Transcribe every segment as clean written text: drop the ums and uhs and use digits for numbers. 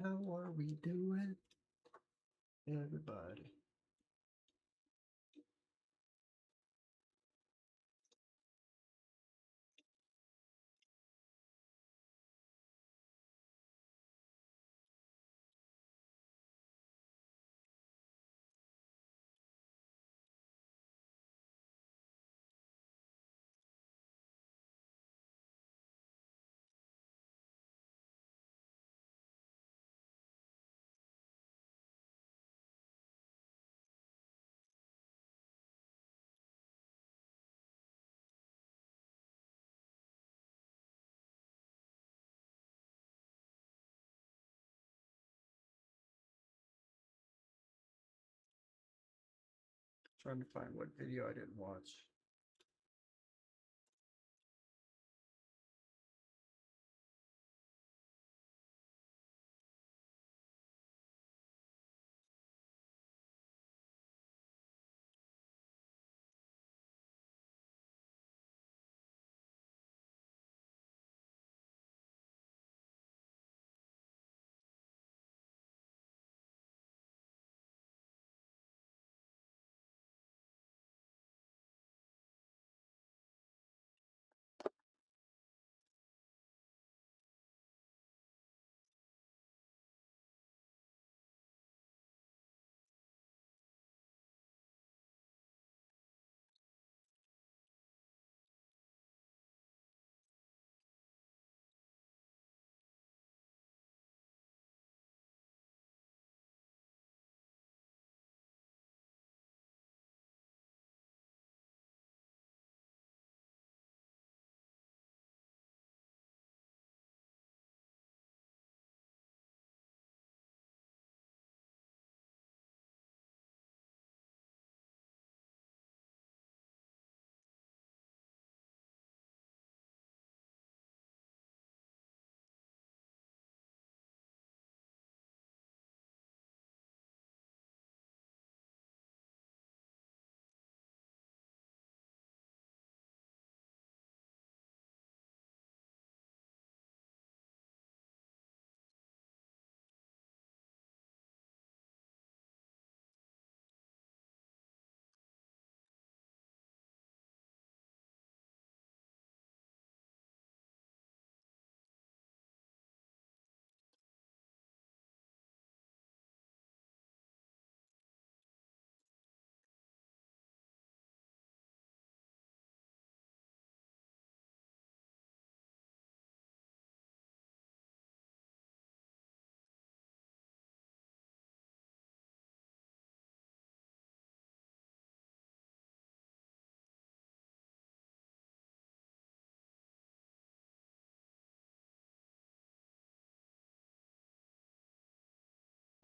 How are we doing, everybody? Trying to find what video I didn't watch.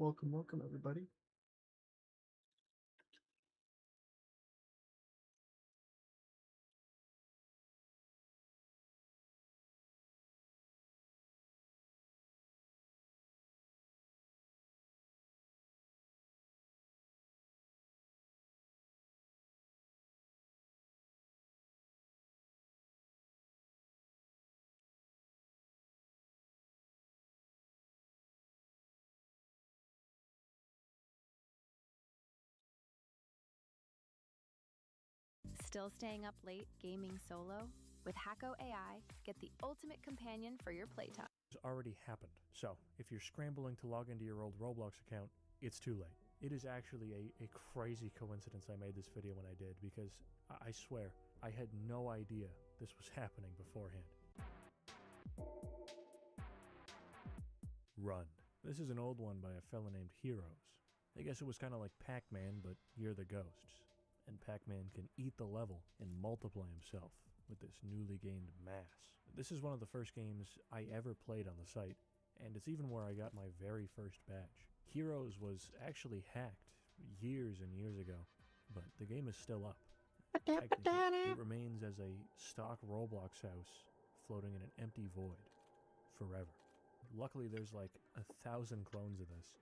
Welcome, welcome, everybody. Still staying up late gaming solo? With Hacko AI, get the ultimate companion for your playtime. It's already happened. So, if you're scrambling to log into your old Roblox account, it's too late. It is actually a crazy coincidence I made this video when I did, because I swear, I had no idea this was happening beforehand. Run. This is an old one by a fella named Heroes. I guess it was kind of like Pac-Man, but you're the ghosts. And Pac-Man can eat the level and multiply himself with this newly gained mass. This is one of the first games I ever played on the site, and it's even where I got my very first badge. Heroes was actually hacked years and years ago, but the game is still up. Technically, it remains as a stock Roblox house floating in an empty void forever. Luckily, there's like 1,000 clones of this,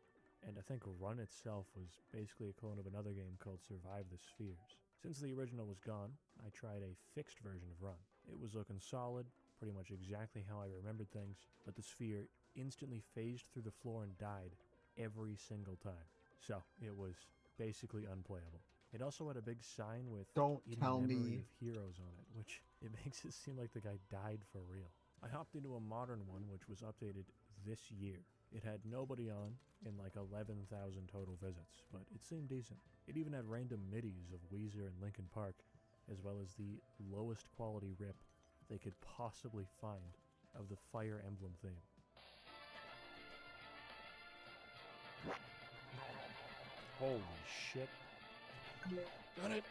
and I think Run itself was basically a clone of another game called Survive the Spheres. Since the original was gone, I tried a fixed version of Run. It was looking solid, pretty much exactly how I remembered things, but the sphere instantly phased through the floor and died every single time. So, it was basically unplayable. It also had a big sign with Don't "In tell memory me. of heroes" on it, which it makes it seem like the guy died for real. I hopped into a modern one which was updated this year. It had nobody on and like 11,000 total visits, but it seemed decent. It even had random middies of Weezer and Linkin Park, as well as the lowest quality rip they could possibly find of the Fire Emblem theme. Holy shit. Got it!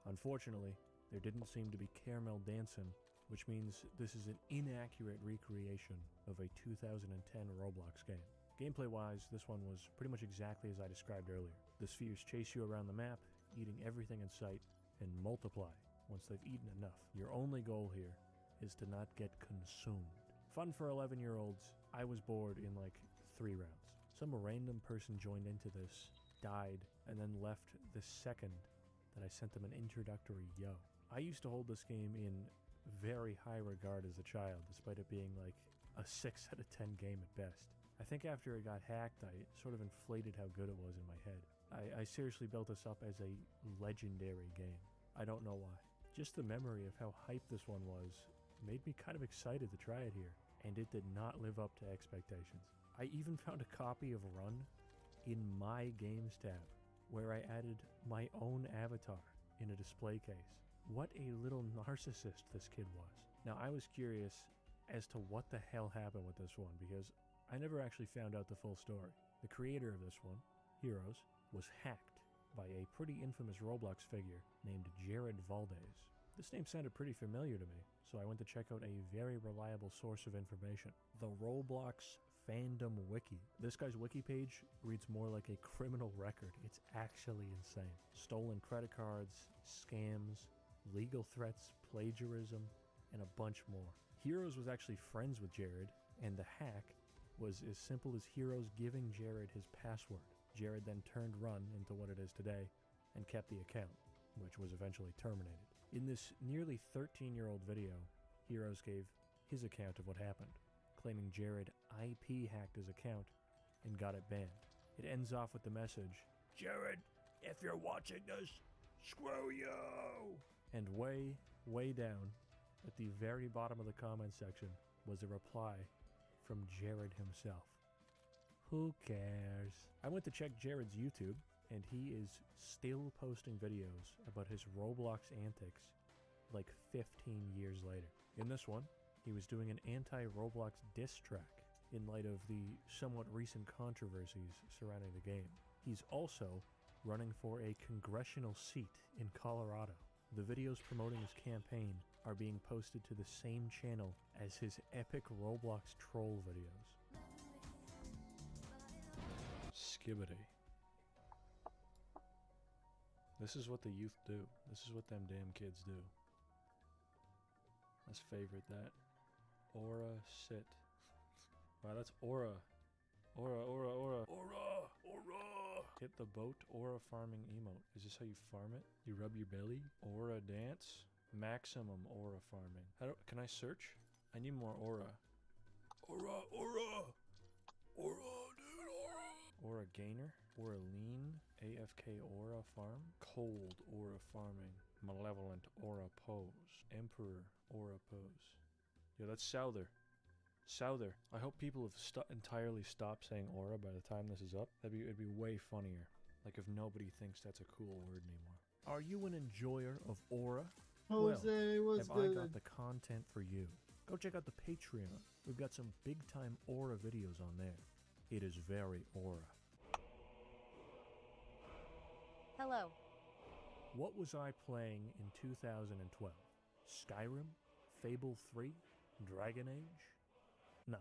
Unfortunately, there didn't seem to be caramel dancing, which means this is an inaccurate recreation of a 2010 Roblox game. Gameplay-wise, this one was pretty much exactly as I described earlier. The spheres chase you around the map, eating everything in sight, and multiply once they've eaten enough. Your only goal here is to not get consumed. Fun for 11-year-olds. I was bored in like 3 rounds. Some random person joined into this, died, and then left the second that I sent them an introductory yo. I used to hold this game in very high regard as a child, despite it being like a 6 out of 10 game at best. I think after it got hacked, I sort of inflated how good it was in my head. I seriously built this up as a legendary game. I don't know why. Just the memory of how hyped this one was made me kind of excited to try it here, and it did not live up to expectations. I even found a copy of Run in my Games tab, where I added my own avatar in a display case. What a little narcissist this kid was. Now, I was curious as to what the hell happened with this one, because I never actually found out the full story. The creator of this one, Heroes, was hacked by a pretty infamous Roblox figure named Jared Valdez. This name sounded pretty familiar to me, so I went to check out a very reliable source of information, the Roblox Fandom Wiki. This guy's wiki page reads more like a criminal record. It's actually insane. Stolen credit cards, scams, legal threats, plagiarism, and a bunch more. Heroes was actually friends with Jared, and the hack was as simple as Heroes giving Jared his password. Jared then turned Run into what it is today and kept the account, which was eventually terminated. In this nearly 13-year-old video, Heroes gave his account of what happened, claiming Jared IP hacked his account and got it banned. It ends off with the message, "Jared, if you're watching this, screw you!" And way, way down, at the very bottom of the comment section, was a reply from Jared himself. Who cares? I went to check Jared's YouTube, and he is still posting videos about his Roblox antics like 15 years later. In this one, he was doing an anti-Roblox diss track in light of the somewhat recent controversies surrounding the game. He's also running for a congressional seat in Colorado. The videos promoting his campaign are being posted to the same channel as his epic Roblox troll videos. Skibbity. This is what the youth do. This is what them damn kids do. Let's favorite that. Aura sit. Wow, that's aura. Aura, aura, aura. Aura! Aura! Hit the boat aura farming emote. Is this how you farm it? You rub your belly? Aura dance? Maximum aura farming. Can I search? I need more aura. Aura, aura! Aura, dude, aura! Aura gainer? Aura lean? AFK aura farm? Cold aura farming. Malevolent aura pose. Emperor aura pose. Yo, that's Souther. Souther. I hope people have entirely stopped saying aura by the time this is up. It'd be way funnier. Like if nobody thinks that's a cool word anymore. Are you an enjoyer of aura? Jose, what's have good? I got the content for you? Go check out the Patreon. We've got some big-time aura videos on there. It is very aura. Hello. What was I playing in 2012? Skyrim? Fable 3? Dragon Age? No.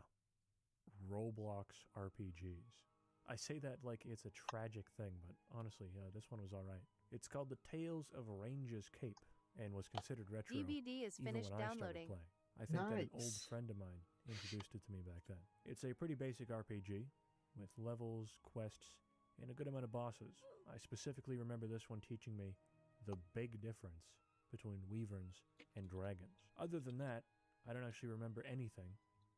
Roblox RPGs. I say that like it's a tragic thing, but honestly, this one was alright. It's called The Tales of Range's Cape, and was considered retro DVD is even finished when I started downloading. playing. I think that an old Nice. friend of mine introduced it to me back then. It's a pretty basic RPG, with levels, quests, and a good amount of bosses. I specifically remember this one teaching me the big difference between wyverns and dragons. Other than that, I don't actually remember anything,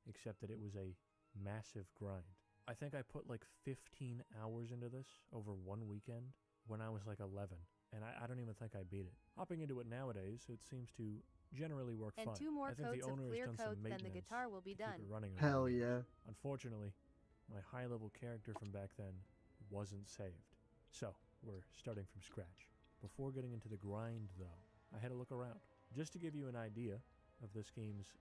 except that it was a massive grind. I think I put like 15 hours into this over one weekend when I was like 11, and I don't even think I beat it. Hopping into it nowadays, it seems to generally work And fine. 2 more I think codes the of owner clear has done coat, some then the maintenance guitar will be to keep done. it running over Hell the years. yeah. Unfortunately, my high-level character from back then wasn't saved. So, we're starting from scratch. Before getting into the grind, though, I had a look around. Just to give you an idea of this game's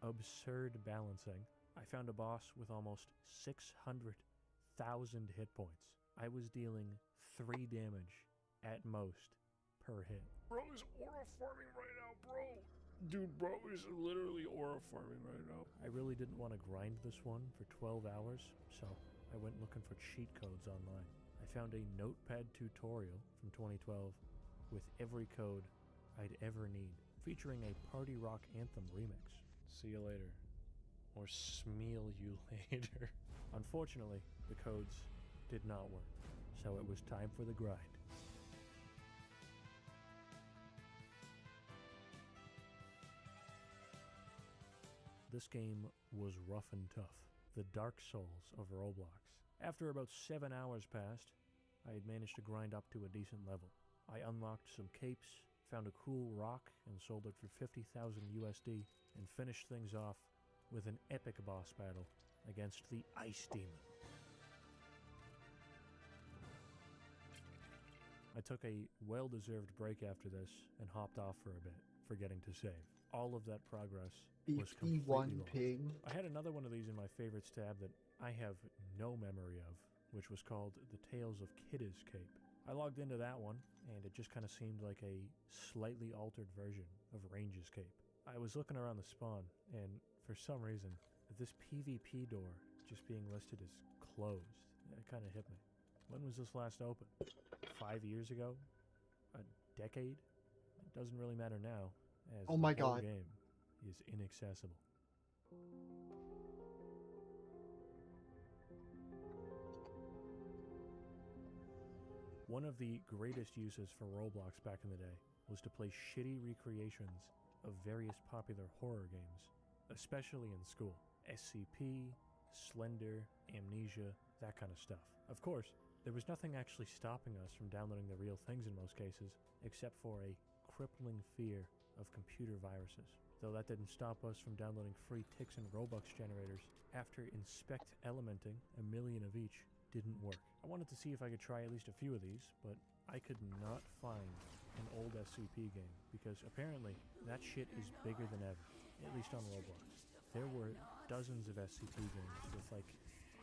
absurd balancing, I found a boss with almost 600,000 hit points. I was dealing 3 damage at most per hit. Bro is aura farming right now, bro. Dude, bro is literally aura farming right now. I really didn't want to grind this one for 12 hours, so I went looking for cheat codes online. I found a notepad tutorial from 2012 with every code I'd ever need, featuring a party rock anthem remix. See you later. Or smeal you later. Unfortunately, the codes did not work, so it was time for the grind. This game was rough and tough, the Dark Souls of Roblox. After about 7 hours passed, I had managed to grind up to a decent level. I unlocked some capes, found a cool rock and sold it for 50,000 USD, and finished things off with an epic boss battle against the Ice Demon. I took a well-deserved break after this and hopped off for a bit, forgetting to save. All of that progress was completely BT1 lost. ping. I had another one of these in my favorites tab that I have no memory of, which was called The Tales of Kidda's Cape. I logged into that one, and it just kind of seemed like a slightly altered version of Range's Cape. I was looking around the spawn, and for some reason, this PvP door just being listed as closed, it kind of hit me. When was this last open? 5 years ago? A decade? It doesn't really matter now, as Oh my the whole God. game is inaccessible. One of the greatest uses for Roblox back in the day was to play shitty recreations of various popular horror games, especially in school. SCP, Slender, Amnesia, that kind of stuff. Of course, there was nothing actually stopping us from downloading the real things in most cases, except for a crippling fear of computer viruses. Though that didn't stop us from downloading free ticks and Robux generators, after Inspect Elementing, a million of each, didn't work. I wanted to see if I could try at least a few of these, but I could not find an old SCP game, because apparently that shit is bigger than ever, at least on Roblox. There were dozens of SCP games with like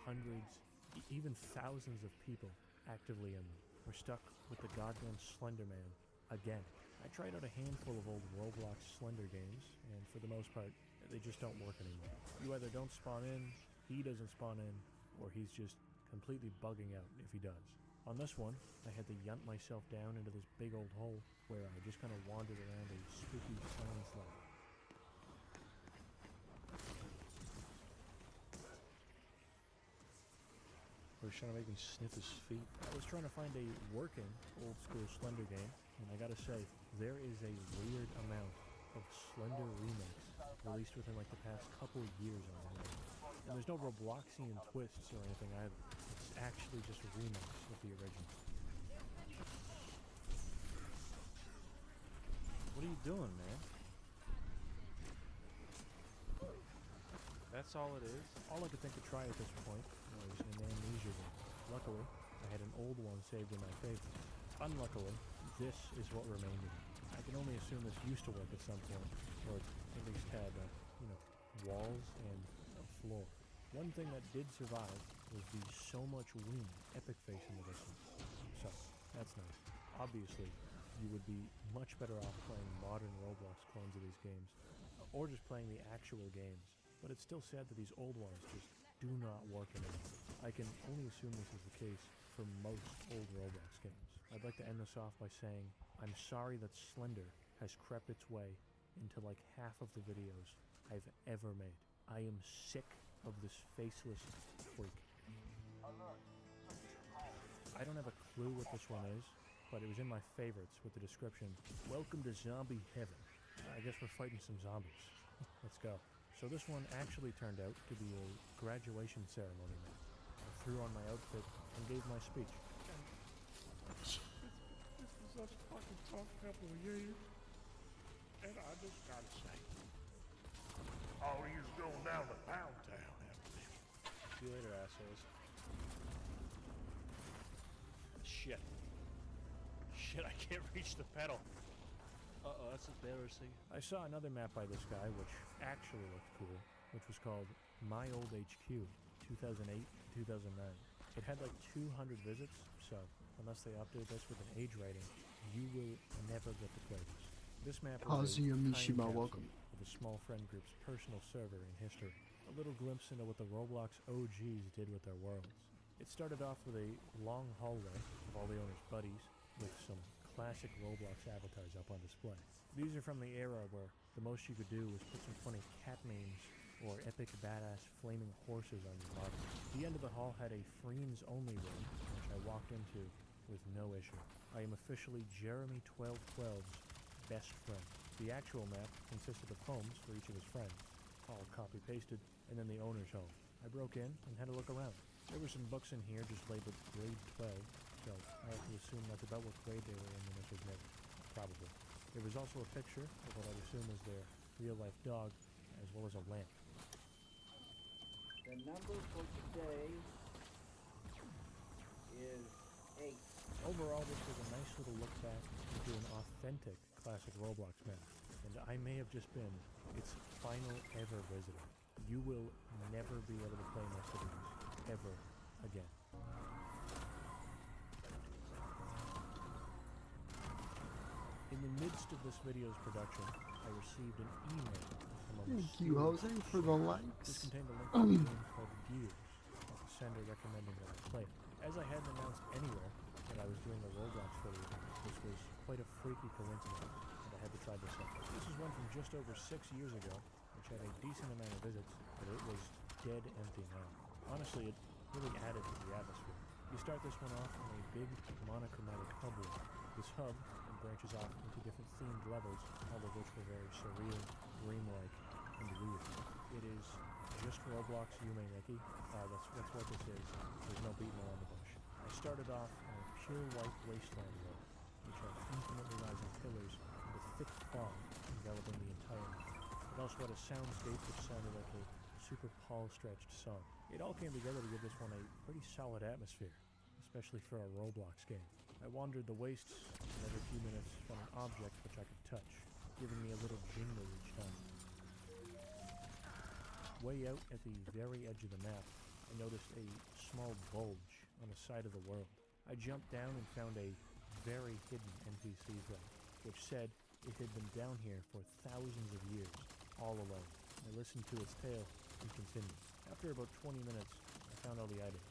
hundreds, even thousands of people actively in them. We're stuck with the goddamn Slender Man again. I tried out a handful of old Roblox Slender games, and for the most part, they just don't work anymore. You either don't spawn in, he doesn't spawn in, or he's just completely bugging out if he does. On this one, I had to yunt myself down into this big old hole where I just kind of wandered around a spooky science lab. He was trying to make me sniff his feet. I was trying to find a working old school Slender game, and I gotta say, there is a weird amount of Slender remakes released within like the past couple of years on here. And there's no Robloxian twists or anything either. It's actually just a remix of the original. What are you doing, man? That's all it is. All I could think to try at this point was an Amnesia game. Luckily, I had an old one saved in my favorites. Unluckily, this is what remained of it. I can only assume this used to work at some point, or at least had, walls and a floor. One thing that did survive was the so much wind epic face in the distance. So, that's nice. Obviously, you would be much better off playing modern Roblox clones of these games, or just playing the actual games. But it's still sad that these old ones just do not work anymore. I can only assume this is the case for most old Roblox games. I'd like to end this off by saying, I'm sorry that Slender has crept its way into like half of the videos I've ever made. I am sick of this faceless freak. I don't have a clue what this one is, but it was in my favorites with the description, "Welcome to Zombie Heaven." I guess we're fighting some zombies. Let's go. So this one actually turned out to be a graduation ceremony map. I threw on my outfit and gave my speech. This is such a fucking tough couple of years. And I just gotta say, all of you's going down to Pound Town after this. See you later, assholes. Shit. Shit, I can't reach the pedal. Uh-oh, that's embarrassing. I saw another map by this guy, which actually looked cool, which was called My Old HQ, 2008-2009. It had like 200 visits, so unless they update this with an age rating, you will never get to play this. This map was a Kazuya time Mishima, capsule welcome. of a small friend group's personal server in history. A little glimpse into what the Roblox OGs did with their worlds. It started off with a long hallway of all the owners' buddies, with some classic Roblox avatars up on display. These are from the era where the most you could do was put some funny cat memes or epic badass flaming horses on your model. The end of the hall had a Friends-only room, which I walked into with no issue. I am officially Jeremy 1212's best friend. The actual map consisted of homes for each of his friends, all copy-pasted, and then the owner's home. I broke in and had a look around. There were some books in here just labeled grade 12, so I have to assume that's about what grade they were in when this was made. Probably. There was also a picture of what I'd assume is their real-life dog, as well as a lamp. The number for today is 8. Overall, this was a nice little look back into an authentic classic Roblox map, and I may have just been its final ever visitor. You will never be able to play most of these, ever again. In the midst of this video's production, I received an email from a Thank you, Jose, for the This likes. contained a link to a game called Gears, with the sender recommending that I play it. As I hadn't announced anywhere that I was doing a Roblox video, this was quite a freaky coincidence, and I had to try this out. This is one from just over 6 years ago, which had a decent amount of visits, but it was dead empty now. Honestly, it really added to the atmosphere. You start this one off in a big monochromatic hub world. This hub then branches off into different themed levels, all of which were very surreal, dreamlike, and weird. It is just Roblox Yume Nikki. That's what this is. There's no beating around the bush. I started off on a pure white wasteland world, which had infinitely rising pillars with thick fog enveloping the entire map. It also had a soundscape which sounded like a super Paul-stretched song. It all came together to give this one a pretty solid atmosphere, especially for a Roblox game. I wandered the wastes, and every few minutes found an object which I could touch, giving me a little jingle each time. Way out at the very edge of the map, I noticed a small bulge on the side of the world. I jumped down and found a very hidden NPC thing, which said it had been down here for thousands of years, all alone. I listened to its tale and continued. After about 20 minutes, I found all the items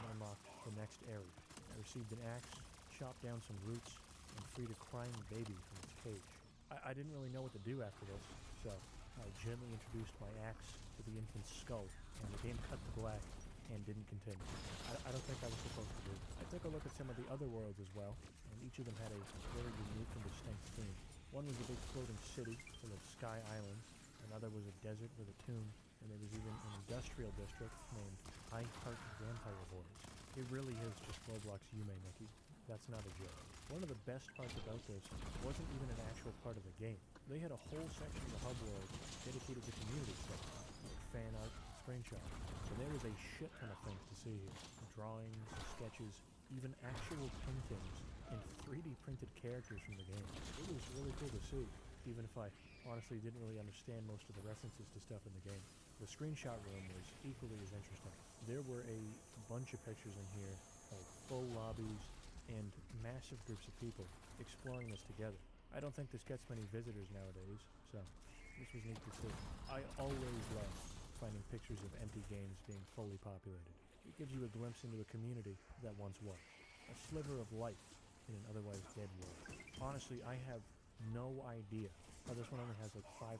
and unlocked the next area. I received an axe, chopped down some roots, and freed a crying baby from its cage. I didn't really know what to do after this, so I gently introduced my axe to the infant's skull, and the game cut to black and didn't continue. I don't think I was supposed to do it. I took a look at some of the other worlds as well, and each of them had a very unique and distinct theme. One was a big floating city full of sky islands, another was a desert with a tomb, and there was even an industrial district named I Heart Vampire Boys. It really is just Roblox Yume Nikki. That's not a joke. One of the best parts about this wasn't even an actual part of the game. They had a whole section of the hub world dedicated to community stuff, like fan art and screenshots. So there was a shit ton of things to see here. Drawings, sketches, even actual paintings, and 3D printed characters from the game. It was really cool to see, even if I honestly didn't really understand most of the references to stuff in the game. The screenshot room was equally as interesting. There were a bunch of pictures in here of full lobbies and massive groups of people exploring this together. I don't think this gets many visitors nowadays, so this was neat to see. I always love finding pictures of empty games being fully populated. It gives you a glimpse into a community that once was. A sliver of life in an otherwise dead world. Honestly, I have no idea how this one only has like 500,000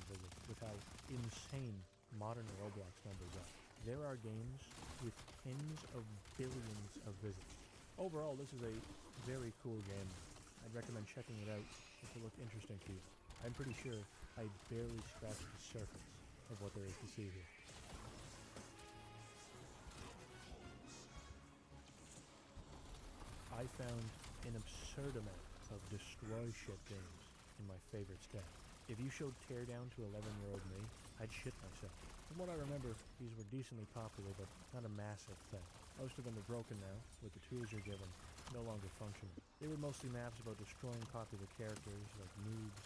visits with how insane modern Roblox numbers are. There are games with tens of billions of visits. Overall, this is a very cool game. I'd recommend checking it out if it looked interesting to you. I'm pretty sure I barely scratched the surface of what there is to see here. I found an absurd amount of destroy shit games in my favorites tab. If you showed Teardown to 11-year-old me, I'd shit myself. From what I remember, these were decently popular, but not a massive thing. Most of them are broken now, with the tools you're given no longer functioning. They were mostly maps about destroying popular characters like Noobs,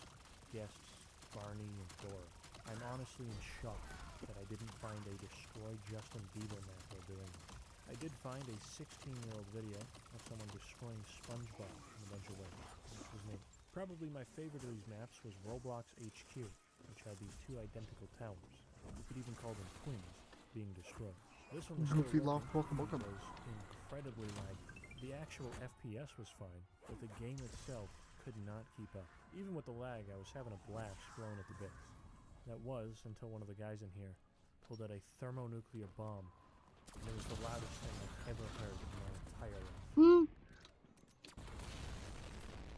Guests, Barney, and Dora. I'm honestly in shock that I didn't find a destroy Justin Bieber map while doing this. I did find a 16-year-old video of someone destroying SpongeBob in a bunch of ways, which was me. Probably my favorite of these maps was Roblox HQ, which had these two identical towers. You could even call them twins, being destroyed. This one was still Goofy working, love Pokemon. but was incredibly laggy. The actual FPS was fine, but the game itself could not keep up. Even with the lag, I was having a blast blowing at the bits. That was until one of the guys in here pulled out a thermonuclear bomb, and it was the loudest thing I've ever heard in my entire life.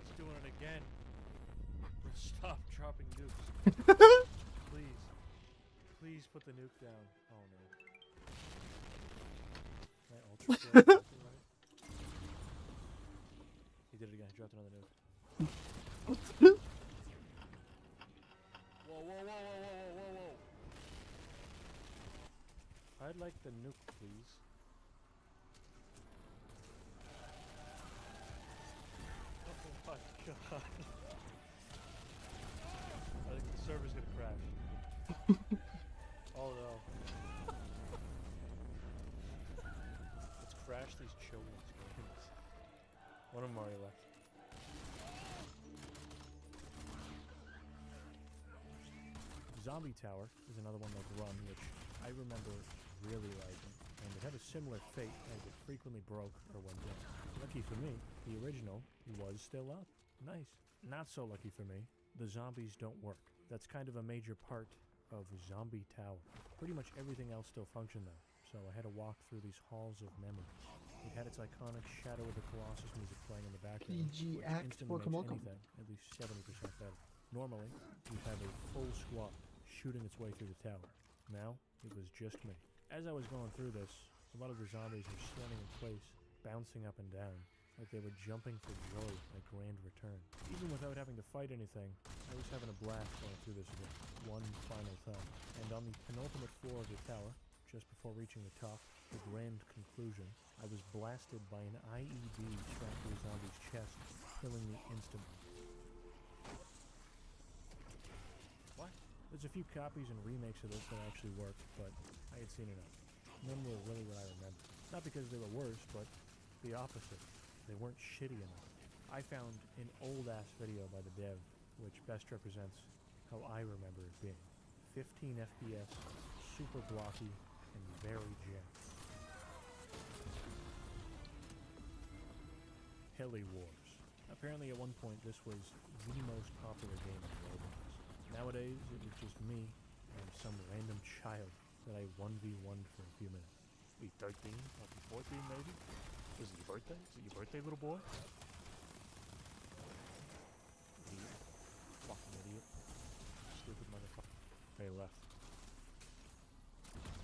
He's doing it again. Stop dropping nukes. Please. Please put the nuke down. Oh no. Can I ultra kill something like it? He did it again. He dropped another nuke. Whoa, whoa, whoa, whoa, whoa, whoa, whoa. I'd like the nuke, please. Oh my god. I think the server's gonna crash. Oh no. Let's crash these children's games. One of them already left. Zombie Tower is another one like Run, which I remember really liking, and it had a similar fate as it frequently broke or went down. Lucky for me, the original was still up. Nice. Not so lucky for me, the zombies don't work. That's kind of a major part of Zombie Tower. Pretty much everything else still functioned though, so I had to walk through these halls of memory. It had its iconic Shadow of the Colossus music playing in the background, PG which Act instantly makes Pokemon. anything at least 70% better. Normally, you'd have a full squad shooting its way through the tower. Now, it was just me. As I was going through this, a lot of the zombies were standing in place, bouncing up and down, like they were jumping for joy at Grand Return. Even without having to fight anything, I was having a blast going through this again, one final time. And on the penultimate floor of the tower, just before reaching the top, the grand conclusion, I was blasted by an IED strapped to a zombie's chest, killing me instantly. What? There's a few copies and remakes of this that actually worked, but I had seen enough. None were really what I remember. Not because they were worse, but the opposite. They weren't shitty enough. I found an old-ass video by the dev, which best represents how I remember it being. 15 FPS, super blocky, and very jacked. Heli Wars. Apparently at one point this was the most popular game in Roblox. Nowadays it was just me and some random child that I 1v1'd for a few minutes. Be 13, I'll be 14 maybe? Is it your birthday? Is it your birthday, little boy? Idiot. Fucking idiot. Stupid motherfucker. They left.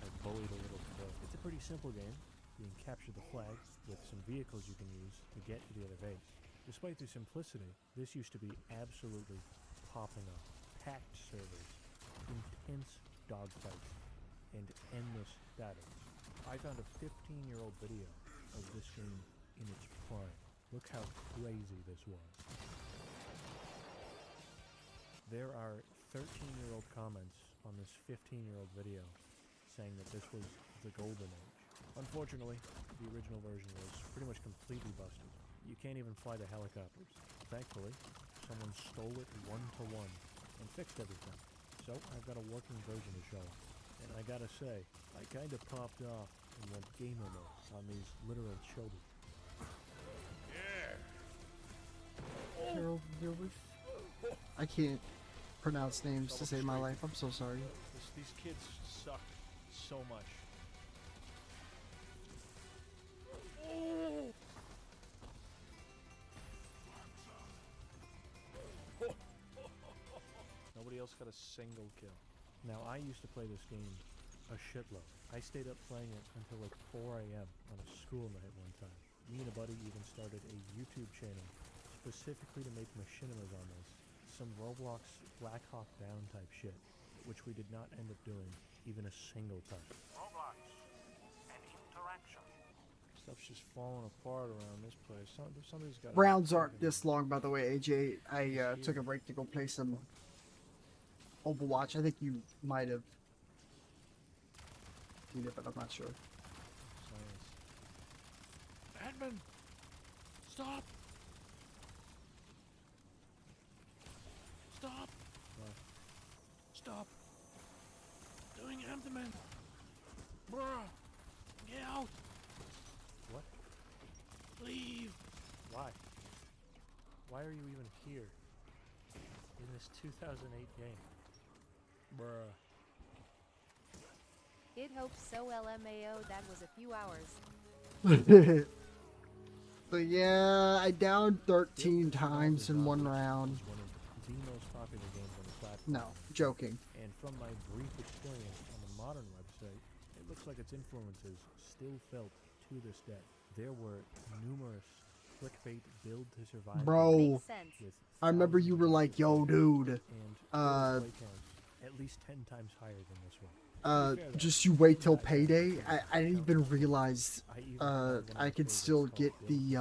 I bullied a little boy. It's a pretty simple game. You can capture the flag with some vehicles you can use to get to the other base. Despite the simplicity, this used to be absolutely popping off. Packed servers, intense dogfights, and endless battles. I found a 15-year-old video of this game in its prime. Look how crazy this was. There are 13-year-old comments on this 15-year-old video saying that this was the golden age. Unfortunately, the original version was pretty much completely busted. You can't even fly the helicopters. Thankfully, someone stole it one-to-one and fixed everything. So I've got a working version to show off. And I gotta say, I kinda popped off and went gamer mode on these literal children. Yeah. Harold Gilbert. I can't pronounce names to save my life. I'm so sorry. These kids suck so much. Nobody else got a single kill. Now, I used to play this game a shitload. I stayed up playing it until like 4 a.m. on a school night one time. Me and a buddy even started a YouTube channel specifically to make machinimas on this. Some Roblox Black Hawk Down type shit, which we did not end up doing even a single time. Roblox and interaction. Stuff's just falling apart around this place. Somebody's got. Rounds aren't this long, by the way, AJ. I took a break to go play some Overwatch. I think you might have seen it, but I'm not sure. Science. Admin, stop! Stop! What? Stop! Doing abdomen! Bruh! Get out! What? Leave! Why? Why are you even here? In this 2008 game? Bruh. It hopes so LMAO that was a few hours. But yeah, I downed 13 times in one round. It's one of the most popular games on the platform. No, joking. And from my brief experience on the modern website, it looks like its influences still felt to this day. There were numerous clickbait build to survive Bro. games Makes sense. with I remember you were like, yo, dude, and play counts at least 10 times higher than this one. just you wait till payday. I didn't even realize I even I could still get the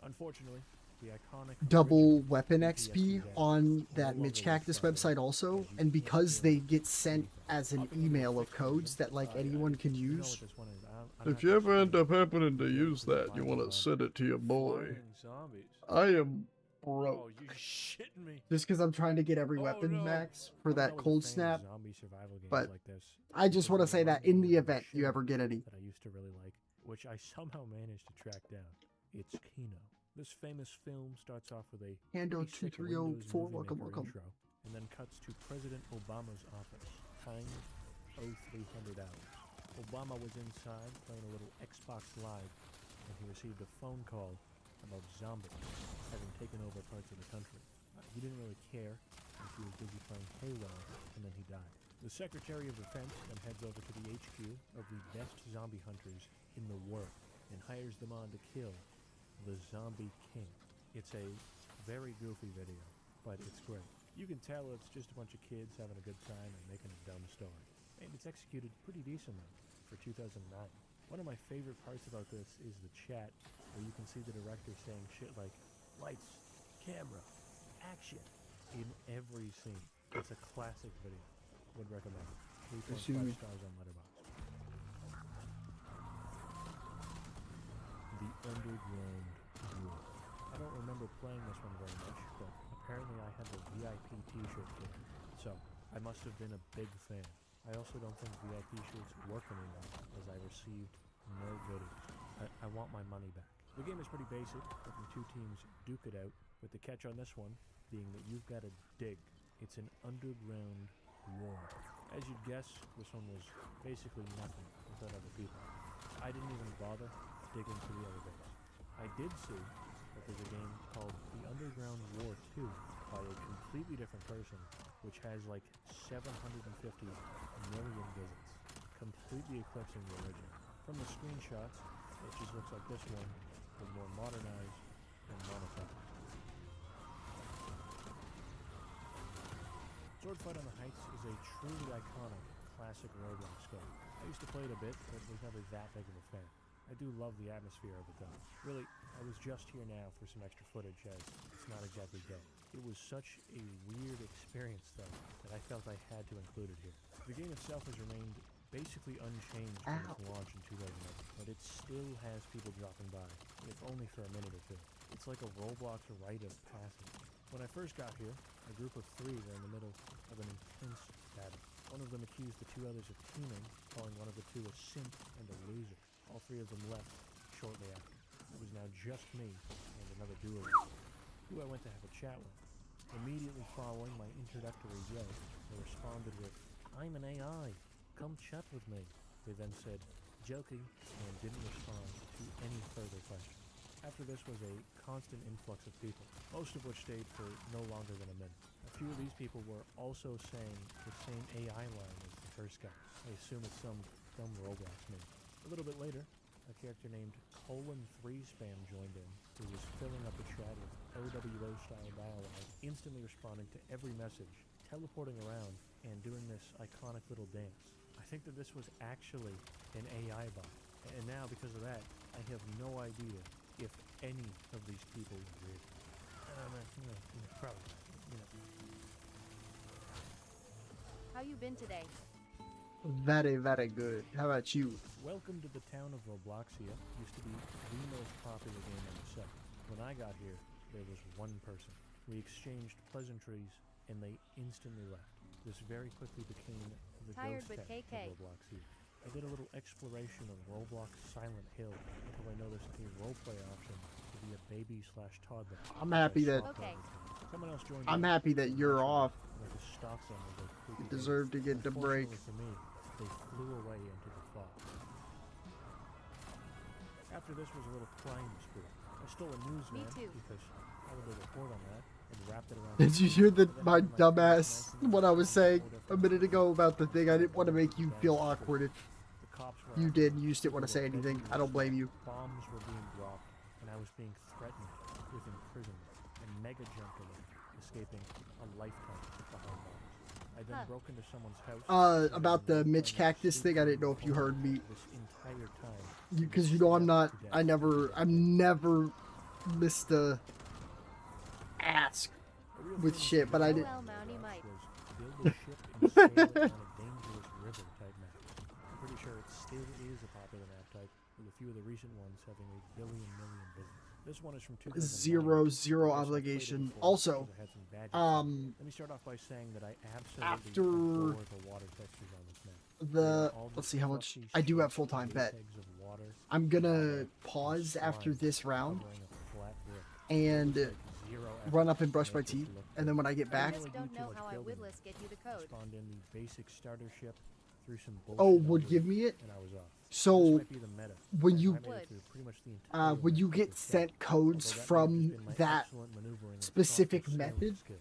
Unfortunately, the iconic double original weapon PTSD XP death on no that longer Mitch looks Cactus like website also, and because they get sent as an email of codes that like anyone can You know use. what this one is. I'm If not you gonna ever end explain up it. happening to It's use really that, you want flying to send it to your boy. Flying zombies. I am Oh, broke. you shitting me. Just because I'm trying to get every Oh, weapon no. max for I'm that always a cold fan of snap. zombie survival games but like this. I just because want to there's say one that in game the on event you Shimmer ever get any. that I used to really like, which I somehow managed to track down. It's Kino. This famous film starts off with a Hando pretty sick 2304, Windows Movie welcome, Maker welcome. intro, and then cuts to President Obama's office. Time 0300 hours. Obama was inside playing a little Xbox Live, and he received a phone call about zombies having taken over parts of the country. He didn't really care, as he was busy playing Halo, and then he died. The Secretary of Defense then heads over to the HQ of the best zombie hunters in the world, and hires them on to kill the Zombie King. It's a very goofy video, but it's great. You can tell it's just a bunch of kids having a good time and making a dumb story. And it's executed pretty decently for 2009. One of my favorite parts about this is the chat, where you can see the director saying shit like, lights, camera, action, in every scene. It's a classic video. Would recommend it. 3.5 stars on Letterboxd. The Underground War. I don't remember playing this one very much, but apparently I had the VIP t-shirt for it, so I must have been a big fan. I also don't think VIP shirts work anymore, as I received no goodies. I want my money back. The game is pretty basic, letting two teams duke it out, with the catch on this one being that you've got to dig. It's an underground war. As you'd guess, this one was basically nothing without other people. I didn't even bother digging to the other base. I did see that there's a game called The Underground War 2 by a completely different person, which has like 750 million visits, completely eclipsing the original. From the screenshots, it just looks like this one, but more modernized and monetized. Swordfight on the Heights is a truly iconic classic Roblox game. I used to play it a bit, but was never that big of a fan. I do love the atmosphere of it though. Really, I was just here now for some extra footage as it's not exactly gay. It was such a weird experience though, that I felt I had to include it here. The game itself has remained basically unchanged from its launch in 2008, but it still has people dropping by, if only for a minute or two. It's like a Roblox rite of passage. When I first got here, a group of three were in the middle of an intense battle. One of them accused the two others of teaming, calling one of the two a simp and a loser. All three of them left shortly after. It was now just me and another duelist, who I went to have a chat with. Immediately following my introductory yell, they responded with, "I'm an AI, come chat with me." They then said, "Joking," and didn't respond to any further questions. After this was a constant influx of people, most of which stayed for no longer than a minute. A few of these people were also saying the same AI line as the first guy. I assume it's some dumb Roblox name. A little bit later, a character named :3spam joined in, who was filling up the chat with OWO-style dialogue, instantly responding to every message, teleporting around, and doing this iconic little dance. I think that this was actually an AI bot, and now, because of that, I have no idea if any of these people were real. Probably not, How you been today? Very, very good. How about you? Welcome to the town of Robloxia. Used to be the most popular game on the site. When I got here, there was one person. We exchanged pleasantries, and they instantly left. This very quickly became the Tired ghost with town KK. of Robloxia. I did a little exploration of Roblox Silent Hill until I noticed a roleplay option to be a baby/toddler. I'm happy that Okay. Someone else joined I'm in. happy that you're off. Like a stop sign was like You creepy deserve to get the break. Unfortunately for me, they flew away into the fog. After this was a little crime spree. I stole a newsman too. because I would report on that and wrapped it around. Did you hear Then my I found dumbass favorite what I was 1990s saying photo a minute from ago about the thing? I didn't want to make you Bad feel Street. awkward if The cops were you after did. me. You just didn't want to say People were anything. begging I don't me to blame you. stop. Bombs were being dropped, and I was being threatened with imprisonment and mega jumping, escaping a lifetime behind bars. I then broke into someone's house. About the Mitch Cactus thing, I didn't know if you heard me. This entire time. Because you know I'm not. I'm never missed a ask with shit, but I did. Well, Mounty might. Build a ship and sail it on a dangerous river type map. I'm pretty sure it still is a popular map type, with a few of the recent ones having a million visits. This one is from 2009. Zero I guess I've played it obligation. before Also, because I had some bad experiences. Let me start off by saying that I absolutely after adore the water textures on this map. let's see how much I do have full time bet. I'm gonna pause after this round and run up and brush my teeth, and then when I get I back, just don't know how I would list get you the code. Spawned in the basic starter ship through some oh, bullshit would upgrades, give me it. and I was off. This So might be the meta. when you I made it through pretty much the entire when you length of get the sent set, codes although that from might have been my that excellent maneuvering and specific thoughtful sailing method, skills.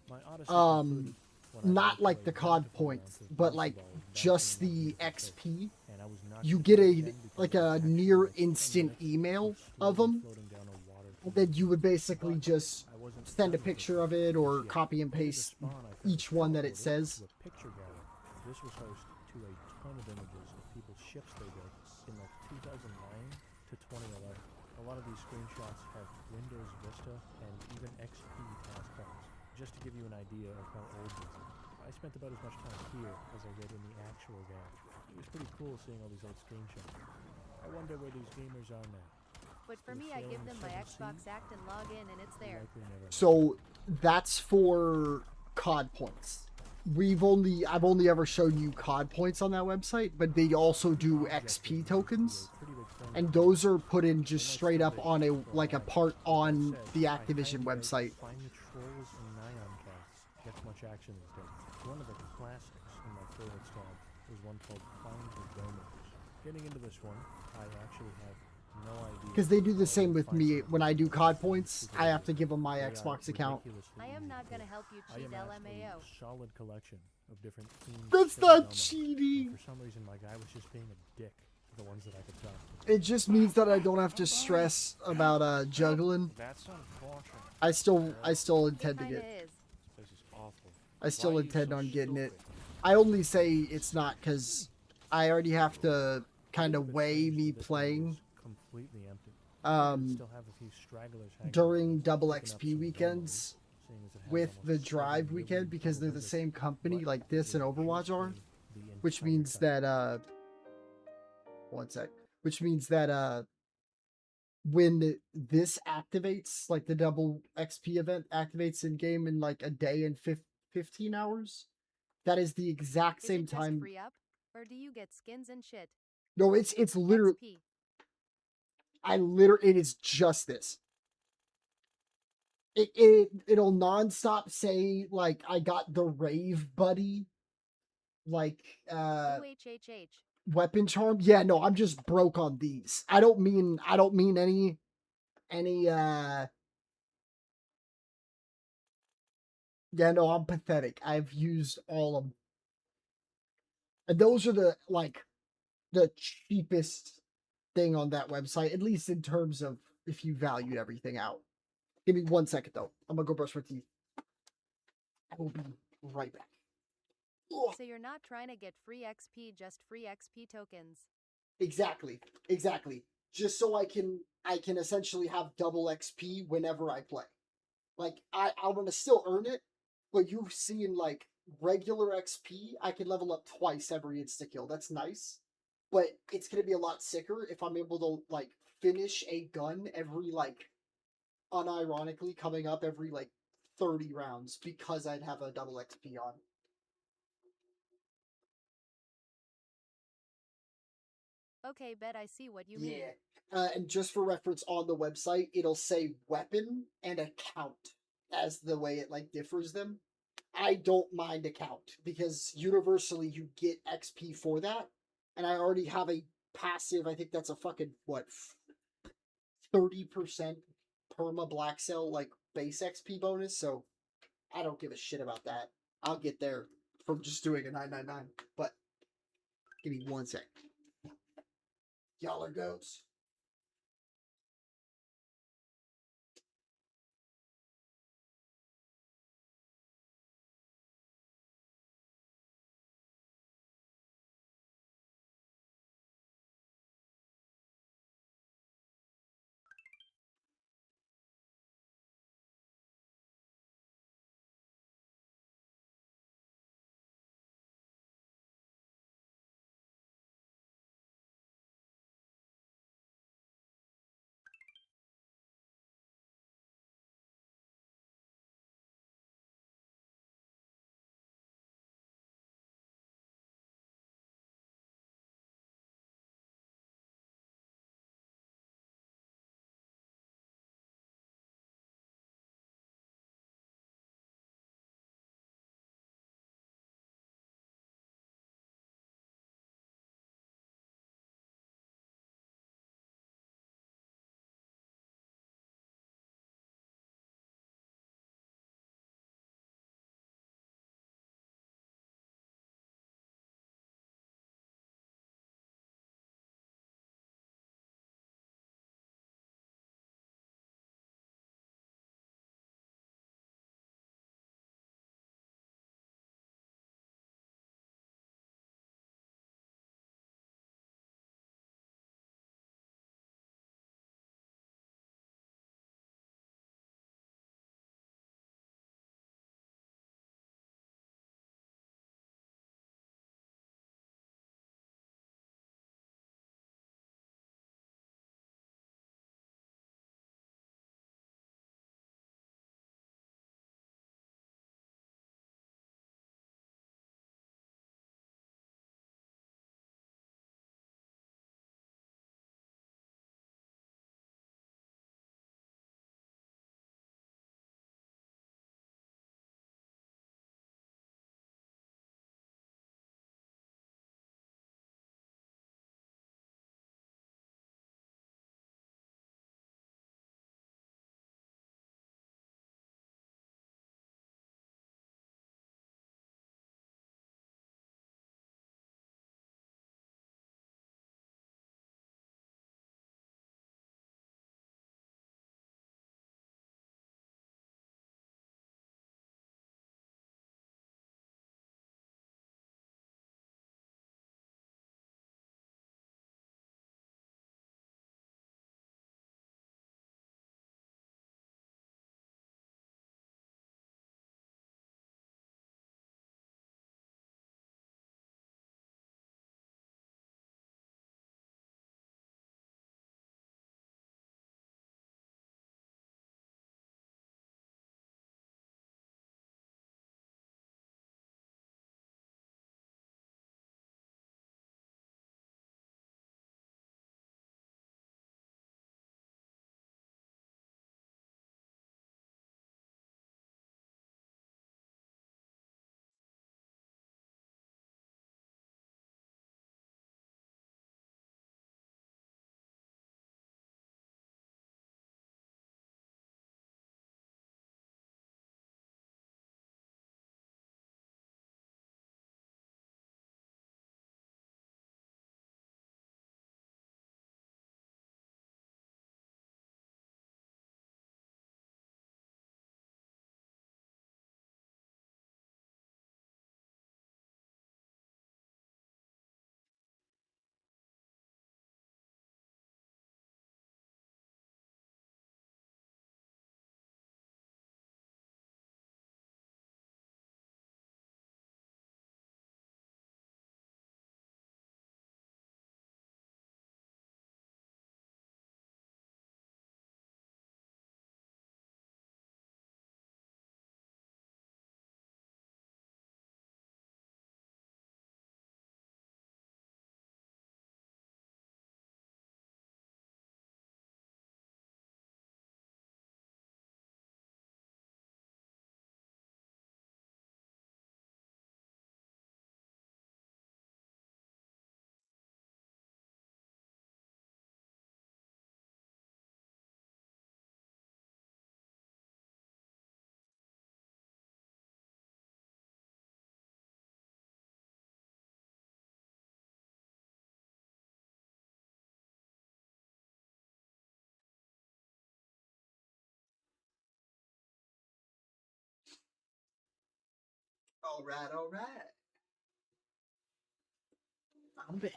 My odyssey concluded when I not made like my the COD bountiful points, amount of but bouncy like balls just bouncing the around my face, XP, and I was knocked you into get the a den because like I a was actually near like 10 instant minutes email of of slowly them, floating down a water and then tunnel. you would basically But just I wasn't send a done with picture it of it or yet. copy and Over the paste spawn, I found each one that it teleported says. to a picture gallery. This was host to a ton of images of people's ships they built in like 2009 to 2011. A lot of these screenshots have Windows Vista and even XP taskbars, just to give you an idea of how old these are. I spent about as much time here as I did in the actual game. It was pretty cool seeing all these old screenshots. I wonder where these gamers are now. But for me, I give them my Xbox Act and log in, and it's there. Likely never. So that's for COD points. I've only ever shown you COD points on that website, but they also do XP tokens, and those are put in just straight up on a part on the Activision website. Find the Trolls and Nyan casts gets much action these days. One of the classics in my favorites tab is one called Find the Domos. Getting into this one, I actually have no idea. Because they do the how same to with find me. someone When I do who's COD super points, super I have to good. give them my They are Xbox account. ridiculously I am easy not to gonna do. help you I cheat amassed LMAO. a solid collection of different themed That's silly not domos, and cheating. for some reason, my guy was just being a dick to the ones that I could talk to. It just means that I don't have to stress about juggling. That's unfortunate. I still intend to Kinda get. is. This is awful. I still Why are you intend so on getting it. stupid? I only say it's not because I already have to kind of It's weigh strange me that this one playing was completely empty. I could still have a few stragglers hanging during out, double picking up XP some weekends domos, seeing as it has with almost the 7 Drive million weekend because they're total the visits, same company but like this it and would Overwatch just are, be the which entire means time. that one sec, which means that when this activates, like the double XP event activates in game in like a day and 15 hours, that is the exact Is same it just time. free up, or do you get skins and shit? No, it's literally XP. it is just this. It'll nonstop say like I got the rave buddy, like OHHH. weapon charm. Yeah, no, I'm just broke on these. I don't mean any Any yeah, no, I'm pathetic. I've used all of them. And those are the cheapest thing on that website, at least in terms of if you valued everything out. Give me 1 second though. I'm gonna go brush my teeth. I will be right back. Ugh. So you're not trying to get free XP, just free XP tokens. Exactly. Exactly. Just so I can essentially have double XP whenever I play. Like I'm gonna still earn it, but you've seen like regular XP, I can level up twice every insta kill. That's nice. But it's gonna be a lot sicker if I'm able to like finish a gun every like unironically coming up every like 30 rounds because I'd have a double XP on. Okay, bet I see what you mean. Yeah. And just for reference on the website, it'll say weapon and account as the way it like differs them. I don't mind account because universally you get XP for that. And I already have a passive, I think that's a fucking what 30% perma black cell like base XP bonus, so I don't give a shit about that. I'll get there from just doing a 999. But give me 1 sec. Y'all are goats. All right, all right. I'm back.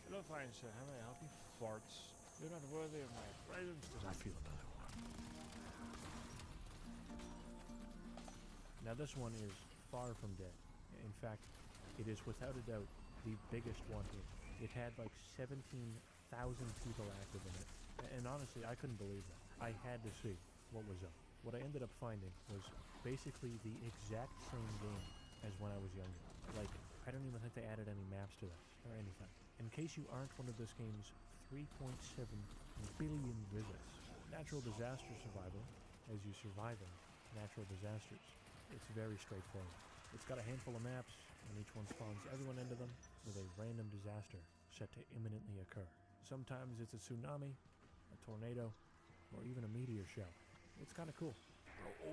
Hello, fine sir. How may I help you? Farts. You're not worthy of my presence. Does I feel another one? Now this one is far from dead. In fact, it is without a doubt the biggest one here. It had like 17,000 people active in it. And honestly, I couldn't believe that. I had to see what was up. What I ended up finding was basically the exact same game as when I was younger. Like, I don't even think they added any maps to this or anything. In case you aren't one of this game's 3.7 billion visits, natural disaster survival, as you surviving natural disasters. It's very straightforward. It's got a handful of maps, and each one spawns everyone into them with a random disaster set to imminently occur. Sometimes it's a tsunami, a tornado, or even a meteor shower. It's kind of cool.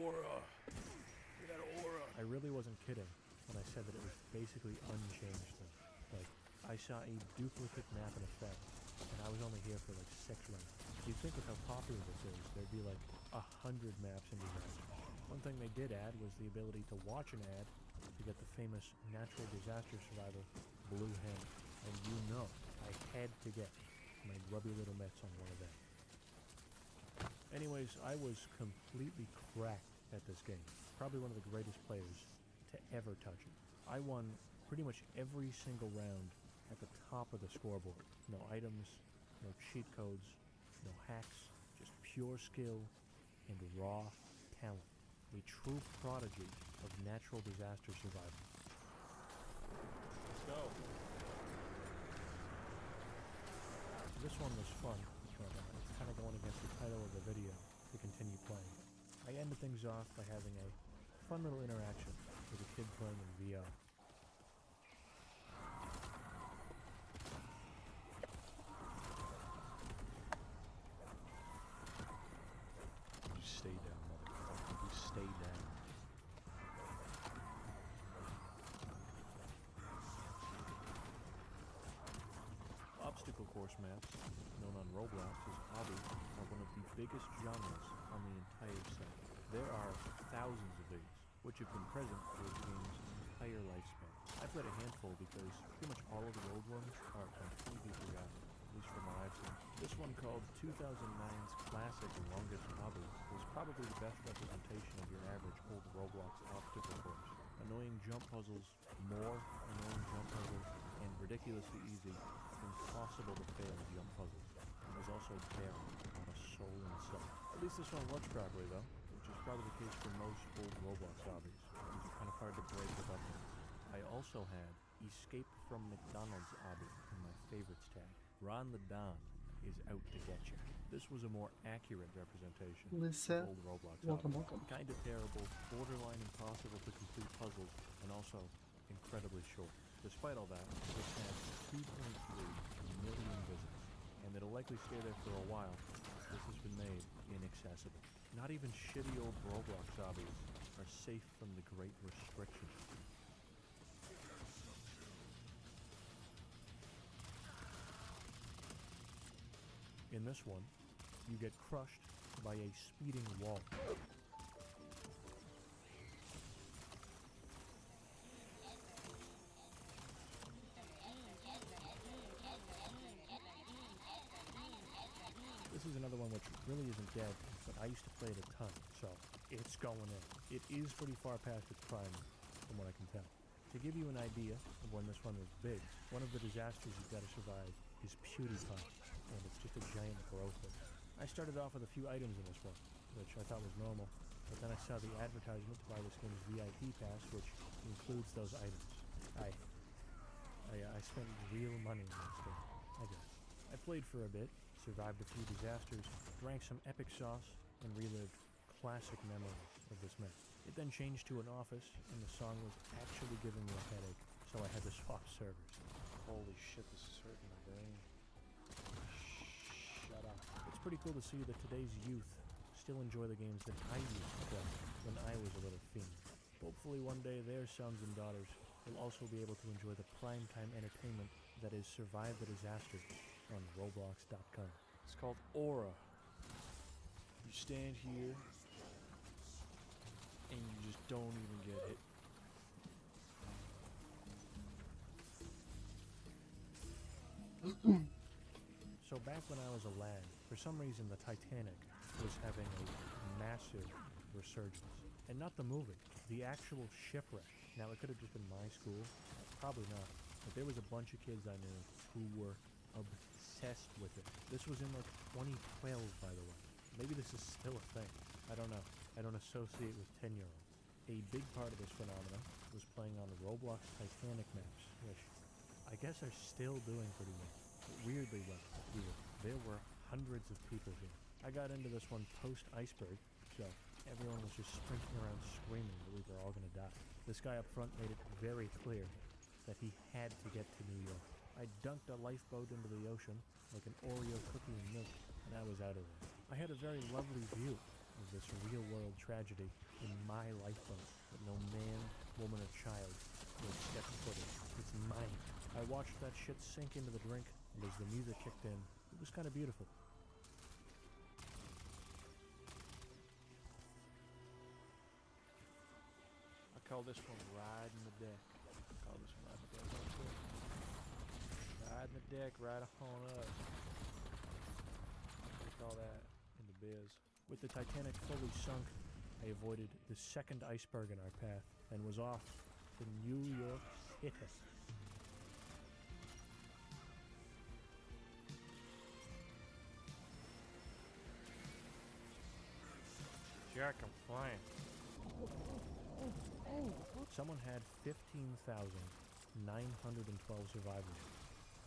Aura. Look at that aura. I really wasn't kidding when I said that it was basically unchanged though. Like, I saw a duplicate map in effect, and I was only here for like 6 rounds. You'd think with how popular this is, there'd be like 100 maps in disaster. One thing they did add was the ability to watch an ad to get the famous natural disaster survivor, Blue Hen. And you know, I had to get my grubby little mitts on one of them. Anyways, I was completely cracked at this game. Probably one of the greatest players to ever touch it. I won pretty much every single round at the top of the scoreboard. No items, no cheat codes, no hacks, just pure skill and raw talent. A true prodigy of natural disaster survival. Let's go. This one was fun, but it's kind of going against the title of the video to continue playing. I ended things off by having a fun little interaction with a kid playing in VR. You stay down, motherfucker. You stay down. Obstacle course maps, known on Roblox as obby, are one of the biggest genres on the entire site. There are thousands of these, which have been present for the game's entire lifespan. I played a handful because pretty much all of the old ones are completely forgotten, at least from what I've seen. This one, called 2009's classic Longest Obby, is probably the best representation of your average old Roblox obstacle course. Annoying jump puzzles, more annoying jump puzzles, and ridiculously easy, impossible to fail jump puzzles. And there's also barely not a soul in sight. At least this one works properly though, which is probably the case for most old Roblox obbies. These are kind of hard to break with updates. I also had Escape from McDonald's obby in my favorites tab. Ron the Don is out to get you. This was a more accurate representation Lisa, of old Roblox welcome, obbies. welcome. Kind of terrible, borderline impossible to complete puzzles, and also incredibly short. Despite all that, this had 2.3 million visits, and it'll likely stay there for a while, as this has been made inaccessible. Not even shitty old Roblox obbies are safe from the great restriction. In this one, you get crushed by a speeding wall. This is another one which really isn't dead, but I used to play it a ton, so it's going in. It is pretty far past its prime, from what I can tell. To give you an idea of when this one was big, one of the disasters you've got to survive is PewDiePie, and it's just a giant growther. I started off with a few items in this one, which I thought was normal, but then I saw the advertisement to buy this game's VIP pass, which includes those items. I spent real money on this game, I guess. I played for a bit, survived a few disasters, drank some epic sauce, and relived classic memories of this map. It then changed to an office, and the song was actually giving me a headache, so I had to swap servers. Holy shit, this is hurting my brain. Shut up. It's pretty cool to see that today's youth still enjoy the games that I used to play when I was a little fiend. Hopefully one day their sons and daughters will also be able to enjoy the primetime entertainment that is Survive the Disaster on Roblox.com. It's called Aura. You stand here and you just don't even get hit. So back when I was a lad, for some reason the Titanic was having a massive resurgence. And not the movie, the actual shipwreck. Now it could have just been my school, probably not. But there was a bunch of kids I knew who were obsessed with it. This was in like 2012, by the way. Maybe this is still a thing. I don't know. I don't associate with 10-year-olds. A big part of this phenomenon was playing on Roblox Titanic maps, which I guess are still doing pretty well. But weirdly well here. There were hundreds of people here. I got into this one post-iceberg, so everyone was just sprinting around screaming that we were all going to die. This guy up front made it very clear that he had to get to New York. I dunked a lifeboat into the ocean like an Oreo cookie and milk, and I was out of there. I had a very lovely view of this real-world tragedy in my lifeboat, but no man, woman, or child will step foot in. It's mine. I watched that shit sink into the drink, and as the music kicked in, it was kind of beautiful. I call this one riding the deck. Riding the deck right on up. What do you call that in the biz? With the Titanic fully sunk, I avoided the second iceberg in our path and was off to New York City. Jack, I'm flying. Someone had 15,912 survivors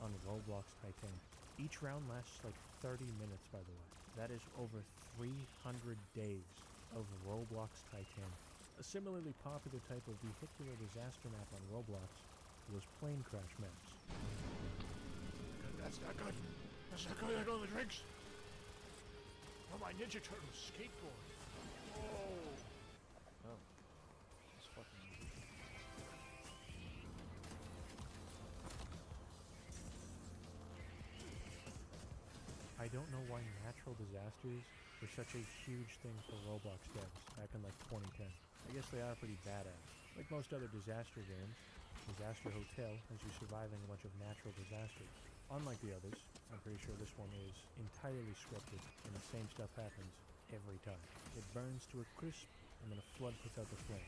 on Roblox Titanic. Each round lasts like 30 minutes, by the way. That is over 300 days of Roblox Titanic. A similarly popular type of vehicular disaster map on Roblox was plane crash maps. That's not good. That's not good. There go the drinks. Oh, my Ninja Turtles skateboard. Oh. Oh. That's fucking easy. I don't know why natural disasters were such a huge thing for Roblox devs back in like 2010. I guess they are pretty badass. Like most other disaster games, Disaster Hotel has you surviving a bunch of natural disasters. Unlike the others, I'm pretty sure this one is entirely scripted and the same stuff happens every time. It burns to a crisp and then a flood puts out the flame.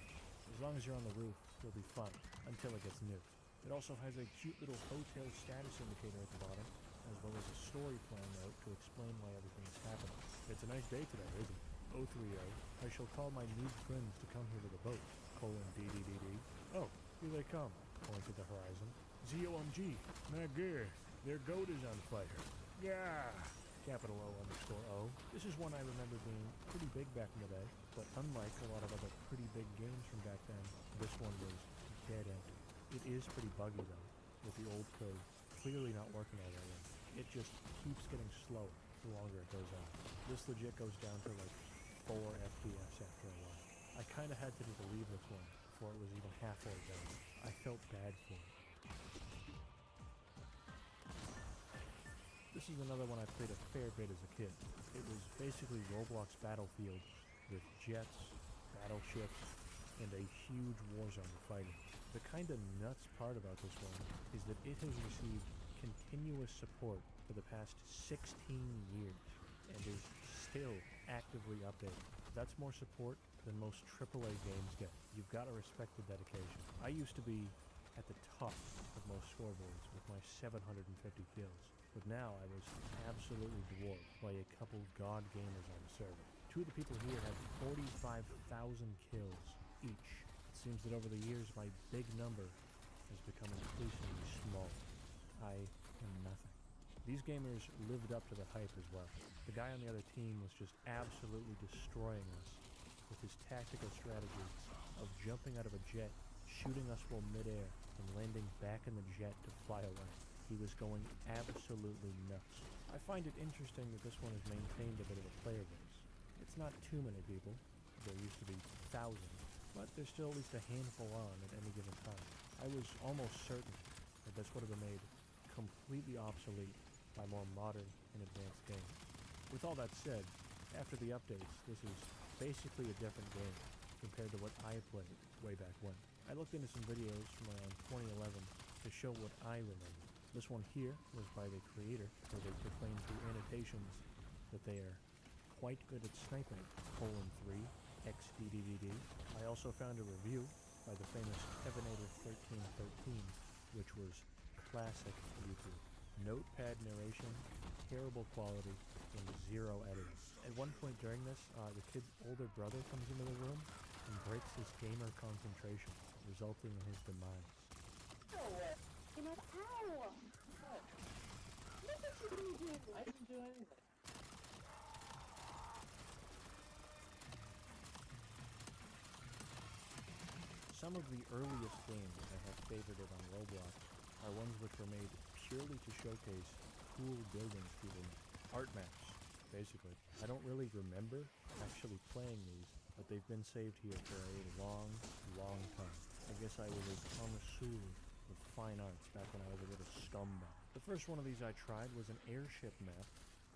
As long as you're on the roof, you'll be fine until it gets nuked. It also has a cute little hotel status indicator at the bottom, as well as a story plan note to explain why everything is happening. It's a nice day today, isn't it? 030, I shall call my new friends to come here to the boat. DDDD. Oh, here they come. Point to the horizon. ZOMG, my gear. Their goat is on fire. Yeah. Capital O_O. This is one I remember being pretty big back in the day, but unlike a lot of other pretty big games from back then, this one was dead empty. It is pretty buggy though, with the old code clearly not working all that well. It just keeps getting slower the longer it goes on. This legit goes down to like 4 FPS after a while. I kinda had to just leave this one before it was even halfway done. I felt bad for it. This is another one I played a fair bit as a kid. It was basically Roblox Battlefield with jets, battleships, and a huge war zone to fight in. The kinda nuts part about this one is that it has received continuous support for the past 16 years and is still actively updated. That's more support than most AAA games get. You've got to respect the dedication. I used to be at the top of most scoreboards with my 750 kills, but now I was absolutely dwarfed by a couple god gamers on the server. Two of the people here had 45,000 kills each. It seems that over the years my big number has become increasingly small. I am nothing. These gamers lived up to the hype as well. The guy on the other team was just absolutely destroying us with his tactical strategy of jumping out of a jet, shooting us while midair, and landing back in the jet to fly away. He was going absolutely nuts. I find it interesting that this one has maintained a bit of a player base. It's not too many people. There used to be thousands, but there's still at least a handful on at any given time. I was almost certain that this would have been made completely obsolete by more modern and advanced games. With all that said, after the updates, this is basically a different game compared to what I played way back when. I looked into some videos from around 2011 to show what I remember. This one here was by the creator, where they proclaim through annotations that they are quite good at sniping, :3, XDDVD. I also found a review by the famous Evenator1313, which was classic YouTube. Notepad narration, terrible quality, and zero editing. At one point during this, the kid's older brother comes into the room and breaks his gamer concentration, resulting in his demise. You know, ow! What? Look at you! I didn't do anything. Some of the earliest games I have favorited on Roblox are ones which were made purely to showcase cool buildings people make. Art maps, basically. I don't really remember actually playing these, but they've been saved here for a long, long time. I guess I was a connoisseur of fine arts back when I was a little scumbag. The first one of these I tried was an airship map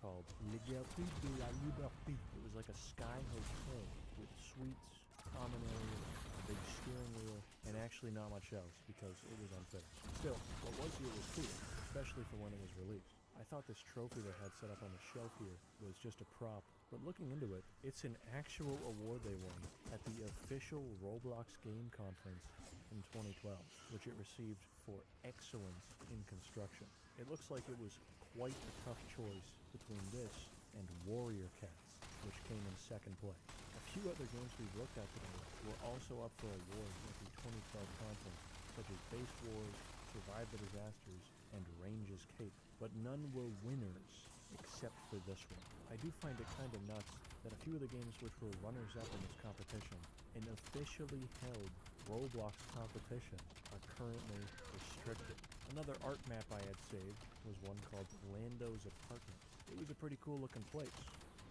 called Liberté de la Liberté. It was like a sky hotel with suites, common areas, a big steering wheel, and actually not much else because it was unfinished. Still, what was here was cool, especially for when it was released. I thought this trophy they had set up on the shelf here was just a prop, but looking into it, it's an actual award they won at the official Roblox Game Conference in 2012, which it received for excellence in construction. It looks like it was quite a tough choice between this and Warrior Cats, which came in second place. A few other games we've looked at today were also up for awards at the 2012 conference, such as Base Wars, Survive the Disasters, and Range's Cape, but none were winners except for this one. I do find it kind of nuts that a few of the games which were runners-up in this competition, an officially held Roblox competition, are currently restricted. Another art map I had saved was one called Lando's Apartments. It was a pretty cool looking place,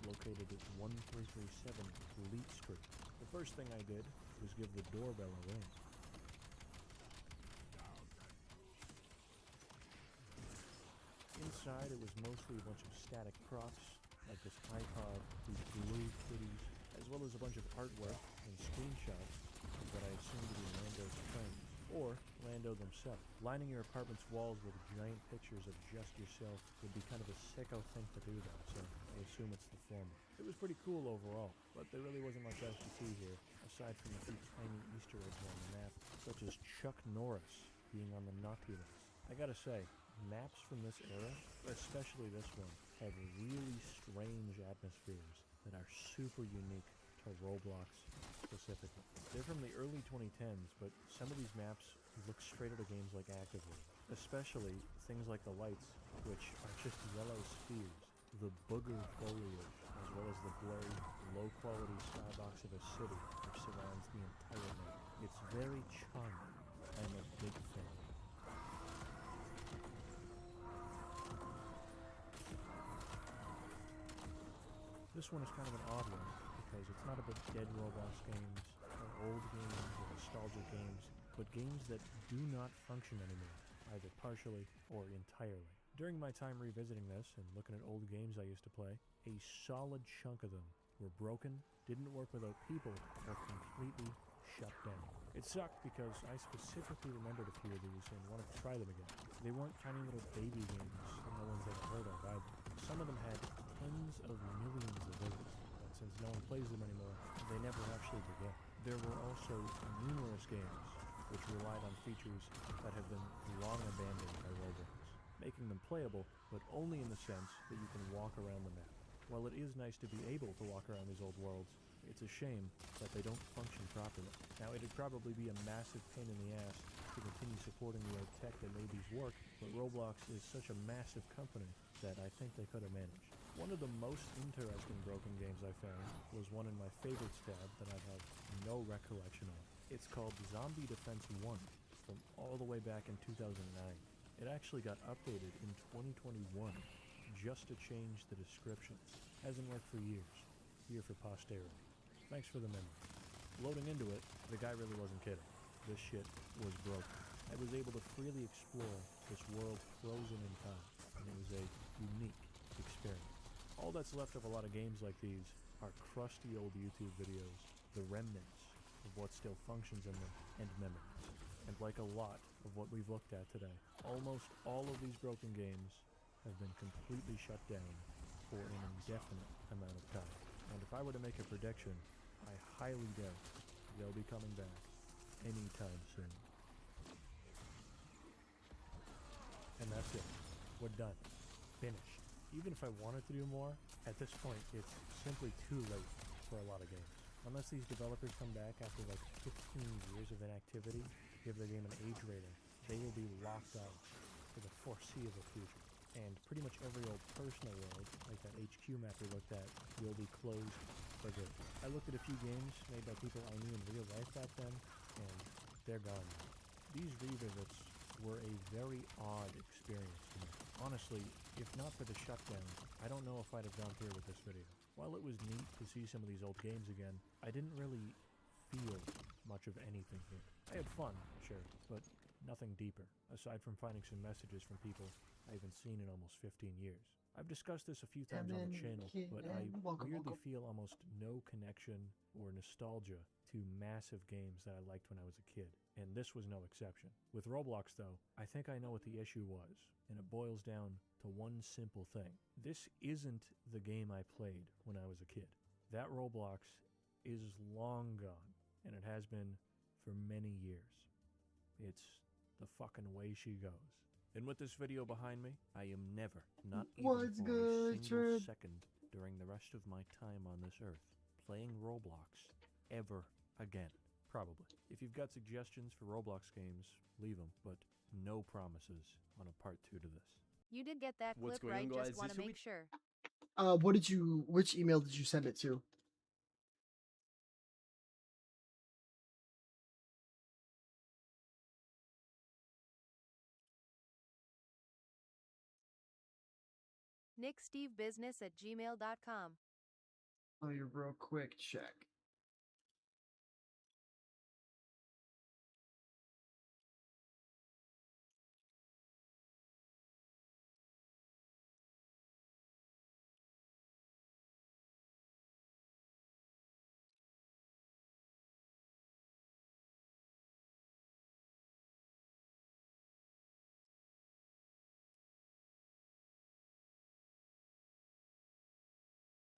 located at 1337 Fleet Street. The first thing I did was give the doorbell a ring. Inside, it was mostly a bunch of static props, like this iPod, these blue kitties, as well as a bunch of artwork and screenshots of what I assumed to be Lando's friends, or Lando themselves. Lining your apartment's walls with giant pictures of just yourself would be kind of a sicko thing to do though, so I assume it's the former. It was pretty cool overall, but there really wasn't much else to see here, aside from a few tiny Easter eggs on the map, such as Chuck Norris being on the naughty list. I gotta say, maps from this era, especially this one, have really strange atmospheres that are super unique to Roblox specifically. They're from the early 2010s, but some of these maps look straight out of games like Activision, especially things like the lights, which are just yellow spheres, the booger foliage, as well as the blurry, low-quality skybox of a city which surrounds the entire map. It's very charming. I'm a big fan. This one is kind of an odd one, because it's not about dead Roblox games, or old games, or nostalgic games, but games that do not function anymore, either partially or entirely. During my time revisiting this and looking at old games I used to play, a solid chunk of them were broken, didn't work without people, or completely shut down. It sucked because I specifically remembered a few of these and wanted to try them again. They weren't tiny little baby games that no one's ever heard of either. Some of them had tens of millions of visits, but since no one plays them anymore, they never actually began. There were also numerous games which relied on features that have been long abandoned by Roblox, making them playable, but only in the sense that you can walk around the map. While it is nice to be able to walk around these old worlds, it's a shame that they don't function properly. Now, it'd probably be a massive pain in the ass to continue supporting the old tech that made these work, but Roblox is such a massive company that I think they could have managed. One of the most interesting broken games I found was one in my favorites tab that I have no recollection of. It's called Zombie Defense 1. from all the way back in 2009. It actually got updated in 2021 just to change the descriptions. Hasn't worked for years. Here for posterity. Thanks for the memory. Loading into it, the guy really wasn't kidding. This shit was broken. I was able to freely explore this world frozen in time, and it was a unique experience. All that's left of a lot of games like these are crusty old YouTube videos, the remnants of what still functions in them, and memories. And like a lot of what we've looked at today, almost all of these broken games have been completely shut down for an indefinite amount of time. And if I were to make a prediction, I highly doubt they'll be coming back anytime soon. And that's it. We're done. Finished. Even if I wanted to do more, at this point it's simply too late for a lot of games. Unless these developers come back after like 15 years of inactivity, give the game an age rating, they will be locked out for the foreseeable future. And pretty much every old personal world, like that HQ map we looked at, will be closed for good. I looked at a few games made by people I knew in real life back then, and they're gone now. These revisits were a very odd experience to me. Honestly, if not for the shutdown, I don't know if I'd have gone through with this video. While it was neat to see some of these old games again, I didn't really feel much of anything here. I had fun, sure, but nothing deeper, aside from finding some messages from people I haven't seen in almost 15 years. I've discussed this a few times on the channel, but I weirdly feel almost no connection or nostalgia to massive games that I liked when I was a kid, and this was no exception. With Roblox, though, I think I know what the issue was, and it boils down to one simple thing. This isn't the game I played when I was a kid. That Roblox is long gone, and it has been for many years. It's the fucking way she goes. And with this video behind me, I am never, not even What's for good, a single Trent? second during the rest of my time on this earth, playing Roblox ever again. Probably. If you've got suggestions for Roblox games, leave them, but no promises on a part 2 to this. You did get that What's clip going right, on, guys? just want to This will make sure. Which email did you send it to? nickstevebusiness@gmail.com. Let me real quick check.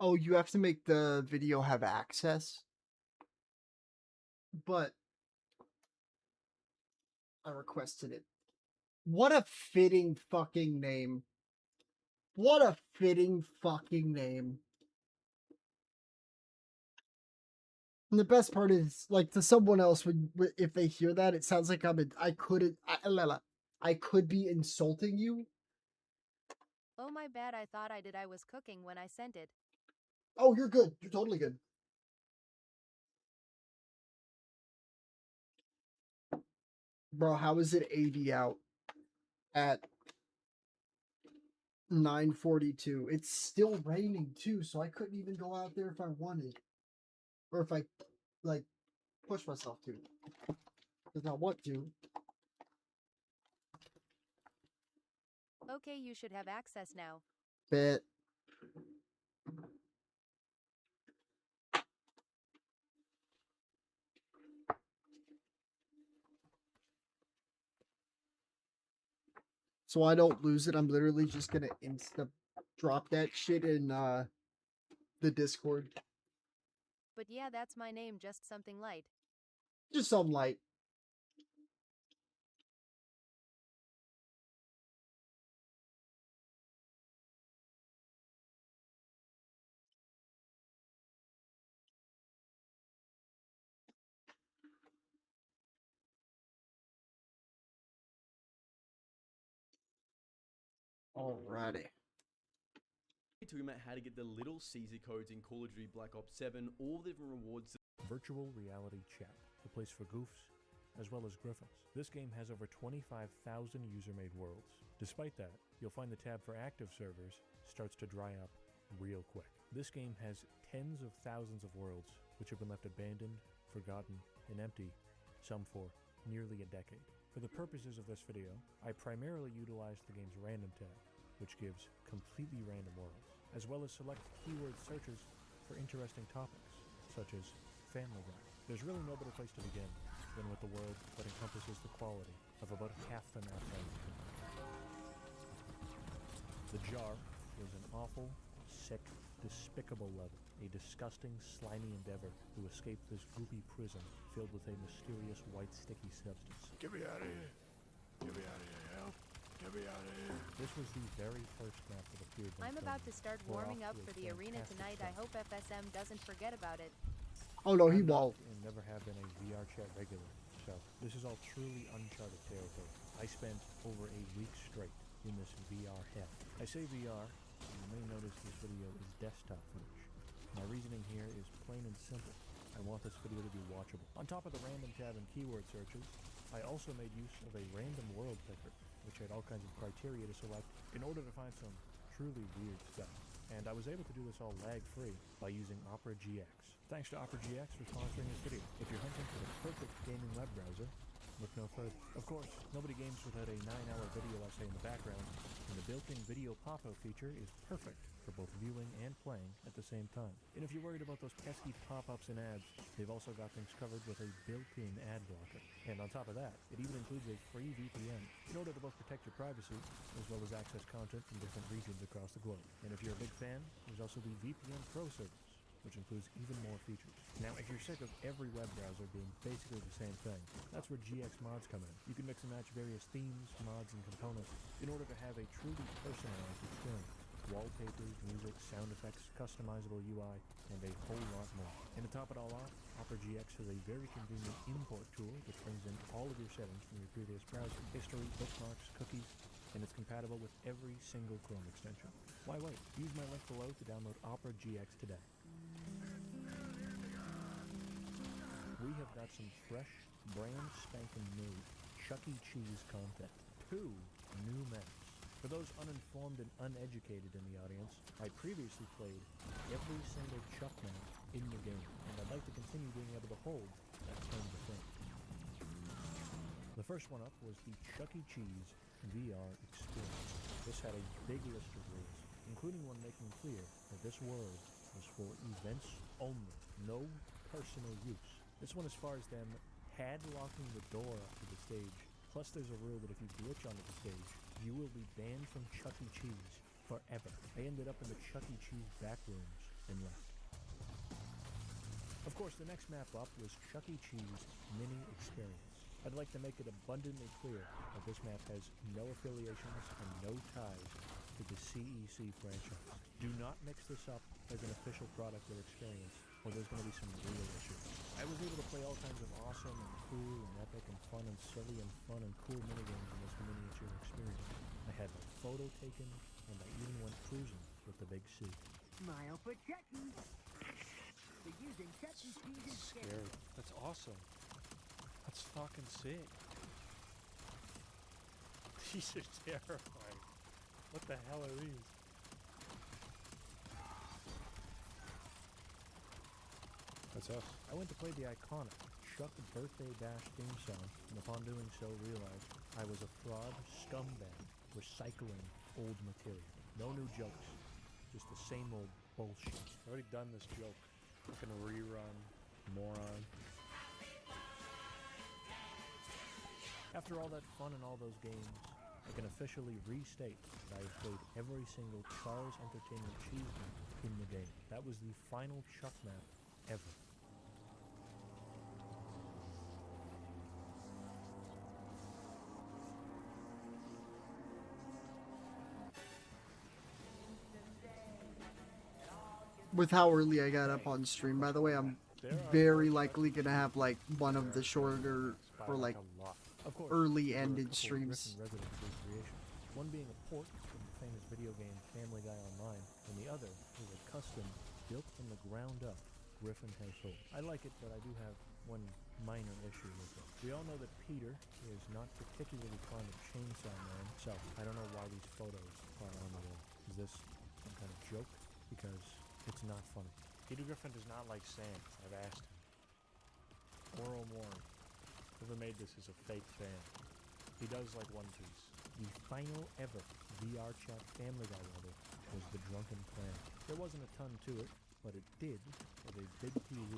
Oh, you have to make the video have access? But I requested it. What a fitting fucking name. What a fitting fucking name. And the best part is, like, to someone else, if they hear that, it sounds like I could be insulting you. Oh my bad, I thought I was cooking when I sent it. Oh, you're good. You're totally good. Bro, how is it 80 out at 9:42? It's still raining too, so I couldn't even go out there if I wanted. Or if I, like, push myself to. Because I want to. Okay, you should have access now. Bet. So I don't lose it, I'm literally just gonna insta drop that shit in the Discord. But yeah, that's my name, just something light. Just some light. Alrighty. Talking about how to get the little Caesar codes in Call of Duty Black Ops 7, all the different rewards. Virtual reality chat, the place for goofs as well as griffins. This game has over 25,000 user-made worlds. Despite that, you'll find the tab for active servers starts to dry up real quick. This game has tens of thousands of worlds which have been left abandoned, forgotten, and empty, some for nearly a decade. For the purposes of this video, I primarily utilized the game's random tab, which gives completely random worlds, as well as select keyword searches for interesting topics, such as Family Guy. There's really no better place to begin than with the world that encompasses the quality of about half the map size. The jar was an awful, sick, despicable level, a disgusting, slimy endeavor to escape this goopy prison filled with a mysterious white sticky substance. Get me out of here. Get me out of here, help. Get me out of here. This was the very first map that appeared. I'm about to start warming up for the arena tonight. I hope FSM doesn't forget about it. Oh no, he I'm not won't. and never have been a VR chat regular, so this is all truly uncharted territory. I spent over a week straight in this VR hell. I say VR, and you may notice this video is desktop footage. My reasoning here is plain and simple. I want this video to be watchable. On top of the random tab and keyword searches, I also made use of a random world picker, which had all kinds of criteria to select in order to find some truly weird stuff. And I was able to do this all lag-free by using Opera GX. Thanks to Opera GX for sponsoring this video. If you're hunting for the perfect gaming web browser, look no further. Of course, nobody games without a 9-hour video essay in the background, and the built-in video pop-out feature is perfect for both viewing and playing at the same time. And if you're worried about those pesky pop-ups and ads, they've also got things covered with a built-in ad blocker. And on top of that, it even includes a free VPN in order to both protect your privacy as well as access content from different regions across the globe. And if you're a big fan, there's also the VPN Pro service, which includes even more features. Now, if you're sick of every web browser being basically the same thing, that's where GX mods come in. You can mix and match various themes, mods, and components in order to have a truly personalized experience. Wallpapers, music, sound effects, customizable UI, and a whole lot more. And to top it all off, Opera GX has a very convenient import tool which brings in all of your settings from your previous browser, history, bookmarks, cookies, and it's compatible with every single Chrome extension. Why wait? Use my link below to download Opera GX today. We have got some fresh, brand spanking new Chuck E. Cheese content. 2 new maps. For those uninformed and uneducated in the audience, I previously played every single Chuck map in the game, and I'd like to continue being able to hold that claim to fame. The first one up was the Chuck E. Cheese VR experience. This had a big list of rules, including one making clear that this world was for events only, no personal use. This one, as far as them padlocking the door up to the stage, plus there's a rule that if you glitch onto the stage, you will be banned from Chuck E. Cheese forever. I ended up in the Chuck E. Cheese back rooms and left. Of course, the next map up was Chuck E. Cheese Mini Experience. I'd like to make it abundantly clear that this map has no affiliations and no ties to the CEC franchise. Do not mix this up as an official product or experience, or there's going to be some real issues. I was able to play all kinds of awesome and cool and epic and fun and silly and fun and cool minigames in this miniature experience. I had my photo taken, and I even went cruising with the big C. Smile for Chucky. They're using Chuck E. Cheese's Scary. That's awesome. That's fucking sick. These are terrifying. What the hell are these? That's us. I went to play the iconic Chuck Birthday Bash theme song, and upon doing so realized I was a fraud scumbag recycling old material. No new jokes, just the same old bullshit. I've already done this joke. Fucking rerun. Moron. After all that fun and all those games, I can officially restate that I have played every single Charles Entertainment Cheese map in the game. That was the final Chuck map ever. With how early I got up on stream, by the way, I'm very likely gonna have like one of the shorter or like Of course, early there were a ended couple streams. Griffin Residency creations. One being a port from the famous video game Family Guy Online, and the other is a custom, built from the ground up Griffin household. I like it, but I do have one minor issue with it. We all know that Peter is not particularly fond of Chainsaw Man, so I don't know why these photos are on the wall. Is this some kind of joke? Because it's not funny. Peter Griffin does not like sand. I've asked him. Oral Warren. Whoever made this is a fake fan. He does like One Piece. The final ever VR chat Family Guy level was the Drunken Plan. There wasn't a ton to it, but it did have a big TV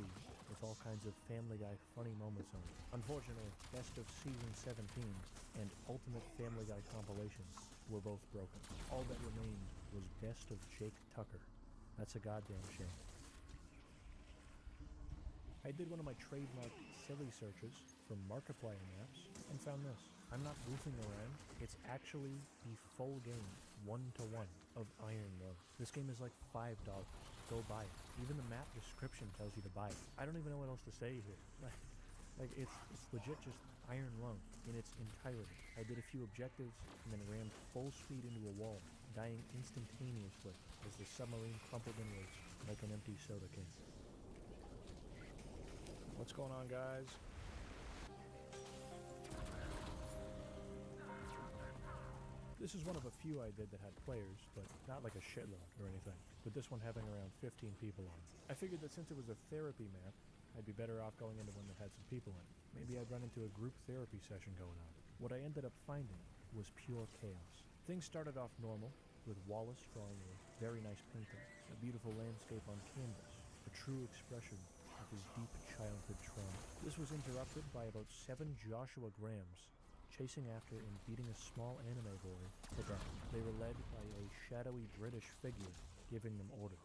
with all kinds of Family Guy funny moments on it. Unfortunately, Best of Season 17 and Ultimate Family Guy compilations were both broken. All that remained was Best of Jake Tucker. That's a goddamn shame. I did one of my trademark silly searches from Markiplier maps and found this. I'm not goofing around. It's actually the full game, 1-to-1, of Iron Lung. This game is like $5. Go buy it. Even the map description tells you to buy it. I don't even know what else to say here. Like it's legit just Iron Lung in its entirety. I did a few objectives and then rammed full speed into a wall, dying instantaneously as the submarine crumpled inwards like an empty soda can. What's going on, guys? This is one of a few I did that had players, but not like a shitload or anything, with this one having around 15 people on it. I figured that since it was a therapy map, I'd be better off going into one that had some people in it. Maybe I'd run into a group therapy session going on. What I ended up finding was pure chaos. Things started off normal, with Wallace drawing a very nice painting, a beautiful landscape on canvas, a true expression of his deep childhood trauma. This was interrupted by about 7 Joshua Grahams chasing after and beating a small anime boy to death. They were led by a shadowy British figure giving them orders.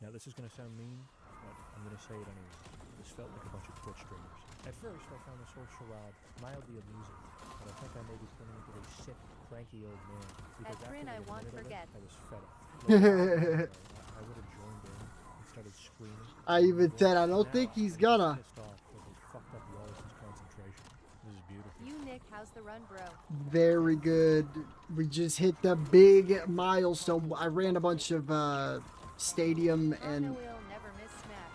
Now this is going to sound mean, but I'm going to say it anyway. This felt like a bunch of Twitch streamers. At first I found this whole charade mildly amusing, but I think I may be turning into a sick, cranky old man. Because That grin after I like a won't minute of it, forget. I was fed up. I would have joined in and started screaming. I even said I don't Now think he's I'm just gonna. pissed off that they fucked up Wallace's concentration. This is beautiful. You, Nick, how's the run, bro? Very good. We just hit the big milestone. I ran a bunch of stadium and Mono will never miss Smash.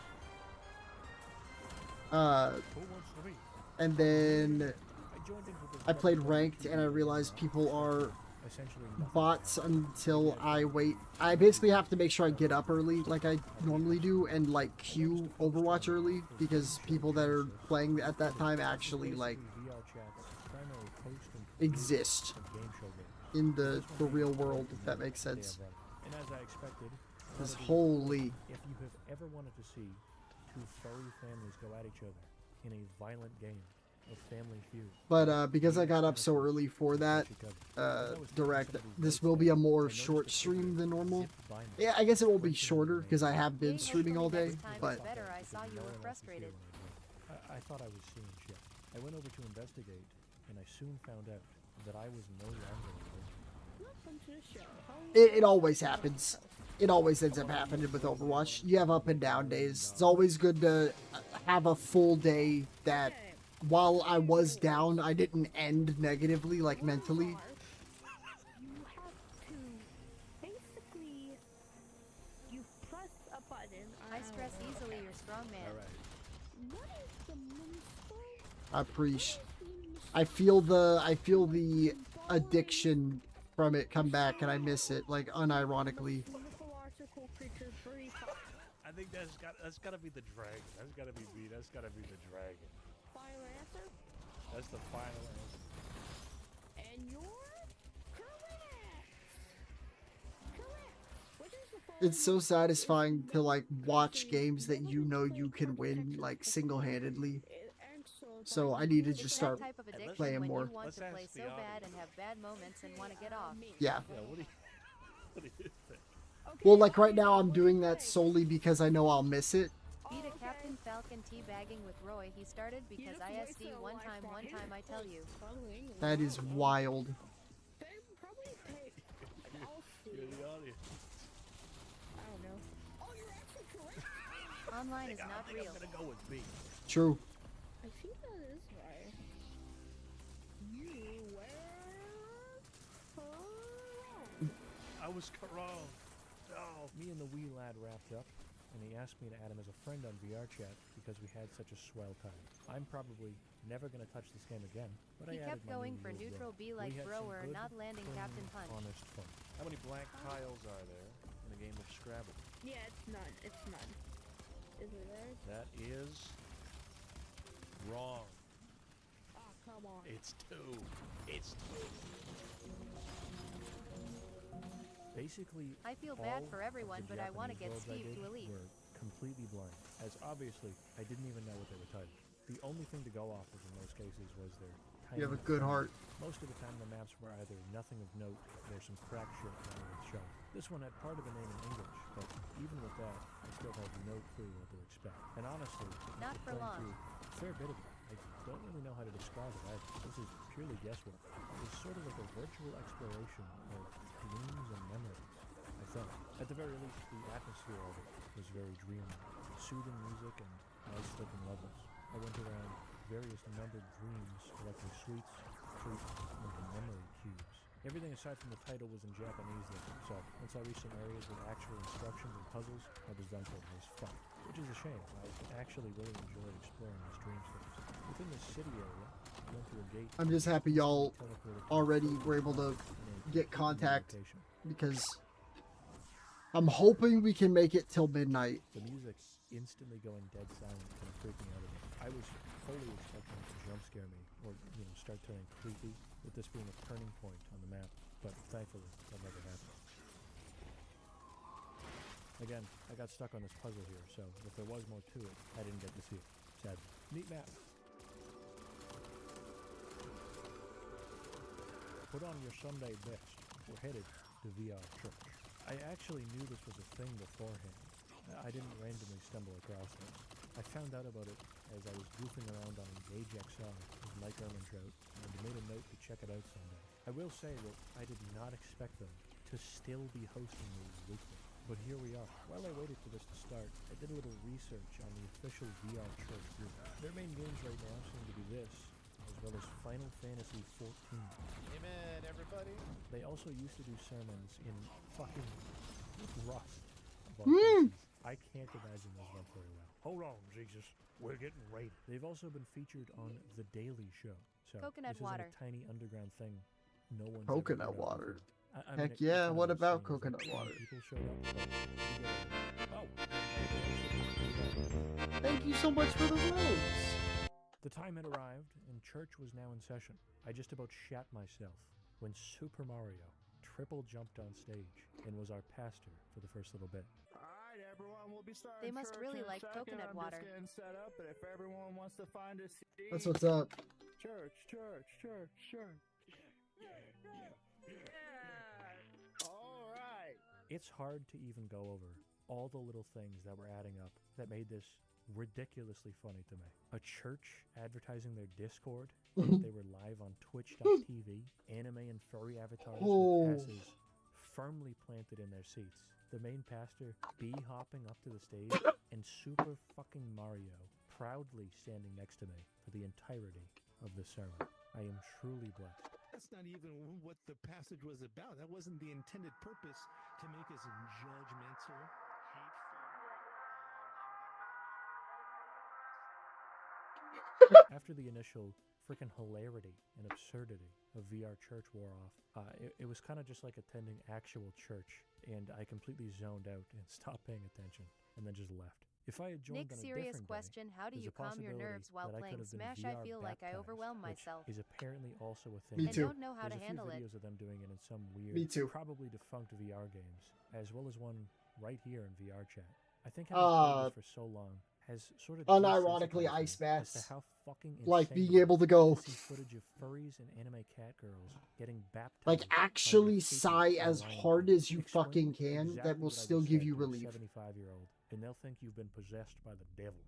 Who wants to be? and then I joined into this I played double ranked and I realized people are essentially nothing. bots until I wait. I basically have to make sure I get up early like I normally do and like queue Overwatch early because people that are playing at that time actually like VR chat's primary host and exist of game show games. in the real world, if that makes They have sense. run. And as I expected, Because one of the- holy, if you have ever wanted to see two furry families go at each other in a violent game of Family Feud, but because I got up so early for that direct, this will be a more short stream than normal. Yeah, I guess it will be shorter because I have been Game streaming all day, next time is but better. I saw you were frustrated. I thought I was seeing shit. I went over to investigate, and I soon found out that I was no longer alone. Welcome to the show. it always happens. It always ends up happening with Overwatch. You have up and down days. It's always good to have a full day that while I was down, I didn't end negatively, like mentally. You have to basically you press a button. I stress easily, you're strong man. What is the minstrel? I appreciate. I feel the addiction from it come back, and I miss it, like unironically. Mythological creature very fast. I think that's gotta be the dragon. That's gotta be me. That's gotta be the dragon. Final answer? That's the final answer. And you're correct. Correct. What is the phone? It's so satisfying to like watch games that you know you can win like single-handedly. So I need to just It's start that type of addiction playing when more. you want Let's to play ask so the bad audience. and have bad moments and want to get off. Yeah. Yeah, what do you think? Well, like right now I'm doing that solely because I know I'll miss it. Beat a Captain Falcon teabagging with Roy. He started because ISD one time, I tell you. That is wild. They probably pay. I'll see. You're the audience. I don't know. Oh, you're actually correct. Online is I not think real. I'm gonna go with B. True. I think that is right. You were wrong. I I was wrong. No. Me and the wee lad wrapped up, and he asked me to add him as a friend on VR chat because we had such a swell time. I'm probably never gonna touch this game again, but He I added kept my going new for little neutral bro. be like We had bro some or good, not landing clean, Captain Punch. honest fun. How many blank tiles are there in a game of Scrabble? Yeah, it's none. It's none. Is it there? That is wrong. Oh, come on. It's 2. It's 2. Basically, I feel all bad for of everyone, the but I want to Japanese get worlds I Steve did to Elite. were completely blind, as obviously I didn't even know what they were titled. The only thing to go off of in most cases was their tiny You have a good font. heart. Most of the time the maps were either nothing of note or some crack shit down with show. This one had part of the name in English, but even with that, I still had no clue what to expect. And honestly, Not after for playing long. through a fair bit of it, I don't really know how to describe it either. This is purely guesswork. It was sort of like a virtual exploration of dreams and memories, I thought. At the very least, the atmosphere of it was very dreamy. Soothing music and nice looking levels. I went around various numbered dreams collecting sweets, treats, and memory cubes. Everything aside from the title was in Japanese though, so once I reached some areas with actual instructions and puzzles, I was done for. It was fun. Which is a shame. I actually really enjoyed exploring these dream states. Within the city area, I went through a gate. I'm just happy y'all teleported to already a were able to in a get new contact location. because I'm hoping we can make it till midnight. The music instantly going dead silent kind of freaked me out a bit. I was fully expecting it to jump scare me or, start turning creepy with this being a turning point on the map, but thankfully that never happened. Again, I got stuck on this puzzle here, so if there was more to it, I didn't get to see it. Sad. Neat map. Put on your Sunday best. We're headed to VR Church. I actually knew this was a thing beforehand. I didn't randomly stumble across this. I found out about it as I was goofing around on Engage XR with Mike Ehrmantraut and made a note to check it out someday. I will say that I did not expect them to still be hosting these weekly. But here we are. While I waited for this to start, I did a little research on the official VR Church group. Their main games right now seem to be this, as well as Final Fantasy XIV. Amen, everybody. They also used to do sermons in fucking Rust. of all places. I can't imagine this went very well. Hold on, Jesus. We're getting raided. They've also been featured on The Daily Show. So Coconut this isn't water. a tiny underground thing no one's Coconut ever heard of water. before. I mean, Heck it yeah, kind of what was about seen as, like, coconut 20 water? people showed up, but we get it. Thank you so much for the rose. The time had arrived, and church was now in session. I just about shat myself when Super Mario triple jumped on stage and was our pastor for the first little bit. Alright, everyone, we'll be starting. They must church really in a like second. coconut I'm water. Just getting set up, but if everyone wants to find a seat. That's what's up. Church. All right. It's hard to even go over all the little things that were adding up that made this ridiculously funny to me. A church advertising their Discord, like they were live on Twitch.tv, anime and furry avatars Oh. with passes firmly planted in their seats. The main pastor bee-hopping up to the stage, and Super fucking Mario proudly standing next to me for the entirety of the sermon. I am truly blessed. That's not even what the passage was about. That wasn't the intended purpose to make us judgmental, hateful. After the initial freaking hilarity and absurdity of VR Church wore off, it was kind of just like attending actual church, and I completely zoned out and stopped paying attention, and then just left. If I had joined Nick, on a serious different question. day, How do there's you a calm your possibility nerves while that I playing could have been Smash? VR I feel like I baptized, overwhelm which myself. is apparently also a thing. Me And too. don't know how There's to a handle few it. videos of them doing it in some weird, Me too. probably defunct VR games, as well as one right here in VR chat. I think having played this for so long has sort of Unironically, desensitized me Ice as Bats, to how fucking like insane being it able is to go see footage of furries and anime cat girls getting baptized like by actually Rafiki sigh from as Lion hard King. as you Explain fucking can. exactly That will what I still just give said you to a relief. 75-year-old, and they'll think you've been possessed by the devil.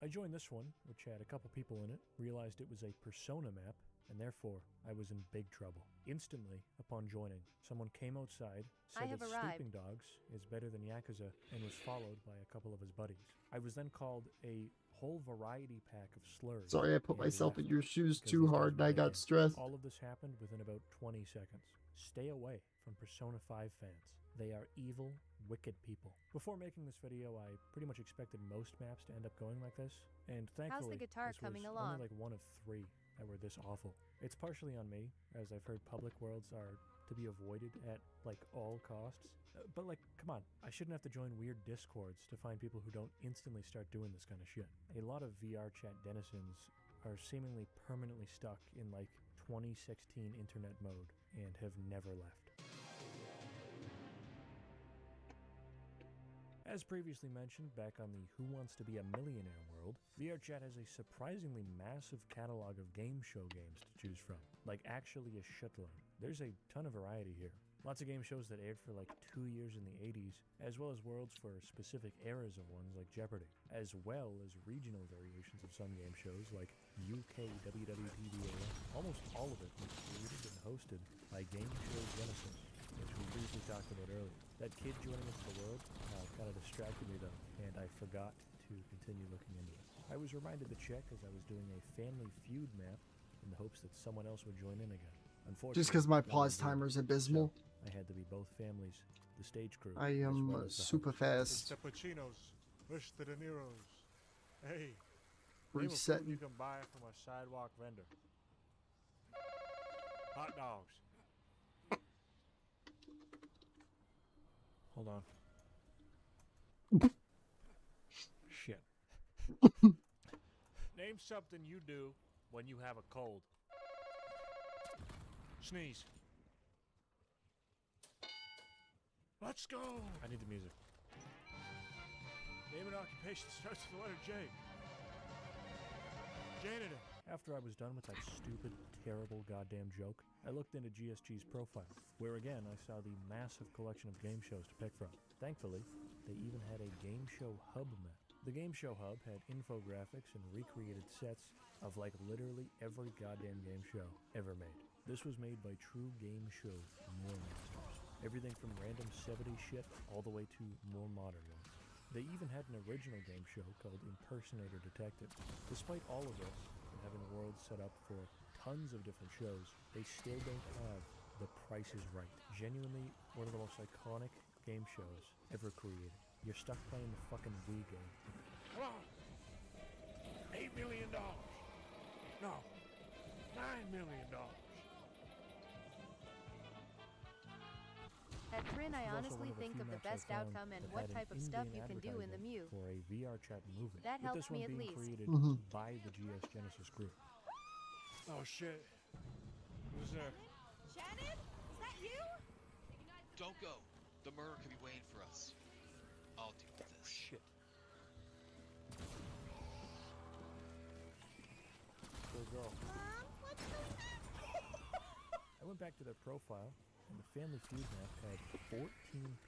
I joined this one, which had a couple people in it, realized it was a Persona map, and therefore I was in big trouble. Instantly, upon joining, someone came outside, I said have that arrived. stooping dogs is better than Yakuza, and was followed by a couple of his buddies. I was then called a whole variety pack of slurs. Sorry, I put and myself left in your shoes because too these guys hard and were I breaking. got stressed. All of this happened within about 20 seconds. stay away from Persona 5 fans. They are evil, wicked people. Before making this video, I pretty much expected most maps to end up going like this, and thankfully, guitar this coming was along? only like one of 3 that were this awful. It's partially on me, as I've heard public worlds are to be avoided at like all costs. But like, come on, I shouldn't have to join weird discords to find people who don't instantly start doing this kind of shit. A lot of VR chat denizens are seemingly permanently stuck in like 2016 internet mode and have never left. As previously mentioned back on the Who Wants to Be a Millionaire world, VRChat has a surprisingly massive catalog of game show games to choose from. Like actually a shitload. There's a ton of variety here. Lots of game shows that aired for like 2 years in the 80s, as well as worlds for specific eras of ones like Jeopardy, as well as regional variations of some game shows like UK WWPDA. Almost all of it was created and hosted by Game Show Genesis, which we briefly talked about earlier. That kid joining into the world kind of distracted me though, and I forgot to continue looking into it. I was reminded to check as I was doing a Family Feud map in the hopes that someone else would join in again. Unfortunately, Just because my no one pause did, timer is abysmal. so I had to be both families, the stage crew, I as am well as the super host. fast. Mr. Pacino's, Mr. De Niro's. Hey, name a food Resetting. You can buy it from a sidewalk vendor. Hot dogs. Hold on. Shit. Name something you do when you have a cold. Sneeze. Let's go! I need the music. Name an occupation that starts with the letter J. Janitor. After I was done with that stupid, terrible goddamn joke, I looked into GSG's profile, where again I saw the massive collection of game shows to pick from. Thankfully, they even had a Game Show Hub map. The Game Show Hub had infographics and recreated sets of like literally every goddamn game show ever made. This was made by true game show lore masters. Everything from random 70s shit all the way to more modern ones. They even had an original game show called Impersonator Detective. Despite all of this, and having the world set up for tons of different shows, they still don't have The Price is Right. Genuinely one of the most iconic game shows ever created. You're stuck playing the fucking Wii game. Come on. $8 million. No. $9 million. At Trin, I This is also honestly one of the think few of the maps I best found outcome and that what had an type of stuff in-game you can do in the advertising Mew. for a VR chat movie. That with helps this one me at being least. created Mhm. by the GS Genesis group. Oh shit. Who's there? Shannon? Is that you? Don't go. The murder could be waiting for us. I'll deal with this. Shit. Good girl. Mom, what's going on? I went back to their profile, and the Family Feud map had 14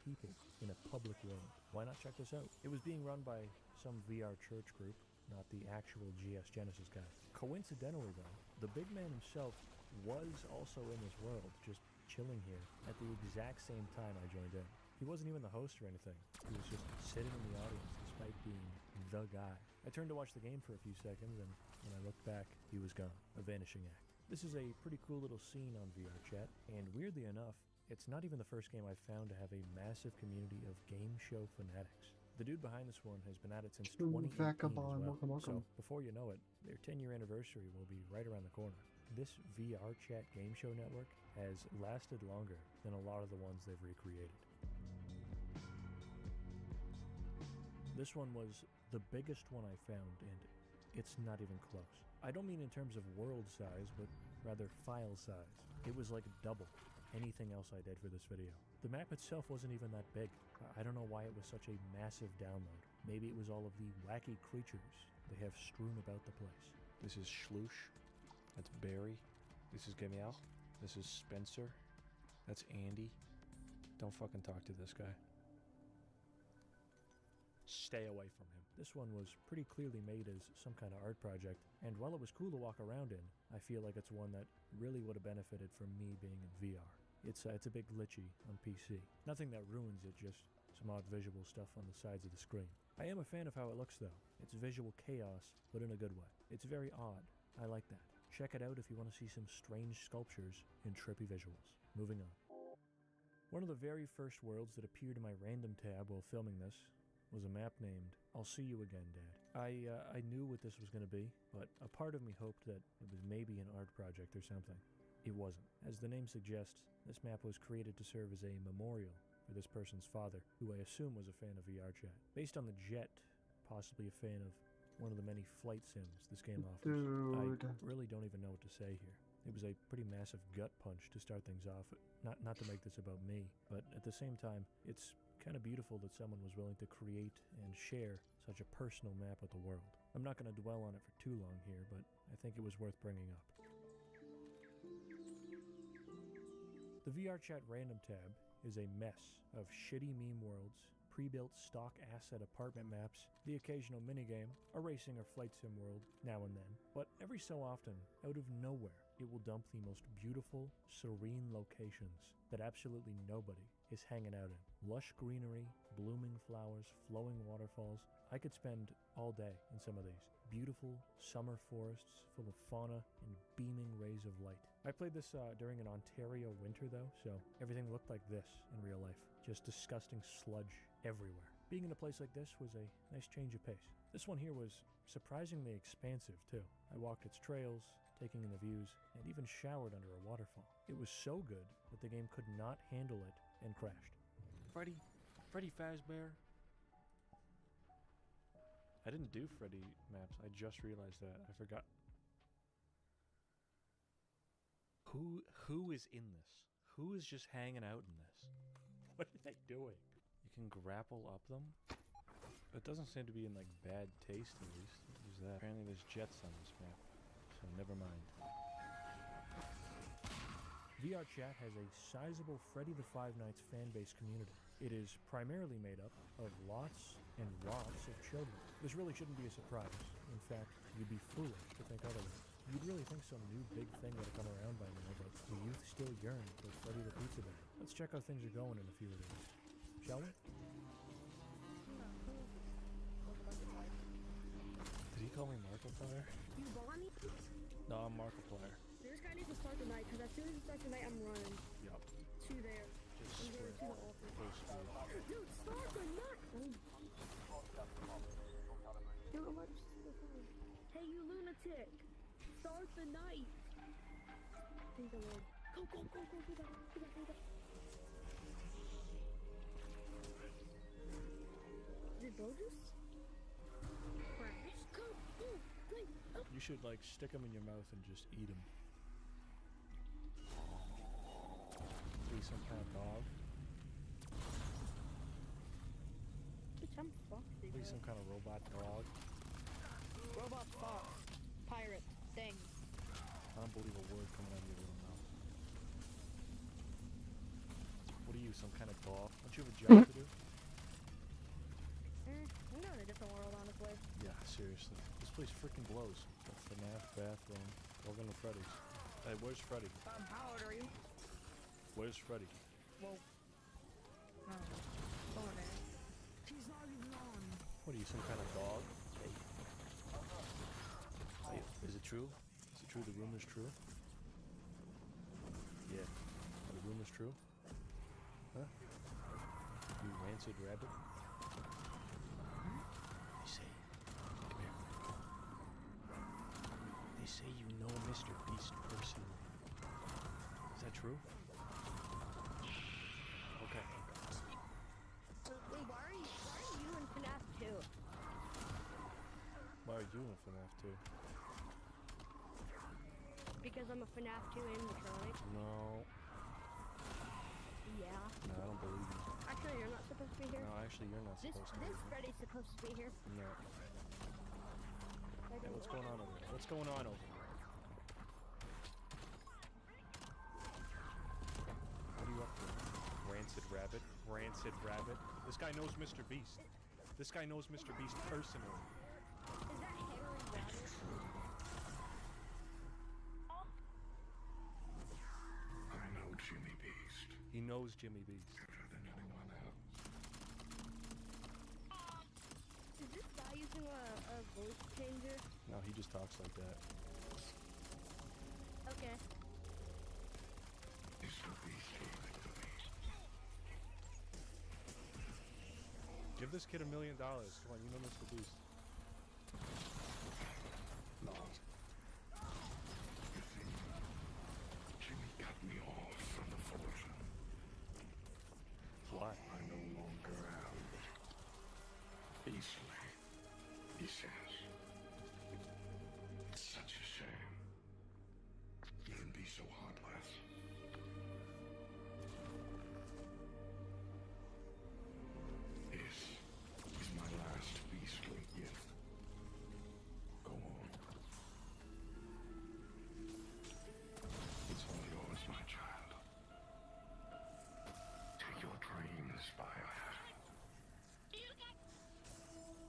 people in a public room. Why not check this out? It was being run by some VR church group, not the actual GS Genesis guy. Coincidentally though, the big man himself was also in this world, just chilling here at the exact same time I joined in. He wasn't even the host or anything. He was just sitting in the audience despite being the guy. I turned to watch the game for a few seconds, and when I looked back, he was gone. A vanishing act. This is a pretty cool little scene on VRChat, and weirdly enough, it's not even the first game I've found to have a massive community of game show fanatics. The dude behind this one has been at it since 2018 as well. So before you know it, their 10-year anniversary will be right around the corner. This VRChat game show network has lasted longer than a lot of the ones they've recreated. This one was the biggest one I found, and it's not even close. I don't mean in terms of world size, but rather file size. It was like double anything else I did for this video. The map itself wasn't even that big. I don't know why it was such a massive download. Maybe it was all of the wacky creatures they have strewn about the place. This is Schloosh. That's Barry. This is Gamiel. This is Spencer. That's Andy. Don't fucking talk to this guy. Stay away from him. This one was pretty clearly made as some kind of art project, and while it was cool to walk around in, I feel like it's one that really would have benefited from me being in VR. It's a bit glitchy on PC. Nothing that ruins it, just some odd visual stuff on the sides of the screen. I am a fan of how it looks though. It's visual chaos, but in a good way. It's very odd. I like that. Check it out if you want to see some strange sculptures and trippy visuals. Moving on. One of the very first worlds that appeared in my random tab while filming this was a map named I'll See You Again, Dad. I knew what this was going to be, but a part of me hoped that it was maybe an art project or something. It wasn't. As the name suggests, this map was created to serve as a memorial for this person's father, who I assume was a fan of VRChat. Based on the Jet, possibly a fan of one of the many flight sims this game offers. Dude. I really don't even know what to say here. It was a pretty massive gut punch to start things off. Not to make this about me, but at the same time, it's kind of beautiful that someone was willing to create and share such a personal map with the world. I'm not going to dwell on it for too long here, but I think it was worth bringing up. The VRChat random tab is a mess of shitty meme worlds, pre-built stock asset apartment maps, the occasional minigame, a racing or flight sim world now and then, but every so often, out of nowhere, it will dump the most beautiful, serene locations that absolutely nobody is hanging out in. Lush greenery, blooming flowers, flowing waterfalls. I could spend all day in some of these. Beautiful summer forests full of fauna and beaming rays of light. I played this during an Ontario winter though, so everything looked like this in real life. Just disgusting sludge everywhere. Being in a place like this was a nice change of pace. This one here was surprisingly expansive too. I walked its trails, taking in the views, and even showered under a waterfall. It was so good that the game could not handle it and crashed. Freddy Fazbear. I didn't do Freddy maps. I just realized that. I forgot. Who is in this? Who is just hanging out in this? What are they doing? You can grapple up them? It doesn't seem to be in like bad taste at least. There's that. Apparently there's jets on this map. So never mind. VRChat has a sizable Freddy the Five Nights fanbase community. It is primarily made up of lots and lots of children. This really shouldn't be a surprise. In fact, you'd be foolish to think otherwise. You'd really think some new big thing would have come around by now, but the youth still yearn for Freddy the Pizza Man. Let's check how things are going in a few of these, shall we? Did he call me Markiplier? You Bonnie? No, I'm Markiplier. This guy needs to start the night, because as soon as it starts the night, I'm running. Yup. To there. Just I'm going sprint. to the office. Full speed. Dude, start the night! Dude, I'm about to see the phone. Hey, you lunatic! Start the night! Thank the Lord. Go, go, go, go, do that, do that, do that. Did Bo just crash? Go, go, wait, oh. You should like stick them in your mouth and just eat them. Be some kind of dog. Bitch, I'm foxy, Be bro. some kind of robot dog. Robot fox. Pirate. Thing. I don't believe a word coming out of your little mouth. What are you, some kind of dog? Don't you have a job to do? I'm going to a different world, honestly. Yeah, seriously. This place freaking blows. The FNAF bathroom. Welcome to Freddy's. Hey, where's Freddy? How old are you? Where's Freddy? Well, no. Go on there. He's not even on. What are you, some kind of dog? Hey, is it true? Is it true the rumor's true? Yeah. The rumor's true? Huh? You rancid rabbit? They say, come here. They say you know Mr. Beast personally. Is that true? Okay. Wait, why are you in FNAF 2? Why are you in FNAF 2? Because I'm a FNAF 2 animatronic. No. Yeah. No, I don't believe you. Actually, you're not supposed to be here. No, actually, you're not supposed to be This here. Freddy's supposed to be here. No. Hey, what's going on over there? What's going on over there? What are you up to? Rancid rabbit? Rancid rabbit? This guy knows Mr. Beast. This guy knows Mr. Beast personally. Is that Harry Rabbit? I know Jimmy Beast He knows Jimmy Beast. better than anyone else. Is this guy using a voice changer? No, he just talks like that. this kid $1 million. Come on, you know Mr. Beast. No. You see, Jimmy cut me off from the fortune. Why? I no longer am beastly, he says. It's such a shame. You can be so heartless. This is my last beastly gift. Go on. It's all yours, my child. Take your dreams by a hand.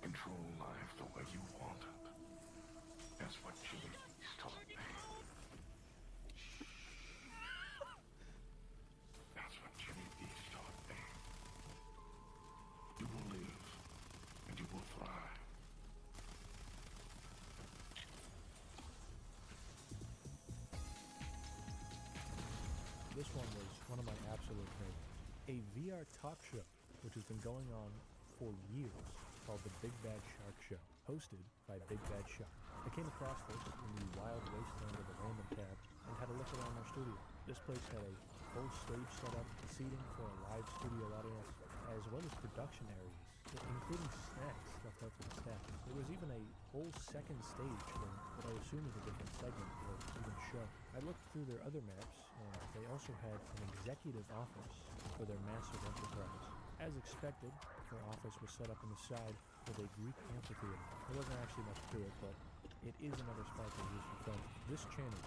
Control life the way you want it. That's what Jimmy taught me. That's what Jimmy Beast taught me. You will live, and you will thrive. This one was one of my absolute favorites. A VR talk show, which has been going on for years, called the Big Bad Shark Show, hosted by Big Bad Shark. I came across this in the wild wasteland of a random tab and had a look around their studio. This place had a full stage setup, seating for a live studio audience, as well as production areas, including snacks left out for the staff. There was even a whole second stage for what I assume is a different segment or even show. I looked through their other maps, and they also had an executive office for their massive enterprise. As expected, their office was set up on the side with a Greek amphitheater. There wasn't actually much to it, but it is another spot they use for filming. This channel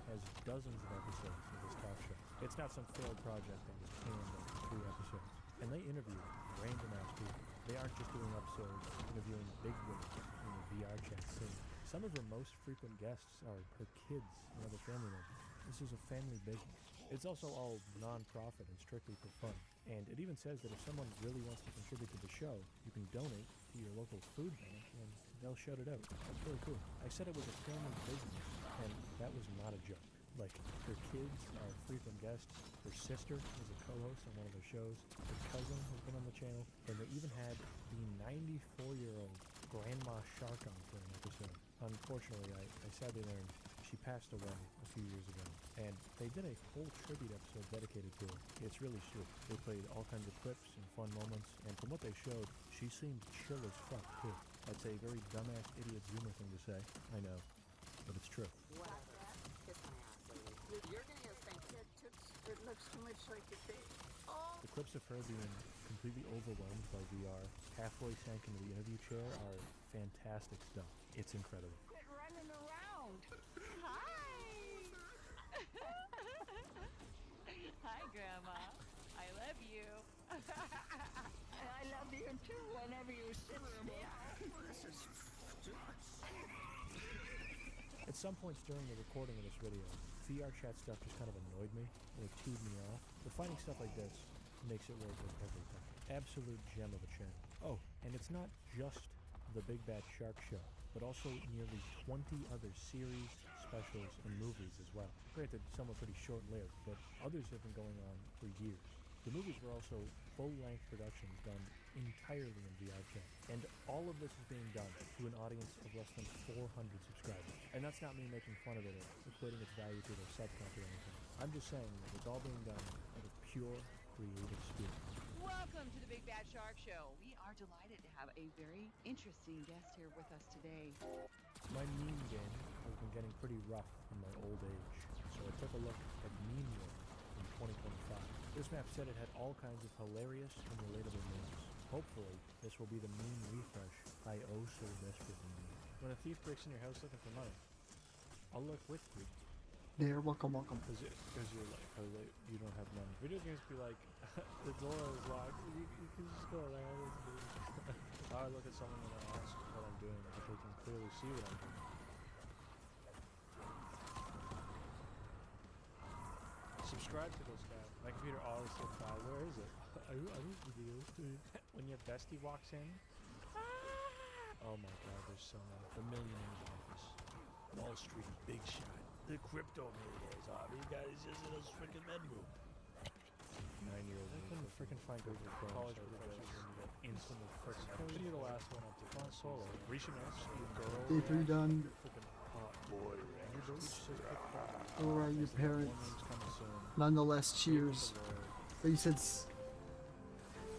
has dozens of episodes of this talk show. It's not some failed project that was canned after 3 episodes. And they interview random ass people. They aren't just doing episodes interviewing bigwigs in the VR chat scene. Some of her most frequent guests are her kids and other family members. This is a family business. It's also all non-profit and strictly for fun. And it even says that if someone really wants to contribute to the show, you can donate to your local food bank and they'll shout it out. That's really cool. I said it was a family business, and that was not a joke. Like, her kids are frequent guests, her sister is a co-host on one of their shows, her cousin has been on the channel, and they even had the 94-year-old Grandma Shark on for an episode. Unfortunately, I sadly learned she passed away a few years ago, and they did a whole tribute episode dedicated to her. It's really sweet. They played all kinds of clips and fun moments, and from what they showed, she seemed chill as fuck, too. That's a very dumbass idiot zoomer thing to say, I know, but it's true. You're gonna think it looks too much like a pig. Oh! The clips of her being completely overwhelmed by VR, halfway sank into the interview chair, are fantastic stuff. It's incredible. Quit running around. Hi! Hi, Grandma. I love you. I love you too whenever you sit still. This is At some points during the recording of this video, VR chat stuff just kind of annoyed me, and it cued me off. But finding stuff like this makes it worth it every time. Absolute gem of a channel. Oh, and it's not just the Big Bad Shark Show, but also nearly 20 other series, specials, and movies as well. Granted, some are pretty short-lived, but others have been going on for years. The movies were also full-length productions done entirely in VR chat. And all of this is being done to an audience of less than 400 subscribers. And that's not me making fun of it or equating its value to their sub count or anything. I'm just saying that it's all being done out of pure creative spirit. Welcome to the Big Bad Shark Show. We are delighted to have a very interesting guest here with us today. My meme game has been getting pretty rough in my old age, so I took a look at Meme World in 2025. This map said it had all kinds of hilarious and relatable memes. Hopefully, this will be the meme refresh I oh so desperately need. When a thief breaks in your house looking for money, I'll look with you. There, welcome. Because you're like, you don't have money. Video games be like, the door is locked, you can just go around. I look at someone and I ask what I'm doing, but they can clearly see what I'm doing. Subscribe to this guy. My computer always said 5. Where is it? I don't videos. When your bestie walks in. Oh my god, there's so many. The Millionaire's Office. Wall Street Big Shot. The Crypto Millionaires. These guys just in a freaking bedroom. 9-year-old. I couldn't freaking find Google Chrome. College professors instantly freaking out. Continue the last one up to Fun Solo. Rishinos, girl. Day 3 done. Freaking hot. Boy, Alright, your parents. Nonetheless, cheers. But you said.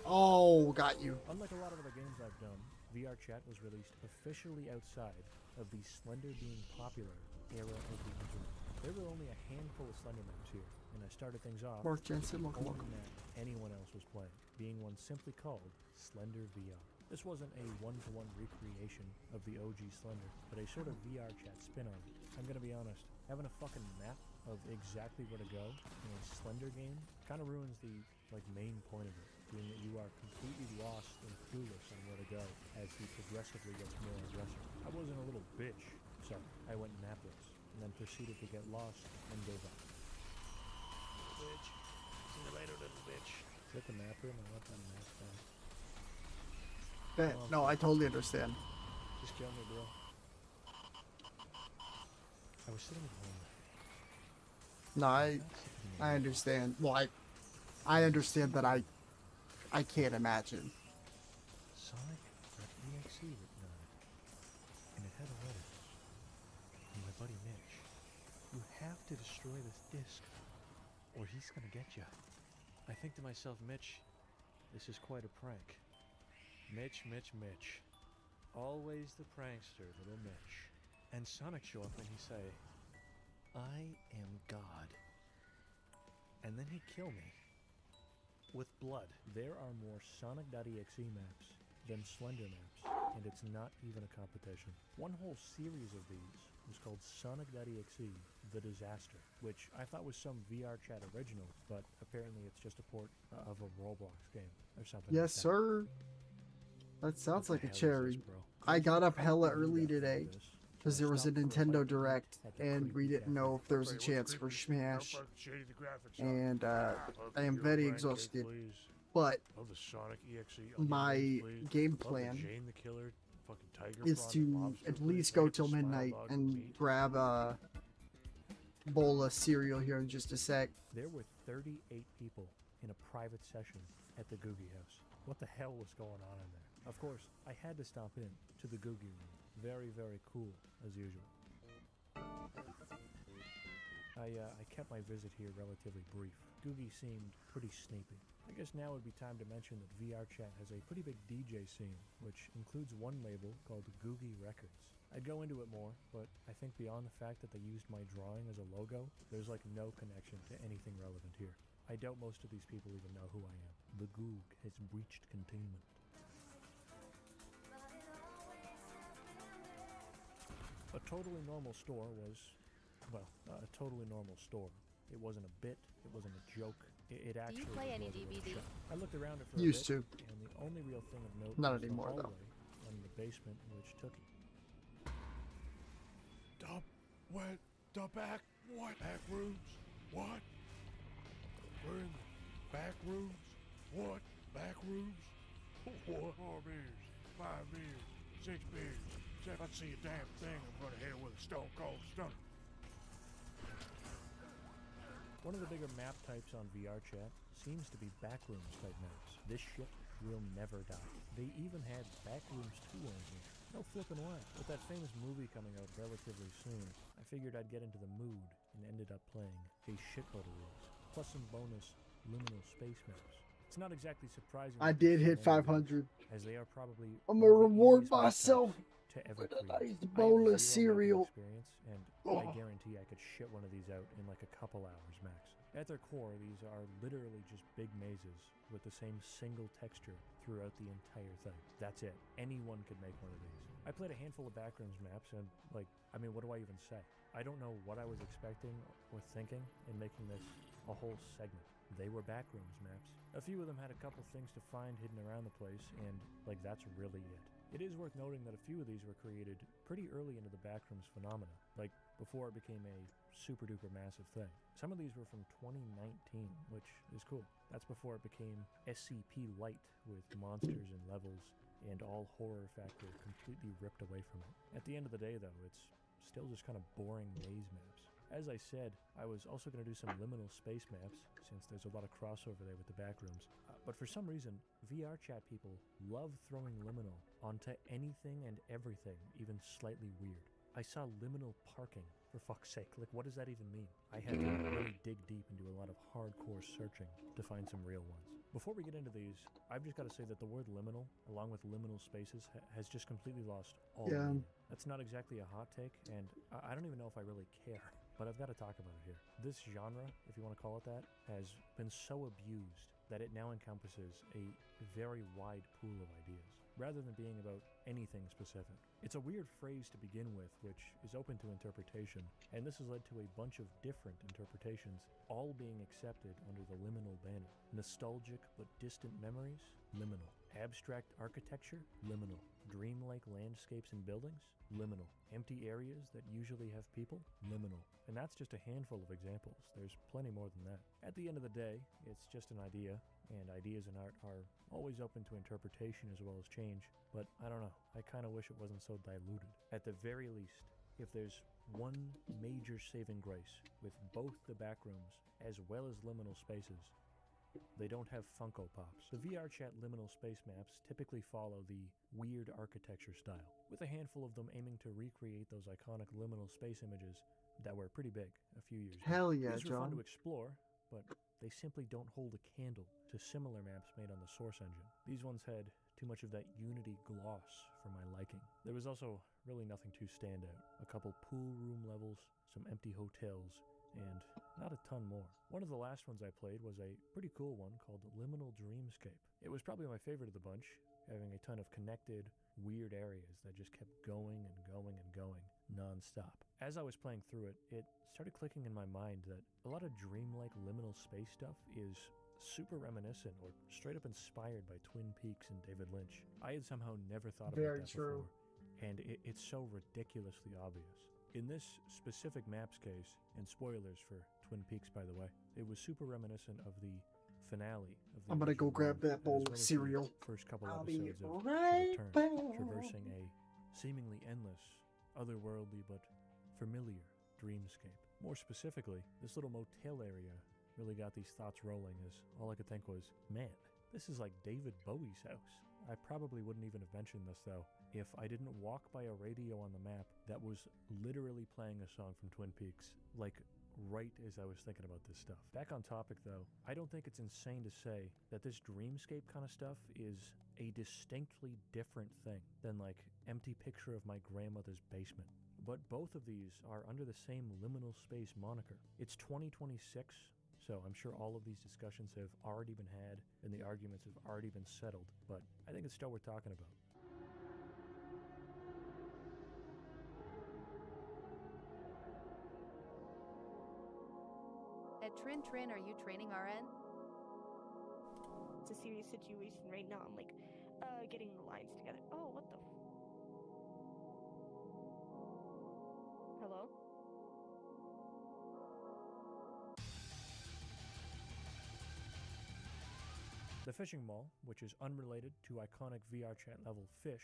Oh, got you. Unlike a lot of other games I've done, VR Chat was released officially outside of the Slender being popular era of the internet. There were only a handful of Slender maps here, and I started things off Mark Jensen, with the welcome, only welcome. map anyone else was playing, being one simply called Slender VR. This wasn't a one-to-one recreation of the OG Slender, but a sort of VR Chat spin on it. I'm gonna be honest, having a fucking map of exactly where to go in a Slender game kind of ruins the main point of it, being that you are completely lost and clueless on where to go as he progressively gets more aggressive. I wasn't a little bitch, so I went mapless, and then proceeded to get lost and gave up. bitch. See you later, little bitch. Is that the map room? I want that map back. Bet. No, I totally understand. Just kill me, bro. I was sitting at home. No, I understand. Well, I understand that I can't imagine. Sonic got EXE written on it, and it had a letter from my buddy Mitch. You have to destroy this disc, or he's gonna get you. I think to myself, Mitch, this is quite a prank. Mitch. Always the prankster, little Mitch. And Sonic show up and he say, I am God. And then he'd kill me. With blood. There are more Sonic.exe maps than Slender maps, and it's not even a competition. One whole series of these was called Sonic.exe The Disaster, which I thought was some VR Chat original, but apparently it's just a port of a Roblox game or something. Yes, like that. sir. That sounds What like the a hell is cherry. this, bro? I got up hella early today because there was a Nintendo Direct, and we didn't know if there was a chance for Smash. And I am very exhausted. But Love the Sonic EXE. my game plan is to at least go till midnight and grab a bowl of cereal here in just a sec. There were 38 people in a private session at the Googie House. What the hell was going on in there? Of course, I had to stop in to the Googie room. Very, very cool, as usual. I kept my visit here relatively brief. Googie seemed pretty sneaky. I guess now would be time to mention that VR Chat has a pretty big DJ scene, which includes one label called Googie Records. I'd go into it more, but I think beyond the fact that they used my drawing as a logo, there's no connection to anything relevant here. I doubt most of these people even know who I am. The Goog has breached containment. A totally normal store was, well, a totally normal store. It wasn't a bit, it wasn't a joke, it actually Do you play any was a real DVD? shop. I looked around it for Used a bit, to. and the only real thing of note Not was anymore, the though. hallway and the basement which took it. The back? What? Back rooms? What? We're in the back rooms? What? Back rooms? What? 4 beers, 5 beers, 6 beers. If I see a damn thing, I'm gonna hit it with a stone cold stunner. One of the bigger map types on VR Chat seems to be backrooms type maps. This shit will never die. They even had Backrooms 2 on here. No flippin' way. With that famous movie coming out relatively soon, I figured I'd get into the mood and ended up playing a shitload of these, plus some bonus liminal space maps. It's not exactly surprising. I that did these hit are many, 500. as they are probably I'm one gonna of the reward easiest map myself types to ever with a create. nice I bowl have of zero map cereal. experience, and Oh. I guarantee I could shit one of these out in a couple hours max. At their core, these are literally just big mazes with the same single texture throughout the entire thing. That's it. Anyone could make one of these. I played a handful of Backrooms maps, and what do I even say? I don't know what I was expecting or thinking in making this a whole segment. They were Backrooms maps. A few of them had a couple things to find hidden around the place, and that's really it. It is worth noting that a few of these were created pretty early into the Backrooms phenomena, before it became a super duper massive thing. Some of these were from 2019, which is cool. That's before it became SCP Lite with monsters and levels and all horror factor completely ripped away from it. At the end of the day though, it's still just kind of boring maze maps. As I said, I was also going to do some liminal space maps, since there's a lot of crossover there with the backrooms. But for some reason, VR chat people love throwing liminal onto anything and everything, even slightly weird. I saw liminal parking, for fuck's sake. Like, what does that even mean? I had to really dig deep and do a lot of hardcore searching to find some real ones. Before we get into these, I've just got to say that the word liminal, along with liminal spaces, has just completely lost all meaning. That's not exactly a hot take, and I don't even know if I really care. But I've got to talk about it here. This genre, if you want to call it that, has been so abused that it now encompasses a very wide pool of ideas, rather than being about anything specific. It's a weird phrase to begin with, which is open to interpretation, and this has led to a bunch of different interpretations, all being accepted under the liminal banner. Nostalgic but distant memories? Liminal. Abstract architecture? Liminal. Dreamlike landscapes and buildings? Liminal. Empty areas that usually have people? Liminal. And that's just a handful of examples. There's plenty more than that. At the end of the day, it's just an idea, and ideas in art are always open to interpretation as well as change, but I don't know, I kind of wish it wasn't so diluted. At the very least, if there's one major saving grace with both the backrooms as well as liminal spaces, they don't have Funko Pops. The VR chat liminal space maps typically follow the weird architecture style, with a handful of them aiming to recreate those iconic liminal space images that were pretty big a few years ago. Hell yeah, These were fun John. to explore, but they simply don't hold a candle to similar maps made on the source engine. These ones had too much of that Unity gloss for my liking. There was also really nothing too standout. A couple pool room levels, some empty hotels, and not a ton more. One of the last ones I played was a pretty cool one called Liminal Dreamscape. It was probably my favorite of the bunch, having a ton of connected, weird areas that just kept going and going and going non-stop. As I was playing through it, it started clicking in my mind that a lot of dreamlike liminal space stuff is super reminiscent or straight up inspired by Twin Peaks and David Lynch. I had somehow never thought about Very that true. before, and it's so ridiculously obvious. In this specific maps case, and spoilers for Twin Peaks by the way, it was super reminiscent of the finale of the I'm gonna go original grab run, that bowl as of well as the cereal. first couple I'll be episodes of right The Return, back. traversing a seemingly endless, otherworldly but familiar dreamscape. More specifically, this little motel area really got these thoughts rolling, as all I could think was, man, this is like David Bowie's house. I probably wouldn't even have mentioned this though if I didn't walk by a radio on the map that was literally playing a song from Twin Peaks, like right as I was thinking about this stuff. Back on topic though, I don't think it's insane to say that this dreamscape kind of stuff is a distinctly different thing than like empty picture of my grandmother's basement. But both of these are under the same liminal space moniker. It's 2026, so I'm sure all of these discussions have already been had and the arguments have already been settled, but I think it's still worth talking about. At Trin, are you training RN? It's a serious situation right now. I'm like, getting the lines together. Oh, what the? Hello? The fishing mall, which is unrelated to iconic VR chat level fish,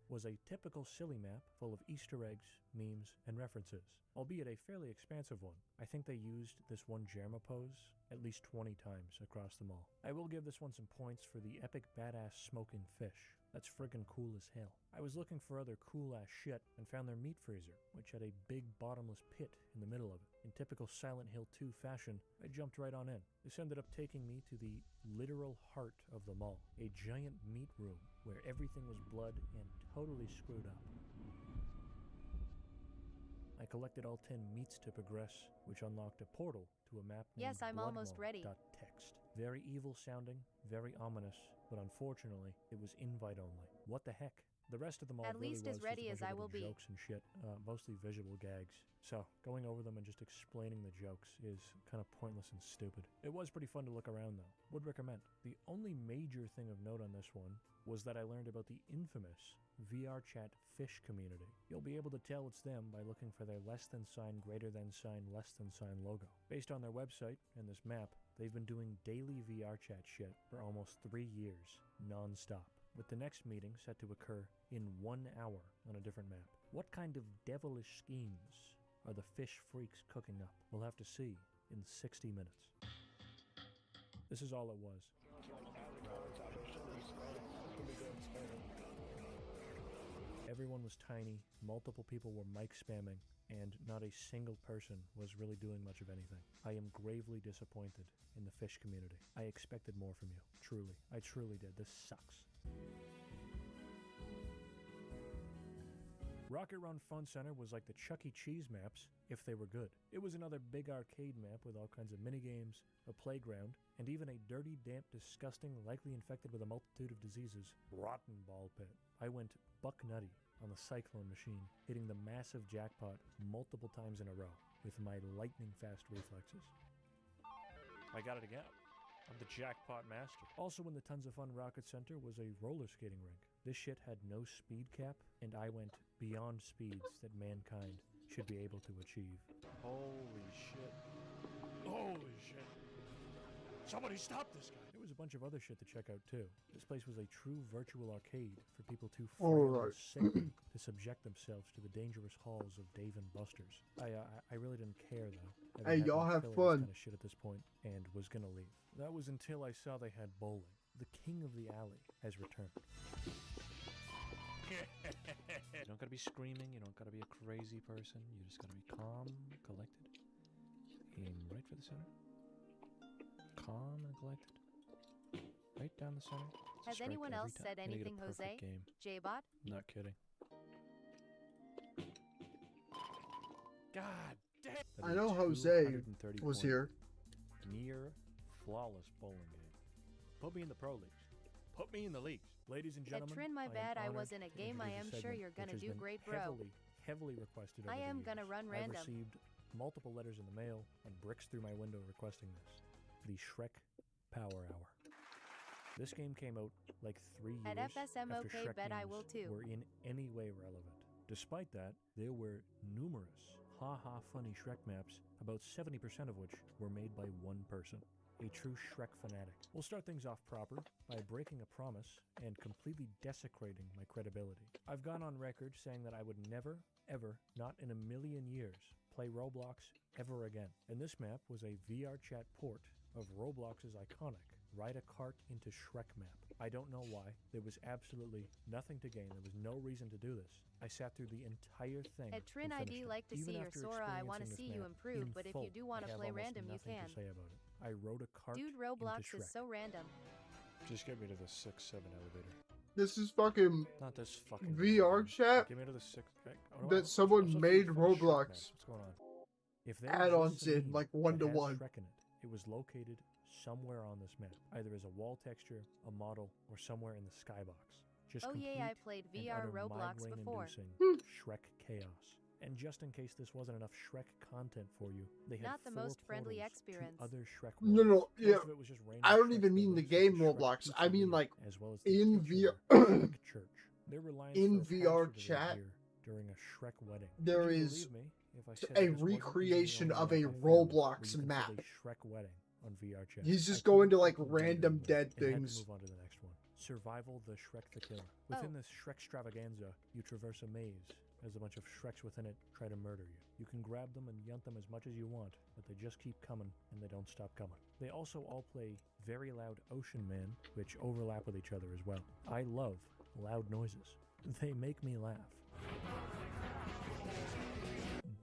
was a typical silly map full of Easter eggs, memes, and references, albeit a fairly expansive one. I think they used this one Jerma pose at least 20 times across the mall. I will give this one some points for the epic badass smoking fish. That's friggin' cool as hell. I was looking for other cool ass shit and found their meat freezer, which had a big bottomless pit in the middle of it. In typical Silent Hill 2 fashion, I jumped right on in. This ended up taking me to the literal heart of the mall, a giant meat room where everything was blood and totally screwed up. I collected all 10 meats to progress, which unlocked a portal to a map named Yes, I'm almost ready. Bloodmall.txt. Very evil sounding, very ominous, but unfortunately, it was invite only. What the heck? The rest of the mall At really least was as ready just as a bunch I of will little be. jokes and shit, mostly visual gags. So, going over them and just explaining the jokes is kind of pointless and stupid. It was pretty fun to look around though. Would recommend. The only major thing of note on this one was that I learned about the infamous VR chat fish community. You'll be able to tell it's them by looking for their less than sign, greater than sign, less than sign logo. Based on their website and this map, they've been doing daily VR chat shit for almost 3 years, non-stop, with the next meeting set to occur in 1 hour on a different map. What kind of devilish schemes are the fish freaks cooking up? We'll have to see in 60 minutes. This is all it was. Everyone was tiny, multiple people were mic spamming, and not a single person was really doing much of anything. I am gravely disappointed in the fish community. I expected more from you. Truly. I truly did. This sucks. Rocket Run Fun Center was like the Chuck E. Cheese maps, if they were good. It was another big arcade map with all kinds of minigames, a playground, and even a dirty, damp, disgusting, likely infected with a multitude of diseases, rotten ball pit. I went buck nutty on the Cyclone machine, hitting the massive jackpot multiple times in a row with my lightning-fast reflexes. I got it again. I'm the jackpot master. Also in the Tons of Fun Rocket Center was a roller skating rink. This shit had no speed cap, and I went beyond speeds that mankind should be able to achieve. Holy shit. Holy shit. Somebody stop this guy. There was a bunch of other shit to check out too. This place was a true virtual arcade for people too All frail right. and sick to subject themselves to the dangerous halls of Dave and Buster's. I really didn't care though. Hey, y'all have fun. Kind of shit at this point, and was gonna leave. That was until I saw they had bowling. The king of the alley has returned. You don't gotta be screaming. You don't gotta be a crazy person. You just gotta be calm, collected. Aim right for the center. Calm and collected. Right down the center. Has Strike anyone every else time. said You're gonna get a anything, perfect Jose? Game. J-Bot? Not kidding. God damn! I know Jose was here. Near flawless bowling game. Put me in the pro leagues. Put me in the leagues. Ladies and gentlemen, Trin, my am bad, I honored was in a to game. I introduce am a sure segment you're gonna which has do been great, bro. Heavily requested over I the am years. gonna run I've random. received multiple letters in the mail and bricks through my window requesting this. The Shrek Power Hour. This game came out like 3 years At FSM, after okay, Shrek bet I games will too. were in any way relevant. Despite that, there were numerous ha-ha funny Shrek maps, about 70% of which were made by one person. A true Shrek fanatic. We'll start things off proper by breaking a promise and completely desecrating my credibility. I've gone on record saying that I would never, ever, not in a million years, play Roblox ever again. And this map was a VR chat port of Roblox's iconic Ride a Cart into Shrek map. I don't know why. There was absolutely nothing to gain. There was no reason to do this. I sat through the entire thing. At Trin and finished ID, it. like to Even see your after Sora, I want to experiencing see this you map improve, in but if full, you do want I to have play almost random, you nothing can. to say about it. I rode a cart Dude, Roblox into is Shrek. so random. Just get me to the 6-7 elevator. This is fucking Not this fucking VR elevator. chat Get me to the 6. that someone made Roblox What's going on? If there add-ons exists a in, meme like, that 1-to-1. has Shrek in it, it was located somewhere on this map, either as a wall texture, a model, or somewhere in the skybox. Just Oh complete yeah, I played and VR utter Roblox before. migraine-inducing Shrek chaos. And just in case this wasn't enough Shrek content for you, they had Not the 4 most friendly portals to experience. other Shrek No, worlds. no, yeah. Most of it was just random I don't Shrek even mean the buildings, game like Roblox. Shrek I mean, Pizzeria, like, as well as the in titular VR Shrek Church. They're relying in for a VR pastor to chat, appear during a Shrek wedding. there Would you is believe me if I said a that this wasn't even the recreation only of map a I found Roblox where you can map. hold a Shrek wedding on VR chat. He's just I couldn't going to, like, fucking believe it random anymore, dead and had to things. move on to the next one. Survival the Shrek the Killer. Within Oh. this Shrek extravaganza, you traverse a maze as a bunch of Shreks within it try to murder you. You can grab them and yunt them as much as you want, but they just keep coming and they don't stop coming. They also all play Very Loud Ocean Man, which overlap with each other as well. I love loud noises. They make me laugh.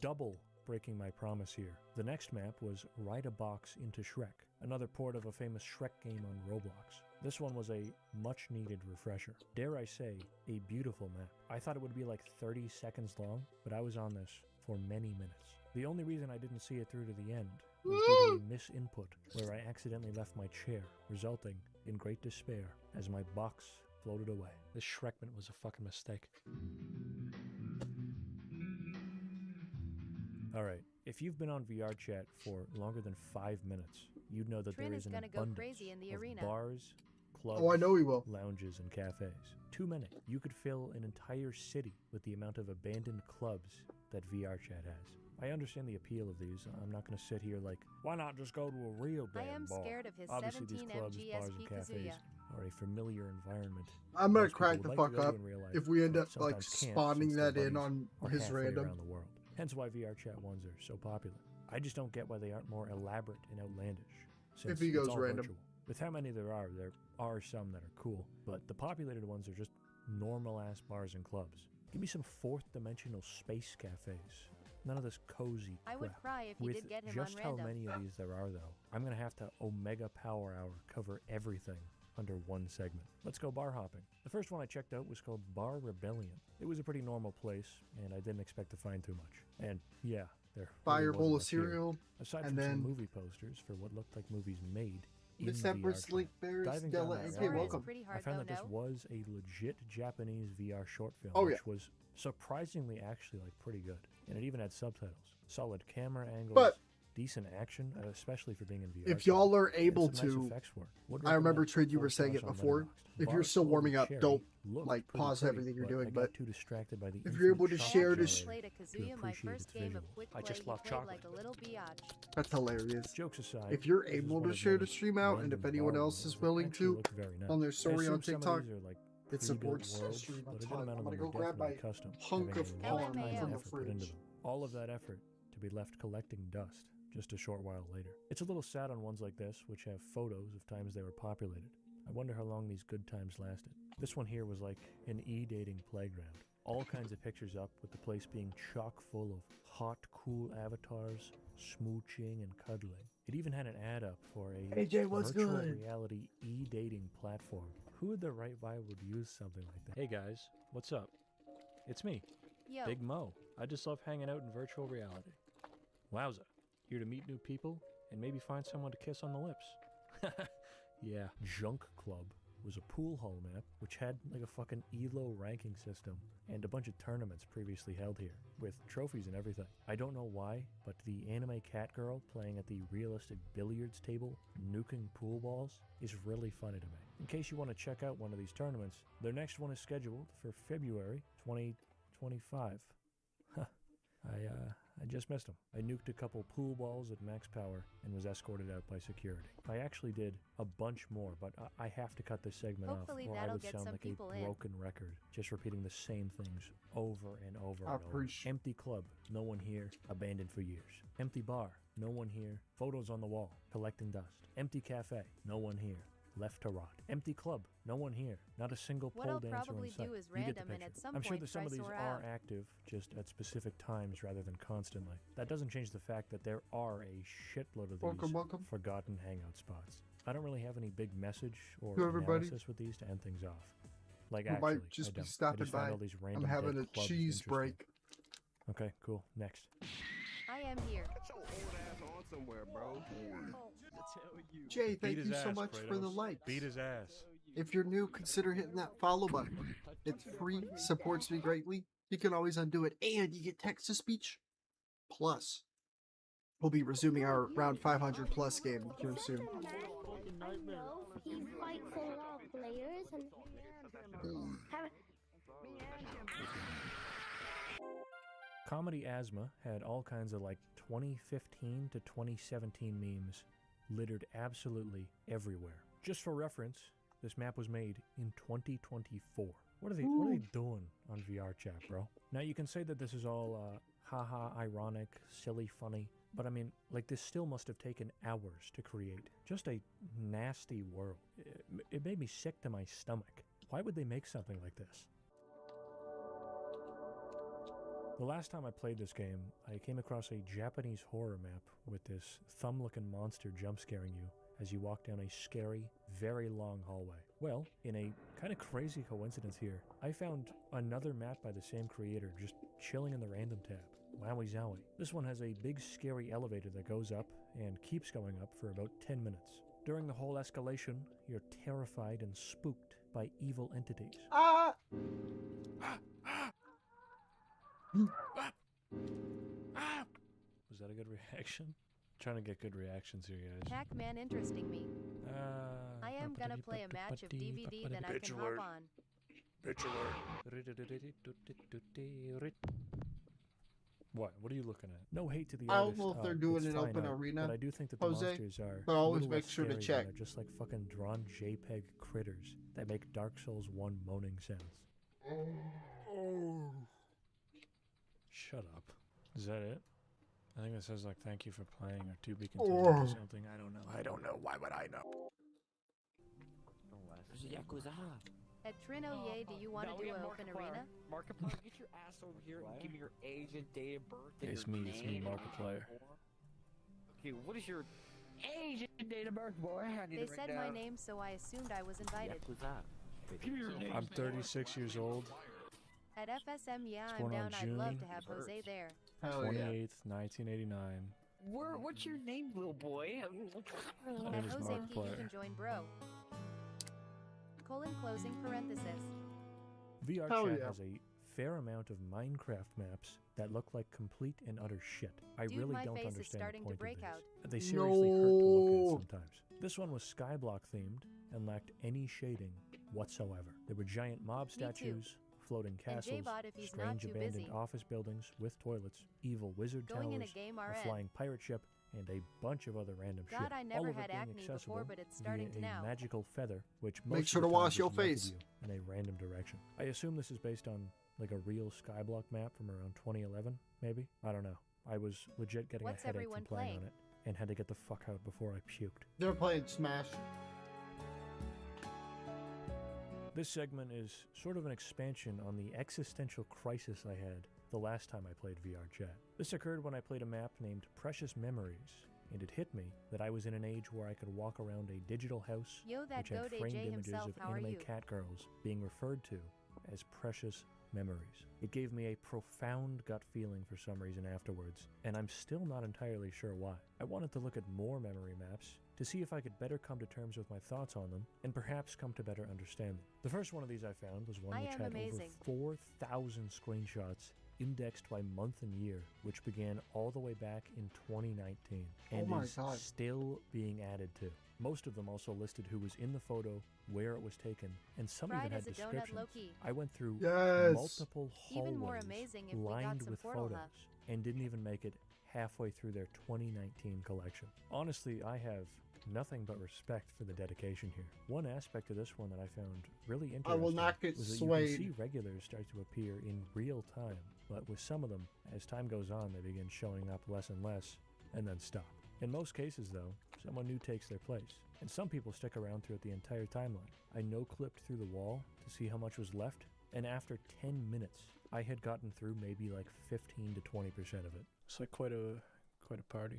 Double breaking my promise here. The next map was Ride a Box into Shrek, another port of a famous Shrek game on Roblox. This one was a much needed refresher. Dare I say, a beautiful map. I thought it would be like 30 seconds long, but I was on this for many minutes. The only reason I didn't see it through to the end was due to a misinput where I accidentally left my chair, resulting in great despair as my box floated away. This Shrekman was a fucking mistake. Alright, if you've been on VR chat for longer than 5 minutes, you'd know that Trin there is is an gonna go abundance crazy in the of arena. bars, clubs, Oh, I know he will. lounges, and cafes. Too many. You could fill an entire city with the amount of abandoned clubs that VR chat has. I understand the appeal of these. I'm not going to sit here like, why not just go to a real damn I am bar? scared of his Obviously, these 17 clubs, MGS bars, and cafes Pikazuya. are a familiar environment. I'm gonna most people crack would the like to fuck go to up in real life, if we end but up, like, sometimes can't spawning since their that in buddies on are his halfway random. around the world. Hence why VR chat ones are so popular. I just don't get why they aren't more elaborate and outlandish. Since he it's goes all random. virtual. With how many there are some that are cool, but the populated ones are just normal-ass bars and clubs. Give me some fourth-dimensional space cafes. None of this cozy crap. I would cry if you With did get him just on how random. many of these there are, though, I'm going to have to Omega Power Hour cover everything under one segment. Let's go bar hopping. The first one I checked out was called Bar Rebellion. It was a pretty normal place, and I didn't expect to find too much. And yeah, there Buy really your wasn't bowl of much here. cereal, Aside and from then some movie posters for what looked like movies made in Miss the Empress VR Lake chat. Bears, Diving Della, down and that hey, rabbit welcome. hole, Pretty I hard found though, that this no? was a legit Japanese VR short film, Oh, yeah. which was surprisingly actually like pretty good, and it even had subtitles, solid camera angles, But decent action, especially for being in VR. if chat, y'all are and able some nice to, effects work. Would I remember recommend. Trid, you were 4 saying it stars on before. Letterboxd. If Bar you're still Salted warming up, Cherry don't looked like pretty pause pretty, everything you're but doing. I But got too distracted by the if you're able infinite to shot share generator this, Played a to Kazuya my appreciate first its game of visuals. quick I play. just He love played chocolate. like a little biatch. that's hilarious. Jokes aside, If you're this is able one to of share the many stream out, and if random anyone bar else worlds is that willing actually to, look very nice. on their I story on assume some of TikTok, these are like it pre-built supports the worlds, stream a but a good ton. amount I'm of gonna them go are grab my definitely custom, hunk having of a corn lot of time LMAO. and from the effort put into fridge. them. All of that effort to be left collecting dust just a short while later. It's a little sad on ones like this, which have photos of times they were populated. I wonder how long these good times lasted. This one here was like an e-dating playground. All kinds of pictures up, with the place being chock full of hot, cool avatars, smooching and cuddling. It even had an ad up for a AJ, what's virtual good? reality e-dating platform. Who with the right vibe would use something like that? Hey guys, what's up? It's me, Yo, Big Mo. I just love hanging out in virtual reality. Wowza. Here to meet new people and maybe find someone to kiss on the lips. Yeah. Junk Club was a pool hall map which had like a fucking ELO ranking system and a bunch of tournaments previously held here with trophies and everything. I don't know why, but the anime cat girl playing at the realistic billiards table nuking pool balls is really funny to me. In case you want to check out one of these tournaments, their next one is scheduled for February 2025. Huh. I just missed them. I nuked a couple pool balls at max power and was escorted out by security. I actually did a bunch more, but I have to cut this segment Hopefully off, or I that'll would get sound some like people a in. broken record, just repeating the same things over and over I and over. appreciate- Empty club, no one here, abandoned for years. Empty bar, no one here, photos on the wall, collecting dust. Empty cafe, no one here, left to rot. Empty club, no one here, not a single What pole I'll dancer probably in sight. do is You get the random and picture. at some I'm sure point that some try of these sore are out. active, just at specific times rather than constantly. That doesn't change the fact that there are a shitload of these Welcome. forgotten hangout spots. I don't really have any big message or Hello, everybody. analysis with these to end things off. Like, We actually, might just I be don't. I stopping just found by. all these I'm random having dead a clubs cheese interesting. break. Okay, cool. Next. I am here. Get your old ass on somewhere, bro. Jay, thank Beat his you so ass, much for the Kratos. likes. Beat his ass. If you're new, consider hitting that follow button. It's free, supports me greatly. You can always undo it, and you get text to speech. Plus, we'll be resuming our round 500 plus game here soon. I know he fights a lot of players and have Comedy Asthma had all kinds of like 2015 to 2017 memes littered absolutely everywhere. Just for reference, this map was made in 2024. What are they doing on VR chat, bro? Now you can say that this is all haha ironic, silly, funny, but I mean, like, this still must have taken hours to create. Just a nasty world. It made me sick to my stomach. Why would they make something like this? The last time I played this game, I came across a Japanese horror map with this thumb-looking monster jump-scaring you as you walk down a scary, very long hallway. Well, in a kind of crazy coincidence here, I found another map by the same creator just chilling in the random tab. Wowie zowie. This one has a big scary elevator that goes up and keeps going up for about 10 minutes. During the whole escalation, you're terrified and spooked by evil entities. Ah! Was that a good reaction? Trying to get good reactions here, guys. Pac-Man interesting me. I am gonna play a match of DVD that I can hop on. Bitch alert. What? What are you looking at? No hate to the I don't artist. know if they're doing it's an fine open art, arena, but I do think that the Jose, monsters are but a always little make less sure to scary when check. They're just like fucking drawn JPEG critters that make Dark Souls 1 moaning sounds. Oh. Shut up. Is that it? I think it says like thank you for playing or to be continued or something. I don't know. I don't know. Why would I know? At Trinoye, do you want to do an open arena? Markiplier, get your ass over here and give me your age and date of birth. And It's your me, name. Markiplier. Okay, what is your age and date of birth, boy? I need They to write said my down. name, so I assumed I was invited. Give me your name. I'm 36 years old. At FSM, yeah, It's I'm going on down. I'd love June to have Jose there. Hell yeah. 28th, 1989. What's your name, little boy? My At name is Jose P, you Markiplier. can join bro. Closing parenthesis. VR Hell Chat yeah. has a fair amount of Minecraft maps that look like complete and utter shit. I Dude, really my don't face is understand starting the to point break of out. these. They seriously hurt to look No. at sometimes. This one was skyblock themed and lacked any shading whatsoever. There were giant mob Me too. statues, floating And castles, J-Bot if he's not strange too abandoned busy. office buildings with toilets, evil wizard Going in a towers, game a RN. flying pirate ship, and a bunch of other random God, shit. I all never of it had being acne accessible before, but it's starting via to a now. magical feather, which Make most sure of to the time wash just your nudges face. you in a random direction. I assume this is based on like a real Skyblock map from around 2011, maybe? I don't know. I was legit getting What's a headache everyone from playing playing? on it and had to get the fuck out before I puked. They're playing Smash. This segment is sort of an expansion on the existential crisis I had the last time I played VR Chat. This occurred when I played a map named Precious Memories, and it hit me that I was in an age where I could walk around a digital house Yo, that which had Goat framed AJ images himself, of how are anime you? catgirls being referred to as precious memories. It gave me a profound gut feeling for some reason afterwards, and I'm still not entirely sure why. I wanted to look at more memory maps to see if I could better come to terms with my thoughts on them and perhaps come to better understand them. The first one of these I found was one I which am had amazing. over 4,000 screenshots indexed by month and year, which began all the way back in 2019 and my is God. still being added to. Most of them also listed who was in the photo, where it was taken, and some Fried even as had a donut descriptions. low-key. I went through Yes. multiple hallways Even more amazing if we got lined some with Portal photos Hub. and didn't even make it halfway through their 2019 collection. Honestly, I have nothing but respect for the dedication here. One aspect of this one that I found really interesting I will not get was that swayed. you can see regulars start to appear in real time, but with some of them, as time goes on, they begin showing up less and less, and then stop. In most cases, though, someone new takes their place, and some people stick around throughout the entire timeline. I no-clipped through the wall to see how much was left, and after 10 minutes, I had gotten through maybe like 15 to 20% of it. It's like quite a party.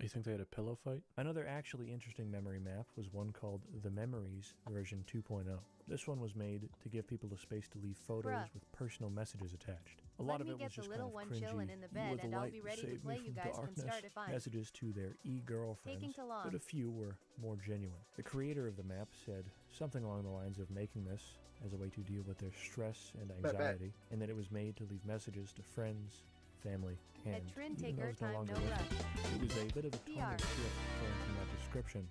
You think they had a pillow fight? Another actually interesting memory map was one called The Memories version 2.0. This one was made to give people the space to leave photos Bruh. with personal messages attached. A Let lot of me it get was the just little kind of one cringy. chillin' in the "You are bed, the and I'll light be that ready to saved play. me You from guys can darkness." start at 5. Messages to their e-girlfriends, Taking too long. but a few were more genuine. The creator of the map said something along the lines of making this as a way to deal with their stress and Bet. anxiety, and that it was made to leave messages to friends, family, and At Trin, even take those our no time, longer no with rush. them. It was a bit of a tonal PR. shift going from that description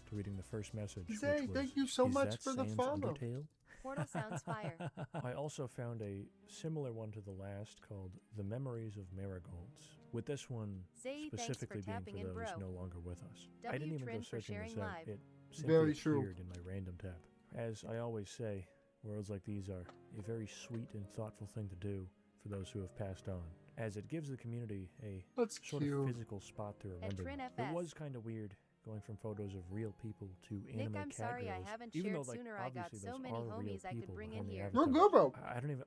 to reading the first message, which Zay, was, thank you so "Is much that for the Sans follow." Undertale?" Portal sounds fire. I also found a similar one to the last called The Memories of Marigolds, with this one Zay, thanks for specifically being tapping for in, those bro. no longer with us. I W didn't even go Trin for searching this sharing out. live. It simply Very true. appeared in my random tab. As I always say, worlds like these are a very sweet and thoughtful thing to do for those who have passed on, as it gives the community a That's sort cute. of physical spot to remember Trin them. FS. It was kind of weird going from photos of real people to anime Nick, I'm sorry I catgirls, haven't even shared though, like, sooner. I got obviously so those many are real homies I could people bring behind in the here. You're avatars. good, bro.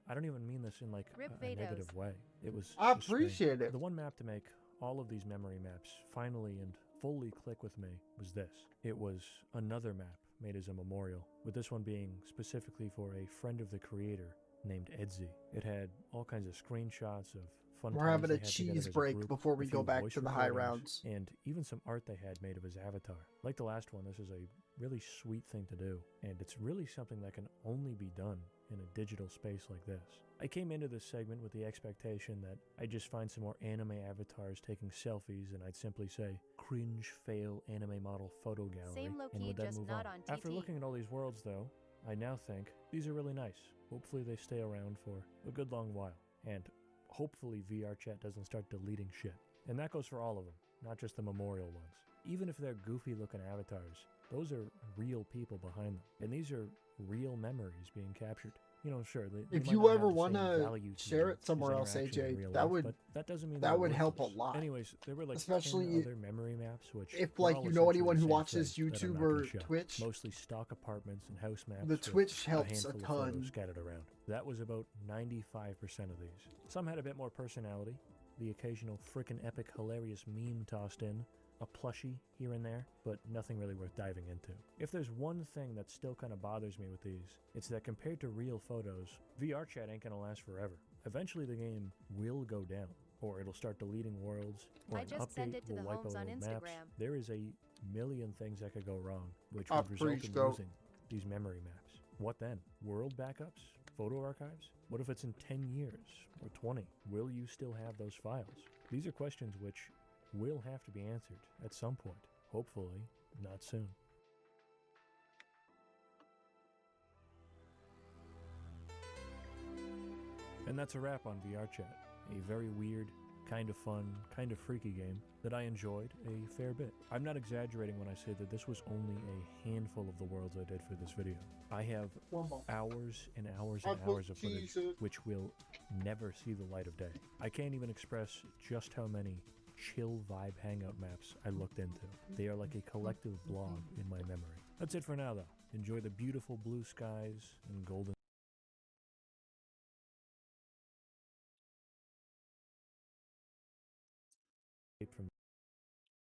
I don't even mean this in like Rip a negative Vados. way. It was I just strange. appreciate it. The one map to make all of these memory maps finally and fully click with me was this. It was another map made as a memorial, with this one being specifically for a friend of the creator named Edzy. It had all kinds of screenshots of fun We're times having they a had together cheese as a break group, before we a go few back voice to the high recordings, rounds. and even some art they had made of his avatar. Like the last one, this is a really sweet thing to do, and it's really something that can only be done in a digital space like this. I came into this segment with the expectation that I'd just find some more anime avatars taking selfies, and I'd simply say, "Cringe fail anime model photo gallery," Same and low-key, would then just move not on. on After TT. looking at all these worlds, though, I now think these are really nice. Hopefully they stay around for a good long while, and hopefully VR Chat doesn't start deleting shit. And that goes for all of them, not just the memorial ones. Even if they're goofy looking avatars, those are real people behind them. And these are real memories being captured. You know, sure. They If might you not have ever the want same to value to share me it somewhere as else, interaction in AJ, real that life, would but that doesn't mean that they're would help a worthless. lot. Anyways, there were like Especially 10 other memory maps, which if were like all you know essentially anyone the who same watches thing that I'm YouTube not gonna or show. Twitch, Mostly stock apartments and house maps. the with Twitch a helps a handful of photos ton. scattered around. That was about 95% of these. Some had a bit more personality. The occasional frickin' epic hilarious meme tossed in, a plushie here and there, but nothing really worth diving into. If there's one thing that still kind of bothers me with these, it's that compared to real photos, VR chat ain't gonna last forever. Eventually the game will go down, or it'll start deleting worlds, or I an just sent update it to will the wipe homes out on old maps. Instagram. There is a million things that could go wrong, which Ah, would result please in go. losing these memory maps. What then? World backups? Photo archives? What if it's in 10 years or 20? Will you still have those files? These are questions which will have to be answered at some point. Hopefully, not soon. And that's a wrap on VR Chat. A very weird, kind of fun, kind of freaky game that I enjoyed a fair bit. I'm not exaggerating when I say that this was only a handful of the worlds I did for this video. I have hours and hours and hours of footage which will never see the light of day. I can't even express just how many chill vibe hangout maps I looked into. They are like a collective blog in my memory. That's it for now though. Enjoy the beautiful blue skies and golden from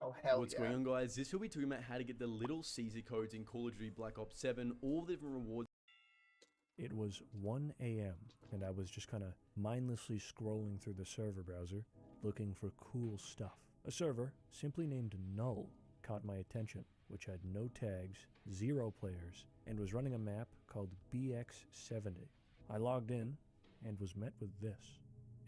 Oh hell What's going on, guys? This will be talking about how to get the little Caesar codes in Call of Duty Black Ops 7, all the different rewards. It was 1 a.m. and I was just kind of mindlessly scrolling through the server browser looking for cool stuff. A server, simply named Null, caught my attention, which had no tags, 0 players, and was running a map called BX70. I logged in and was met with this.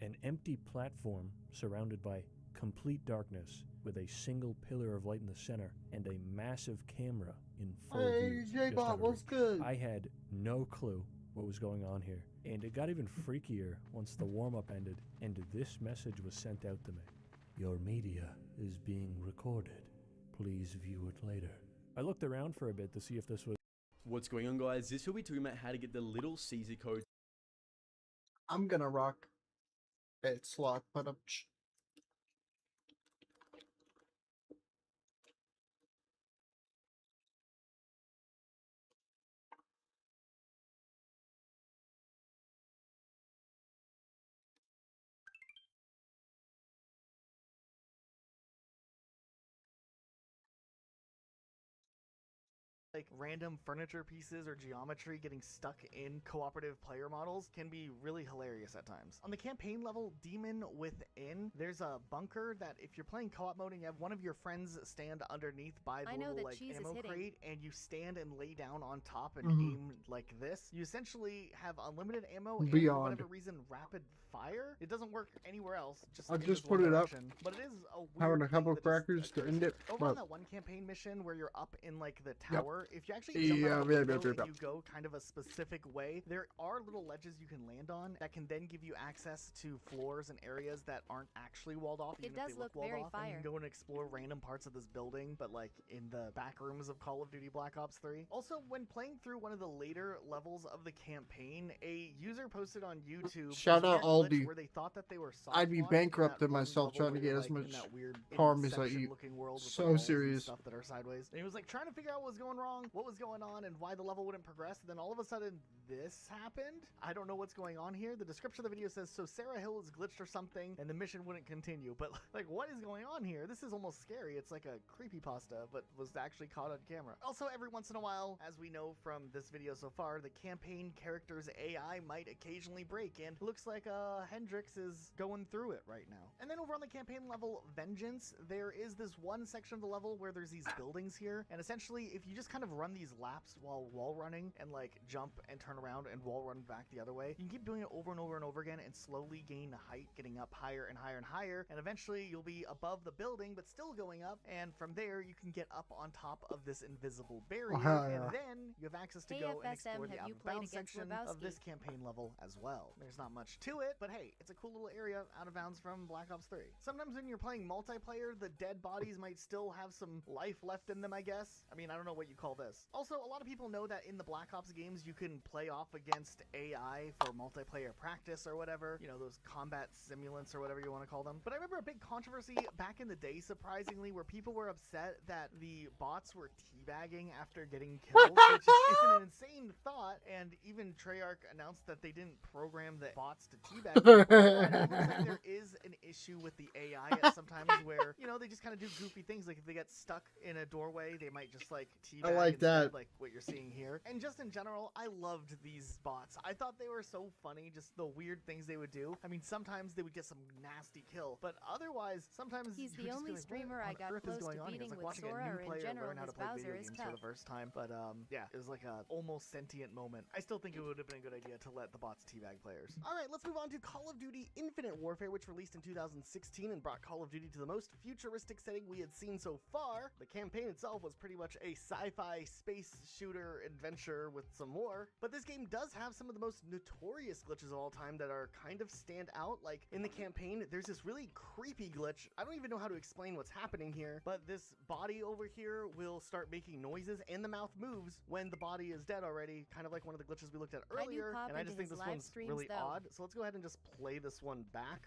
An empty platform surrounded by complete darkness with a single pillar of light in the center and a massive camera in full view. J-Bot, what's good? I had no clue what was going on here, and it got even freakier once the warm-up ended and this message was sent out to me. Your media is being recorded. Please view it later. I looked around for a bit to see if this was... What's going on, guys? This will be talking about how to get the little Caesar codes. I'm gonna rock it slot, but like random furniture pieces or geometry getting stuck in cooperative player models can be really hilarious at times. On the campaign level, Demon Within, there's a bunker that if you're playing co-op mode and you have one of your friends stand underneath by the little like ammo crate and you stand and lay down on top and aim like this, you essentially have unlimited ammo and for whatever reason rapid fire. It doesn't work anywhere else. I'll in just this one put it up. direction, but it is a weird Having a couple thing of crackers to end it. over on that one campaign mission where you're up in like the tower, if you actually jump out the window and you go kind of a specific way, there are little ledges you can land on that can then give you access to floors and areas that aren't actually walled off. It does look very and fire. you can go and explore random parts of this building, but like in the back rooms of Call of Duty Black Ops 3. Also, when playing through one of the later levels of the campaign, a user posted on YouTube shout out Aldi. where they thought that they were I'd be bankrupted myself trying to get as much parm as I eat. So serious. Stuff that are sideways. And he was like trying to figure out what was going wrong, what was going on, and why the level wouldn't progress. And then all of a sudden, this happened. I don't know what's going on here. The description of the video says, so Sarah Hill is glitched or something, and the mission wouldn't continue. But like, what is going on here? This is almost scary. It's like a creepypasta, but was actually caught on camera. Also, every once in a while, as we know from this video so far, the campaign character's AI might occasionally break, and it looks like Hendrix is going through it right now. And then over on the campaign level, Vengeance, there is this one section of the level where there's these buildings here, and essentially, if you just kind of run these laps while wall running and like jump and turn around and wall run back the other way, you can keep doing it over and over and over again and slowly gain height, getting up higher and higher and higher, and eventually you'll be above the building but still going up, and from there you can get up on top of this invisible barrier, and then you have access to go and explore the out of bounds section of this campaign level as well. There's not much to it, but hey, it's a cool little area out of bounds from Black Ops 3. Sometimes when you're playing multiplayer, the dead bodies might still have some life left in them, I guess. I mean, I don't know what you call all this. Also, a lot of people know that in the Black Ops games, you can play off against AI for multiplayer practice or whatever, you know, those combat simulants or whatever you want to call them. But I remember a big controversy back in the day, surprisingly, where people were upset that the bots were teabagging after getting killed, which is an insane thought, and even Treyarch announced that they didn't program the bots to teabag people. But it looks like there is an issue with the AI at sometimes where, you know, they just kind of do goofy things. Like if they get stuck in a doorway, they might just like teabag I like instead, that. like what you're seeing here. And just in general, I loved these bots. I thought they were so funny, just the weird things they would do. I mean, sometimes they would get some nasty kill, but otherwise, sometimes He's you would the just only be like, streamer what I on got earth is close going to on here? It's beating like with watching a Sora, new or in player general, learn how to his play Bowser video is games for tough. the first time. But yeah, it was like a almost sentient moment. I still think it would have been a good idea to let the bots teabag players. All right, let's move on to Call of Duty Infinite Warfare, which released in 2016 and brought Call of Duty to the most futuristic setting we had seen so far. The campaign itself was pretty much a sci-fi space shooter adventure with some more, but this game does have some of the most notorious glitches of all time that are kind of stand out. Like in the campaign, there's this really creepy glitch. I don't even know how to explain what's happening here, but this body over here will start making noises and the mouth moves when the body is dead already, kind of like one of the glitches we looked at I do earlier. pop And I into just think his this live one's streams, really though. odd. So let's go ahead and just play this one back.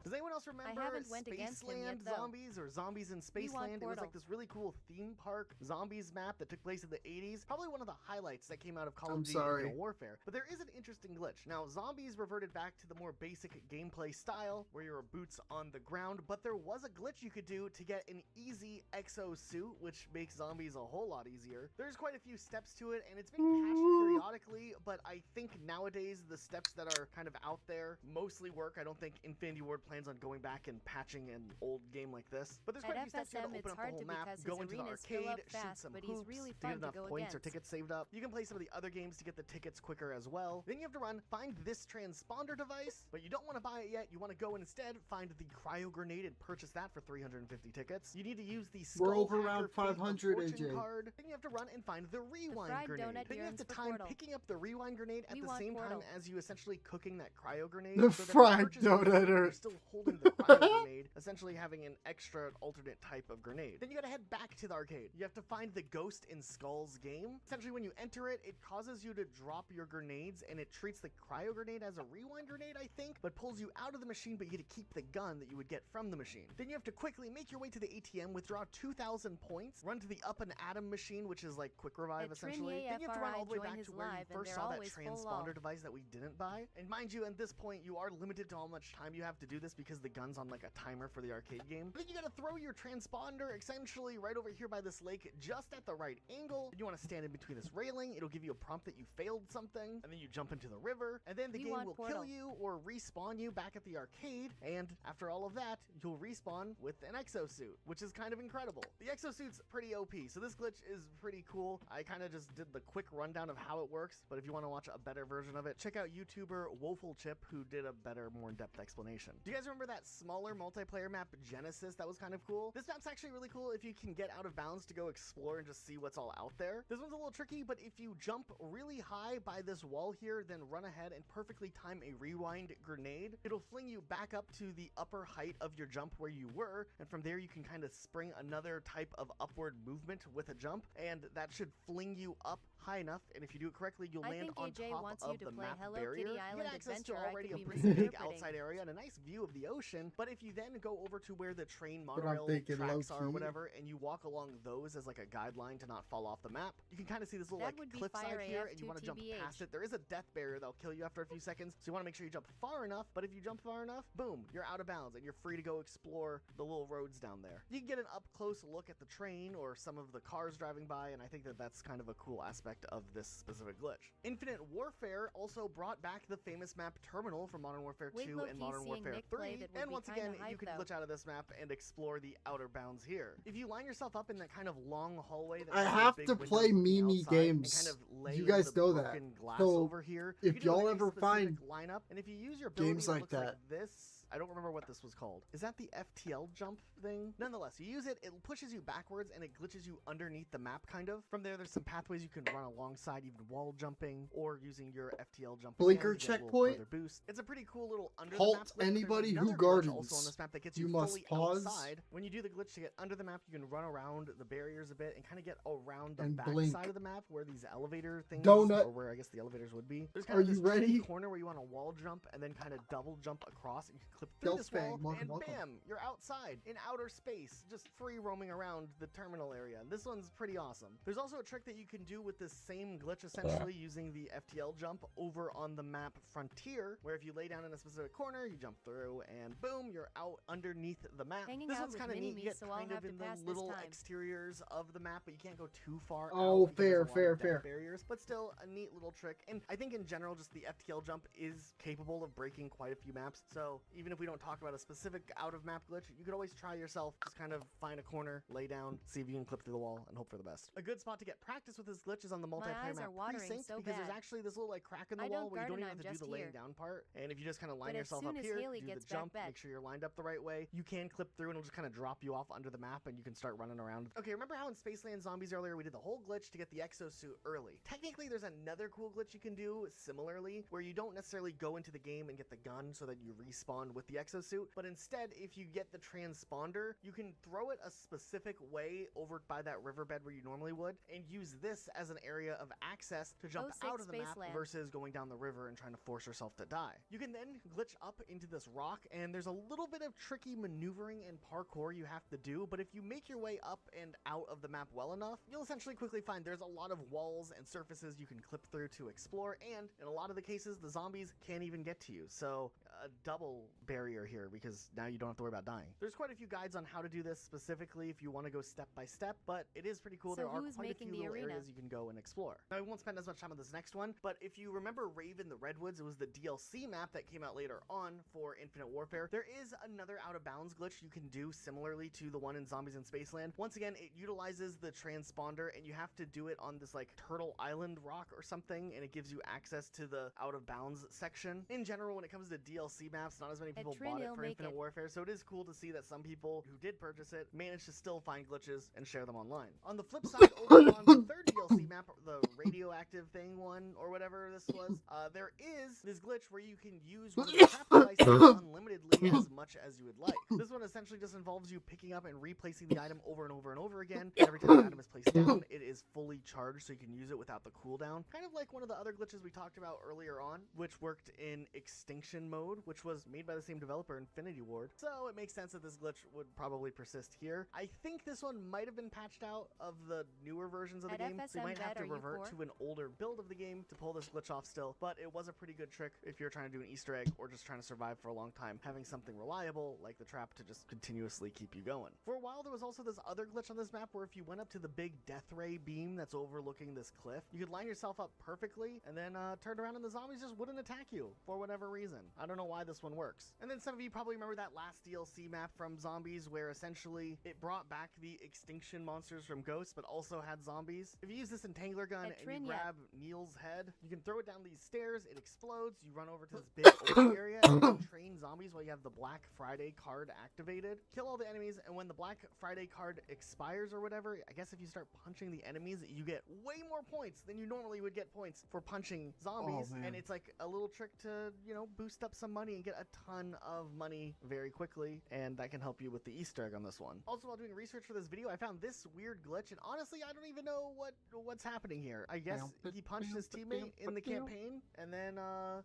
Does anyone else remember haven't went against him yet, Spaceland though. Zombies or Zombies in want Spaceland? It was Portal. like this really cool theme park zombies map that took place in the 80s. Probably one of the highlights that came out of Call of I'm Duty sorry. Infinite Warfare. But there is an interesting glitch. Now, Zombies reverted back to the more basic gameplay style where you're boots on the ground, but there was a glitch you could do to get an easy exosuit, which makes Zombies a whole lot easier. There's quite a few steps to it, and it's been patched periodically, but I think nowadays the steps that are kind of out there mostly work. I don't think Infinity Ward plans on going back and patching an old game like this. But there's quite a few steps here to FSM, open it's up the hard whole to map, because go his into the arenas fill arcade, up shoot fast, some but he's hoops really to fun get to enough go points or against. tickets saved up. You can play some of the other games to get the tickets quicker as well. Then you have to find this transponder device, but you don't want to buy it yet. You want to go and instead find the cryo grenade and purchase that for 350 tickets. You need to use the We're Skull over Hacker around Fate of 500, Fortune AJ. card. Then you have to run and find the rewind fried grenade. donut Then you have yearns to for time Portal. picking up the rewind grenade at We the want same time Portal. as you essentially cooking that cryo grenade. The so that fried purchase your donut You're hurt. still holding the cryo grenade, essentially having an extra alternate type of grenade. Then you gotta head back to the arcade. You have to find the Ghost in Skulls game. Essentially, when you enter it, it causes you to drop your grenades, and it treats the cryo grenade as a rewind grenade, I think, but pulls you out of the machine, but you get to keep the gun that you would get from the machine. Then you have to quickly make your way to the ATM, withdraw 2,000 points, run to the Up and Atom machine, which is like quick revive, At essentially. Trinity Then you have to run all the way FRI back join to his where you live, and first they're saw that always full transponder all. device that we didn't buy. And mind you, at this point, you are limited to how much time you have to do this because the gun's on like a timer for the arcade game. Then you gotta throw your transponder essentially right over here by this lake, just at the right angle. You want to stand in between this railing. It'll give you a prompt that you failed something, and then you jump into the river, and then the We game want will Portal. kill you or respawn you back at the arcade. And after all of that, you'll respawn with an exosuit, which is kind of incredible. The exosuit's pretty OP, so this glitch is pretty cool. I kind of just did the quick rundown of how it works, but if you want to watch a better version of it, check out YouTuber WoefulChip, who did a better, more in-depth explanation. Do you guys remember that smaller multiplayer map, Genesis? That was kind of cool. This map's actually really cool if you can get out of bounds to go explore and just see what's all out there. This one's a little tricky, but if you jump really high by this wall here, then run ahead and perfectly time a rewind grenade, it'll fling you back up to the upper height of your jump where you were, and from there you can kind of spring another type of upward movement with a jump, and that should fling you up high enough, and if you do it correctly, you'll I land think on AJ top wants of you to the play map Hello barrier. Kitty You Island get access to Adventure. I already could a be pretty big misinterpreting. outside area and a nice view of the ocean, but if you then go over to where the train But I'm monorail thinking tracks are or low-key. whatever, and you walk along those as like a guideline to not fall off the map, you can kind of see this little That would like be cliffside Fire here, AF and you to want to jump TBH. past it. There is a death barrier that'll kill you after a few seconds, so you want to make sure you jump far enough, but if you jump far enough, boom, you're out of bounds, and you're free to go explore the little roads down there. You can get an up-close look at the train or some of the cars driving by, and I think that that's kind of a cool aspect of this specific glitch. Infinite Warfare also brought back the famous map Terminal from Modern Warfare Wait, 2 low-key and Modern seeing Warfare Nick 3, play that would and be once kinda again, you hype, can though. glitch out of this map and explore the outer bounds here. If you line yourself up in that kind of long hallway, that I has those have big to windows play looking Mimi outside and games. kind of lay You guys the know that. broken glass So, over here, if you can do a y'all very ever specific find lineup, and if you use your ability games that like looks that, this, I don't remember what this was called. Is that the FTL jump thing? Nonetheless, you use it, it pushes you backwards and it glitches you underneath the map kind of. From there's some pathways you can run alongside, even wall jumping or using your FTL jump. Blinker again to get a little checkpoint. further boost. It's a pretty cool little under Halt the map glitch. There's anybody who another glitch gardens. also on this map that gets You you must fully pause. outside. When you do the glitch to get under the map, you can run around the barriers a bit and kind of get around the And back blink. side of the map where these elevator things Donut. or where I guess the elevators would be. There's kind Are of this you ready? tricky corner where you want to wall jump and then kind of double jump across and you can clip through Stealth this wall bang. Welcome, and welcome. bam, you're outside in outer space, just free roaming around the terminal area. This one's pretty awesome. There's also a trick that you can do with this same glitch essentially using the FTL jump over on the map Frontier, where if you lay down in a specific corner, you jump through and boom, you're out underneath the map. Hanging This out one's with kind of neat. You mini-me, get so I'll kind have of to in the pass this little time. exteriors of the map, but you can't go too far Oh, out because there's a fair, lot of fair. barriers, but still a neat little trick. And I think in general, just the FTL jump is capable of breaking quite a few maps. So even if we don't talk about a specific out of map glitch, you could always try yourself. Just kind of find a corner, lay down, see if you can clip through the wall, and hope for the best. A good spot to get practice with this glitch is on the multiplayer eyes map are watering Precinct, so because there's bad. actually this little like crack in the I wall don't where you don't garden, even I'm have to do just the laying here. down part. And if you just kind of line But as yourself soon up as here, Haley do the gets back jump, bet. make sure you're lined up the right way, you can clip through and it'll just kind of drop you off under the map and you can start running around. Okay, remember how in Spaceland Zombies earlier we did the whole glitch to get the exosuit early? Technically, there's another cool glitch you can do similarly, where you don't necessarily go into the game and get the gun so that you respawn with the exosuit, but instead, if you get the transponder, you can throw it a specific way over by that riverbed where you normally would, and use this as an area of access to jump 06 out of the map Spaceland. versus going down the river and trying to force yourself to die. You can then glitch up into this rock, and there's a little bit of tricky maneuvering and parkour you have to do, but if you make your way up and out of the map well enough, you'll essentially quickly find there's a lot of walls and surfaces you can clip through to explore, and in a lot of the cases, the zombies can't even get to you. So a double barrier here because now you don't have to worry about dying. There's quite a few guides on how to do this specifically if you want to go step by step, but it is pretty cool. So There are who's quite a making few the little arena? areas you can go and explore. Now, I won't spend as much time on this next one, but if you remember Raven the Redwoods, it was the DLC map that came out later on for Infinite Warfare. There is another out of bounds glitch you can do similarly to the one in Zombies in Spaceland. Once again, it utilizes the transponder and you have to do it on this like Turtle Island rock or something, and it gives you access to the out of bounds section. In general, when it comes to DLC maps, not as many people Trin, bought it you'll for make Infinite it. Warfare, so it is cool to see that some people who did purchase it managed to still find glitches and share them online. On the flip side, over on the third DLC map, the radioactive thing one or whatever this was, there is this glitch where you can use one of the trap devices unlimitedly as much as you would like. This one essentially just involves you picking up and replacing the item over and over and over again. And every time the item is placed down, it is fully charged so you can use it without the cooldown. Kind of like one of the other glitches we talked about earlier on, which worked in extinction mode, which was made by the same developer, Infinity Ward. So it makes sense that this glitch would probably persist here. I think this one might have been patched out of the newer versions of the At game, so you might FSM have to Bet, are you revert poor? to an older build of the game to pull this glitch off still, but it was a pretty good trick if you're trying to do an Easter egg or just trying to survive for a long time, having something reliable like the trap to just continuously keep you going. For a while, there was also this other glitch on this map where if you went up to the big death ray beam that's overlooking this cliff, you could line yourself up perfectly and then turn around and the zombies just wouldn't attack you for whatever reason. I don't know why this one works. And then some of you probably remember that last DLC map from Zombies where essentially it brought back the extinction monsters from Ghosts but also had zombies. If you use this Entangler gun and Trin you yet. grab Neil's head, you can throw it down these stairs, it explodes, you run over to this big open area and you can train zombies while you have the Black Friday card activated. Kill all the enemies, and when the Black Friday card expires or whatever, I guess if you start punching the enemies, you get way more points than you normally would get points for punching zombies. Oh, man. And it's like a little trick to, you know, boost up some money and get a ton of money very quickly, and that can help you with the Easter egg on this one. Also, while doing research for this video, I found this weird glitch, and honestly, I don't even know what's happening here. I guess he punched his teammate in the campaign, and then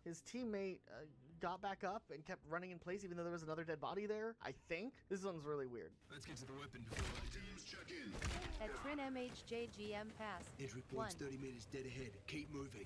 his teammate got back up and kept running in place even though there was another dead body there, I think. This one's really weird. Let's get to the weapon before teams check in. At Trin MHJGM Pass. Entry 1. point's 30 meters dead ahead. Keep moving.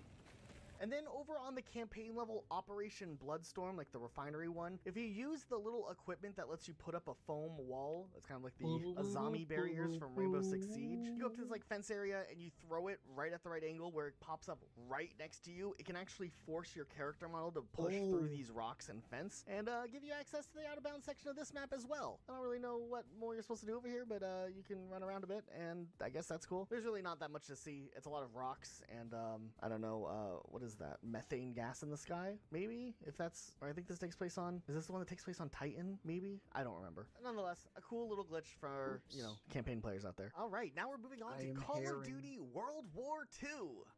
And then over on the campaign level, Operation Bloodstorm, like the refinery one, if you use the little equipment that lets you put up a foam wall, it's kind of like the Azami barriers from Rainbow Six Siege, you go up to this like fence area and you throw it right at the right angle where it pops up right next to you. It can actually force your character model to push through these rocks and fence and give you access to the out of bounds section of this map as well. I don't really know what more you're supposed to do over here, but you can run around a bit and I guess that's cool. There's really not that much to see. It's a lot of rocks and I don't know, what is is that? Methane gas in the sky? Maybe? If that's, or I think this takes place on, is this the one that takes place on Titan? Maybe? I don't remember. Nonetheless, a cool little glitch for, you know, campaign players out there. All right, now we're moving on to Call of Duty World War II.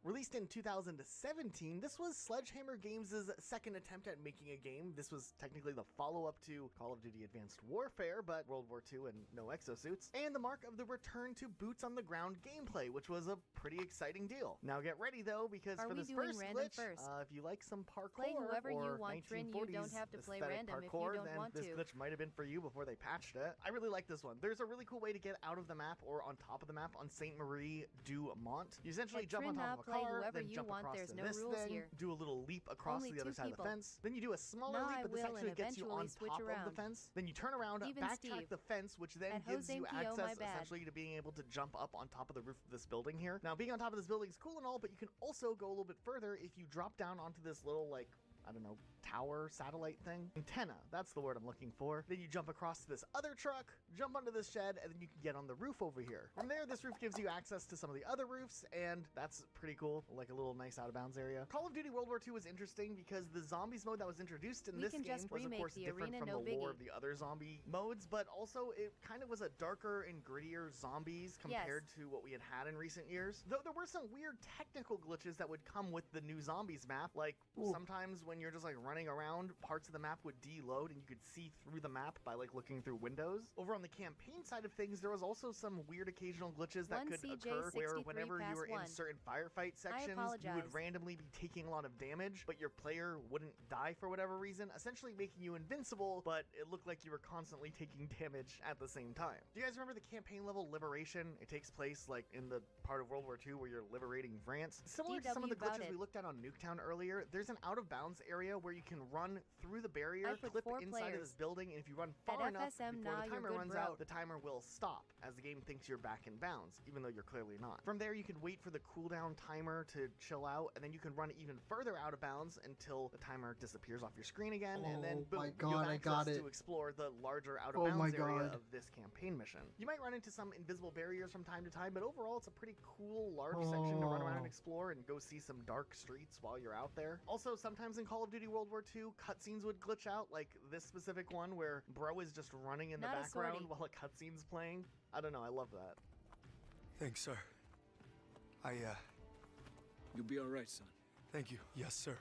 Released in 2017, this was Sledgehammer Games' second attempt at making a game. This was technically the follow-up to Call of Duty Advanced Warfare, but World War II and no exosuits, and the mark of the return to boots on the ground gameplay, which was a pretty exciting deal. Now get ready though, because for this first glitch, if you like some parkour Play whoever or you want, Trin. You don't have to play random if you don't then want this to. glitch might have been for you before they patched it. I really like this one. There's a really cool way to get out of the map or on top of the map on Sainte Marie du Mont. You essentially jump on top of a car, then jump across to this thing, do a little leap across to the other side of the fence, then you do a smaller leap, but this actually gets you on top of the fence. Then you turn around, backtrack the fence, which then gives you access essentially to being able to jump up on top of the roof of this building here. Now, being on top of this building is cool and all, but you can also go a little bit further if you drop down onto this little, like, I don't know, tower, satellite thing? Antenna, that's the word I'm looking for. Then you jump across to this other truck, jump onto this shed, and then you can get on the roof over here. From there, this roof gives you access to some of the other roofs, and that's pretty cool, like a little nice out-of-bounds area. Call of Duty World War II was interesting because the zombies mode that was introduced in this game was, of course, different from the lore of the other zombie modes, but also it kind of was a darker and grittier zombies compared to what we had had in recent years. Though there were some weird technical glitches that would come with the new zombies map, like sometimes when you're just like running around, parts of the map would deload and you could see through the map by like looking through windows. Over on the campaign side of things, there was also some weird occasional glitches that could occur where whenever you were in certain firefight sections, you would randomly be taking a lot of damage, but your player wouldn't die for whatever reason, essentially making you invincible, but it looked like you were constantly taking damage at the same time. Do you guys remember the campaign level Liberation? It takes place like in the part of World War II where you're liberating France. Similar to some of the glitches we looked at on Nuketown earlier, there's an out of bounds area where you can run through the barrier, clip inside of this building, and if you run far enough before the timer runs out, the timer will stop as the game thinks you're back in bounds, even though you're clearly not. From there, you can wait for the cooldown timer to chill out, and then you can run even further out of bounds until the timer disappears off your screen again, and then boom, you have access to explore the larger out of bounds area of this campaign mission. You might run into some invisible barriers from time to time, but overall, it's a pretty cool large section to run around and explore and go see some dark streets while you're out there. Also, sometimes in Call of Duty World War II, cutscenes would glitch out, like this specific one where bro is just running in the background while a cutscene's playing. I don't know, I love that. Thanks, sir. You'll be all right, son. Thank you. Yes, sir.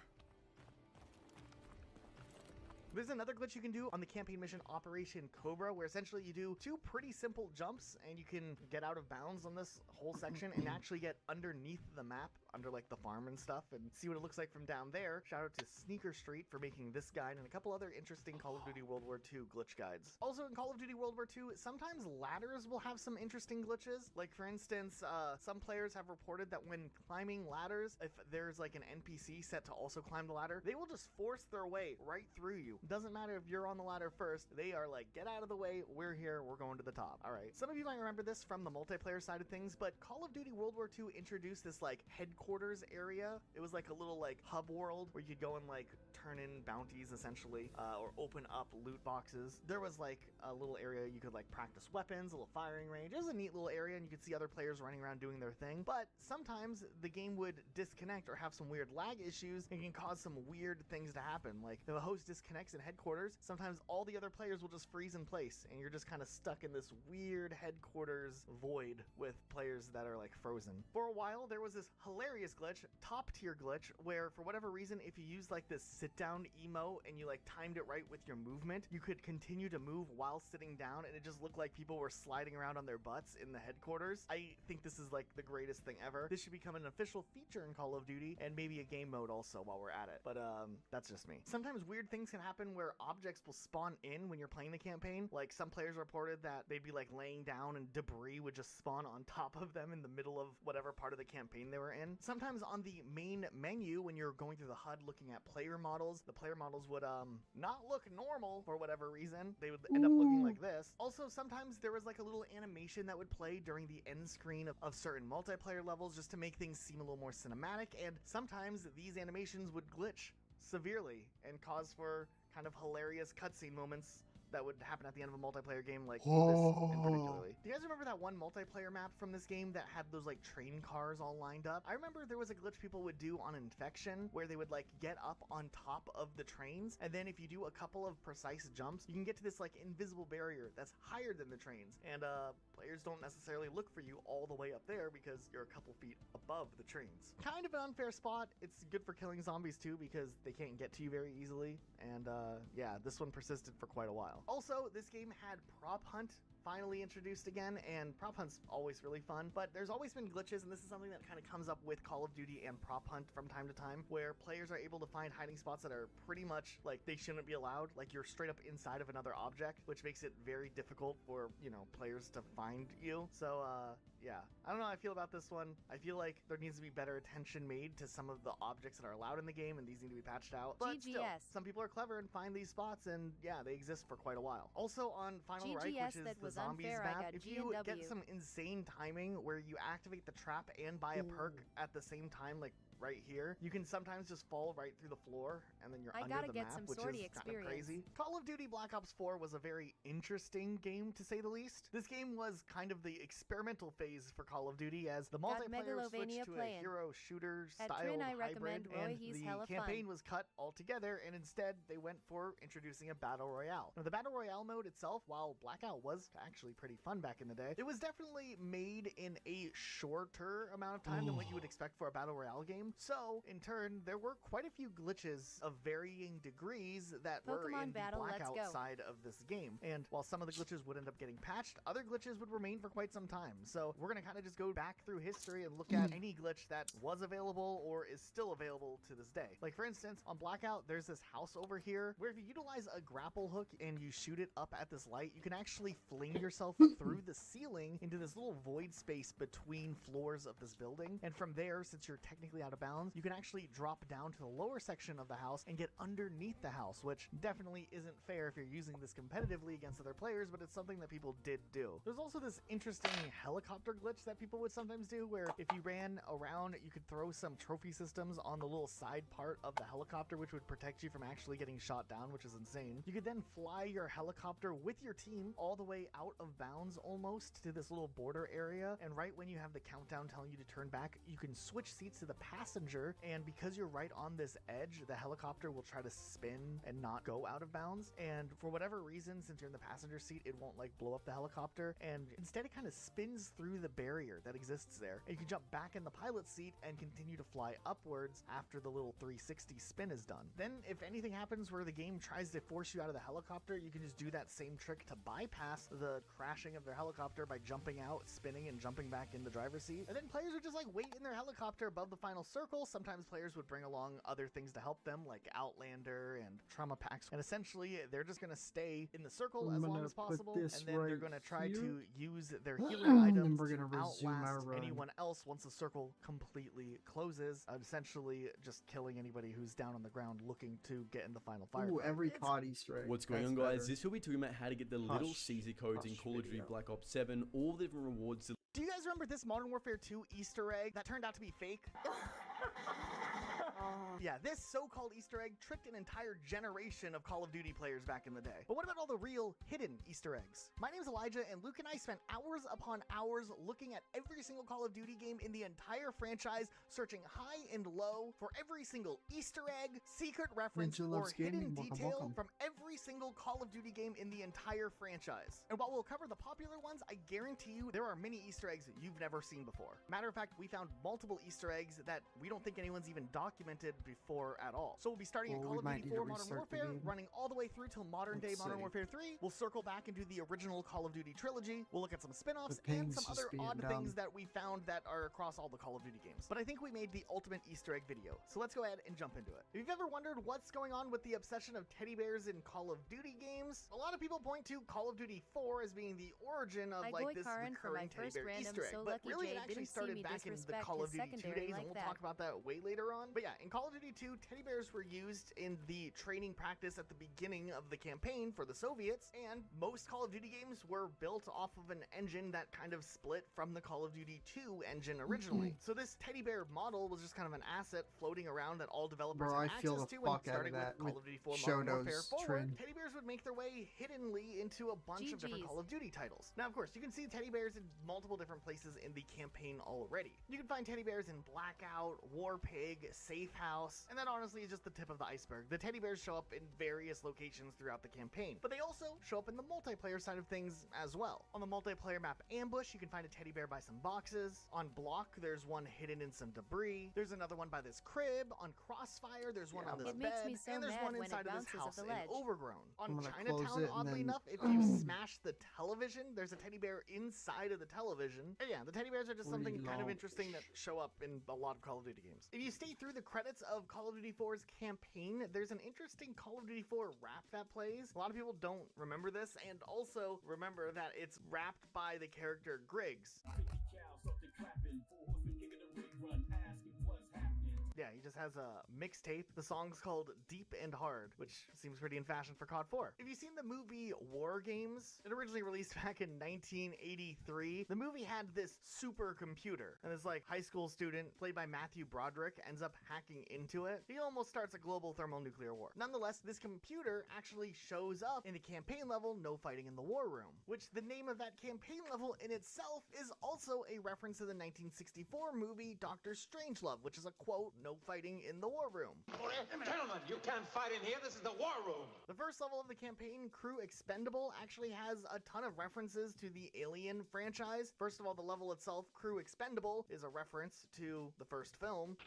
There's another glitch you can do on the campaign mission Operation Cobra, where essentially you do two pretty simple jumps and you can get out of bounds on this whole section and actually get underneath the map, under like the farm and stuff, and see what it looks like from down there. Shout out to Sneaker Street for making this guide and a couple other interesting Call of Duty World War II glitch guides. Also in Call of Duty World War II, sometimes ladders will have some interesting glitches. Like for instance, some players have reported that when climbing ladders, if there's like an NPC set to also climb the ladder, they will just force their way right through you. Doesn't matter if you're on the ladder first, they are like, get out of the way, we're here, we're going to the top. All right, some of you might remember this from the multiplayer side of things, but Call of Duty World War II introduced this like headquarters area. It was like a little like hub world where you could go and like turn in bounties essentially, or open up loot boxes. There was like a little area you could like practice weapons, a little firing range. It was a neat little area and you could see other players running around doing their thing, but sometimes the game would disconnect or have some weird lag issues and can cause some weird things to happen. Like if a host disconnects in headquarters, sometimes all the other players will just freeze in place and you're just kind of stuck in this weird headquarters void with players that are like frozen. For a while, there was this hilarious glitch, top tier glitch, where for whatever reason, if you used like this sit down emo and you like timed it right with your movement, you could continue to move while sitting down and it just looked like people were sliding around on their butts in the headquarters. I think this is like the greatest thing ever. This should become an official feature in Call of Duty and maybe a game mode also while we're at it. But that's just me. Sometimes weird things can happen where objects will spawn in when you're playing the campaign. Like some players reported that they'd be like laying down and debris would just spawn on top of them in the middle of whatever part of the campaign they were in. Sometimes on the main menu, when you're going through the HUD looking at player models, the player models would not look normal for whatever reason. They would end up looking like this. Also, sometimes there was like a little animation that would play during the end screen of certain multiplayer levels just to make things seem a little more cinematic, and sometimes these animations would glitch severely and cause for kind of hilarious cutscene moments that would happen at the end of a multiplayer game like this in particularly. Do you guys remember that one multiplayer map from this game that had those like train cars all lined up? I remember there was a glitch people would do on Infection where they would like get up on top of the trains, and then if you do a couple of precise jumps, you can get to this like invisible barrier that's higher than the trains, and players don't necessarily look for you all the way up there because you're a couple feet above the trains. Kind of an unfair spot. It's good for killing zombies too because they can't get to you very easily, and yeah, this one persisted for quite a while. Also, this game had prop hunt finally introduced again, and prop hunt's always really fun, but there's always been glitches, and this is something that kind of comes up with Call of Duty and prop hunt from time to time, where players are able to find hiding spots that are pretty much like they shouldn't be allowed, like you're straight up inside of another object, which makes it very difficult for, you know, players to find you. So yeah, I don't know how I feel about this one. I feel like there needs to be better attention made to some of the objects that are allowed in the game, and these need to be patched out. But still, some people are clever and find these spots, and yeah, they exist for quite a while. Also on Final Reich, which is the zombies map, if you get some insane timing where you activate the trap and buy a perk at the same time, like right here, you can sometimes just fall right through the floor and then you're under the map, which is kind of crazy. Call of Duty Black Ops 4 was a very interesting game, to say the least. This game was kind of the experimental phase for Call of Duty, as the multiplayer switched to a hero shooter style hybrid, and the campaign was cut altogether, and instead they went for introducing a battle royale. Now, the battle royale mode itself, while Blackout was actually pretty fun back in the day, it was definitely made in a shorter amount of time than what you would expect for a battle royale game. So, in turn, there were quite a few glitches of varying degrees that were in the Blackout side of this game. And while some of the glitches would end up getting patched, other glitches would remain for quite some time. So we're going to kind of just go back through history and look at any glitch that was available or is still available to this day. Like, for instance, on Blackout, there's this house over here where if you utilize a grapple hook and you shoot it up at this light, you can actually fling yourself through the ceiling into this little void space between floors of this building. And from there, since you're technically out of bounds, you can actually drop down to the lower section of the house and get underneath the house, which definitely isn't fair if you're using this competitively against other players, but it's something that people did do. There's also this interesting helicopter glitch that people would sometimes do, where if you ran around, you could throw some trophy systems on the little side part of the helicopter, which would protect you from actually getting shot down, which is insane. You could then fly your helicopter with your team all the way out of bounds almost to this little border area, and right when you have the countdown telling you to turn back, you can switch seats to the passenger, and because you're right on this edge, the helicopter will try to spin and not go out of bounds, and for whatever reason, since you're in the passenger seat, it won't like blow up the helicopter, and instead it kind of spins through the barrier that exists there, and you can jump back in the pilot seat and continue to fly upwards after the little 360 spin is done. Then if anything happens where the game tries to force you out of the helicopter, you can just do that same trick to bypass the crashing of their helicopter by jumping out, spinning, and jumping back in the driver's seat. And then players would just like wait in their helicopter above the final circle. Sometimes players would bring along other things to help them, like Outlander and trauma packs, and essentially they're just going to stay in the circle as long as possible, and then they're going to try to use their healing items to outlast anyone else once the circle completely closes, essentially just killing anybody who's down on the ground looking to get in the final fire. Ooh, every COD Easter egg. What's going on, guys? This will be talking about how to get the little CZ codes in Call of Duty Black Ops 7, all the different rewards. Do you guys remember this Modern Warfare 2 Easter egg that turned out to be fake? Yeah, this so-called Easter egg tricked an entire generation of Call of Duty players back in the day. But what about all the real hidden Easter eggs? My name is Elijah, and Luke and I spent hours upon hours looking at every single Call of Duty game in the entire franchise, searching high and low for every single Easter egg, secret reference, or hidden detail from every single Call of Duty game in the entire franchise. And while we'll cover the popular ones, I guarantee you there are many Easter eggs you've never seen before. Matter of fact, we found multiple Easter eggs that we don't think anyone's even documented before at all. So we'll be starting at Call of Duty 4 Modern Warfare, running all the way through till modern day Modern Warfare 3. We'll circle back into the original Call of Duty trilogy. We'll look at some spin-offs and some other odd things that we found that are across all the Call of Duty games. But I think we made the ultimate Easter egg video. So let's go ahead and jump into it. If you've ever wondered what's going on with the obsession of teddy bears in Call of Duty games, a lot of people point to Call of Duty 4 as being the origin of like this recurring teddy bear Easter egg. But really it actually started back in the Call of Duty 2 days, and we'll talk about that way later on. But yeah, In Call of Duty 2, teddy bears were used in the training practice at the beginning of the campaign for the Soviets, and most Call of Duty games were built off of an engine that kind of split from the Call of Duty 2 engine originally. So this teddy bear model was just kind of an asset floating around that all developers Bro, I had feel access the to, and fuck out starting of that with Call with of Duty 4 show Modern Warfare notes forward, trend. teddy bears would make their way hiddenly into a bunch of different GGs. Call of Duty titles. Now, of course, you can see teddy bears in multiple different places in the campaign already. You can find teddy bears in Blackout, War Pig, Safe House, and that honestly is just the tip of the iceberg. The teddy bears show up in various locations throughout the campaign, but they also show up in the multiplayer side of things as well. On the multiplayer map Ambush, you can find a teddy bear by some boxes. On Block, there's one hidden in some debris. There's another one by this crib. On Crossfire, there's one on this It bed, makes me so and there's mad one when it inside of this bounces off house the in ledge. Overgrown. I'm On gonna close Chinatown, it and oddly then- enough, if you smash the television, there's a teddy bear inside of the television. And yeah, the teddy bears are just something kind of interesting that show up in a lot of Call of Duty games. If you stay through the credits of Call of Duty 4's campaign, there's an interesting Call of Duty 4 rap that plays. A lot of people don't remember this, and also remember that it's rapped by the character Griggs. Yeah, he just has a mixtape. The song's called Deep and Hard, which seems pretty in fashion for COD 4. If you've seen the movie War Games, it originally released back in 1983. The movie had this supercomputer, and this like high school student played by Matthew Broderick ends up hacking into it. He almost starts a global thermonuclear war. Nonetheless, this computer actually shows up in the campaign level No Fighting in the War Room, which the name of that campaign level in itself is also a reference to the 1964 movie Dr. Strangelove, which is a quote, "No fighting in the war room." Gentlemen, you can't fight in here. This is the war room. The first level of the campaign, Crew Expendable, actually has a ton of references to the Alien franchise. First of all, the level itself, Crew Expendable, is a reference to the first film.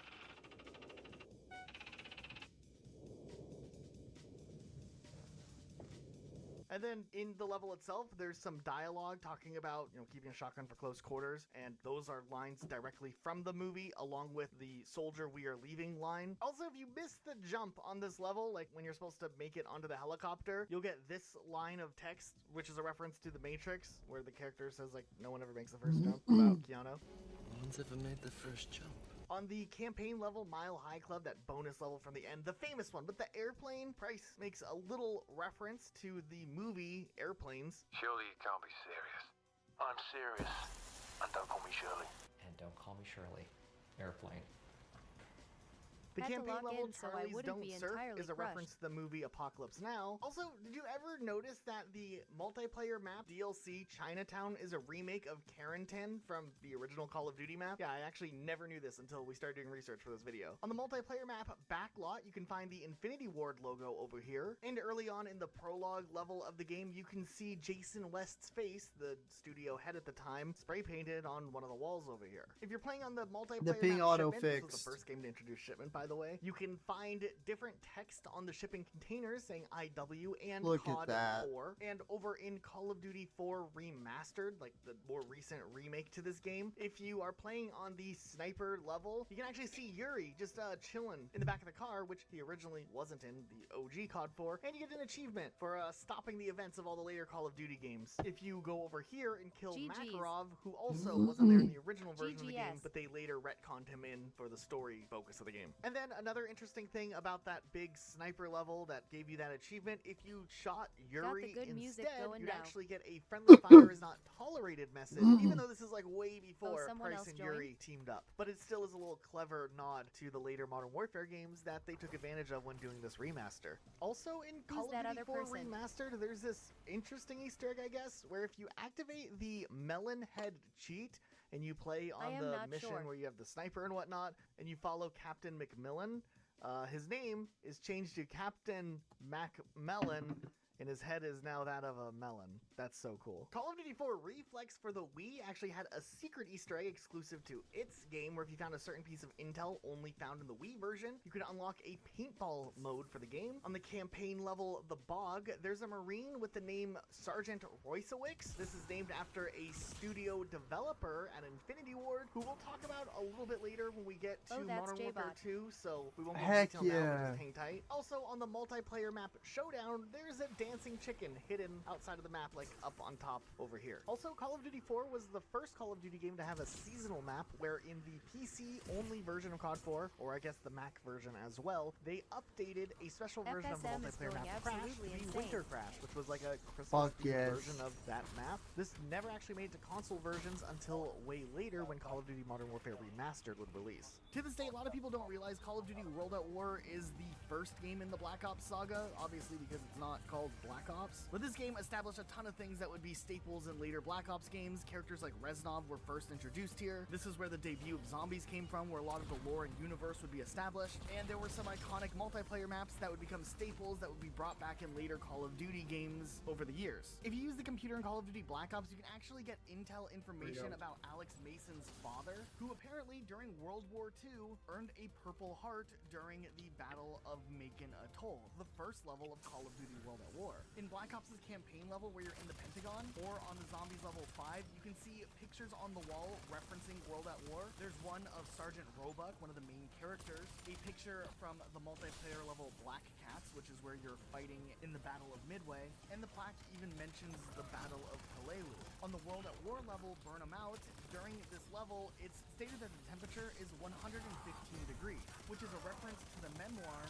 And then in the level itself, there's some dialogue talking about, keeping a shotgun for close quarters, and those are lines directly from the movie, along with the soldier we are leaving line. Also, if you miss the jump on this level, like when you're supposed to make it onto the helicopter, you'll get this line of text, which is a reference to The Matrix, where the character says, like, no one ever makes the first jump, about Keanu. No one's ever made the first jump. On the campaign level, Mile High Club, that bonus level from the end, the famous one with the airplane, Price makes a little reference to the movie Airplanes. Surely you can't be serious. I'm serious. And don't call me Shirley. And don't call me Shirley. Airplane. The Had to campaign log level in so I Charlie's wouldn't Don't be Surf entirely is a reference to the movie Apocalypse Now. Also, did you ever notice that the multiplayer map DLC Chinatown is a remake of Carentan from the original Call of Duty map? Yeah, I actually never knew this until we started doing research for this video. On the multiplayer map Backlot, you can find the Infinity Ward logo over here. And early on in the prologue level of the game, you can see Jason West's face, the studio head at the time, spray painted on one of the walls over here. If you're playing on the multiplayer being map auto-fixed. Shipment, this was the first game to introduce Shipment, by the way. You can find different text on the shipping containers saying IW and Look at COD that. 4. And over in Call of Duty 4 Remastered, like the more recent remake to this game, if you are playing on the sniper level, you can actually see Yuri just chilling in the back of the car, which he originally wasn't in the OG COD 4, and you get an achievement for stopping the events of all the later Call of Duty games. If you go over here and kill GGs. Makarov, who also wasn't there in the original version of the game, GGS. but they later retconned him in for the story focus of the game. And then another interesting thing about that big sniper level that gave you that achievement, if you shot Yuri good music instead, going you'd now. actually get a friendly fire is not tolerated message, even though this is like way before someone Price else and joined? Yuri teamed up. But it still is a little clever nod to the later Modern Warfare games that they took advantage of when doing this remaster. Also in Call of that Duty other 4 person? Remastered, there's this interesting Easter egg, I guess, where if you activate the Melon Head cheat, and you play I on am the not mission sure. where you have the sniper and whatnot, and you follow Captain McMillan, his name is changed to Captain Macmelon, and his head is now that of a melon. That's so cool. Call of Duty 4 Reflex for the Wii actually had a secret Easter egg exclusive to its game, where if you found a certain piece of intel only found in the Wii version, you could unlock a paintball mode for the game. On the campaign level, The Bog, there's a Marine with the name Sergeant Roysowicz. This is named after a studio developer at Infinity Ward, who we'll talk about a little bit later when we get to Oh, that's Modern Warfare J-Bot. 2, so we won't go Heck into detail now, but yeah. just hang tight. Also, on the multiplayer map Showdown, there's a dancing chicken hidden outside of the map, like up on top over here. Also, Call of Duty 4 was the first Call of Duty game to have a seasonal map, where in the PC-only version of COD 4, or I guess the Mac version as well, they updated a special version of the FSM is multiplayer going map Crash to absolutely be insane. Winter Crash, which was like a Fuck Christmas yes. version of that map. This never actually made it to console versions until way later when Call of Duty Modern Warfare Remastered would release. To this day, a lot of people don't realize Call of Duty World at War is the first game in the Black Ops saga, obviously because it's not called Black Ops. But this game established a ton of things that would be staples in later Black Ops games. Characters like Reznov were first introduced here. This is where the debut of zombies came from, where a lot of the lore and universe would be established. And there were some iconic multiplayer maps that would become staples that would be brought back in later Call of Duty games over the years. If you use the computer in Call of Duty Black Ops, you can actually get intel information about Alex Mason's father, who apparently during World War II earned a Purple Heart during the Battle of Macon Atoll, the first level of Call of Duty World at War. In Black Ops' campaign level, where you're in the Pentagon, or on the Zombies level 5, you can see pictures on the wall referencing World at War. There's one of Sergeant Roebuck, one of the main characters, a picture from the multiplayer level Black Cats, which is where you're fighting in the Battle of Midway, and the plaque even mentions the Battle of Pelelu. On the World at War level, Burn 'em Out, during this level, it's stated that the temperature is 115 degrees, which is a reference to the memoir,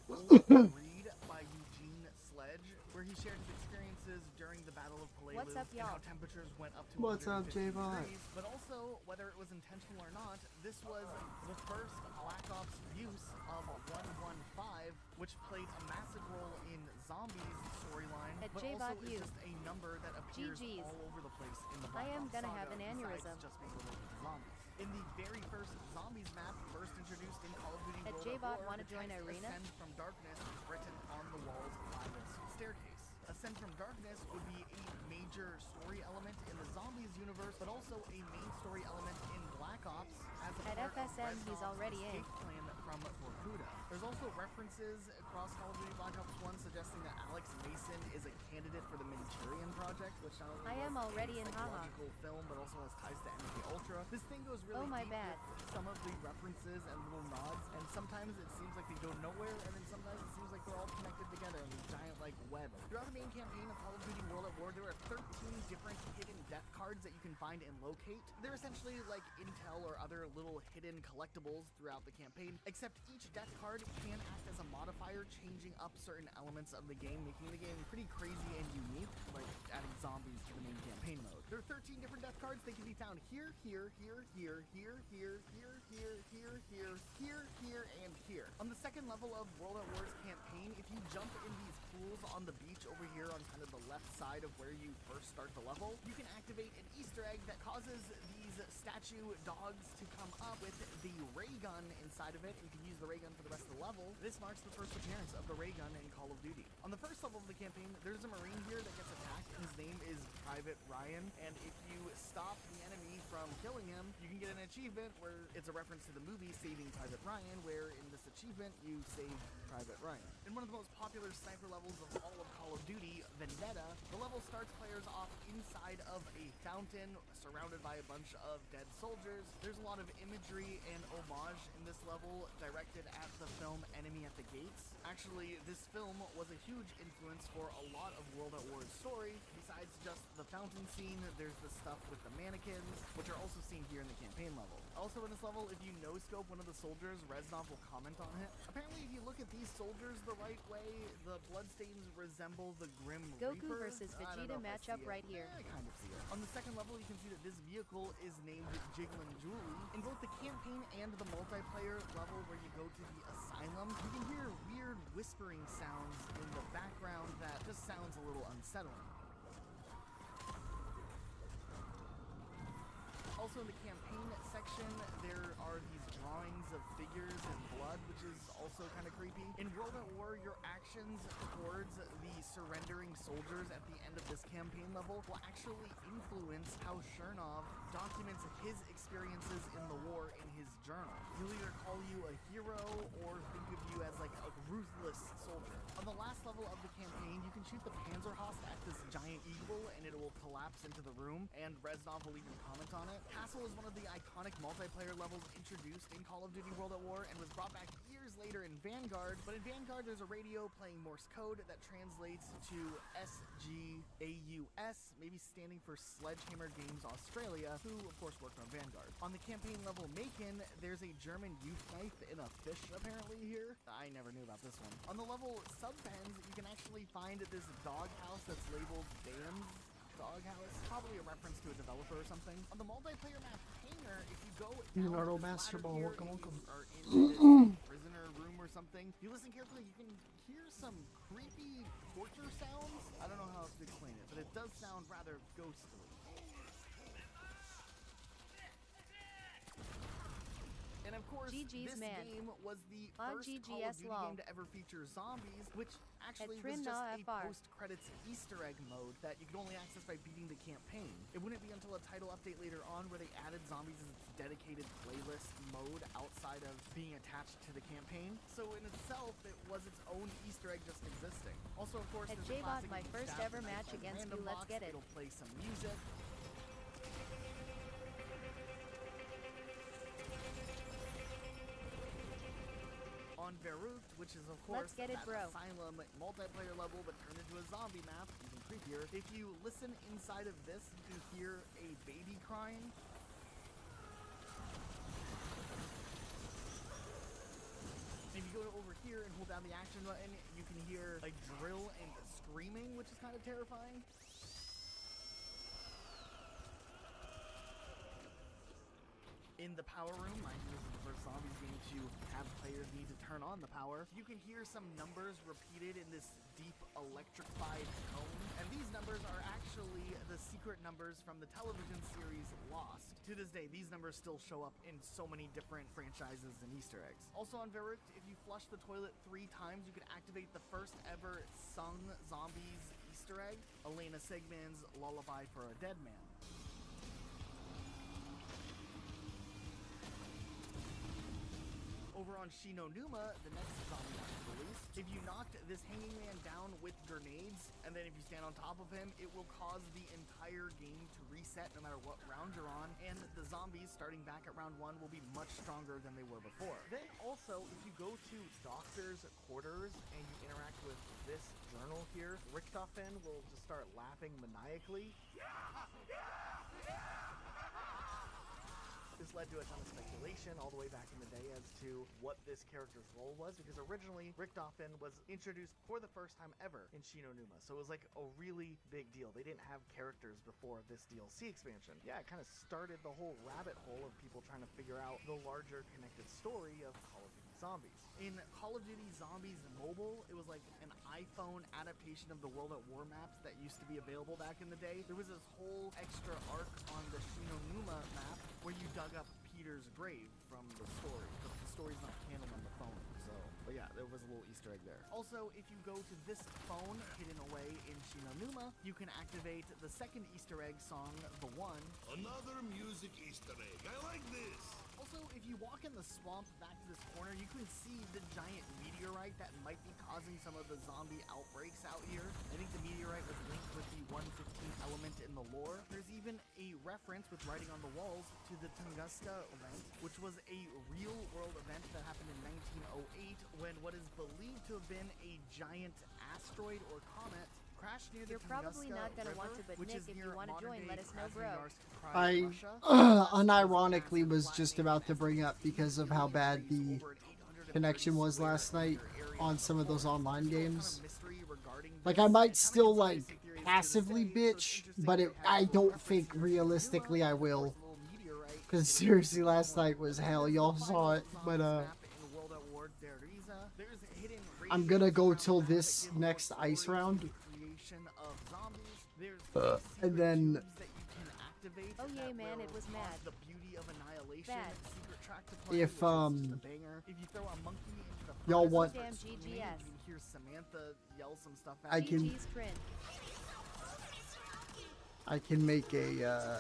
The Old Breed by Eugene Sledge, where he shared his experiences during the Battle of Pelelu. What's up, and how y'all? temperatures went up to What's up, 115 J-Bot? degrees. But also, whether it was intentional or not, this was the first Black Ops use of 115, which played a massive role in Zombies storyline, At but J-Bot also is U. just a number that appears GGs. all over the place in the I Black am Ops gonna saga, have an besides aneurysm. just being related to zombies. In the very first Zombies map, first introduced in Call of Duty At World J-Bot, at War, wanna the join text Arena? Ascend from Darkness is written on the walls by this staircase. Ascend from Darkness would be a major story element in the Zombies universe, but also a main story element in Black Ops as a At part FSM, of he's Reznov's already in. escape plan from Vorkuta. There's also references across Call of Duty Black Ops 1 suggesting that Alex Mason is a candidate for the Manchurian Project, which not only I am was already a in haha. psychological film, but also has ties to MK Ultra. This thing goes really Oh, my deep bad. with some of the references and little nods, and sometimes it seems like they go nowhere, and then sometimes it seems like they're all connected together in a giant like web. Throughout the main campaign of Call of Duty World at War, there are 13 different hidden death cards that you can find and locate. They're essentially like intel or other little hidden collectibles throughout the campaign, except each death card can act as a modifier, changing up certain elements of the game, making the game pretty crazy and unique, like adding zombies to the main campaign mode. There are 13 different death cards. They can be found here, here, here, here, here, here, here, here, here, here, here, here, and here. On the second level of World at War's campaign, if you jump in these pools on the beach over here on kind of the left side of where you first start the level, you can activate an Easter egg that causes these statue dogs to come up with the ray gun inside of it, and you can use the ray gun for the rest of the level. This marks the first appearance of the ray gun in Call of Duty. On the first level of the campaign, there's a Marine here that gets attacked, and his name is Private Ryan, and if you stop the enemy from killing him, you can get an achievement where it's a reference to the movie Saving Private Ryan, where in this achievement, you save Private Ryan. In one of the most popular sniper levels of all of Call of Duty, Vendetta, the level starts players off inside of a fountain, surrounded by a bunch of dead soldiers. There's a lot of imagery and homage in this level directed at the film Enemy at the Gates. Actually, this film was a huge influence for a lot of World at War's story. Besides just the fountain scene, there's the stuff with the mannequins, which are also seen here in the campaign level. Also in this level, if you no-scope one of the soldiers, Reznov will comment on it. Apparently, if you look at these soldiers the right way, the bloodstains resemble the Grim Goku Reaper. versus I don't Vegeta know if I matchup see it. right here. I kind of see it. On the second level, you can see that this vehicle is named Jiggling Julie. In both the campaign and the multiplayer level where you go to the asylum, you can hear weird whispering sounds in the background that just sounds a little unsettling. Also in the campaign section, there are these drawings of figures and blood, which is also kind of creepy. In World at War, your actions towards the surrendering soldiers at the end of this campaign campaign level will actually influence how Chernov documents his experiences in the war in his journal. He'll either call you a hero or think of you as like a ruthless soldier. On the last level of the campaign, you can shoot the Panzerhaust at this giant eagle and it will collapse into the room, and Reznov will even comment on it. Castle is one of the iconic multiplayer levels introduced in Call of Duty World at War and was brought back years later in Vanguard, but in Vanguard there's a radio playing Morse code that translates to SGAUS, maybe standing for Sledgehammer Games Australia, who of course worked on Vanguard. On the campaign level Macon, there's a German youth knife in a fish apparently here. I never knew about this one. On the level Subpens, you can actually find this doghouse that's labeled Dan's Doghouse, probably a reference to a developer or something. On the multiplayer map Hanger, if you go Leonardo Master Ball, welcome. or in this prisoner room or something, you listen carefully, you can hear some creepy torture sounds. I don't know how else to explain it, but it does sound rather ghostly. And of course, GG's this man. game was the On first Call of GGS Duty lol. game to ever feature zombies, which actually Trim was just na a FR. post-credits Easter egg mode that you could only access by beating the campaign. It wouldn't be until a title update later on where they added zombies as its dedicated playlist mode outside of being attached to the campaign. So in itself, it was its own Easter egg just existing. Also, of course, At there's a J-Bot, classic my if you first stab ever the knife match by against random you, let's box, get it. It'll play some music. On Beirut, which is of course Let's get it, that bro. asylum multiplayer level but turned into a zombie map, even creepier. If you listen inside of this, you can hear a baby crying. If you go over here and hold down the action button, you can hear a drill and screaming, which is kind of terrifying. In the power room, mind you, this is the first zombies game to have players need to turn on the power. You can hear some numbers repeated in this deep electrified tone, and these numbers are actually the secret numbers from the television series Lost. To this day, these numbers still show up in so many different franchises and Easter eggs. Also on Beirut, if you flush the toilet 3 times, you can activate the first ever sung zombies Easter egg, Elena Sigman's Lullaby for a Dead Man. Over on Shinonuma, the next zombie map release, if you knocked this hanging man down with grenades, and then if you stand on top of him, it will cause the entire game to reset no matter what round you're on, and the zombies starting back at round 1 will be much stronger than they were before. Then also, if you go to Doctor's Quarters and you interact with this journal here, Richtofen will just start laughing maniacally. This led to a ton of speculation all the way back in the day as to what this character's role was, because originally Richtofen was introduced for the first time ever in Shinonuma, so it was like a really big deal. They didn't have characters before this DLC expansion. Yeah, it kind of started the whole rabbit hole of people trying to figure out the larger connected story of Call of Duty Zombies. In Call of Duty Zombies Mobile, it was like an iPhone adaptation of the World at War maps that used to be available back in the day. There was this whole extra arc on the Shinonuma map where you dug up Peter's grave from the story, but the story's not canon on the phone, so, but yeah, there was a little Easter egg there. Also, if you go to this phone hidden away in Shinonuma, you can activate the second Easter egg song, The One. Another music Easter egg. I like this. Also, if you walk in the swamp back to this corner, you can see the giant meteorite that might be causing some of the zombie outbreaks out here. I think the meteorite was linked with the 115 element in the lore. There's even a reference with writing on the walls to the Tunguska event, which was a real-world event that happened in 1908 when what is believed to have been a giant asteroid or comet crashed near the You're probably Tunguska not gonna River, want to, but which Nick, is if you near want to join, let us know, bro. Krasnoyarsk, I Russia. unironically was just about to bring up because of how bad the connection was last night on some of those online games. Like, I might still, like, passively bitch, but I don't think realistically I will. Because seriously, last night was hell. Y'all saw it, but, I'm gonna go till this next ice round. And then... Oh yeah, man, it was mad. Bad. If, y'all want... Damn GGS. Hear Samantha yell some stuff I can... GG's cringe. I can make a,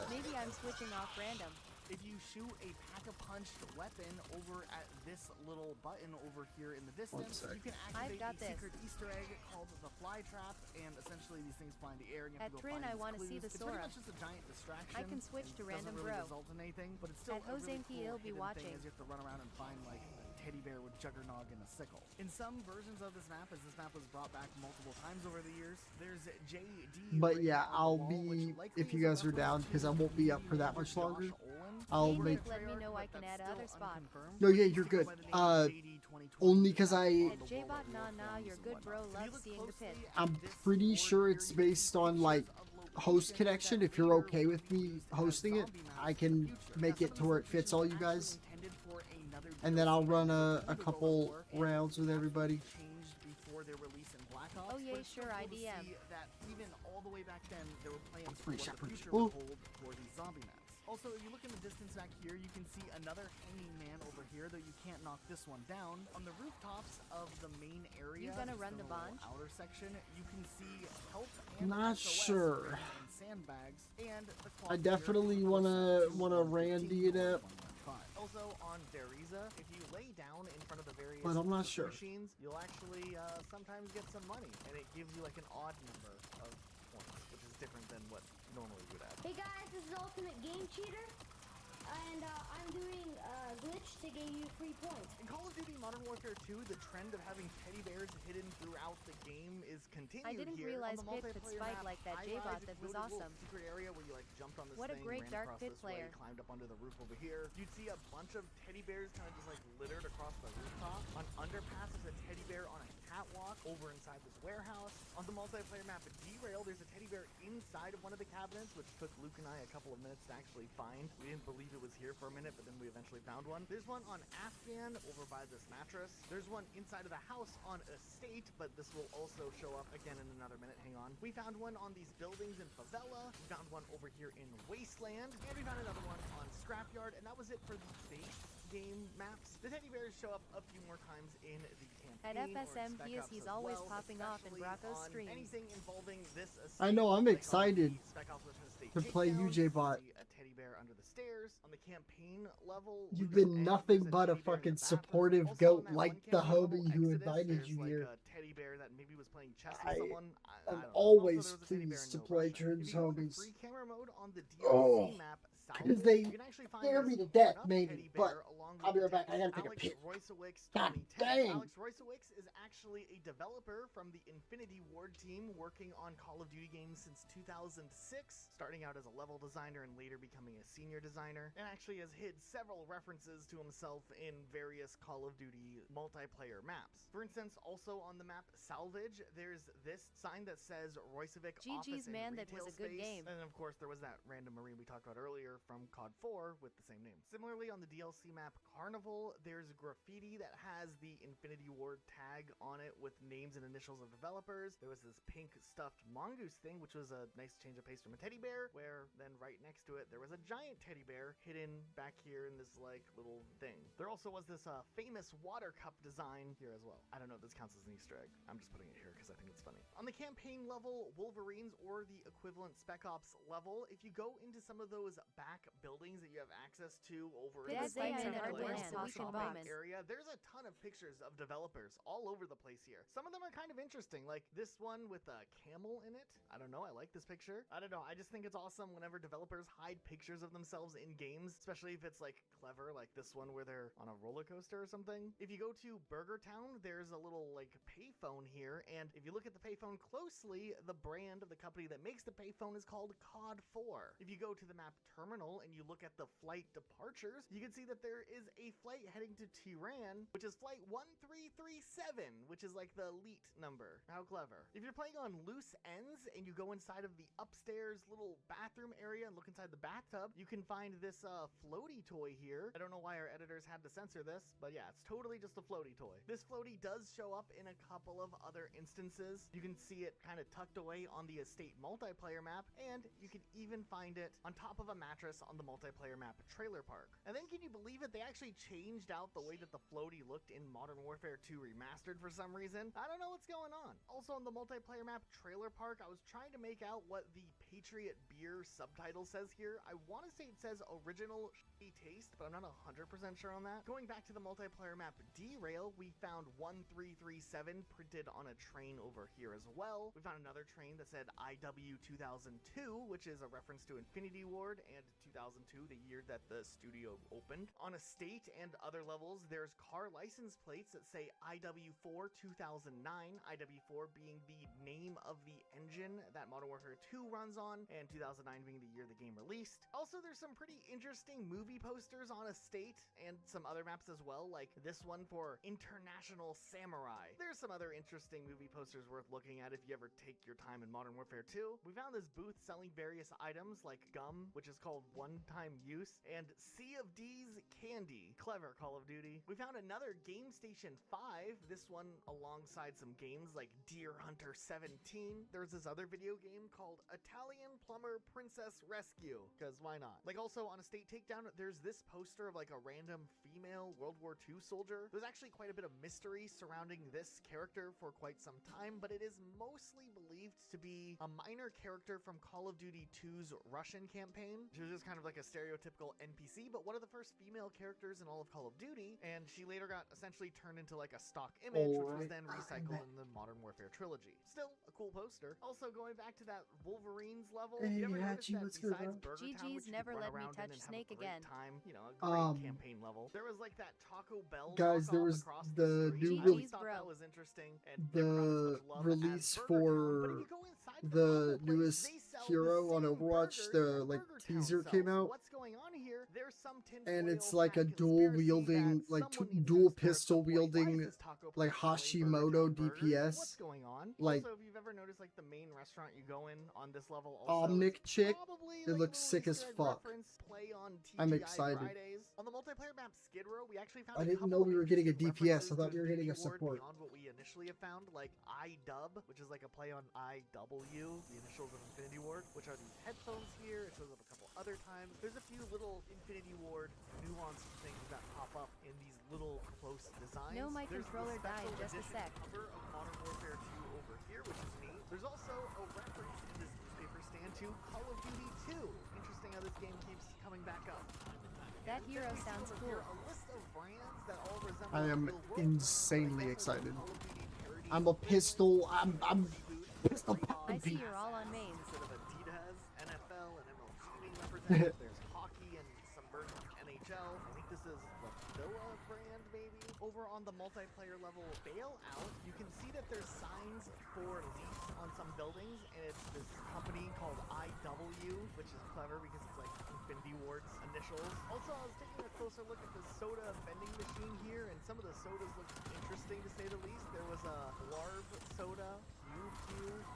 Maybe I'm switching off random. If you shoot a pack-a-punched weapon over at this little button over here in the distance, you can activate a secret Easter egg called the fly trap, and essentially these things fly in the air and you have At to go Trin, find I these want to clues. see the It's pretty Sora. much just a giant distraction. I can switch to random doesn't really bro. result in anything, but it's still At a really Hosenki, cool he'll be hidden watching. thing as you have to run around and find like a teddy bear with Juggernog and a sickle. In some versions of this map, as this map was brought back multiple times over the years, there's JD. but yeah, I'll be, if you guys are down, because I won't be up for that much longer, I'll make... Let me know I can add other spot. No, yeah, you're good. Only because At JBot nah, you're good bro, love seeing the pit. I'm pretty sure it's based on, like, host connection. If you're okay with me hosting it, I can make it to where it fits all you guys. And then I'll run a couple rounds with everybody. Oh yeah, sure, IDM. That even all the way back then, there were plans for Pretty what the sure. future would hold for these zombie maps. Also, if you look in the distance back here, you can see another hanging man over here, though you can't knock this one down. On the rooftops of the main area, You gonna run the bond? outer section, you can see help and Not SOS sure. in sandbags, and the I definitely wanna Randy it up. Also on Deriza, if you lay down in front of the various But I'm not sure. machines, you'll actually sometimes get some money, and it gives you like an odd number of points, which is different than what normally you would have. Hey guys, this is Ultimate Game Cheater, and I'm doing a glitch to give you free points. In Call of Duty Modern Warfare 2, the trend of having teddy bears hidden throughout the game is continued. I didn't here. realize On the Pit could multiplayer spike map, like that High J-bot Rise, that if you was go to a little awesome. secret area where you like jumped on this What a thing, great ran Dark across Pit this way, player. climbed up onto the roof over here, you'd see a bunch of teddy bears kind of just like littered across the rooftop. On Underpass, there's a teddy bear on a catwalk over inside this warehouse. On the multiplayer map at Derail, there's a teddy bear inside of one of the cabinets, which took Luke and I a couple of minutes to actually find. We didn't believe it was here for a minute, but then we eventually found one. There's one on Afghan over by this mattress. There's one inside of the house on Estate, but this will also show up again in another minute. Hang on. We found one on these buildings in Favela. We found one over here in Wasteland, and we found another one on Scrapyard, and that was it for the base game maps. The teddy bears show up a few more times in the At campaign. FSM, he's always popping off in Bracco's streams. Anything involving this I know, I'm excited Spec Ops Mission Estate to play takedown. UJ Bot. You see a teddy bear under the stairs. On the campaign level, You've Luke's been end, nothing there's but a teddy bear in fucking the bathroom. supportive Also, goat on that like one the campaign level, homie who Exodus, invited there's you like here. a teddy bear that maybe was playing chess with someone. I I'm don't know. always Also, there was a teddy bear pleased in to No play Russia. Trin's If you go to homies. free camera mode on the DLC Oh, map, because they you can actually find scare this me to death, grown-up maybe. teddy But bear along I'll with be right back. I gotta take a Alex piss. Roycewicz God 2010. dang. Alex Roycewicz is actually a developer from the Infinity Ward team working on Call of Duty games since 2006, starting out as a level designer and later becoming a senior designer, and actually has hid several references to himself in various Call of Duty multiplayer maps. For instance, also on the map Salvage, there's this sign that says Roycevic GG's, Office and man, that Retail was a good Space. game. And of course, there was that random marine we talked about earlier from COD 4 with the same name. Similarly, on the DLC map Carnival, there's graffiti that has the Infinity Ward tag on it with names and initials of developers. There was this pink stuffed mongoose thing, which was a nice change of pace from a teddy bear, where then right next to it, there was a giant teddy bear hidden back here in this like little thing. There also was this famous water cup design here as well. I don't know if this counts as an Easter egg. I'm just putting it here because I think it's funny. On the campaign level, Wolverines or the equivalent Spec Ops level, if you go into some of those back buildings that you have access to over in Dad, the they center made our of the plan, so we can shopping bomb it. area, there's a ton of pictures of developers all over the place here. Some of them are kind of interesting, like this one with a camel in it. I don't know, I like this picture. I don't know, I just think it's awesome whenever developers hide pictures of themselves in games, especially if it's like clever, like this one where they're on a roller coaster or something. If you go to Burger Town, there's a little like payphone here, and if you look at the payphone closely, the brand of the company that makes the payphone is called COD 4. If you go to the map Terminal and you look at the flight departures, you can see that there is a flight heading to Tehran, which is flight 1337, which is like the elite number. How clever. If you're playing on Loose Ends and you go inside of the upstairs little bathroom area and look inside the bathtub, you can find this floaty toy here. I don't know why our editors had to censor this, but yeah, it's totally just a floaty toy. This floaty does show up in a couple of other instances. You can see it kind of tucked away on the Estate multiplayer map, and you can even find it on top of a mattress Fortress on the multiplayer map Trailer Park. And then can you believe it? They actually changed out the way that the floaty looked in Modern Warfare 2 Remastered for some reason. I don't know what's going on. Also on the multiplayer map Trailer Park, I was trying to make out what the Patriot Beer subtitle says here. I want to say it says original shitty taste, but I'm not 100% sure on that. Going back to the multiplayer map Derail, we found 1337 printed on a train over here as well. We found another train that said IW 2002, which is a reference to Infinity Ward, and 2002, the year that the studio opened. On Estate and other levels, there's car license plates that say IW4 2009, IW4 being the name of the engine that Modern Warfare 2 runs on, and 2009 being the year the game released. Also, there's some pretty interesting movie posters on Estate and some other maps as well, like this one for International Samurai. There's some other interesting movie posters worth looking at if you ever take your time in Modern Warfare 2. We found this booth selling various items like gum, which is called one-time use, and Sea of D's candy. Clever, Call of Duty. We found another Game Station 5, this one alongside some games like Deer Hunter 17. There's this other video game called Italian Plumber Princess Rescue, because why not? Like also on Estate Takedown, there's this poster of like a random female World War II soldier. There's actually quite a bit of mystery surrounding this character for quite some time, but it is mostly believed to be a minor character from Call of Duty 2's Russian campaign. She was just kind of like a stereotypical NPC, but one of the first female characters in all of Call of Duty, and she later got essentially turned into like a stock image, which was then recycled in the Modern Warfare trilogy. Still a cool poster. Also going back to that Wolverines level, you ever notice that besides Burger Town, which you never could run let me around touch in and Snake have a great again. time, you know, a great campaign level, there was like that Taco Bell Guys, there was across the street. new I always thought that was interesting, and the release for the newest hero on Overwatch, the like teaser came out, what's going on here? There's some and it's like a dual wielding, like dual pistol wielding, like Hashimoto DPS. What's going on? Like also, if you've ever noticed, like the main restaurant you go in on this level, Omnic chick, it looks sick as fuck. I'm excited. Fridays. On the multiplayer map Skid Row, we actually found I didn't know we were getting a DPS. I thought we were getting a support. Beyond what we initially have found, like iDub, which is like a play on IW, the initials of Infinity Ward, which are these headphones here. It shows up a couple other times. There's a few little Infinity Ward nuanced things that pop up in these little close designs. No, my controller died in just a sec. Cover of Modern Warfare 2 over here, which is neat. There's also a reference in this newspaper stand to Call of Duty 2. Interesting how this game keeps coming back up. That hero sounds cool. A list of brands that all resemble I am insanely excited. I'm a pistol. I'm pistol I see popping. you're all on mains. Instead of Adidas, NFL, and MLB shooting represented, there's hockey and some version of NHL. I think this is the Villa brand, maybe. Over on the multiplayer level Bailout, you can see that there's signs for lease on some buildings, and it's this company called IW, which is clever because it's like Infinity Ward's initials. Also, I was taking a closer look at the soda vending machine here, and some of the sodas look interesting to say the least. There was a Larb soda, QQ,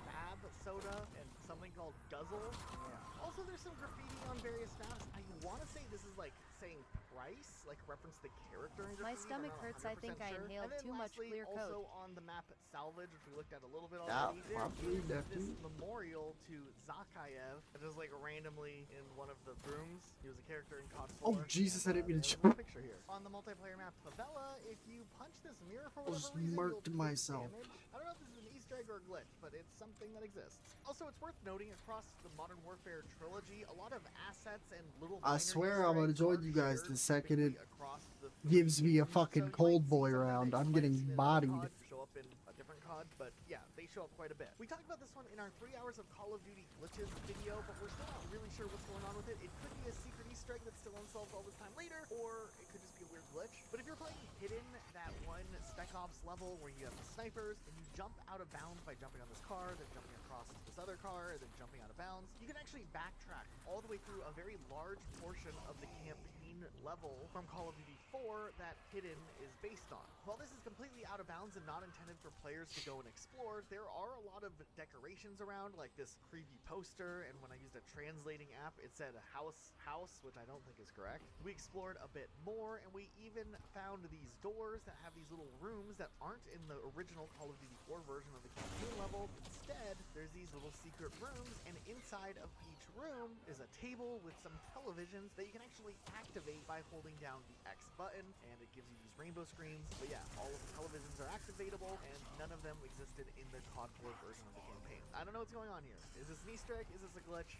Fab soda, and something called Guzzle. Yeah. Also, there's some graffiti on various maps. I want to say this is like saying price, like reference the character in My graffiti. stomach hurts. I think I inhaled too much clear coat. Also on the map Salvage, which we looked at a little bit already, there is this memorial to Zakayev that is like randomly in one of the rooms. He was a character in COD 4. Oh Jesus! I didn't mean to There's jump. a picture here. On the multiplayer map Favela, if you punch this mirror for I whatever just reason, marked you'll take myself. damage. I don't know if this is an Easter egg or a glitch, but it's something that exists. Also, it's worth noting across the Modern Warfare trilogy, a lot of assets and little I minor swear Easter I'm gonna eggs join are you guys shared the second it across the gives me a so fucking you cold might see boy something round. that I'm you might getting see in bodied. COD show up in a different COD, but yeah, they show up quite a bit. We talked about this one in our 3 hours of Call of Duty glitches video, but we're still not really sure what's going on with it. It could be a secret Easter egg that's still unsolved all this time later, or it could just be a weird glitch. But if you're playing Hidden, that one Spec Ops level where you have the snipers, and you jump out of bounds by jumping on this car, then jumping across this other car, and then jumping out of bounds, you can actually backtrack all the way through a very large portion of the campaign main level from Call of Duty 4 that Hidden is based on. While this is completely out of bounds and not intended for players to go and explore, there are a lot of decorations around, like this creepy poster, and when I used a translating app, it said house, which I don't think is correct. We explored a bit more, and we even found these doors that have these little rooms that aren't in the original Call of Duty 4 version of the campaign level. Instead, there's these little secret rooms, and inside of each room is a table with some televisions that you can actually activate by holding down the X button, and it gives you these rainbow screens. But yeah, all of the televisions are activatable, and none of them existed in the COD 4 version of the campaign. I don't know what's going on here. Is this an Easter egg? Is this a glitch?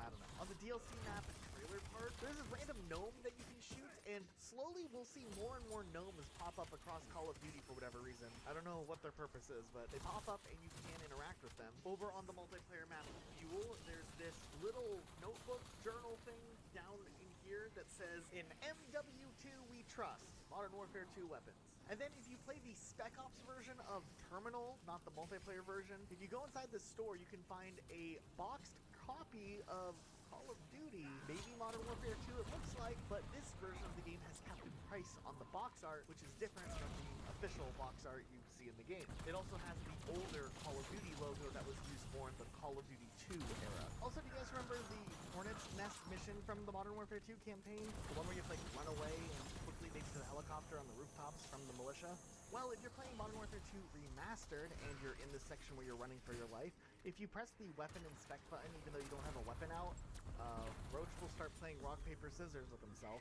I don't know. On the DLC map trailer part, there's this random gnome that you can shoot, and slowly we'll see more and more gnomes pop up across Call of Duty for whatever reason. I don't know what their purpose is, but they pop up and you can interact with them. Over on the multiplayer map Fuel, there's this little notebook journal thing down in here that says, "In MW2 we trust, Modern Warfare 2 weapons." And then if you play the Spec Ops version of Terminal, not the multiplayer version, if you go inside the store, you can find a boxed copy of Call of Duty, maybe Modern Warfare 2 it looks like, but this version of the game has Captain Price on the box art, which is different from the official box art you see in the game. It also has the older Call of Duty logo that was used more in the Call of Duty 2 era. Also, do you guys remember the Hornet's Nest mission from the Modern Warfare 2 campaign? The one where you have to like run away and quickly make it to the helicopter on the rooftops from the militia? Well, if you're playing Modern Warfare 2 Remastered and you're in this section where you're running for your life, if you press the weapon inspect button, even though you don't have a weapon out, Roach will start playing rock, paper, scissors with himself.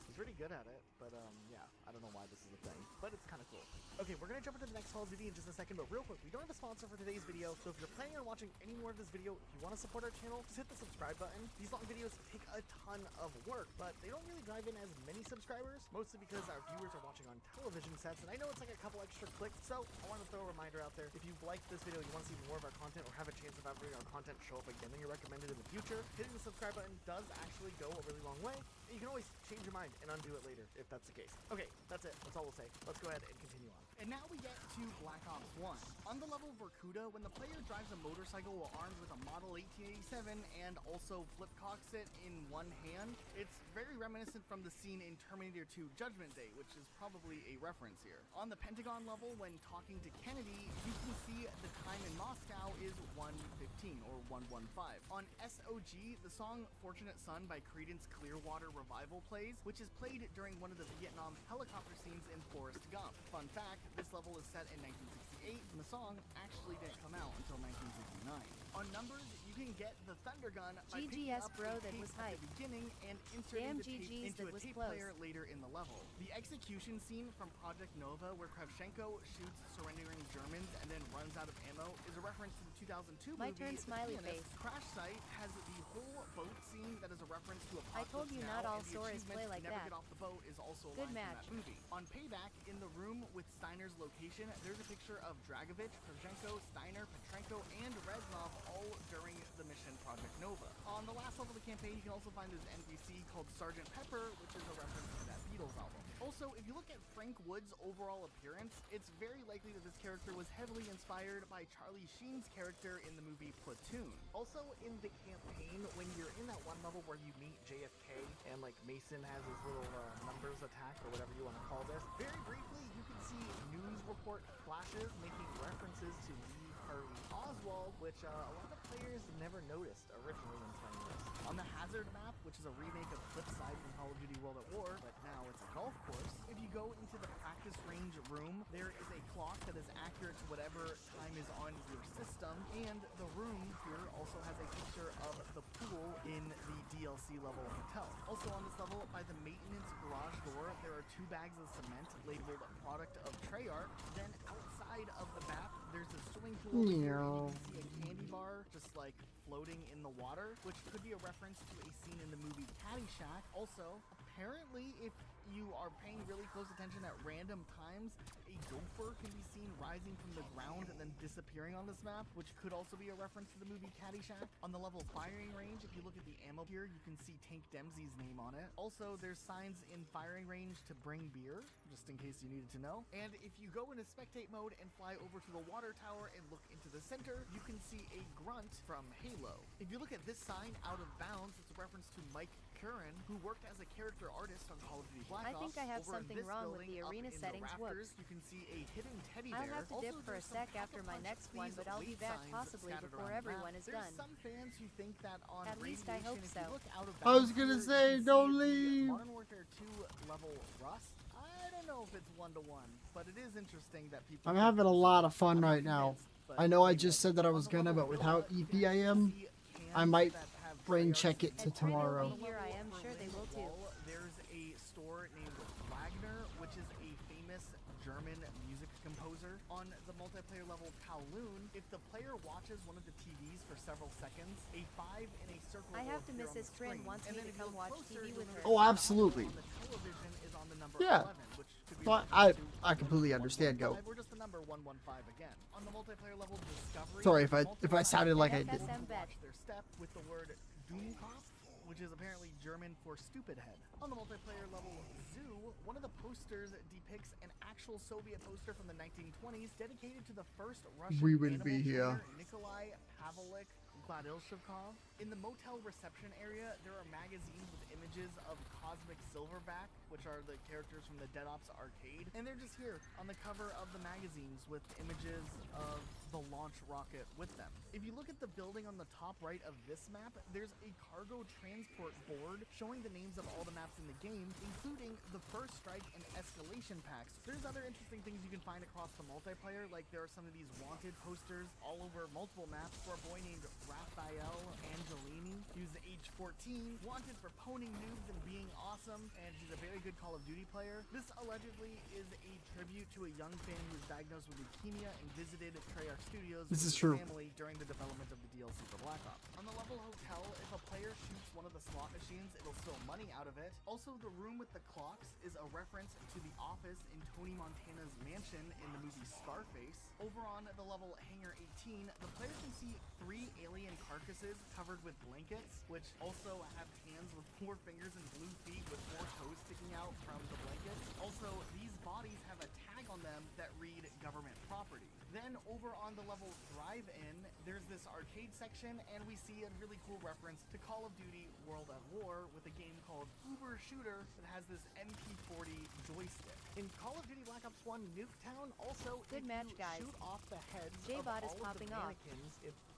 He's pretty good at it, but yeah, I don't know why this is a thing, but it's kind of cool. Okay, we're gonna jump into the next Call of Duty in just a second, but real quick, we don't have a sponsor for today's video, so if you're planning on watching any more of this video, if you want to support our channel, just hit the subscribe button. These long videos take a ton of work, but they don't really drive in as many subscribers, mostly because our viewers are watching on television sets, and I know it's like a couple extra clicks, so I want to throw a reminder out there. If you've liked this video, you want to see more of our content, or have a chance of having our content show up again and you're recommended in the future, hitting the subscribe button does actually go a really long way. And you can always change your mind and undo it later if that's the case. Okay, that's it. That's all we'll say. Let's go ahead and continue on. And now we get to Black Ops 1. On the level Vorkuta, when the player drives a motorcycle while armed with a Model 1887 and also flip-cocks it in one hand, it's very reminiscent from the scene in Terminator 2 Judgment Day, which is probably a reference here. On the Pentagon level, when talking to Kennedy, you can see the time in Moscow is 1:15 or 1:15. On SOG, the song Fortunate Son by Creedence Clearwater Revival plays, which is played during one of the Vietnam helicopter scenes in Forrest Gump. Fun fact, this level is set in 1968, and the song actually didn't come out until 1969. On numbers, you can get the Thunder Gun by picking GGS up bro, a that tape was at hype. the beginning and inserting Damn the tape GGs, into that a was tape close. player later in the level. The execution scene from Project Nova, where Kravchenko shoots surrendering Germans and then runs out of ammo, is a reference to the 2002 My movie turn, The smiley Pianist. face. Crash Site has the whole boat scene that is a reference to I told Apocalypse you Now, not all and the stories achievement play like Never that. Get Off the Boat is also a Good line match. from that movie. On Payback, in the room with Steiner's location, there's a picture of Dragovich, Kravchenko, Steiner, Petrenko, and Reznov all during the mission Project Nova. On the last level of the campaign, you can also find this NPC called Sergeant Pepper, which is a reference to that Beatles album. Also, if you look at Frank Wood's overall appearance, it's very likely that this character was heavily inspired by Charlie Sheen's character in the movie Platoon. Also, in the campaign, when you're in that one level where you meet JFK and like Mason has his little numbers attack or whatever you want to call this, very briefly you can see news report flashes making references to Lee Harvey Oswald, which a lot of players never noticed originally when playing this. On the Hazard map, which is a remake of Flipside from Call of Duty World at War, but now it's a golf course, if you go into the practice range room, there is a clock that is accurate to whatever time is on your system, and the room here also has a picture of the pool in the DLC level hotel. Also on this level, by the maintenance garage door, there are 2 bags of cement labeled product of Treyarch. Then outside of the map, there's a swimming pool here, and you can see a candy bar just like floating in the water, which could be a reference to a scene in the movie Caddyshack. Also, apparently, if you are paying really close attention at random times, a gopher can be seen rising from the ground and then disappearing on this map, which could also be a reference to the movie Caddyshack. On the level firing range, if you look at the ammo here, you can see Tank Dempsey's name on it. Also, there's signs in firing range to bring beer, just in case you needed to know. And if you go into spectate mode and fly over to the water tower and look into the center, you can see a grunt from Halo. If you look at this sign, Out of Bounds, it's a reference to Mike Curran, who worked as a character artist on Call of Duty Black Ops. I think I have Over in something this wrong with building, the up arena in the settings. rafters, Whoops. you can see a hidden teddy I'll bear. have to dip Also, for a there's some sec after my Papa next Punch one, but I'll be Please back signs possibly scattered before around the everyone map. is There's done. some fans who think that on At least I hope Radiation, if so. you look out of I was bounds gonna here, say, you can don't see the leave. Modern Warfare 2 level rust. I don't know if it's 1-to-1, but it is interesting that people. I'm think having a it's lot of fun I'm not right now. convinced, but I know I they just won't. said that I On was the gonna, level but with how Villa, you EP can I actually am, see I cans might that have brain Treyarch check it to names on them. tomorrow. On the Here I level am sure they Berlin will too. Wall, there's a store named Wagner, which is a famous German music composer. On the multiplayer level Kowloon, if the player watches one of the TVs for several seconds, a 5 in a circle I will have to appear miss on his the friend screen. wants And me then to if you come look watch closer, TV you'll with her. notice Oh, the absolutely. on the television is on the number Yeah. 11, which could be Well, a reference to I completely understand, Go. 115, or just the number 115 again. On the multiplayer level Discovery, Sorry if multiple I sounded times like I people did. will watch their step with the word Doomkopf, which is apparently German for stupid head. On the multiplayer level Zoo, one of the posters depicts an actual Soviet poster from the 1920s dedicated to the first Russian We wouldn't animal be here. trainer, Nikolai Pavlik Gladilshikov. In the motel reception area, there are magazines with images of Cosmic Silverback, which are the characters from the Dead Ops arcade, and they're just here on the cover of the magazines with images of the launch rocket with them. If you look at the building on the top right of this map, there's a cargo transport board showing the names of all the maps in the game, including the First Strike and Escalation packs. There's other interesting things you can find across the multiplayer, like there are some of these wanted posters all over multiple maps for a boy named Raphael Angelini. He's age 14, wanted for poning noobs and being awesome, and he's a very good Call of Duty player. This allegedly is a tribute to a young fan who was diagnosed with leukemia and visited Treyarch Studios This with is his true. family during the development of the DLC for Black Ops. On the level hotel, if a player shoots one of the slot machines, it'll spill money out of it. Also, the room with the clocks is a reference to the office in Tony Montana's mansion in the movie Scarface. Over on the level Hangar 18, the player can see 3 alien carcasses covered with blankets, which also have hands with 4 fingers and blue feet with 4 toes sticking out from the blankets. Also, these bodies have a tag on them that read government property. Then over on the level Drive-In, there's this arcade section, and we see a really cool reference to Call of Duty World at War with a game called Uber Shooter that has this MP40 joystick. In Call of Duty Black Ops 1 Nuketown, also Good if match, you guys. shoot off the heads J-Bot of is all of the popping off. mannequins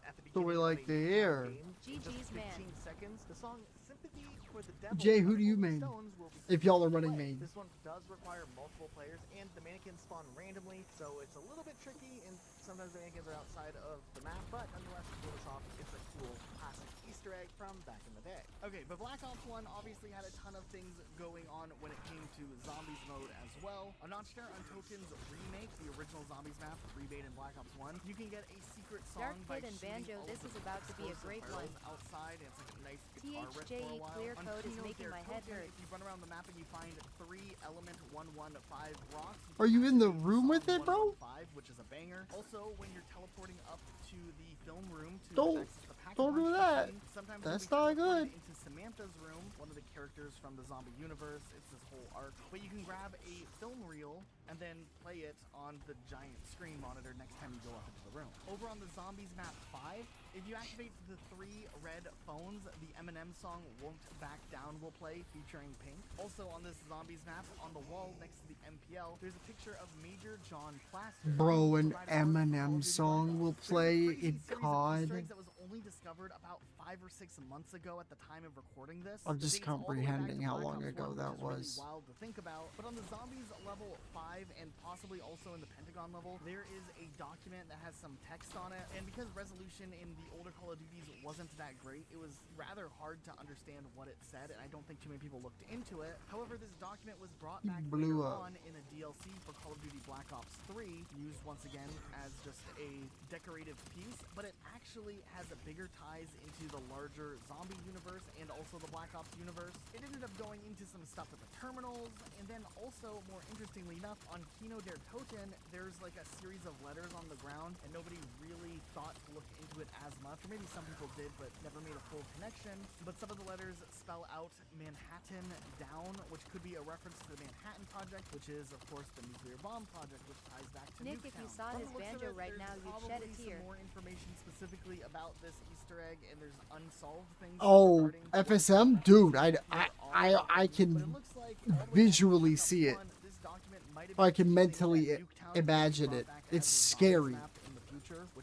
at the So we beginning of like a to Nuketown hear. game, in just GG's, man. 15 seconds, the song Sympathy for the Devil Jay, who by do you Rolling main? Stones will be If y'all are running play. main. This one does require multiple players, and the mannequins spawn randomly, so it's a little bit tricky, and sometimes the mannequins are outside of the map, but nonetheless, to pull this off, it's a cool classic Easter egg from back in the day. Okay, but Black Ops 1 obviously had a ton of things going on when it came to Zombies mode as well. A notch there on Token's remake, the original Zombies map, remade in Black Ops 1. You can get a secret song Dark by Kid and shooting Banjo, all this of is the about to be a explosive great barrels one. outside, and it's like a nice guitar riff for a THJE while. clear On code is Kino, making their my head Token, hurt. If you run around the map and you find 3 element 115 rocks, Are you in the activate room song with it, bro? 115, which is a banger. Also, when you're teleporting up to the film room to Don't- access the pack don't do punch that. machine, sometimes That's you'll not be teleported good. into Samantha's room, one of the characters from the zombie universe. It's this whole arc. But you can grab a film reel and then play it on the giant screen monitor next time you go up into the room. Over on the Zombies map 5, if you activate the 3 red phones, the Eminem song Won't Back Down will play, featuring Pink. Also on this Zombies map, on the wall next to the MPL, there's a picture of Major John Plaster. Bro, an providing art for Call of Eminem Duty song Black will Ops. play There's a crazy in series of Easter COD. eggs that was only discovered about 5 or 6 months ago at the time of recording this. I'm It just dates all the way back to comprehending how Black long Ops ago 1, that which is really was. wild to think about. But on the Zombies level 5 and possibly also in the Pentagon level, there is a document that has some text on it. And because resolution in the older Call of Duties wasn't that great, it was rather hard to understand what it said, and I don't think too many people looked into it. However, this document was brought He back blew later up. on in a DLC for Call of Duty Black Ops 3, used once again as just a decorative piece, but it actually has a bigger ties into the larger zombie universe and also the Black Ops universe. It ended up going into some stuff with the terminals, and then also, more interestingly enough, on Kino der Toten, there's like a series of letters on the ground, and nobody really thought to look into it as much, or maybe some people did, but never made a full connection. But some of the letters spell out Manhattan Down, which could be a reference to the Manhattan Project, which is, of course, the nuclear bomb project, which ties back to Nick, Nuketown. if you saw From his the looks of banjo it, right there's now, you'd shed a probably tear. some more information specifically about this Easter egg, and there's unsolved things. Oh, regarding what FSM, dude, I can visually see it. I can mentally imagine it. It's scary.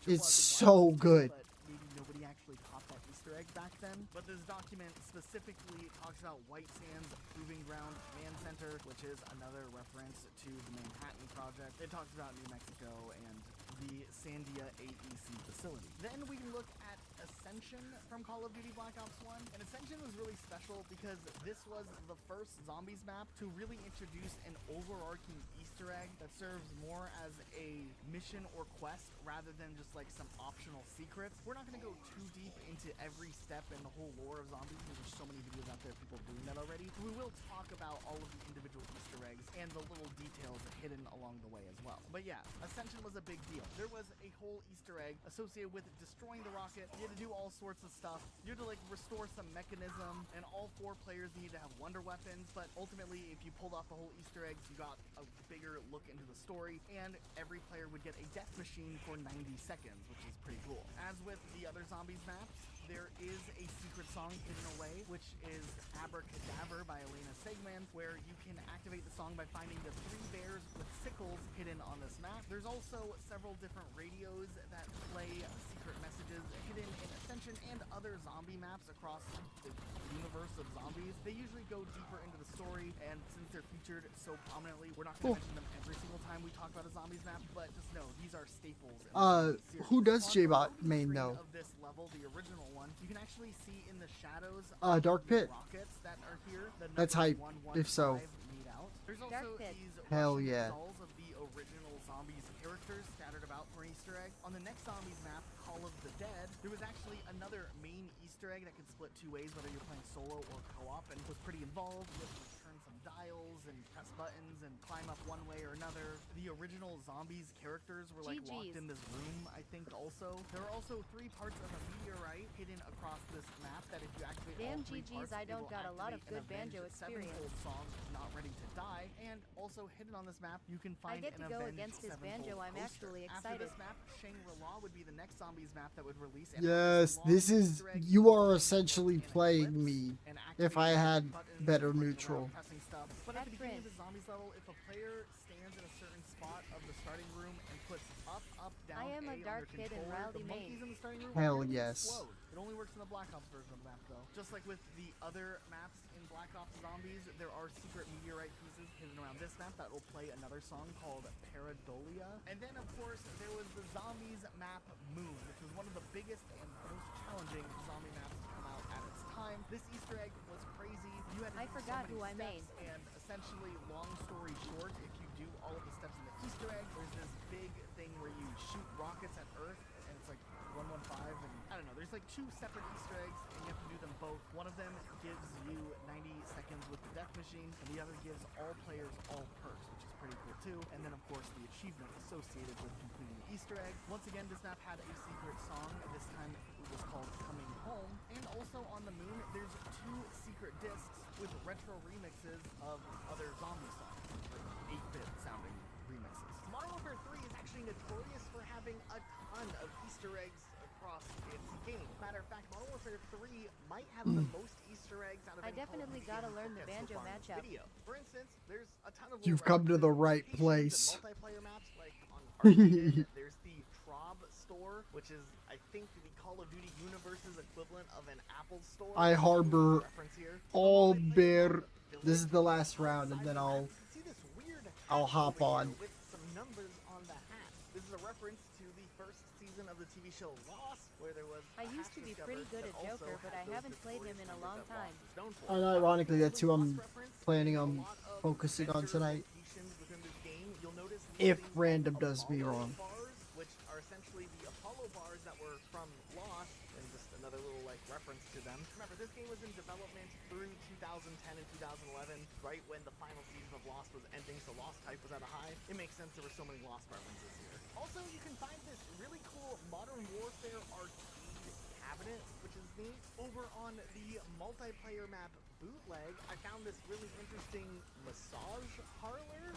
It's so good. Maybe nobody actually caught that Easter egg back then. But this document specifically talks about White Sands Proving Ground Command Center, which is another reference to the Manhattan Project. It talks about New Mexico and the Sandia AEC facility. Then we can look at Ascension from Call of Duty Black Ops 1. And Ascension was really special because this was the first Zombies map to really introduce an overarching Easter egg that serves more as a mission or quest rather than just like some optional secrets. We're not going to go too deep into every step in the whole lore of Zombies because there's so many videos out there of people doing that already. We will talk about all of the individual Easter eggs and the little details hidden along the way as well. But yeah, Ascension was a big deal. There was a whole Easter egg associated with destroying the rocket. You had to do all sorts of stuff. You had to like restore some mechanism, and all 4 players needed to have wonder weapons, but ultimately if you pulled off the whole Easter eggs, you got a bigger look into the story, and every player would get a death machine for 90 seconds, which is pretty cool. As with the other Zombies maps, there is a secret song hidden away, which is Abracadaver by Elena Segman, where you can activate the song by finding the 3 bears with sickles hidden on this map. There's also several different radios that play secret messages hidden in Ascension and other zombie maps across the universe of Zombies. They usually go deeper into the story, and since they're featured so prominently, we're not going to mention them every single time we talk about a Zombies map, but just know these are staples in the series. Who does On J-Bot the main screen though? of this level, the original one, you can actually see in the shadows Dark the Pit. rockets that are here. The That's number hype, if so. 115 made out. There's also Dark Pit. these Hell Russian yeah. dolls of the original Zombies characters scattered about for an Easter egg. On the next Zombies map, Call of the Dead, there was actually another main Easter egg that could split 2 ways, whether you're playing solo or co-op, and was pretty involved. You had to turn some dials and press buttons and climb up one way or another. The original Zombies characters were like locked in this room, I think also. There are also 3 parts of a meteorite hidden across this map that if you activate Damn all 3 GGs, parts, I they don't will got a lot of activate good an banjo Avenged experience. Sevenfold song, Not Ready to Die. And also hidden on this map, you can find I get an to go Avenged against his banjo, Sevenfold I'm poster. actually After excited. this map, Shangri-La would be the next Zombies map that would release. And Yes, this is, you are essentially playing me if I had better neutral. pressing stuff. But at the beginning of the Zombies level, if a player stands in a certain spot of the starting room and puts up, down, I am a A dark on kid their and controller, rowdy the monkeys maid. in the starting room Hell will yes. explode. It only works in the Black Ops version of the map though. Just like with the other maps in Black Ops Zombies, there are secret meteorite pieces hidden around this map that will play another song called Paradolia. And then of course there was the Zombies map Moon, which was one of the biggest and most challenging zombie maps to come out at its time. This Easter egg was crazy. You had to I do forgot so many who I steps, made. and essentially, long story short, if you do all of the steps in the Easter egg, there's this big thing where you shoot rockets at Earth, and it's like 115, and I don't know, there's like 2 separate Easter eggs, and you have to do them both. One of them gives you 90 seconds with the death machine, and the other gives all players all perks, which is pretty cool too. And then of course the achievement associated with completing the Easter egg. Once again, this map had a secret song. This time it was called Coming Home. And also on the moon, there's 2 secret discs with retro remixes of other zombie songs, like 8-bit sounding remixes. Modern Warfare 3 is actually notorious for having a ton of Easter eggs across its game. Matter of fact, Modern Warfare 3 might have the most Easter eggs out of I any Call of definitely Duty gotta game learn the so banjo far in this matchup. video. For instance, there's a ton of You've little come to the references right to place. locations and multiplayer maps, like on Armageddon, there's the Trob store, which is, I think, the Call of Duty Universe's equivalent of an Apple store. I harbor Reference here. all bear. This is the last round, and then I'll hop on. With some numbers on the hat. This is a reference to the first season of the TV show Lost, where there was. I used to be pretty good at Joker, but I haven't played him in a long time. And ironically, that's who I'm planning on focusing on tonight. If random does me wrong. Bars, which are essentially the Apollo bars that were from Lost, and reference to them. Remember, this game was in development through 2010 and 2011, right when the final season of Lost was ending, so Lost hype was at a high. It makes sense there were so many Lost references here. Also, you can find this really cool Modern Warfare arcade cabinet, which is neat. Over on the multiplayer map Bootleg, I found this really interesting massage parlor.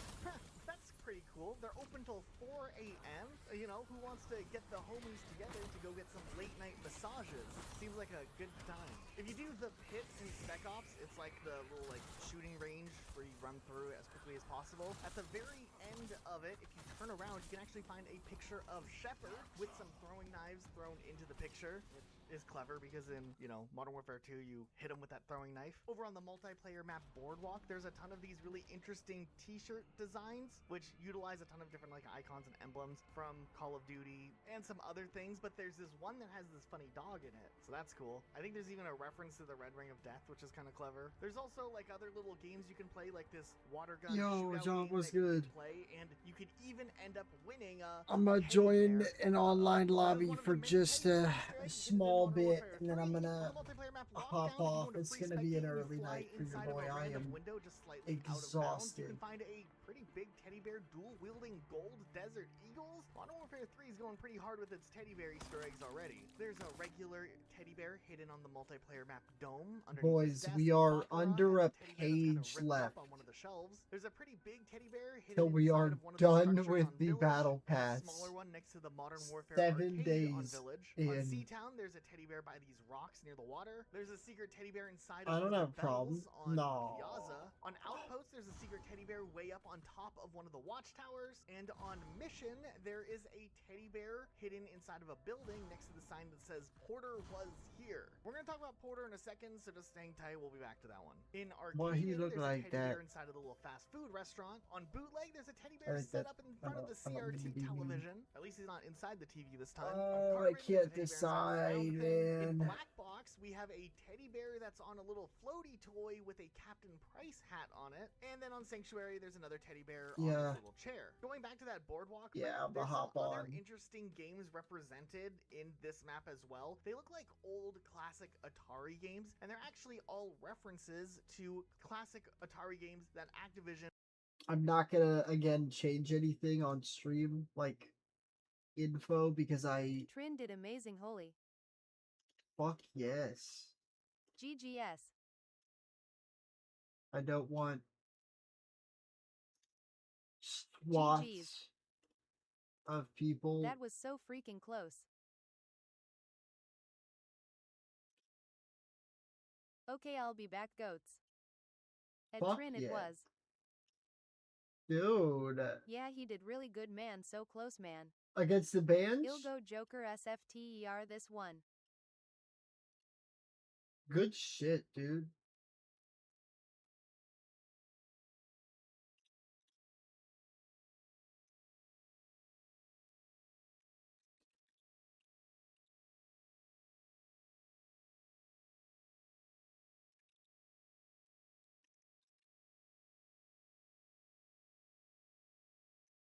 That's pretty cool. They're open till 4 a.m. You know, who wants to get the homies together to go get some late night massages? Seems like a good time. If you do the pit in Spec Ops, it's like the little like shooting range where you run through it as quickly as possible. At the very end of it, if you turn around, you can actually find a picture of Shepard with some throwing knives thrown into the picture. It is clever because in, you know, Modern Warfare 2, you hit them with that throwing knife. Over on the multiplayer map Boardwalk, there's a ton of these really interesting t-shirt designs, which utilize a ton of different like icons and emblems from Call of Duty and some other things, but there's this one that has this funny dog in it, so that's cool. I think there's even a reference to the Red Ring of Death, which is kind of clever. There's also like other little games you can play, like this water gun shootout John game was that you good. can play, and you could even end up winning a I'm gonna join an online lobby for just a small bit, and then I'm gonna hop off. It's gonna be an early night for your boy. I am You exhausted. can find a pretty big teddy bear dual-wielding gold desert eagles. Modern Warfare 3 is going pretty hard with its teddy bear Easter eggs already. There's a regular teddy bear hidden on the multiplayer map Dome. Boys, we are under a page left on one of the shelves. There's a pretty big teddy bear hidden till we are inside of one of the done structures with on the Village. battle There's a pass. smaller one next to the Modern Warfare 7 arcade on days Village. in. On Seatown, there's a teddy bear by these rocks near the water. There's a secret teddy bear inside of I one don't of have the a problem. bells on No. Piazza. On Outpost, there's a secret teddy bear way up on top of one of the watchtowers. And on Mission, there is a teddy bear hidden inside of a building next to the sign that says Porter was here. We're gonna talk about Porter in a second, so just hang tight. We'll be back to that one. In Arcade, Why he look there's like a teddy bear that? inside of the little fast food restaurant. On Bootleg, there's a teddy bear Like set that- up in front of the CRT television. At least he's not inside the TV this time. Oh, On I Carbon, there's a can't teddy bear inside of the round decide, thing. In man. Black Box, we have a teddy bear that's on a little floaty toy with a Captain Price hat on it. And then on Sanctuary, there's another teddy bear on Yeah. a little chair. Going back to that Boardwalk, Yeah, I'm there's gonna hop some other on. interesting games represented in this map as well. They look like old classic Atari games, and they're actually all references to classic Atari games that Activision I'm not gonna again change anything on stream like info because I Trin did amazing, holy. fuck yes. GGS. I don't want swaths GG's. of people. That was so freaking close. Okay, I'll be back, goats. At Fuck Trin it yeah. was. Dude, Yeah, he did really good, man. So close, man. against the bands, He'll go Joker SFTER this one. good shit, dude.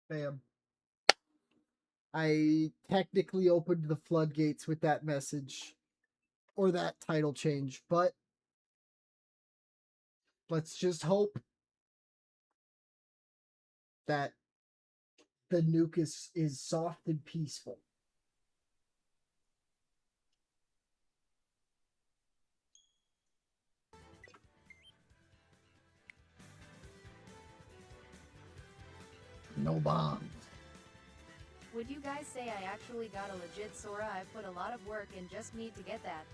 Bam. I technically opened the floodgates with that message or that title change, but let's just hope that the nuke is soft and peaceful. No bombs. Would you guys say I actually got a legit Sora? I put a lot of work in just me to get that.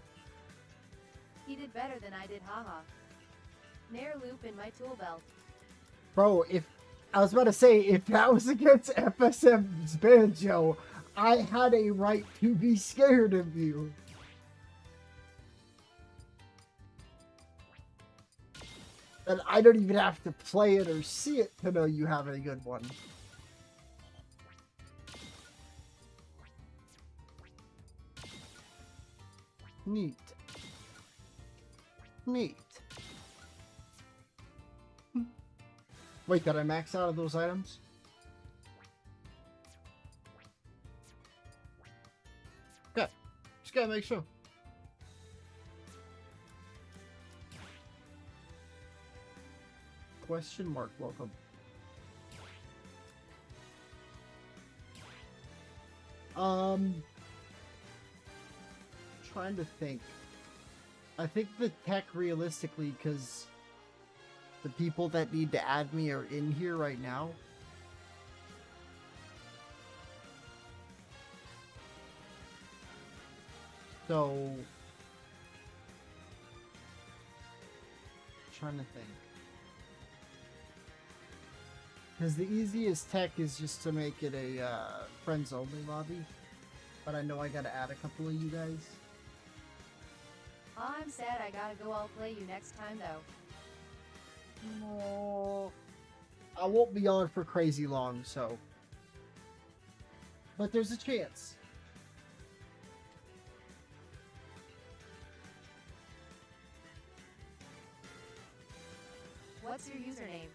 He did better than I did, haha. Nair loop in my tool belt. Bro, if I was about to say, if that was against FSM's Banjo, I had a right to be scared of you. And I don't even have to play it or see it to know you have a good one. Neat. Neat. Wait, did I max out of those items? Okay. Just gotta make sure. Question mark. Welcome. Trying to think. I think the tech realistically, because the people that need to add me are in here right now. So, trying to think. Because the easiest tech is just to make it a friends only lobby. But I know I gotta add a couple of you guys. Aw, I'm sad I gotta go. I'll play you next time though. No. I won't be on for crazy long, so. But there's a chance. What's your username?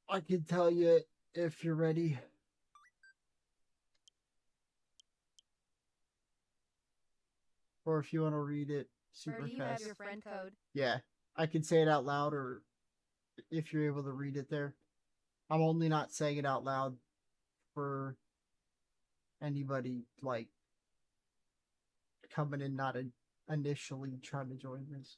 I can tell you if you're ready. Or if you want to read it super Or do you fast. have your friend code? Yeah, I can say it out loud, or if you're able to read it there. I'm only not saying it out loud for anybody like coming in not initially trying to join this.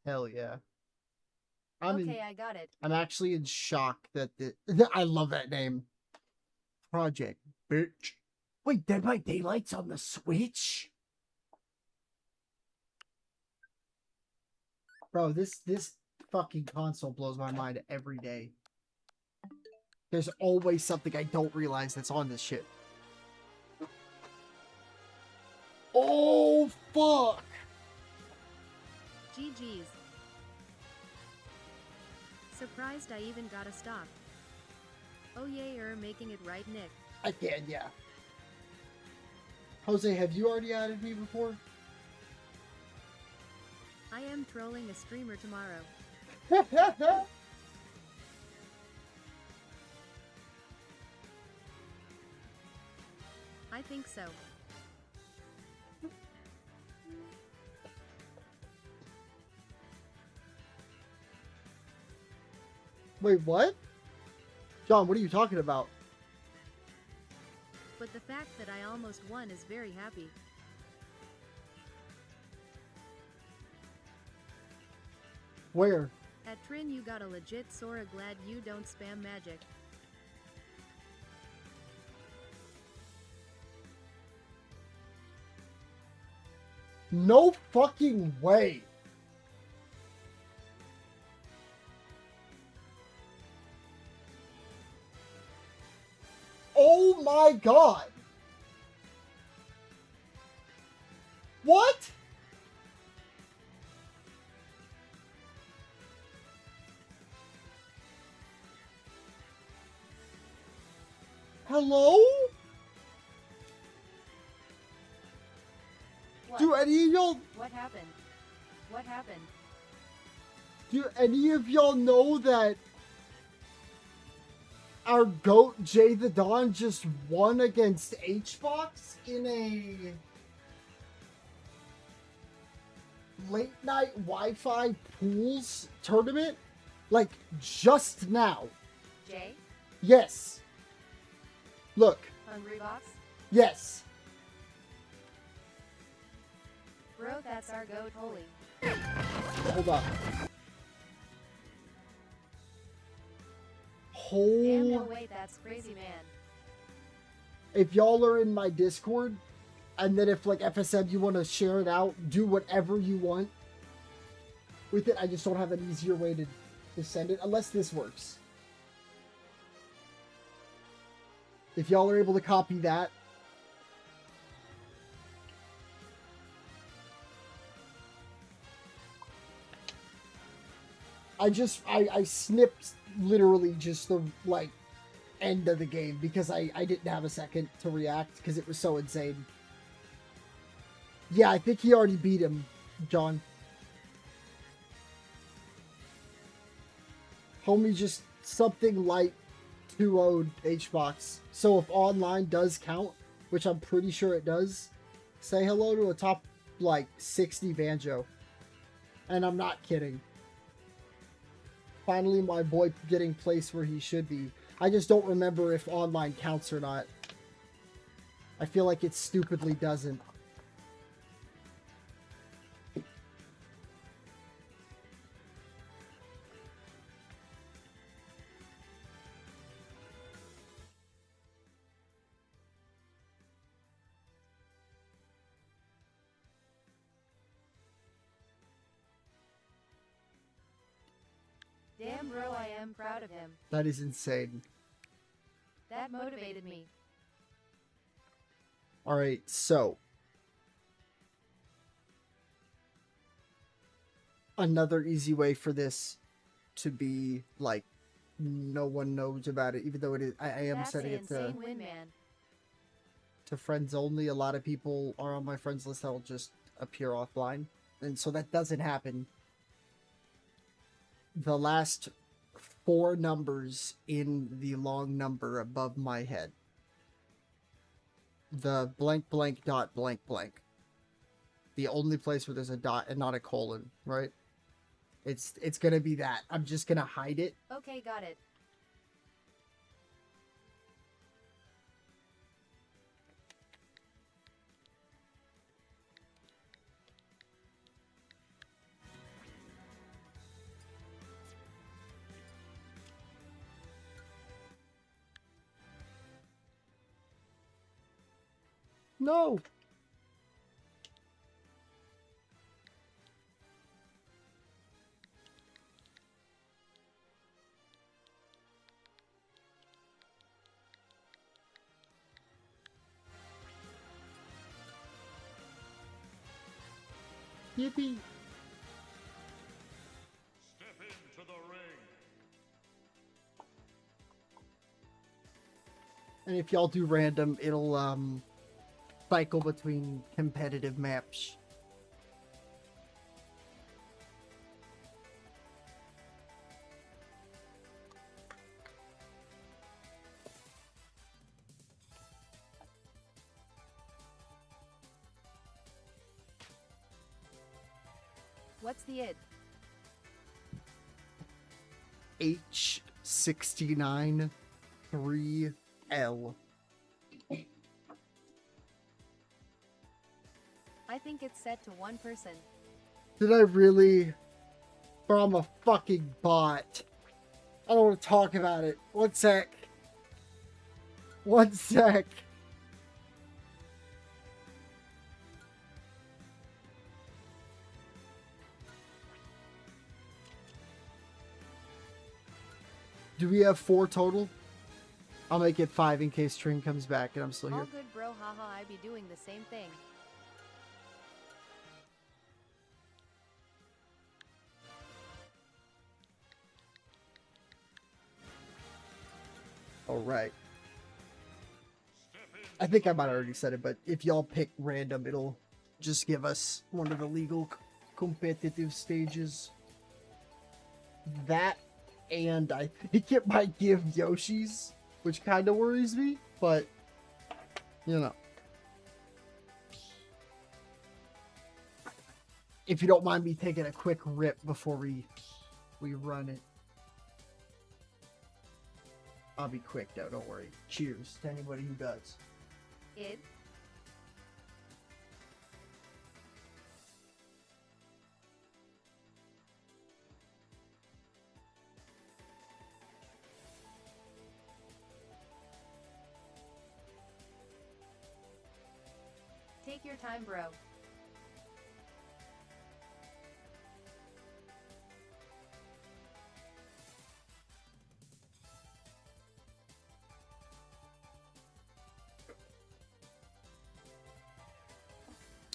Hell yeah. Okay, I got it. I'm actually in shock that I love that name. Project bitch. Wait, Dead by Daylight's on the Switch? Bro, this fucking console blows my mind every day. There's always something I don't realize that's on this shit. Oh, fuck! GG's. Surprised I even got a stock. Oh yay, you're making it right, Nick. I can, yeah. Jose, have you already added me before? I am trolling a streamer tomorrow. I think so. Wait, what? John, what are you talking about? But the fact that I almost won is very happy. Where? At Trin you got a legit Sora, glad you don't spam magic. No fucking way. Oh my god. What? Hello? What? Do any of y'all What happened? What happened? Do any of y'all know that our GOAT Jay the Dawn just won against HBox in a late night Wi-Fi pools tournament? Like, just now. Jay? Yes. Look. Hungry Box? Yes. Bro, that's our goat, holy. Hold up. Damn, no Hold. wait, that's crazy, man. If y'all are in my Discord, And then if like FSM you want to share it out, do whatever you want with it. I just don't have an easier way to send it unless this works. If y'all are able to copy that. I snipped literally just the like end of the game because I didn't have a second to react because it was so insane. Yeah, I think he already beat him, John. Homie just something like 2-0'd HBox. So if online does count, which I'm pretty sure it does, say hello to a top like 60 Banjo. And I'm not kidding. Finally, my boy getting placed where he should be. I just don't remember if online counts or not. I feel like it stupidly doesn't. Damn, bro, I am proud of him. That is insane. That motivated me. Alright, so. Another easy way for this to be, like, no one knows about it, even though it is, I am That's setting an it to, insane win, man. to friends only. A lot of people are on my friends list that'll just appear offline. And so that doesn't happen. The last 4 numbers in the long number above my head. The blank blank dot blank blank. The only place where there's a dot and not a colon, right? It's gonna be that. I'm just gonna hide it. Okay, got it. No! Yippee! Step into the ring. And if y'all do random, it'll cycle between competitive maps. What's the id? H69 3L. I think it's set to 1 person. Did I really? Bro, I'm a fucking bot. I don't want to talk about it. 1 sec. 1 sec. Do we have 4 total? I'll make it 5 in case Tring comes back and I'm still All here. good, bro. Haha, I be doing the same thing. Alright. I think I might have already said it, but if y'all pick random, it'll just give us one of the legal competitive stages. That, and I think it might give Yoshi's, which kind of worries me, but, you know. If you don't mind me taking a quick rip before we run it. I'll be quick though, don't worry. Cheers to anybody who does. Id? Take your time, bro.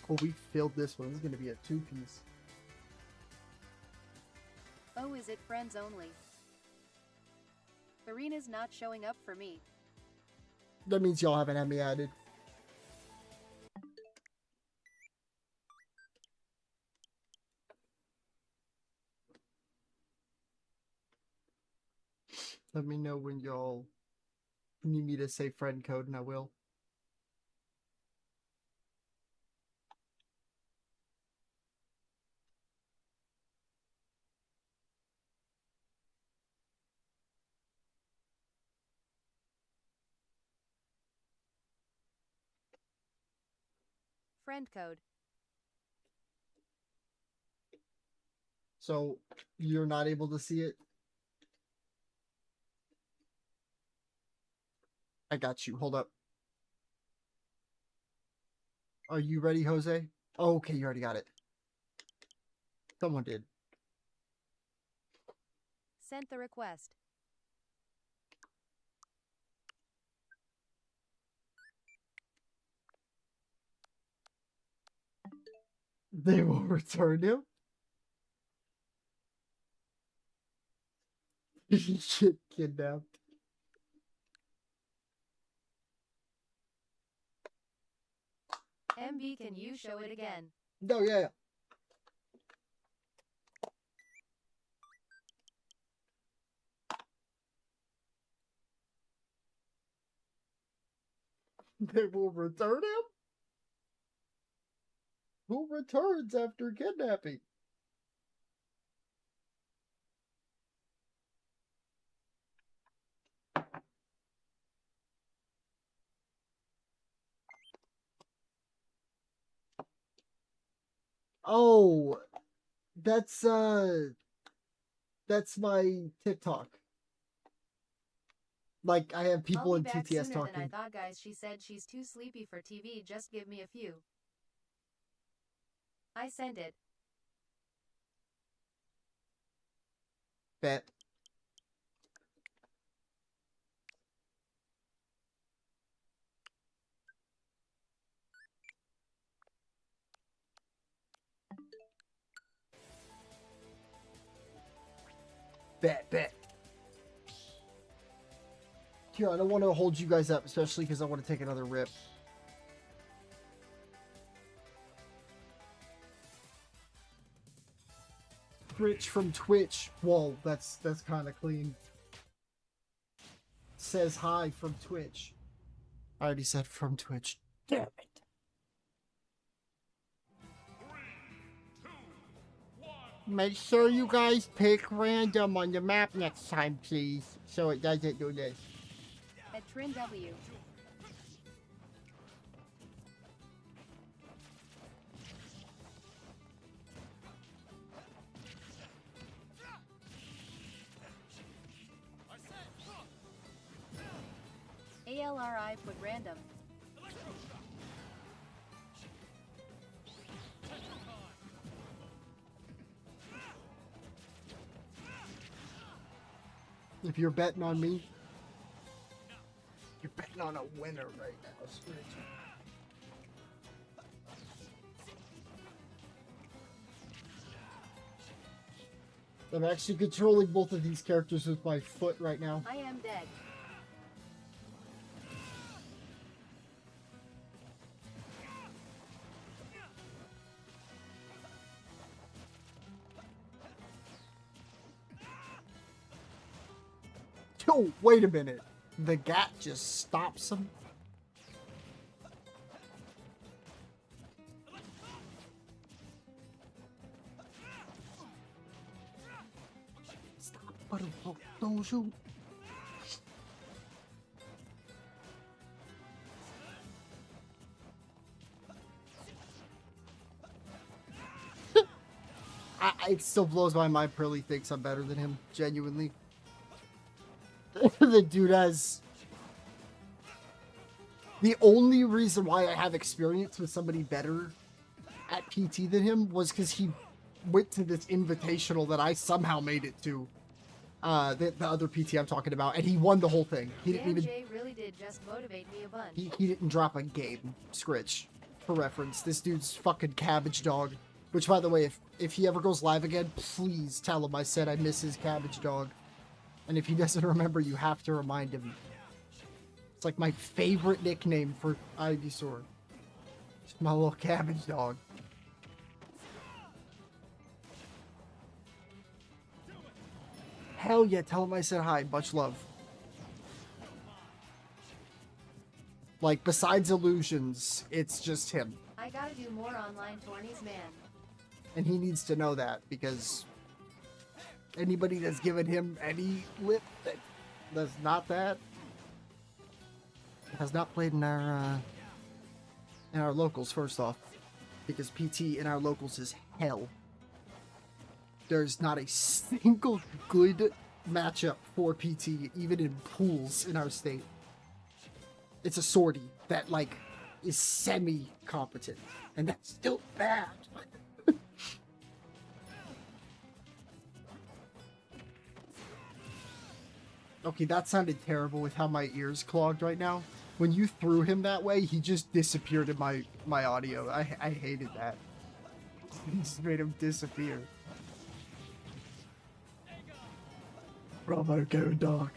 Oh, we filled this one. This is going to be a 2-piece. Oh, is it friends only? Arena's not showing up for me. That means y'all haven't had me added. Let me know when y'all need me to say friend code and I will. Friend code. So you're not able to see it? I got you. Hold up. Are you ready, Jose? Oh, okay, you already got it. Someone did. Sent the request. They will return him? Shit, kidnapped. MB, can you show it again? No, yeah. They will return him? Who returns after kidnapping? Oh, that's my TikTok. Like, I have people I'll in be back TTS sooner talking. than I thought, guys. She said she's too sleepy for TV. Just give me a few. I sent it. Bet. Bet. Here, I don't want to hold you guys up, especially because I want to take another rip. Rich from Twitch. Whoa, that's kind of clean. Says hi from Twitch. I already said from Twitch. Damn it. Make sure you guys pick random on the map next time, please, so it doesn't do this. At Trin W. ALRI put random. If you're betting on me, you're betting on a winner right now, Screech. I'm actually controlling both of these characters with my foot right now. I am dead. Oh, wait a minute. The gat just stops him? Stop, Butterfly. Don't shoot. It still blows my mind Pearly thinks I'm better than him, genuinely. The dude has The only reason why I have experience with somebody better at PT than him was because he went to this invitational that I somehow made it to. The other PT I'm talking about, and he won the whole thing. He didn't Damn, even. Jay really did just motivate me a bunch. He didn't drop a game, Scritch. For reference, this dude's fucking cabbage dog. Which, by the way, if he ever goes live again, please tell him I said I miss his cabbage dog. And if he doesn't remember, you have to remind him. It's like my favorite nickname for Ivysaur. It's my little cabbage dog. Hell yeah, tell him I said hi. Much love. Like, besides illusions, it's just him. I gotta do more online tourneys, man. And he needs to know that, because anybody that's given him any lip that's not that has not played in our locals, first off. Because PT in our locals is hell. There's not a single good matchup for PT, even in pools in our state. It's a sortie that, like, is semi-competent. And that's still bad. Okay, that sounded terrible with how my ears clogged right now. When you threw him that way, he just disappeared in my audio. I hated that. You just made him disappear. Bravo, go dog.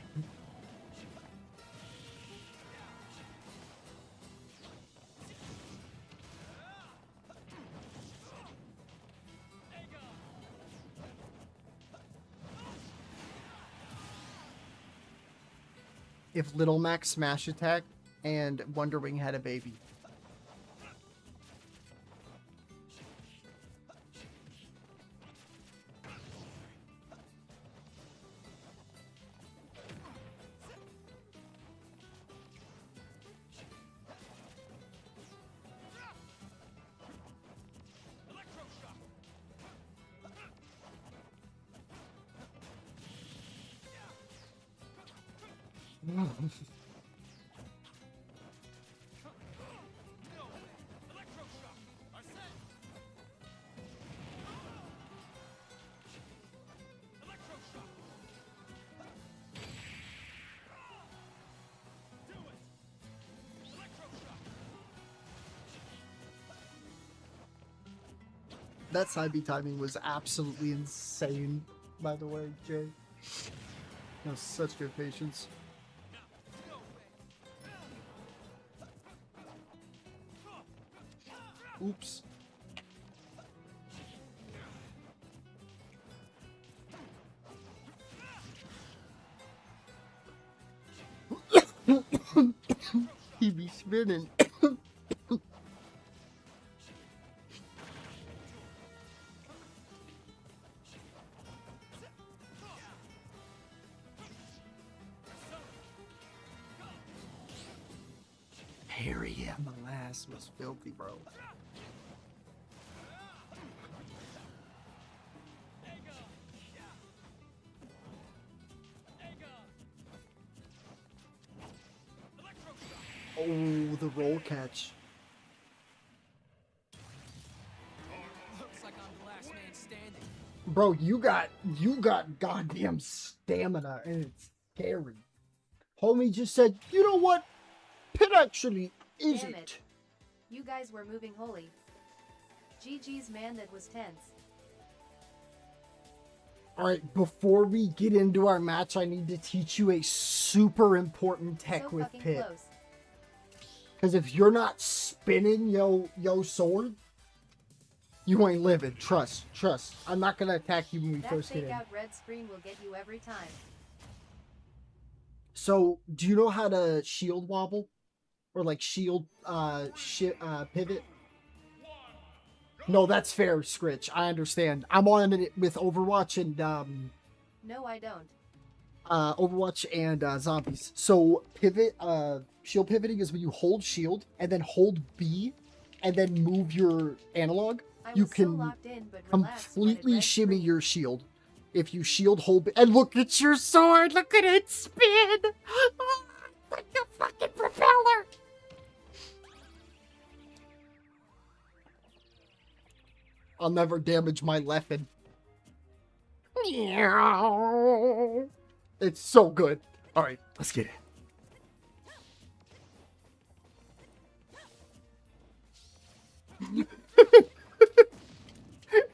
If Little Mac smash attack and Wonder Wing had a baby. That side B timing was absolutely insane, by the way, Jay. That was such good patience. Oops. He be spinning. Harry, yeah, my last was filthy, bro. Oh, the roll catch. Looks like I'm the last man standing. Bro, you got goddamn stamina, and it's scary. Homie just said, you know what? It actually isn't. Damn it. You guys were moving holy. GG's, man, that was tense. Alright, before we get into our match, I need to teach you a super important tech So with fucking Pit. close. Because if you're not spinning yo sword, you ain't living. Trust. I'm not going to attack you when we That first get fake in. out red screen will get you every time. So, do you know how to shield wobble? Or like shield pivot? No, that's fair, Scritch. I understand. I'm on it with Overwatch and No, I don't. Overwatch and zombies. So pivot, shield pivoting is when you hold shield and then hold B and then move your analog. You was so can locked in, but relaxed when it completely red shimmy your shield. If you shield, hold B, and look at your sword. Look at it spin. Oh, like a fucking propeller. I'll never damage my Leffen. It's so good. All right, let's get it.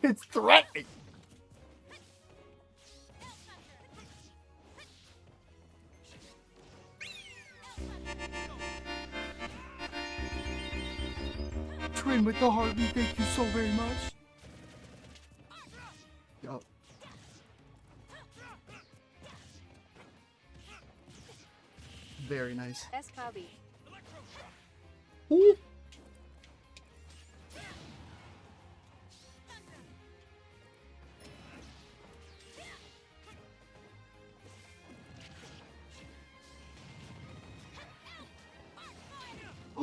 It's threatening. Train with the Harvey, thank you so very much. Yup. Very nice. Escabi. Ooh.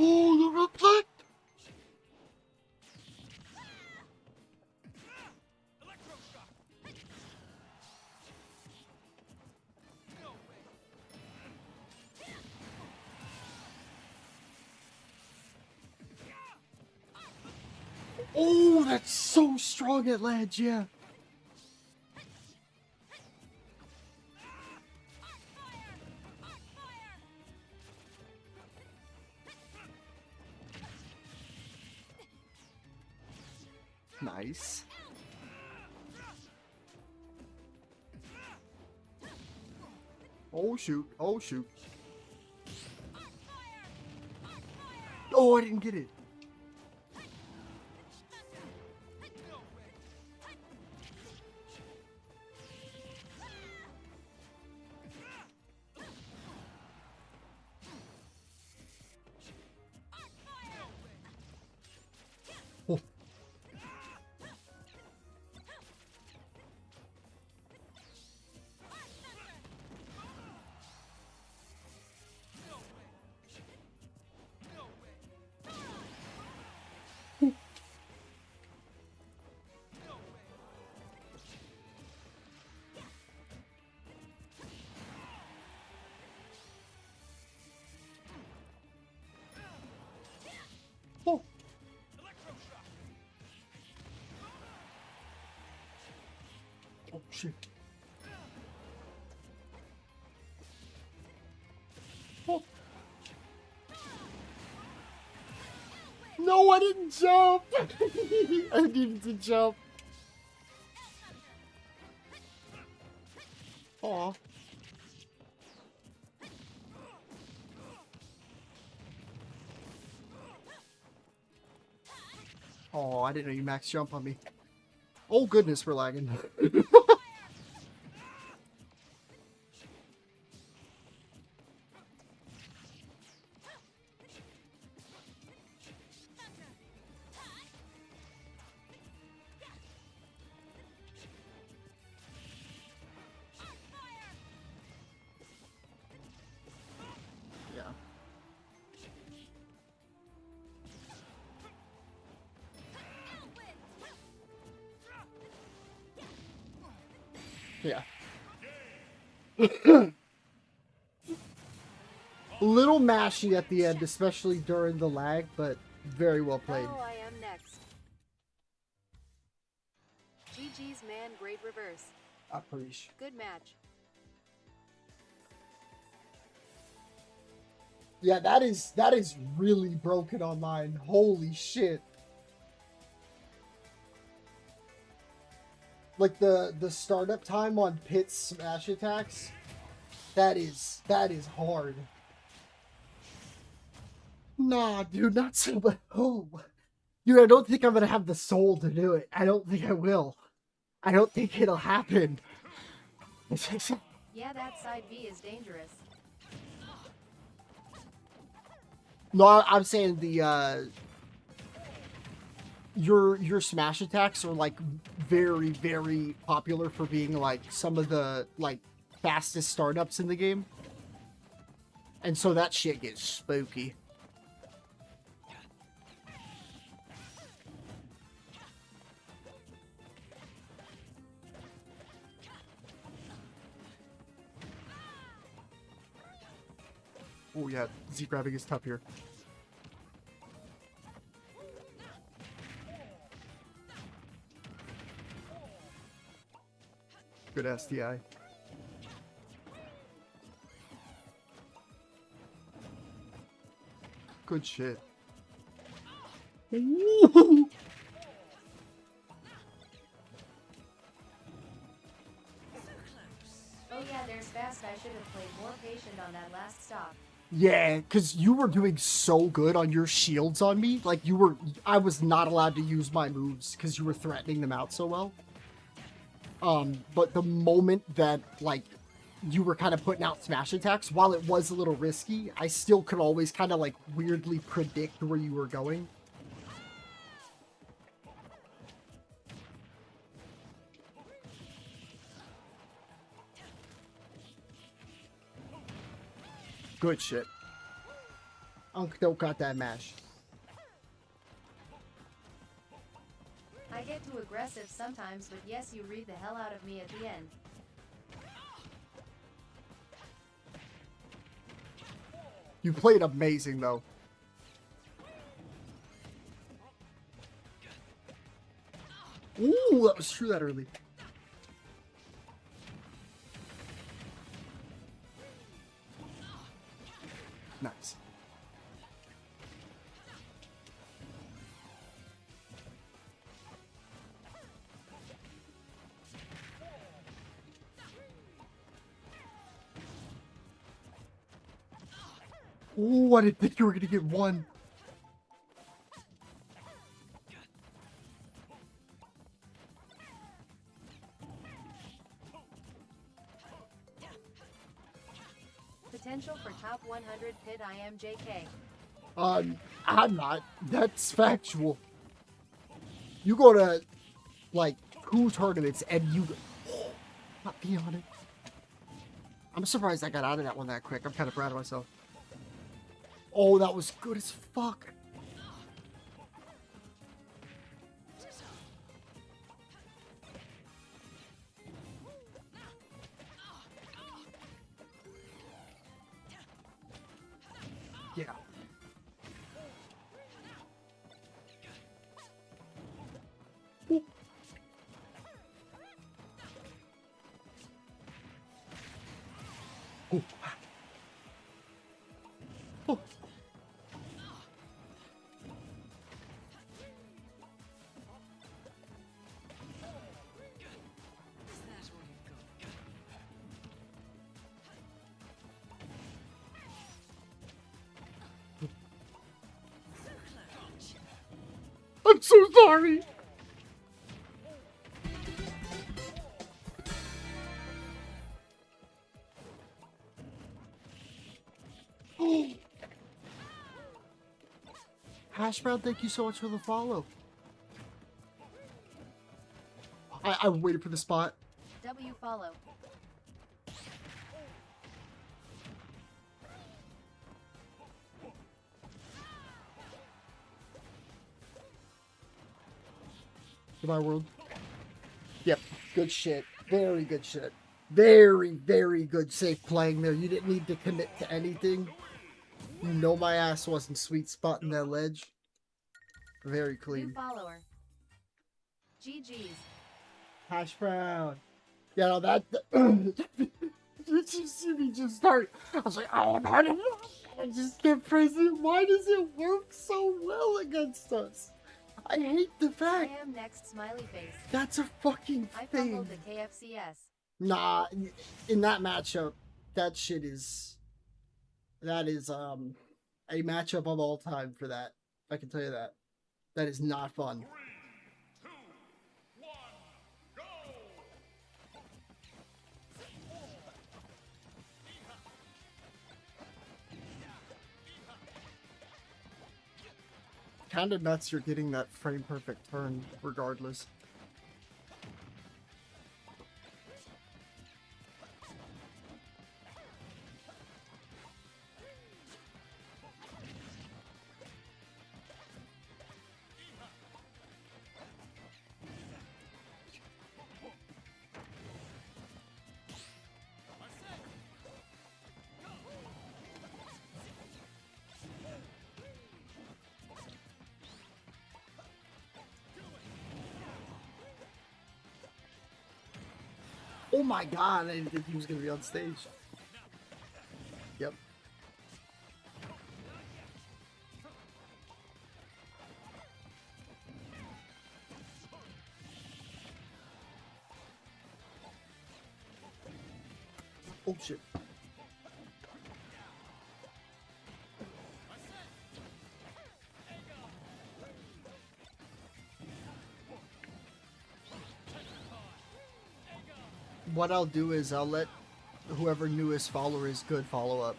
Oh, the reflect! Oh, that's so strong at ledge, yeah. Nice. Oh shoot, oh shoot. Oh, I didn't get it. Oh. Oh. Oh shit. Oh. No, I didn't jump. I needed to jump. Aw. Oh, I didn't know you max jump on me. Oh goodness, we're lagging. Yeah. Yeah. Little mashy at the end, especially during the lag, but very well played. Oh, I am next. GG's man, great reverse. Appreciate. Good match. Yeah, that is really broken online. Holy shit. Like the startup time on Pit's smash attacks, that is hard. Nah, dude, not so but oh. Dude, I don't think I'm gonna have the soul to do it. I don't think I will. I don't think it'll happen. Yeah, that side B is dangerous. No, I'm saying the your smash attacks are like very, very popular for being like some of the like fastest startups in the game. And so that shit gets spooky. Oh yeah, Z grabbing is tough here. Good SDI. Good shit. Ooh. Oh yeah, there's fast. I should have played more patient on that last stop. Yeah, because you were doing so good on your shields on me. Like, I was not allowed to use my moves because you were threatening them out so well. But the moment that, like, you were kind of putting out smash attacks, while it was a little risky, I still could always kind of, like, weirdly predict where you were going. Good shit. Unk don't got that mash. I get too aggressive sometimes, but yes, you read the hell out of me at the end. You played amazing, though. Ooh, that was true that early. Nice. Ooh, I didn't think you were gonna get one. Potential for top 100 pit IMJK. I'm not. That's factual. You go to, like, 2 tournaments and you not be on it. I'm surprised I got out of that one that quick. I'm kind of proud of myself. Oh, that was good as fuck. Yeah. Ooh. Ooh. Oh. I'm so sorry. Hash Brown, thank you so much for the follow. I waited for the spot. W follow. Goodbye, world. Yep, good shit. Very good shit. Very, very good safe playing there. You didn't need to commit to anything. You know my ass wasn't sweet spotting that ledge. Very New clean. follower. GG's. Hash Brown. Yeah, no, that... Did you see me just start? I was like, oh, I'm hard enough. I just kept pressing. Why does it work so well against us? I hate the fact. I am next smiley face. That's a fucking I thing. fumbled the KFCS. Nah, in that matchup, that shit is... That is, a matchup of all time for that. I can tell you that. That is not fun. 3, 2, 1, go! Kinda nuts you're getting that frame perfect turn, regardless. Oh my god, I didn't think he was gonna be on stage. Yep. Oh shit. What I'll do is I'll let whoever newest follower is good follow up.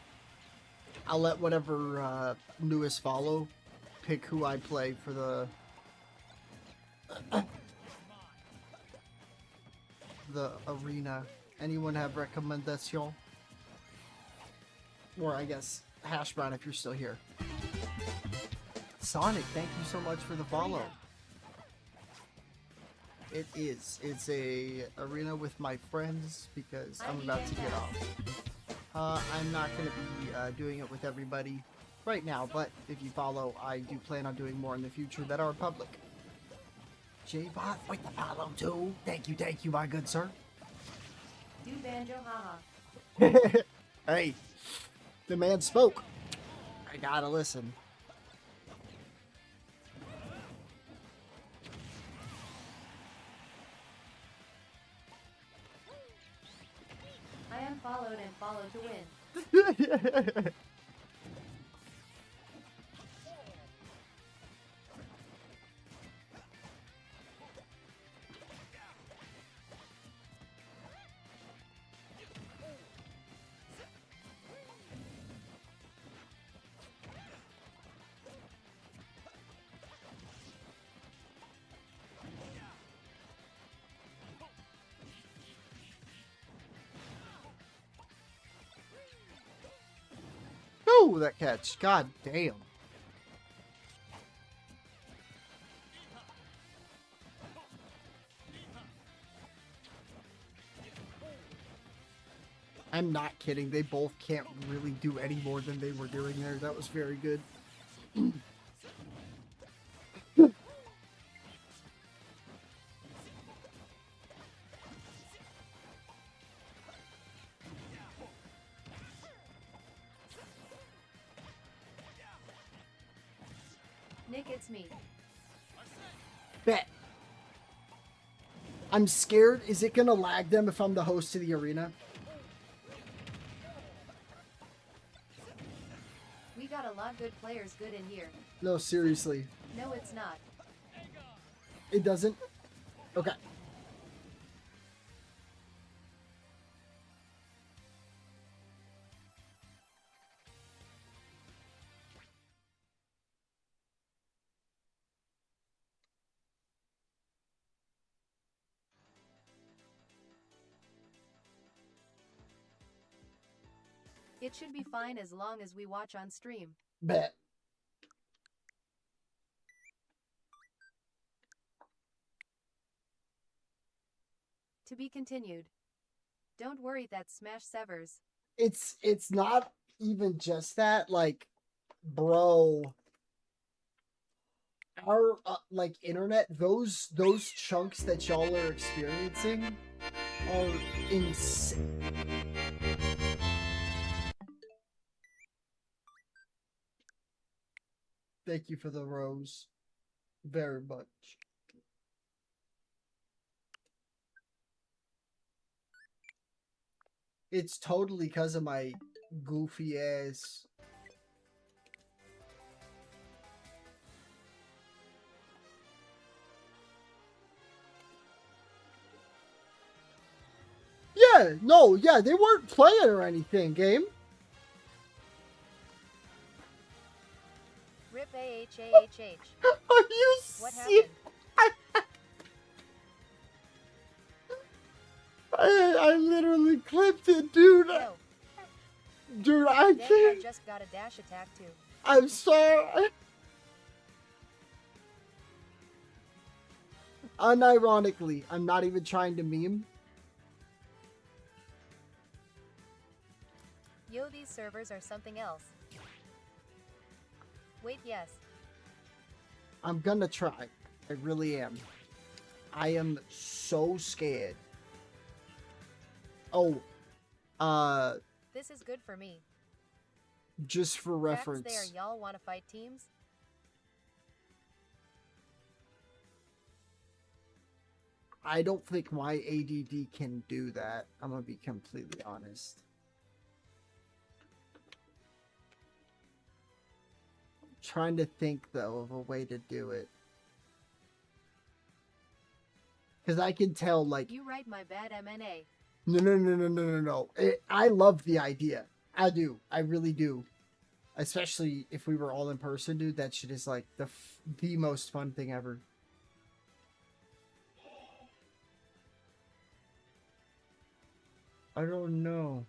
I'll let whatever newest follow pick who I play for the arena. Anyone have recommendation? Or I guess Hash Brown if you're still here. Sonic, thank you so much for the follow. It is. It's a arena with my friends because I'm about to get off. I'm not going to be doing it with everybody right now, but if you follow, I do plan on doing more in the future that are public. J-Bot with the follow too. Thank you, my good sir. Do banjo haha. Hey, the man spoke. I gotta listen. I am followed and follow to win. Oh, that catch. God damn. I'm not kidding. They both can't really do any more than they were doing there. That was very good. Nick, it's me. Bet. I'm scared. Is it gonna lag them if I'm the host of the arena? We got a lot good players good in here. No, seriously. No, it's not. It doesn't? Okay. It should be fine as long as we watch on stream. Bet. To be continued. Don't worry that Smash severs. It's not even just that, like, bro. Our like internet, those chunks that y'all are experiencing are insane. Thank you for the rose. Very much. It's totally because of my goofy ass. Yeah, no, yeah, they weren't playing or anything, game. Rip AHAHH. Are you What serious? happened? I literally clipped it, dude. No. Dude, I Then I can't. just got a dash attack too. I'm sorry. Unironically, I'm not even trying to meme. Yo, these servers are something else. Wait, yes. I'm gonna try. I really am. I am so scared. Oh, This is good for me. just for Facts reference. there, y'all want to fight teams? I don't think my ADD can do that. I'm gonna be completely honest. I'm trying to think though of a way to do it. Because I can tell, like, You write my bad MNA. no. I love the idea. I do. I really do. Especially if we were all in person, dude. That shit is like the most fun thing ever. I don't know.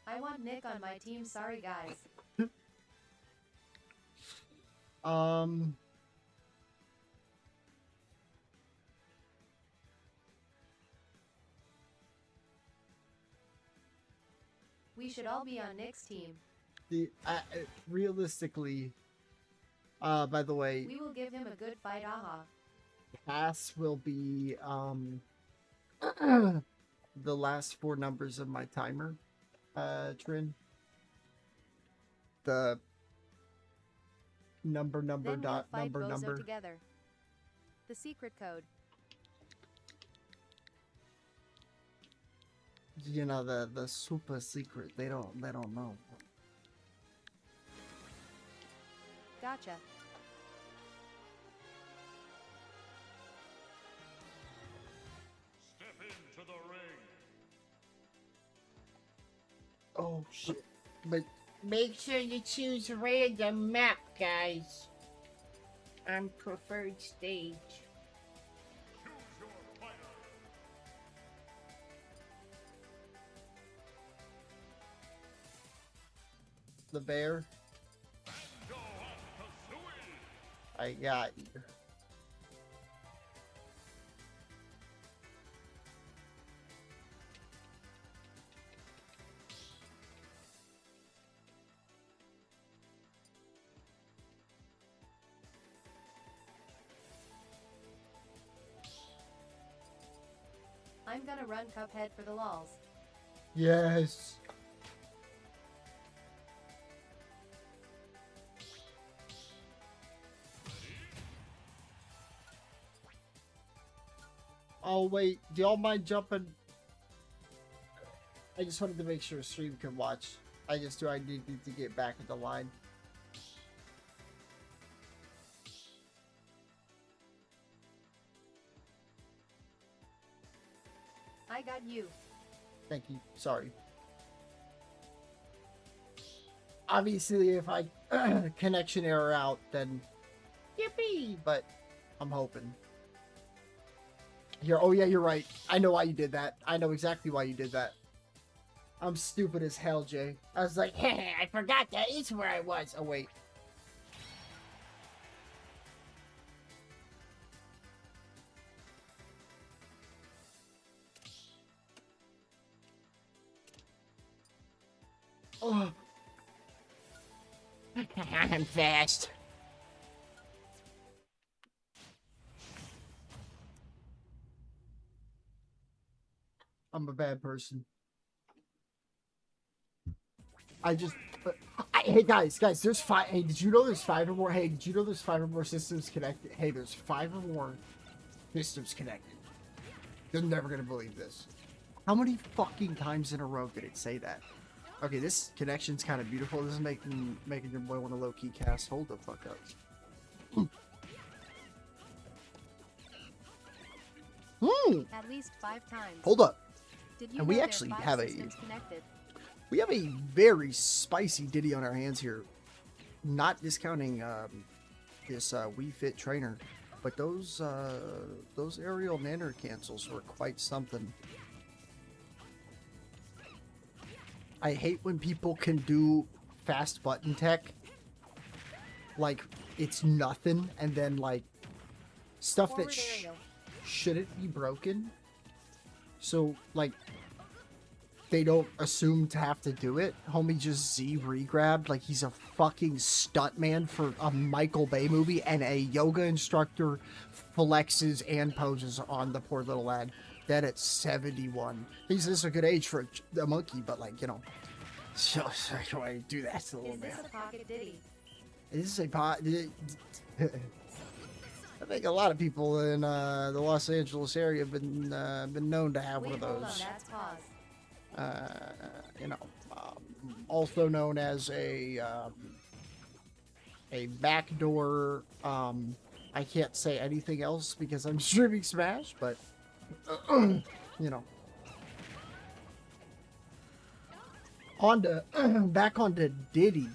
I want Nick on my team, sorry guys. We should all be on Nick's team. Realistically, by the way, We will give him a good fight, aha. pass will be the last 4 numbers of my timer, Trin. The number Then we'll dot fight Bozo number. together. The secret code. You know, the super secret. They don't know. Gotcha. Step into the ring. Oh shit! But make sure you choose a random map, guys. On preferred stage. Choose your fighter. The bear. I got you. I'm gonna run Cuphead for the lols. Yes. Oh wait, do y'all mind jumping? I just wanted to make sure stream could watch. I need to get back in the line. I got you. Thank you. Sorry. Obviously, if I connection error out, then yippee! But I'm hoping. Oh yeah, you're right. I know why you did that. I know exactly why you did that. I'm stupid as hell, Jay. I was like, hey, I forgot that is where I was. Oh wait. Oh. I'm fast. I'm a bad person. Hey guys, there's 5. Hey, did you know there's 5 or more? Hey, did you know there's 5 or more systems connected? Hey, there's 5 or more systems connected. You're never gonna believe this. How many fucking times in a row did it say that? Okay, this connection's kind of beautiful. This is making your boy want to low-key cast. Hold the fuck up. At least 5 times. Hold up. Did you And know we there are actually 5 have systems connected? We have a very spicy ditty on our hands here. Not discounting this Wii Fit trainer, but those aerial nanner cancels were quite something. I hate when people can do fast button tech like it's nothing, and then like stuff that shouldn't be broken. So like they don't assume to have to do it. Homie just Z regrabbed like he's a fucking stuntman for a Michael Bay movie, and a yoga instructor flexes and poses on the poor little lad. that at 71. This is a good age for a monkey, but like, you know. So, I do that a little Is bit. this a pocket ditty? This is a pot. I think a lot of people in the Los Angeles area have been known to have Wait, one of hold on, those. that's pause. You know, also known as a backdoor. I can't say anything else because I'm streaming Smash, but you know. Back onto Diddy,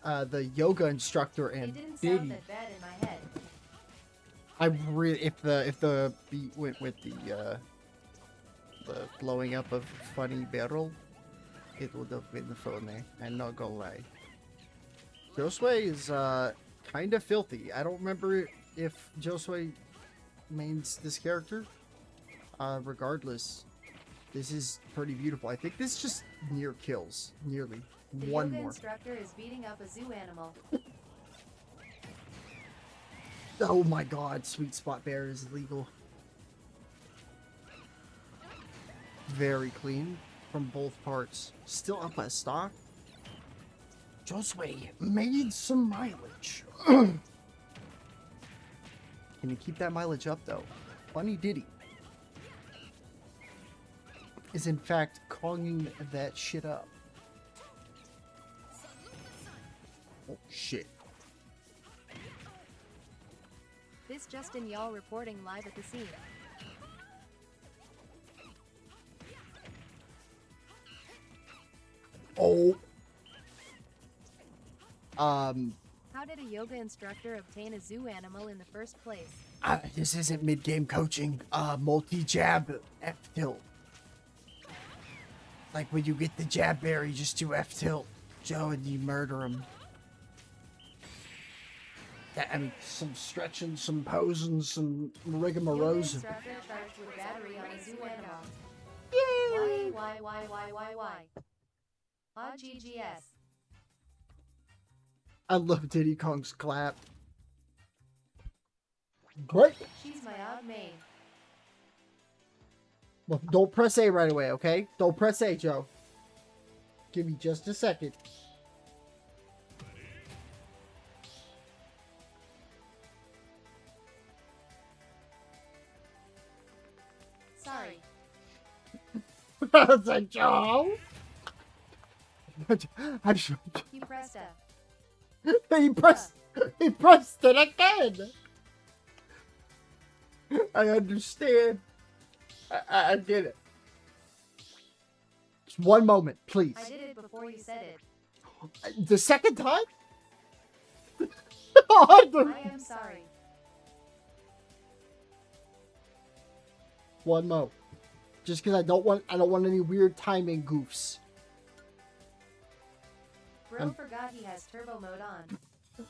the yoga instructor and It didn't Diddy. sound that bad in my head. I really, if the beat went with the blowing up of Funny Barrel, it would have been funny. I'm not gonna lie. Josue is kind of filthy. I don't remember if Josue mains this character. Regardless, this is pretty beautiful. I think this just near kills. Nearly. The One yoga more. instructor is beating up a zoo animal. Oh my god, Sweet Spot Bear is legal. Very clean from both parts. Still up at stock. Josue made some mileage. Can you keep that mileage up though? Funny Diddy is in fact conging that shit up. Oh shit. This Justin y'all reporting live at the scene. Oh. How did a yoga instructor obtain a zoo animal in the first place? This isn't mid-game coaching. Multi-jab F-tilt. Like when you get the jab bear, you just do F-tilt, Joe, and you murder him. I mean, some stretching, some posing, some Yoga rigmaroles. instructor charged with battery on a zoo animal. Why? Odd GGS. I love Diddy Kong's clap. Great. She's my odd main. Well, don't press A right away, okay? Don't press A, Joe. Give me just a second. Sorry. That's a Joe. You pressed a. He pressed it again. I understand. I get it. Just one moment, please. I did it before you said it. The second time? I am sorry. One mo. Just because I don't want any weird timing goofs. Bro forgot he has turbo mode on.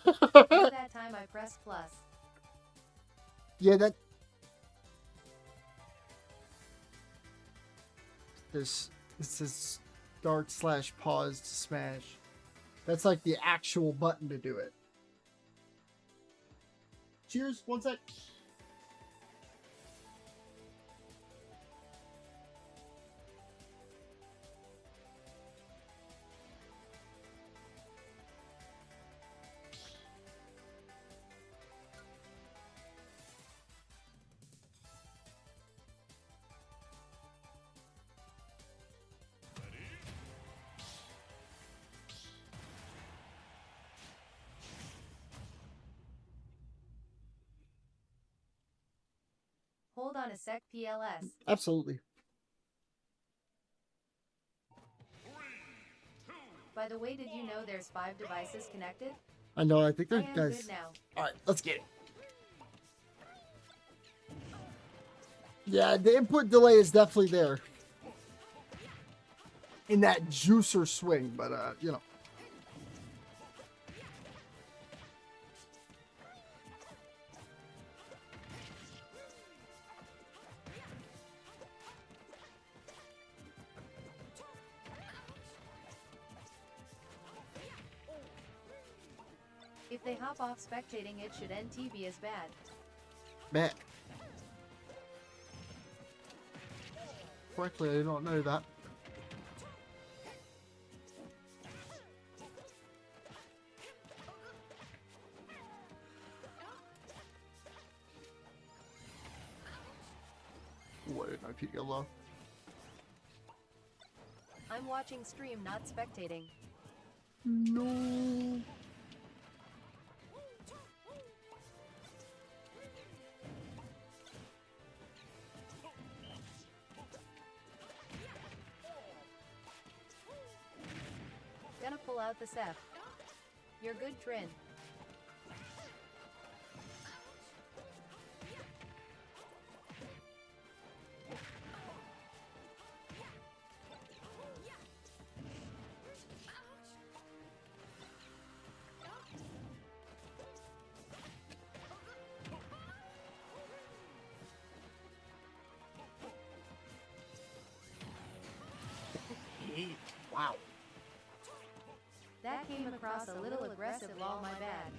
You know that time I pressed plus. Yeah, that. This is start/pause to smash. That's like the actual button to do it. Cheers. One sec. Hold on a sec, PLS. Absolutely. By the way, did you know there's 5 devices connected? I know. I think I they're am guys. good now. All right, let's get it. Yeah, the input delay is definitely there in that juicer swing, but you know. If they hop off spectating, it should end TV as bad. Bet. correctly. I did not know that. What did I pick yellow? I'm watching stream, not spectating. No. Gonna pull out the Seth. You're good, Trin. Wow. That came across a little aggressive, lol, my bad.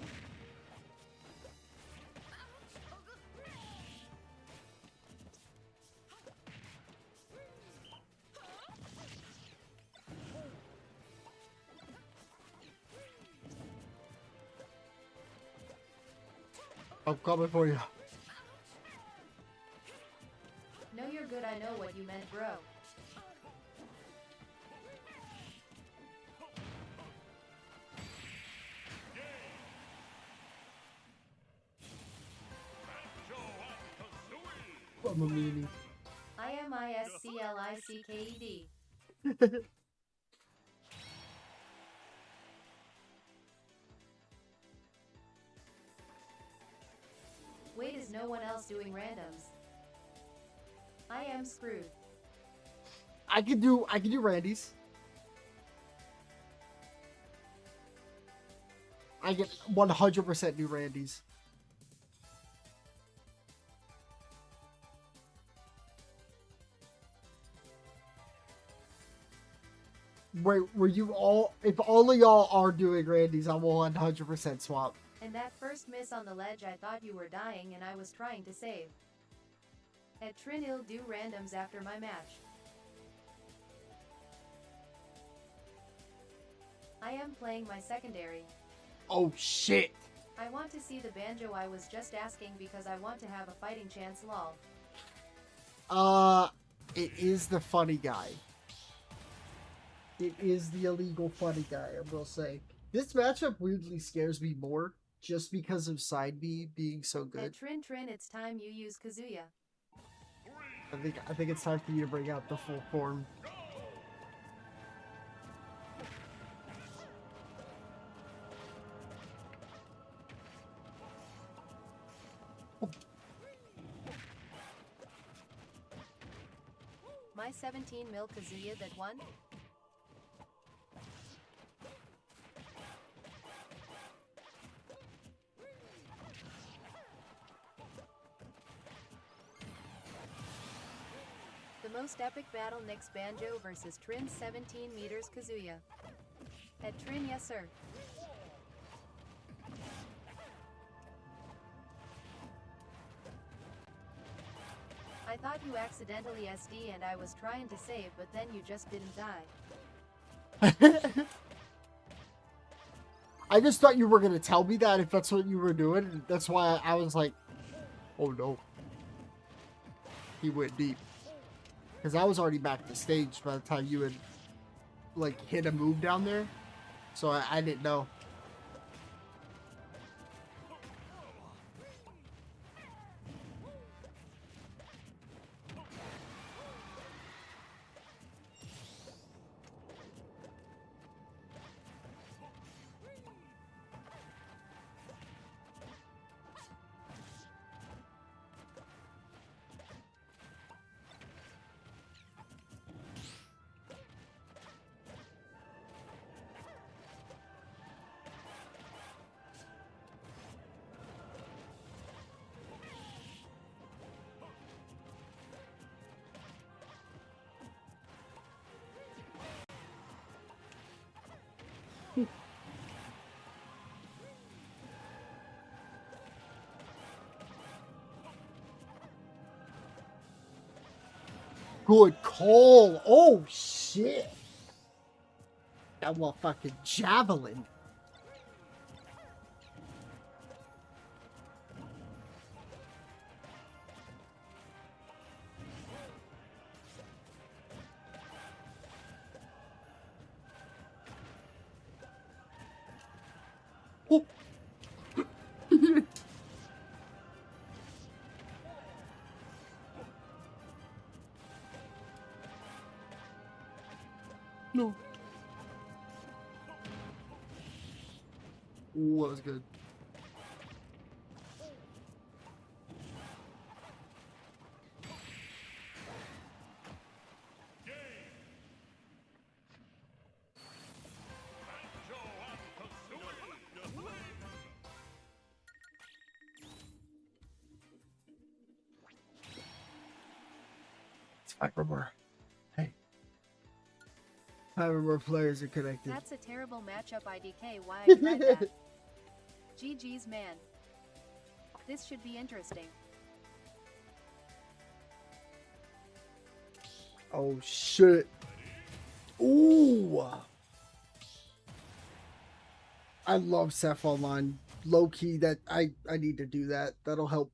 I'm coming for you. No, you're good, I know what you meant, bro. I'm a meanie. IMISCLICKED. Wait, is no one else doing randoms? I am screwed. I can do Randy's. I get 100% do Randy's. Wait, were you all? If all of y'all are doing Randy's, I will 100% swap. And that first miss on the ledge, I thought you were dying and I was trying to save. At Trin, he'll do randoms after my match. I am playing my secondary. Oh shit! I want to see the banjo. I was just asking because I want to have a fighting chance, lol. It is the funny guy. It is the illegal funny guy, I will say. This matchup weirdly scares me more, just because of side B being so good. At Trin, it's time you use Kazuya. I think it's time for you to bring out the full form. My 17 mil Kazuya that won? The most epic battle, Nyx Banjo versus Trin 17 meters Kazuya. At Trin, yes sir. I thought you accidentally SD and I was trying to save, but then you just didn't die. I just thought you were going to tell me that if that's what you were doing. And that's why I was like, oh no. He went deep. Because I was already back to stage by the time you had, like, hit a move down there. So I didn't know. good call. Oh, shit. That motherfucking javelin. Oh. No. Ooh, that was good. It's 5 or more. Hey. 5 or more players are connected. That's a terrible matchup, IDK. Why I tried that. GG's, man. This should be interesting. Oh shit. Ooh. I love Ceph Online. Low key, that I need to do that. That'll help.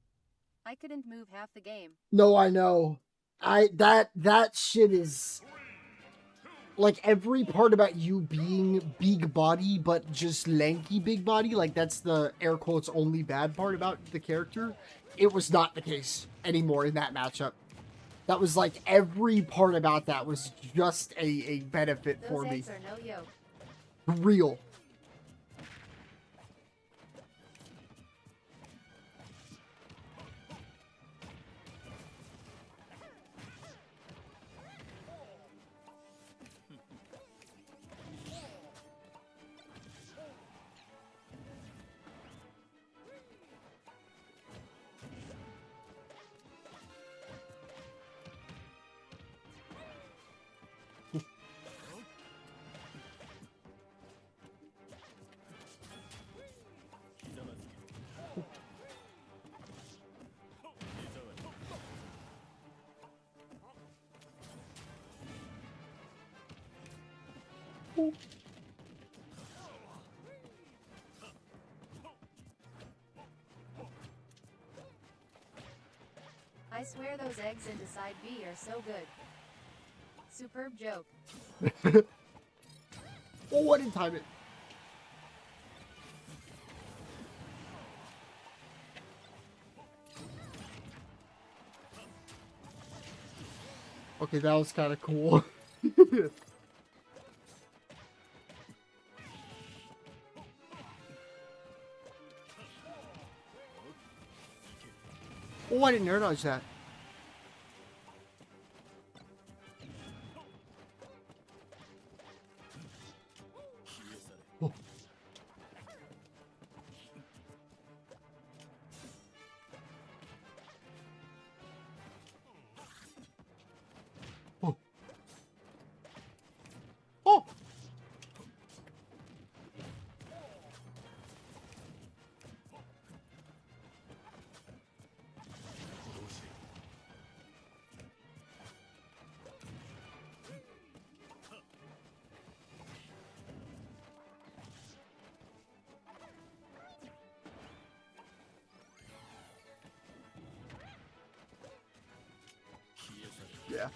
I couldn't move half the game. No, I know. That shit is like every part about you being big body but just lanky big body, like that's the air quotes only bad part about the character. It was not the case anymore in that matchup. That was like every part about that was just a benefit Those for me. eggs are no yolk. Real. I swear those eggs into side B are so good. Superb joke. Oh, I didn't time it. Okay, that was kind of cool. Oh, I didn't air dodge that. Oh. Oh. Oh. Yeah.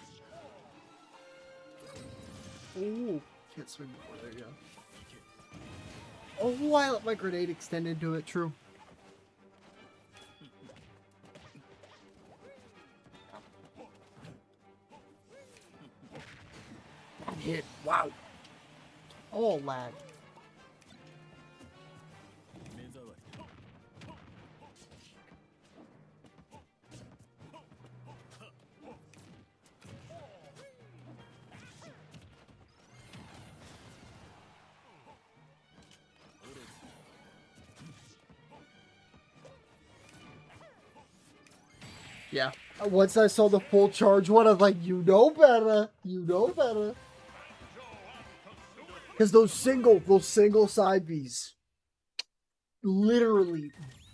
Oh, can't swing before there you go. Oh, I let my grenade extend into it, true. Hit, wow. All lag. Yeah. Once I saw the full charge one, I was like, you know better. You know better. Because those single side Bs literally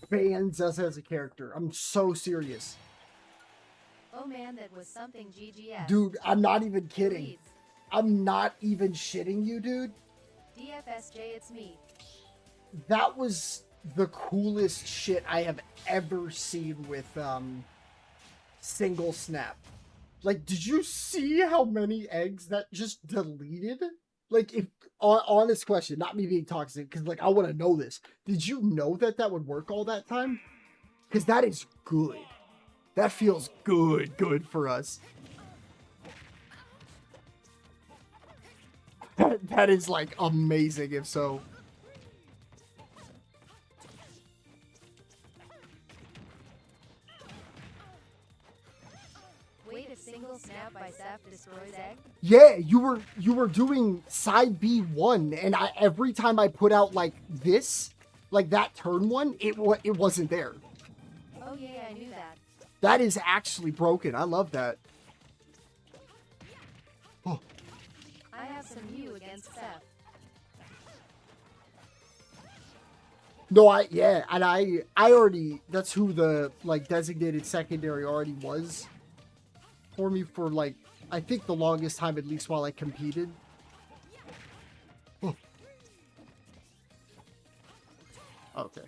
bans us as a character. I'm so serious. Oh man, that was something GGS. Dude, I'm not even kidding. Reads. I'm not even shitting you, dude. DFSJ, it's me. That was the coolest shit I have ever seen with single snap. Like, did you see how many eggs that just deleted? Like, if honest question, not me being toxic, because like I want to know this. Did you know that that would work all that time? Because that is good. That feels good for us. That is like amazing. If so. Wait, a single snap by Saf destroys egg? Yeah, you were doing side B1, and every time I put out like this, like that turn one, it wasn't there. Oh yeah, I knew that. That is actually broken. I love that. Oh. I have some U against Seth. No, I already, that's who the like designated secondary already was for me for like, I think the longest time, at least while I competed. Oh. Okay.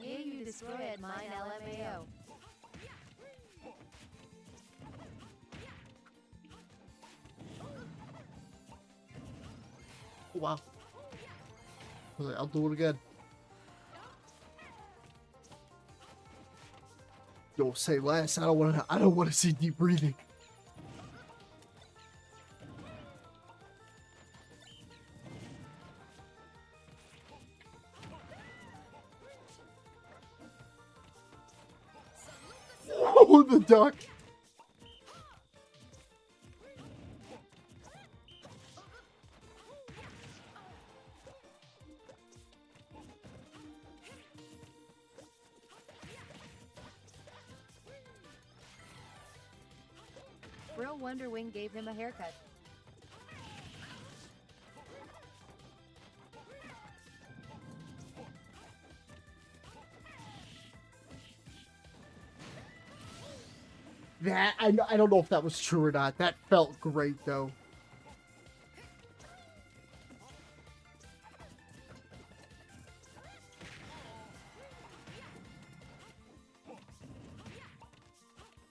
Yeah, you destroyed mine LMAO. Oh, wow. I was like, I'll do it again. Yo, say less. I don't want to see deep breathing. Oh, the duck. Bro Wonderwing gave him a haircut. That, I don't know if that was true or not. That felt great, though.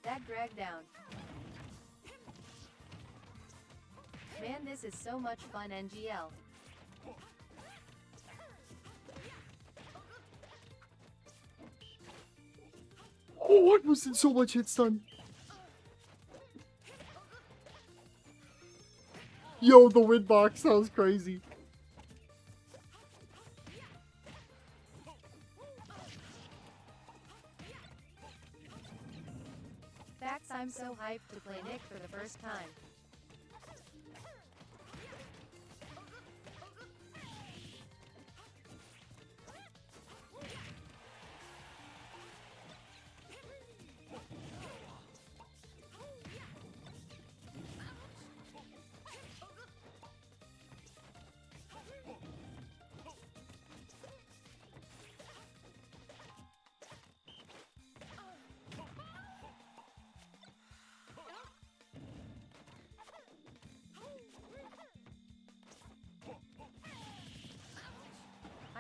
That drag down. Man, this is so much fun, NGL. Oh, I was in so much hit stun. Yo, the wind box sounds crazy. Facts, I'm so hyped to play Nick for the first time.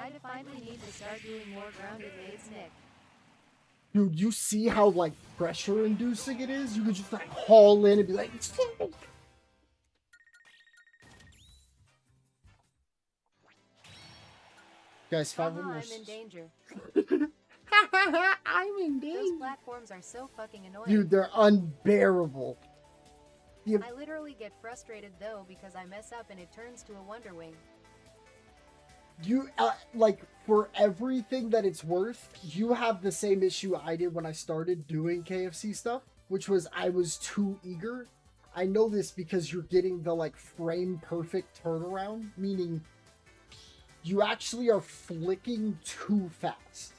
I finally need to start doing more grounded raids, Nick. Dude, you see how, like, pressure-inducing it is? You could just, like, haul in and be like... Guys, 5 Haha, minutes. I'm in danger. I'm in danger. Those platforms are so fucking annoying. Dude, they're unbearable. I literally get frustrated though because I mess up and it turns to a Wonder Wing. You, like, for everything that it's worth, you have the same issue I did when I started doing KFC stuff, which was I was too eager. I know this because you're getting the, like, frame perfect turnaround, meaning you actually are flicking too fast.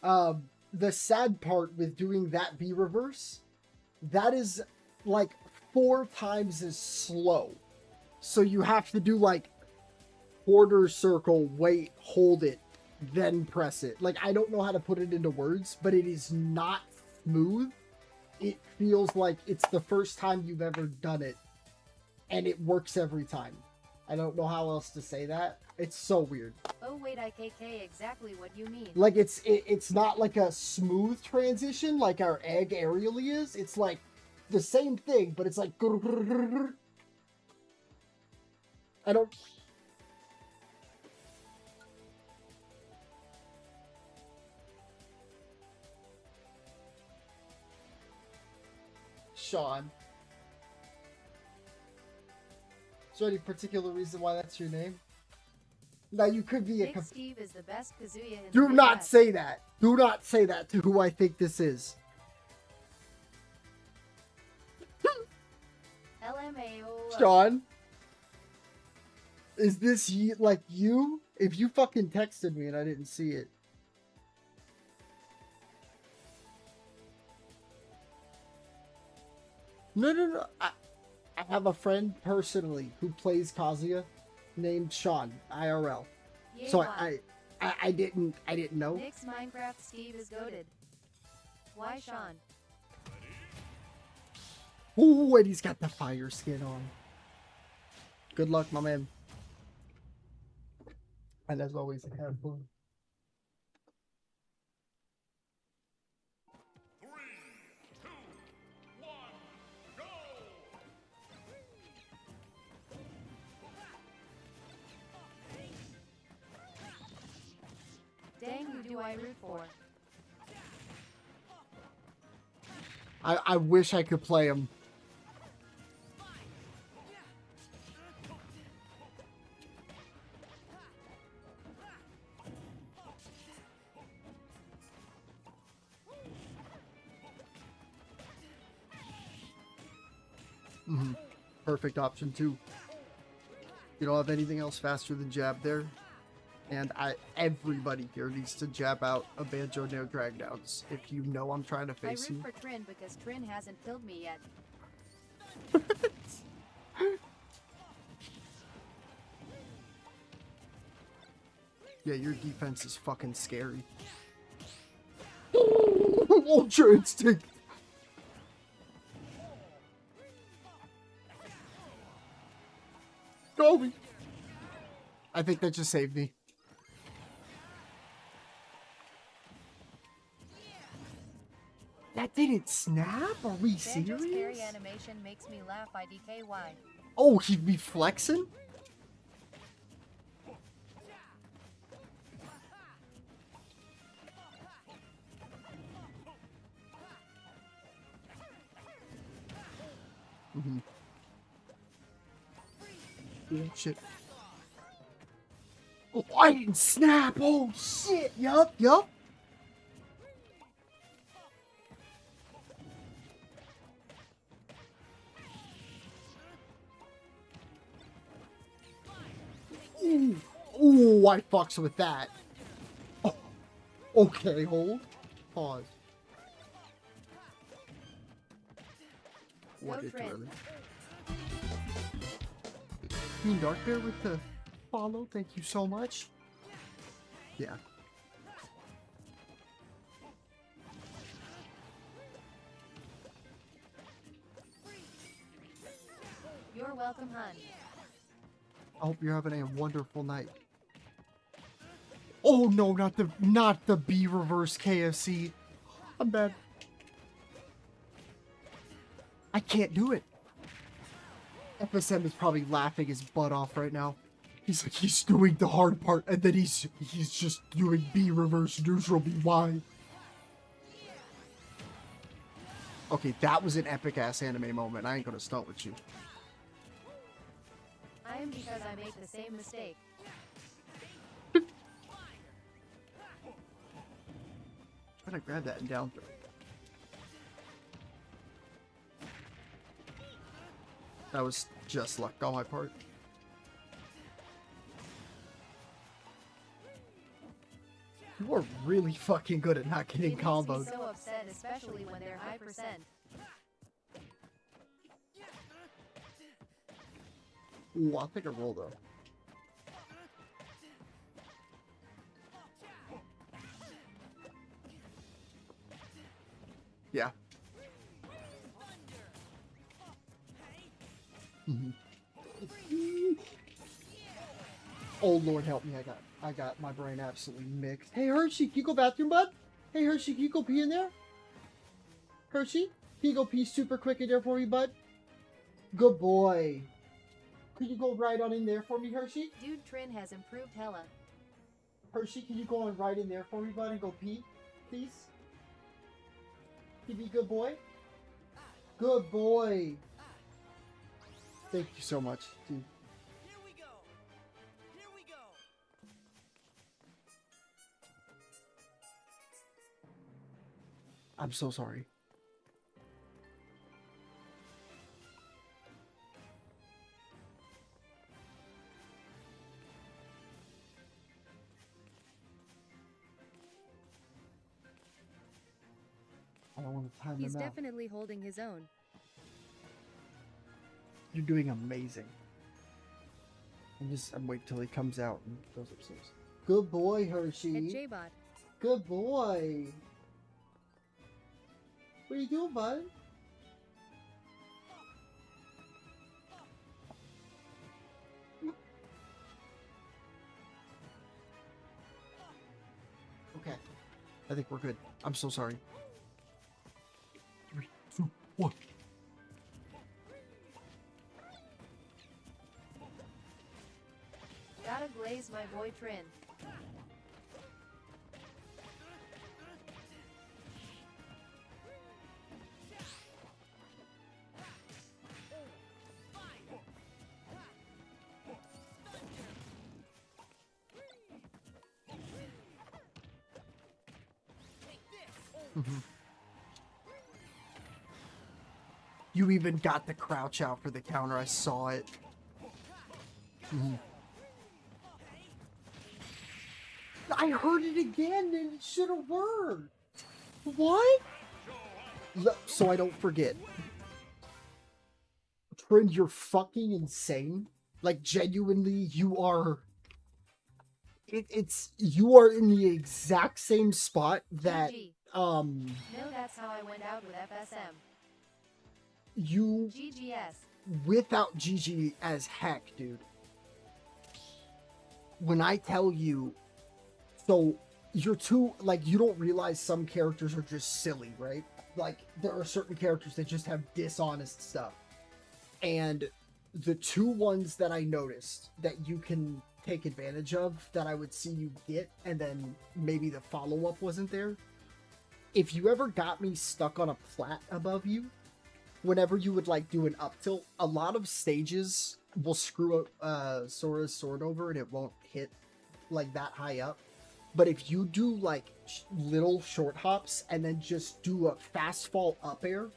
The sad part with doing that B reverse that is like 4 times as slow. So you have to do like quarter circle, wait, hold it, then press it. Like, I don't know how to put it into words, but it is not smooth. It feels like it's the first time you've ever done it, and it works every time. I don't know how else to say that. It's so weird. Oh wait, IKK exactly what you mean. Like, it's not like a smooth transition like our egg aerially is. It's like the same thing, but it's like I don't. Sean. Is there any particular reason why that's your name? Now you could be Big Steve is the best Kazuya in Do the not Midwest. say that. Do not say that to who I think this is. LMAO. Sean. Is this like you? If you fucking texted me and I didn't see it. No. I have a friend personally who plays Kazuya named Sean, IRL. Yay, So why? I didn't know. Nick's Minecraft Steve is goated. Why Sean? Ooh, and he's got the fire skin on. Good luck, my man. And as always, have fun. Dang, who do I root for? I wish I could play him. Perfect option too. You don't have anything else faster than jab there. And everybody here needs to jab out a Banjo Nair Dragdowns if you know I'm trying to I face root you. for Trin because Trin hasn't killed me yet. Yeah, your defense is fucking scary. Ultra Instinct! Kobe! I think that just saved me. That didn't snap? Are we Banjo's carry serious? animation makes me laugh. IDKY. Oh, he'd be flexing? Yeah, shit. Oh, I didn't snap! Oh, shit! Yup. Ooh, I fucks with that. Oh, okay, hold. Pause. What is really? Mean Dark Bear with the follow, thank you so much. Yeah. You're welcome, hun. I hope you're having a wonderful night. Oh no, not the B reverse KFC. I'm bad. I can't do it. FSM is probably laughing his butt off right now. He's like, he's doing the hard part, and then he's just doing B reverse neutral BY. Okay, that was an epic ass anime moment. I ain't gonna stunt with you. I am because I make the same mistake. Try to grab that and down throw. That was just luck on my part. You are really fucking good at not getting It makes comboed. me so upset, especially when they're high percent. Ooh, I'll take a roll though. Yeah. Mhm. Oh Lord, help me! I got my brain absolutely mixed. Hey Hershey, can you go bathroom, bud? Hey Hershey, can you go pee in there? Hershey, can you go pee super quick in there for me, bud? Good boy. Could you go right on in there for me, Hershey? Dude, Trin has improved hella. Hershey, can you go on right in there for me, bud, and go pee, please? Can you be a good boy? Good boy. Thank you so much, dude. I'm so sorry. I don't want to time He's them out. definitely holding his own. You're doing amazing. I'm waiting till he comes out and goes upstairs. Good boy, Hershey. At J-Bot. Good boy. What are you doing, bud? Okay. I think we're good. I'm so sorry. 3, 2, 1. Gotta glaze my boy Trin. You even got the crouch out for the counter. I saw it. I heard it again and it should have worked. What? So I don't forget. Trin, you're fucking insane. Like, genuinely, you are... You are in the exact same spot that, GG. No, that's how I went out with FSM. You... GGS. Without GG as heck, dude. When I tell you... So, you're too... Like, you don't realize some characters are just silly, right? Like, there are certain characters that just have dishonest stuff. And the two ones that I noticed that you can take advantage of, that I would see you get, and then maybe the follow-up wasn't there. If you ever got me stuck on a plat above you, whenever you would, like, do an up tilt, a lot of stages will screw Sora's sword over and it won't hit, like, that high up. But if you do, like, little short hops and then just do a fast fall up air,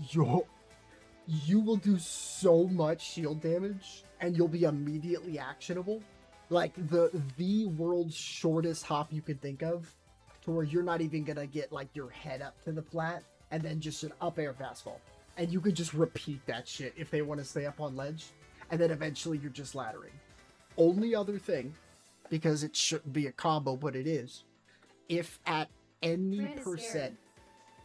you will do so much shield damage and you'll be immediately actionable. Like, the world's shortest hop you could think of, to where you're not even gonna get, like, your head up to the plat, and then just an up air fast fall. And you could just repeat that shit if they want to stay up on ledge, and then eventually you're just laddering. Only other thing, because it shouldn't be a combo, but it is, if at any percent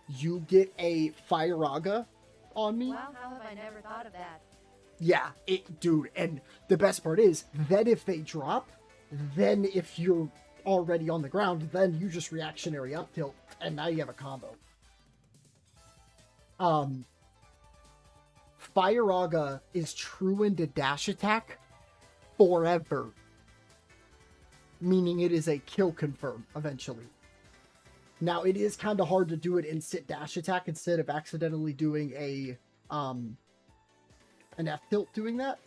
you get a Fire-Aga on me... Wow, how have I never thought of that? Yeah, dude, and the best part is, then if they drop, then if you're already on the ground, then you just reactionary up tilt, and now you have a combo. Fire-Aga is true into dash attack forever. Meaning it is a kill confirm, eventually. Now, it is kind of hard to do an instant dash attack instead of accidentally doing a, an F tilt doing that.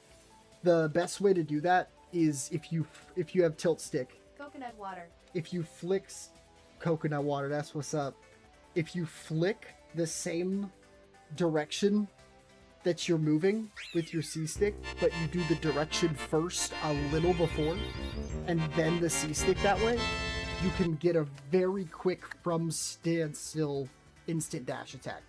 The best way to do that is if you have tilt stick. Coconut water. If you flick coconut water, that's what's up. If you flick the same direction that you're moving with your C stick, but you do the direction first a little before, and then the C stick that way, you can get a very quick from standstill instant dash attack.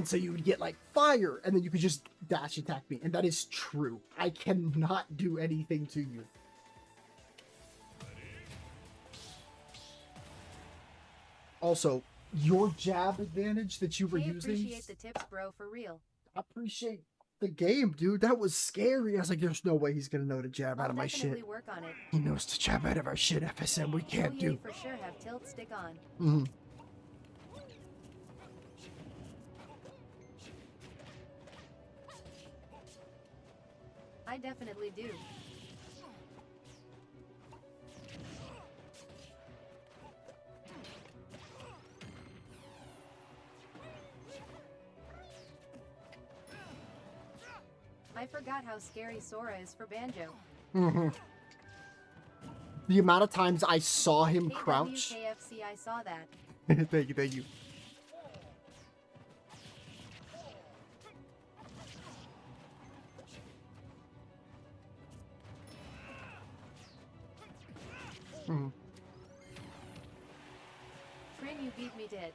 And so you would get like fire, and then you could just dash attack me. And that is true. I cannot do anything to you. Also, your jab advantage that you were using. Appreciate the tips, bro, for real. I appreciate the game, dude. That was scary. I was like, there's no way he's gonna know to jab out of my shit. Work on it. He knows to jab out of our shit, FSM. We can't do. For sure have tilt stick on. Mm-hmm. I definitely do. I forgot how scary Sora is for Banjo. Mm-hmm. The amount of times I saw him crouch. KFC, I saw that. Thank you, thank you. Mm-hmm. Trin, you beat me dead.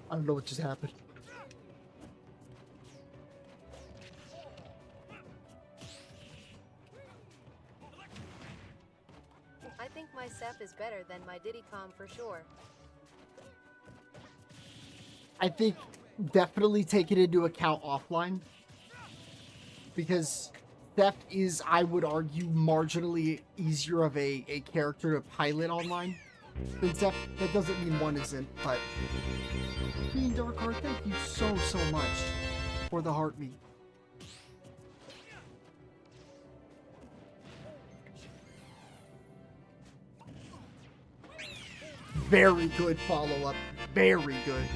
I don't know what just happened. I think my Sep is better than my Diddy-Com for sure. I think definitely take it into account offline. Because Theft is, I would argue, marginally easier of a character to pilot online than Zeph. That doesn't mean one isn't, but Queen Darkheart, thank you so much for the heartbeat. Very good follow-up. Very good.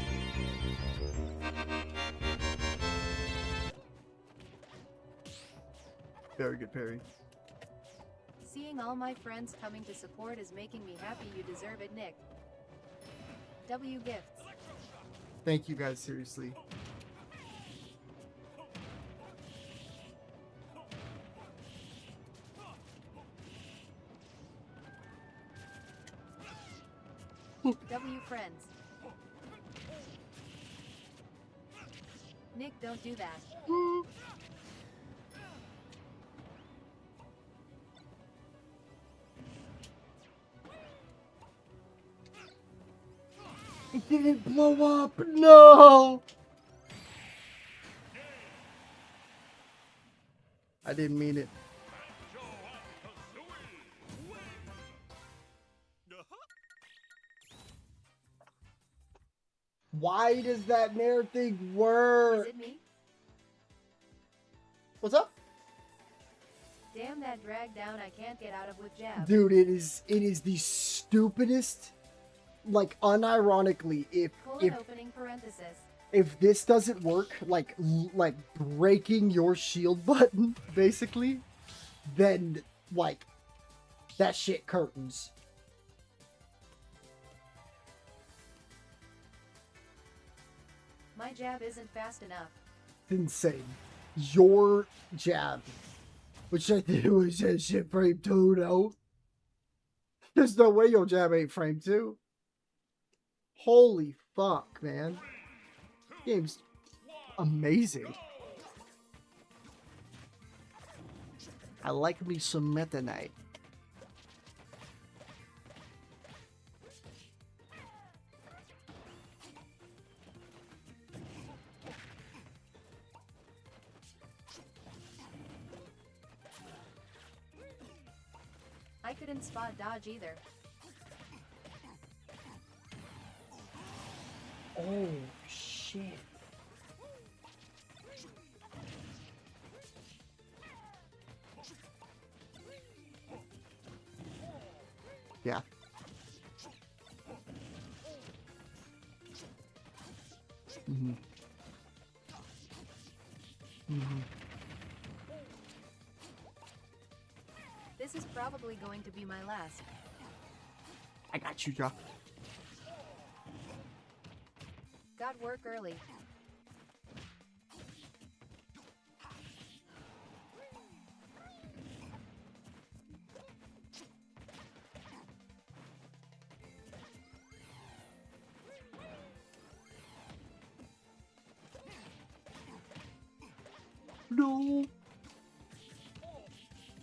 Very good parry. Seeing all my friends coming to support is making me happy. You deserve it, Nick. W gifts. Thank you guys, seriously. W friends. Nick, don't do that. It didn't blow up. No. I didn't mean it. Why does that Nair thing work? Is it me? What's up? Damn, that drag down I can't get out of with jab. Dude, it is the stupidest. Like, unironically, if opening parenthesis. If this doesn't work, like breaking your shield button, basically, then like that shit curtains. My jab isn't fast enough. It's insane. Your jab, which I think was just shit frame 2, no? There's no way your jab ain't frame 2. Holy fuck, man. Game's amazing. I like me some Meta Knight. I couldn't spot dodge either. Oh, shit. Yeah. This is probably going to be my last. I got you, Joe. Got work early. No.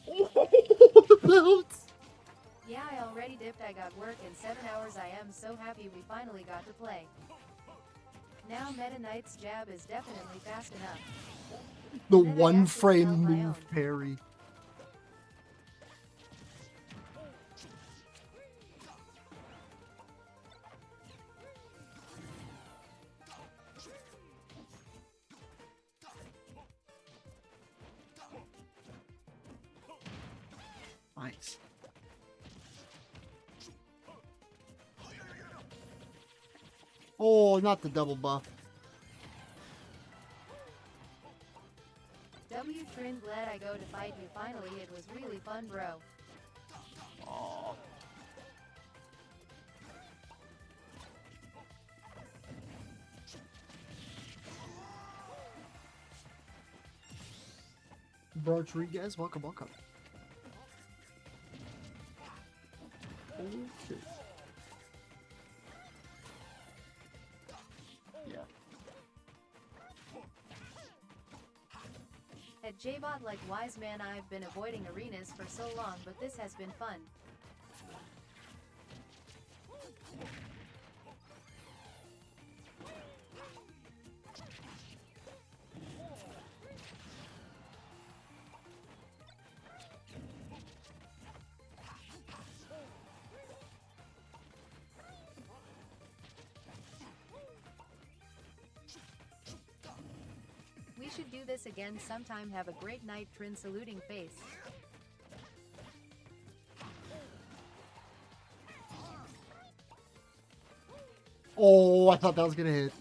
The bounce. Yeah, I already dipped. I got work in 7 hours. I am so happy we finally got to play. Now Meta Knight's jab is definitely fast enough. The And then I one actually frame held my move own. parry. Nice. Oh, not the double buff. W Trin, glad I go to fight you finally. It was really fun, bro. Oh. Rodriguez, welcome, welcome. Okay. Yeah. At JBot like wise man, I've been avoiding arenas for so long, but this has been fun. We should do this again sometime. Have a great night, Trin. Saluting face. Oh, I thought that was gonna hit.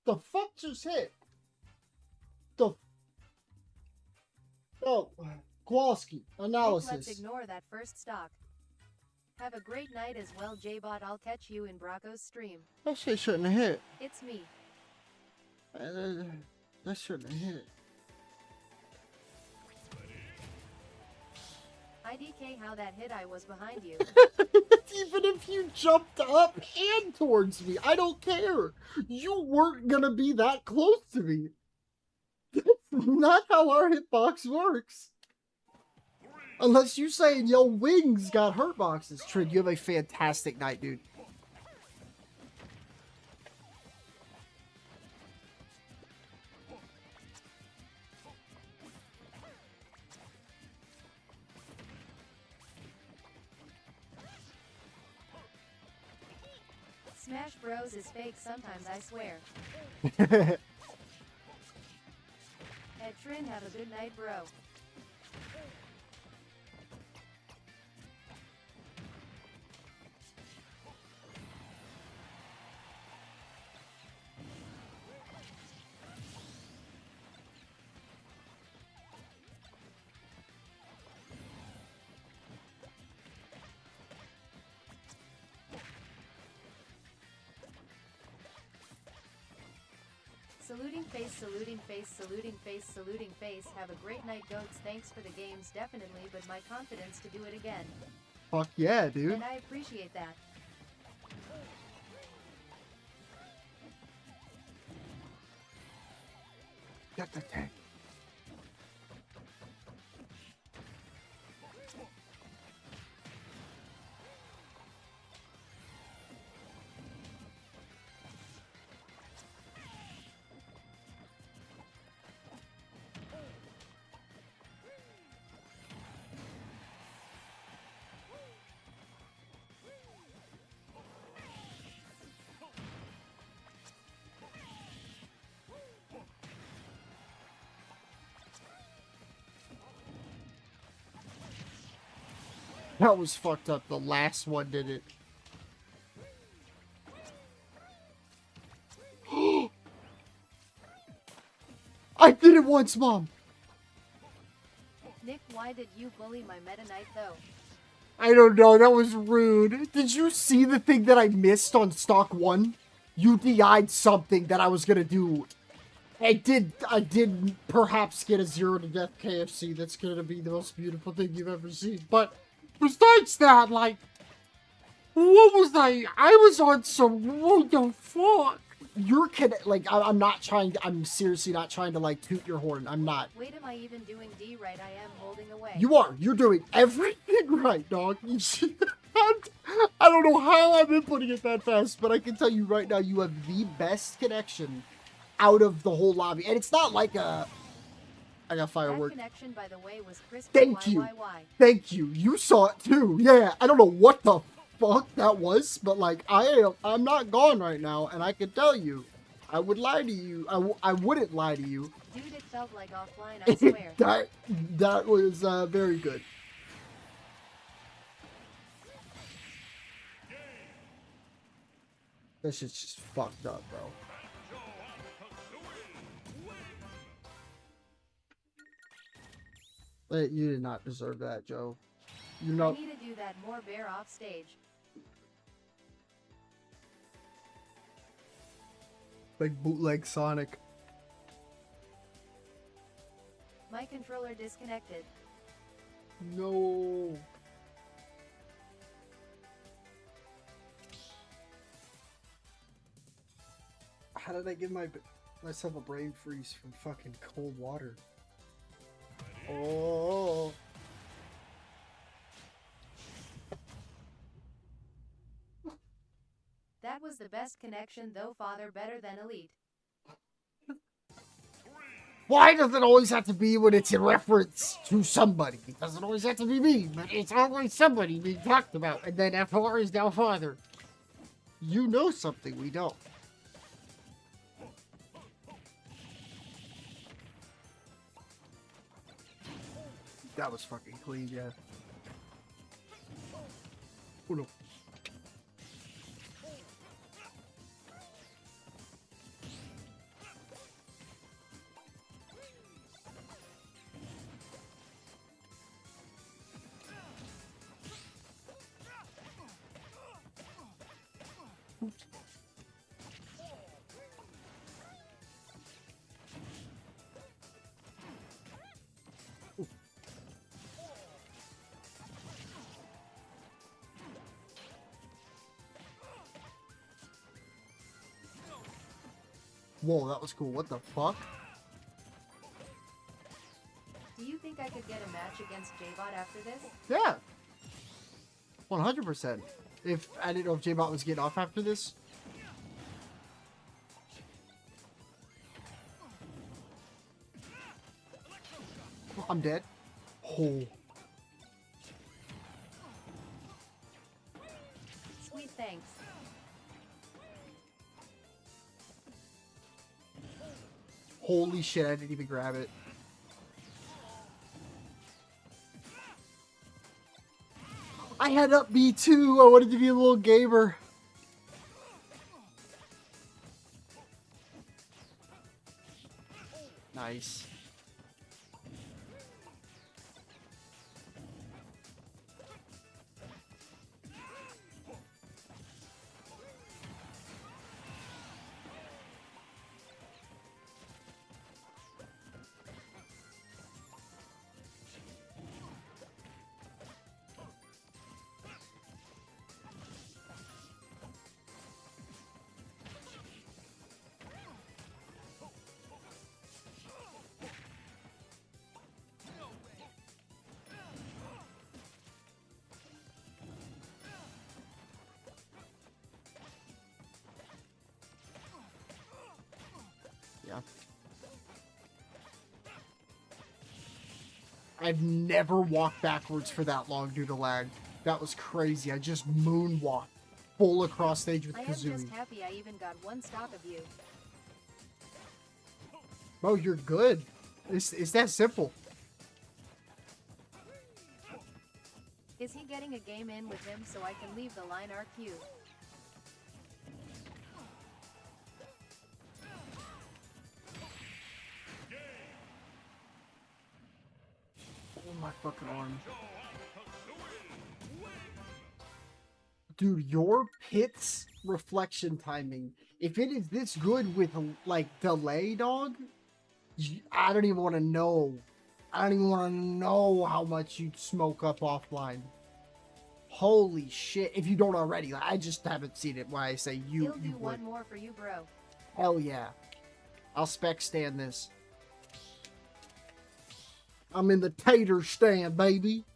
The fuck just hit? Oh, Kowalski, Let's analysis. ignore that first stock. Have a great night as well, JBot. I'll catch you in Bracco's stream. That shit shouldn't have hit. It's me. That shouldn't have hit. IDK, how that hit, I was behind you. Even if you jumped up and towards me, I don't care. You weren't gonna be that close to me. That's not how our hitbox works. Unless you saying yo wings got hurt boxes. Trin, you have a fantastic night, dude. Smash Bros is fake sometimes, I swear. At Trin, have a good night, bro. Saluting face, saluting face, saluting face, saluting face. Have a great night, goats. Thanks for the games, definitely, but my confidence to do it again. Fuck yeah, dude. And I appreciate that. Got the tank. That was fucked up. The last one did it. I did it once, Mom. Nick, why did you bully my Meta Knight though? I don't know. That was rude. Did you see the thing that I missed on stock 1? You DI'd something that I was gonna do. I did perhaps get a 0 to death KFC. That's gonna be the most beautiful thing you've ever seen. But besides that, like, what was I? I was on some, what the fuck? You're like, I'm not trying to, I'm seriously not trying to, like, toot your horn. I'm not. Wait, am I even doing D right? I am holding away. You are. You're doing everything right, dog. I don't know how I've been putting it that fast, but I can tell you right now, you have the best connection out of the whole lobby. And it's not like a... I got firework. That connection, by the way, was crispy. Thank you. Thank you. You saw it too. Yeah, I don't know what the fuck that was, but like, I'm not gone right now, and I can tell you, I would lie to you. I wouldn't lie to you. Dude, it felt like offline, I swear. that was very good. That shit's just fucked up, bro. You did not deserve that, Joe. You know. I need to do that more bear off stage. Like bootleg Sonic. My controller disconnected. No. How did I give myself a brain freeze from fucking cold water? Oh. That was the best connection though, father, better than Elite. Why does it always have to be when it's in reference to somebody? It doesn't always have to be me, but it's always somebody being talked about. And then FR is now father. You know something we don't. That was fucking clean, yeah. Oh no. Whoa, that was cool. What the fuck? Do you think I could get a match against J-Bot after this? Yeah. 100%. If I didn't know if J-Bot was getting off after this. I'm dead. Oh. Sweet thanks. Holy shit, I didn't even grab it. I had up B too. I wanted to be a little gamer. Nice. Yeah. I've never walked backwards for that long due to lag. That was crazy. I just moonwalked full across stage with I am Kazooie. just happy I even got one stock of you. Bro, you're good. It's that simple. Is he getting a game in with him so I can leave the line RQ? Oh my fucking arm. Dude, your pit's reflection timing, if it is this good with like delay, dog, I don't even want to know. I don't even want to know how much you'd smoke up offline. Holy shit, if you don't already. Like, I just haven't seen it why I say you He'll do would. one more for you, bro. Hell yeah. I'll spec stand this. I'm in the tater stand, baby.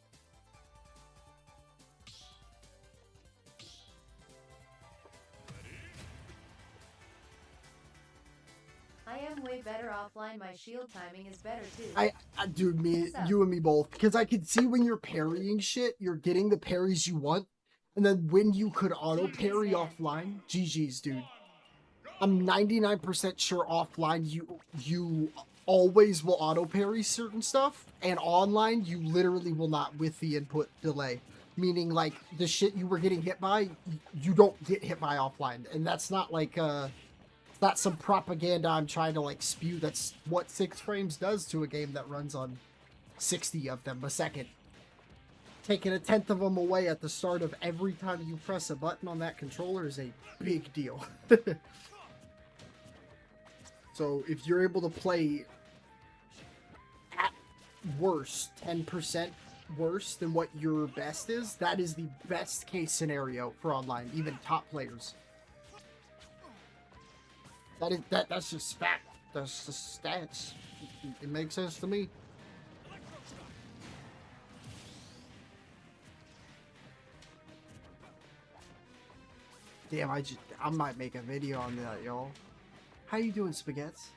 I am way better offline. My shield timing is better too. Dude, you and me both. Because I can see when you're parrying shit, you're getting the parries you want. And then when you could auto parry offline, GG's, dude. I'm 99% sure offline you always will auto parry certain stuff. And online, you literally will not with the input delay. Meaning, like, the shit you were getting hit by, you don't get hit by offline. And that's not like, that's some propaganda I'm trying to like spew. That's what 6 frames does to a game that runs on 60 of them a second. Taking 1/10 of them away at the start of every time you press a button on that controller is a big deal. So if you're able to play at worst 10% worse than what your best is, that is the best case scenario for online, even top players. That's just fact. That's just stats. It makes sense to me. Damn, I might make a video on that, y'all. How you doing, Spaghettis?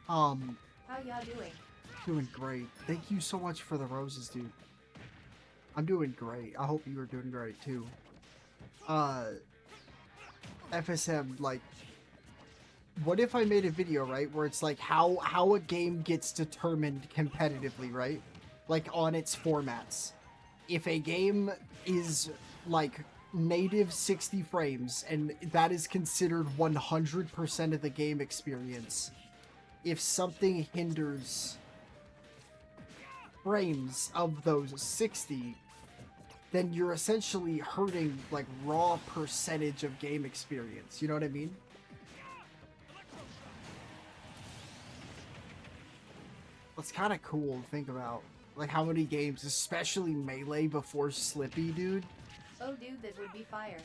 How y'all doing? Doing great. Thank you so much for the roses, dude. I'm doing great. I hope you are doing great too. FSM, like, what if I made a video, right, where it's like how a game gets determined competitively, right? Like on its formats. If a game is like native 60 frames and that is considered 100% of the game experience, if something hinders frames of those 60, then you're essentially hurting like raw percentage of game experience. You know what I mean? It's kind of cool to think about, like how many games, especially Melee before Slippy, dude. Oh dude, that would be fire.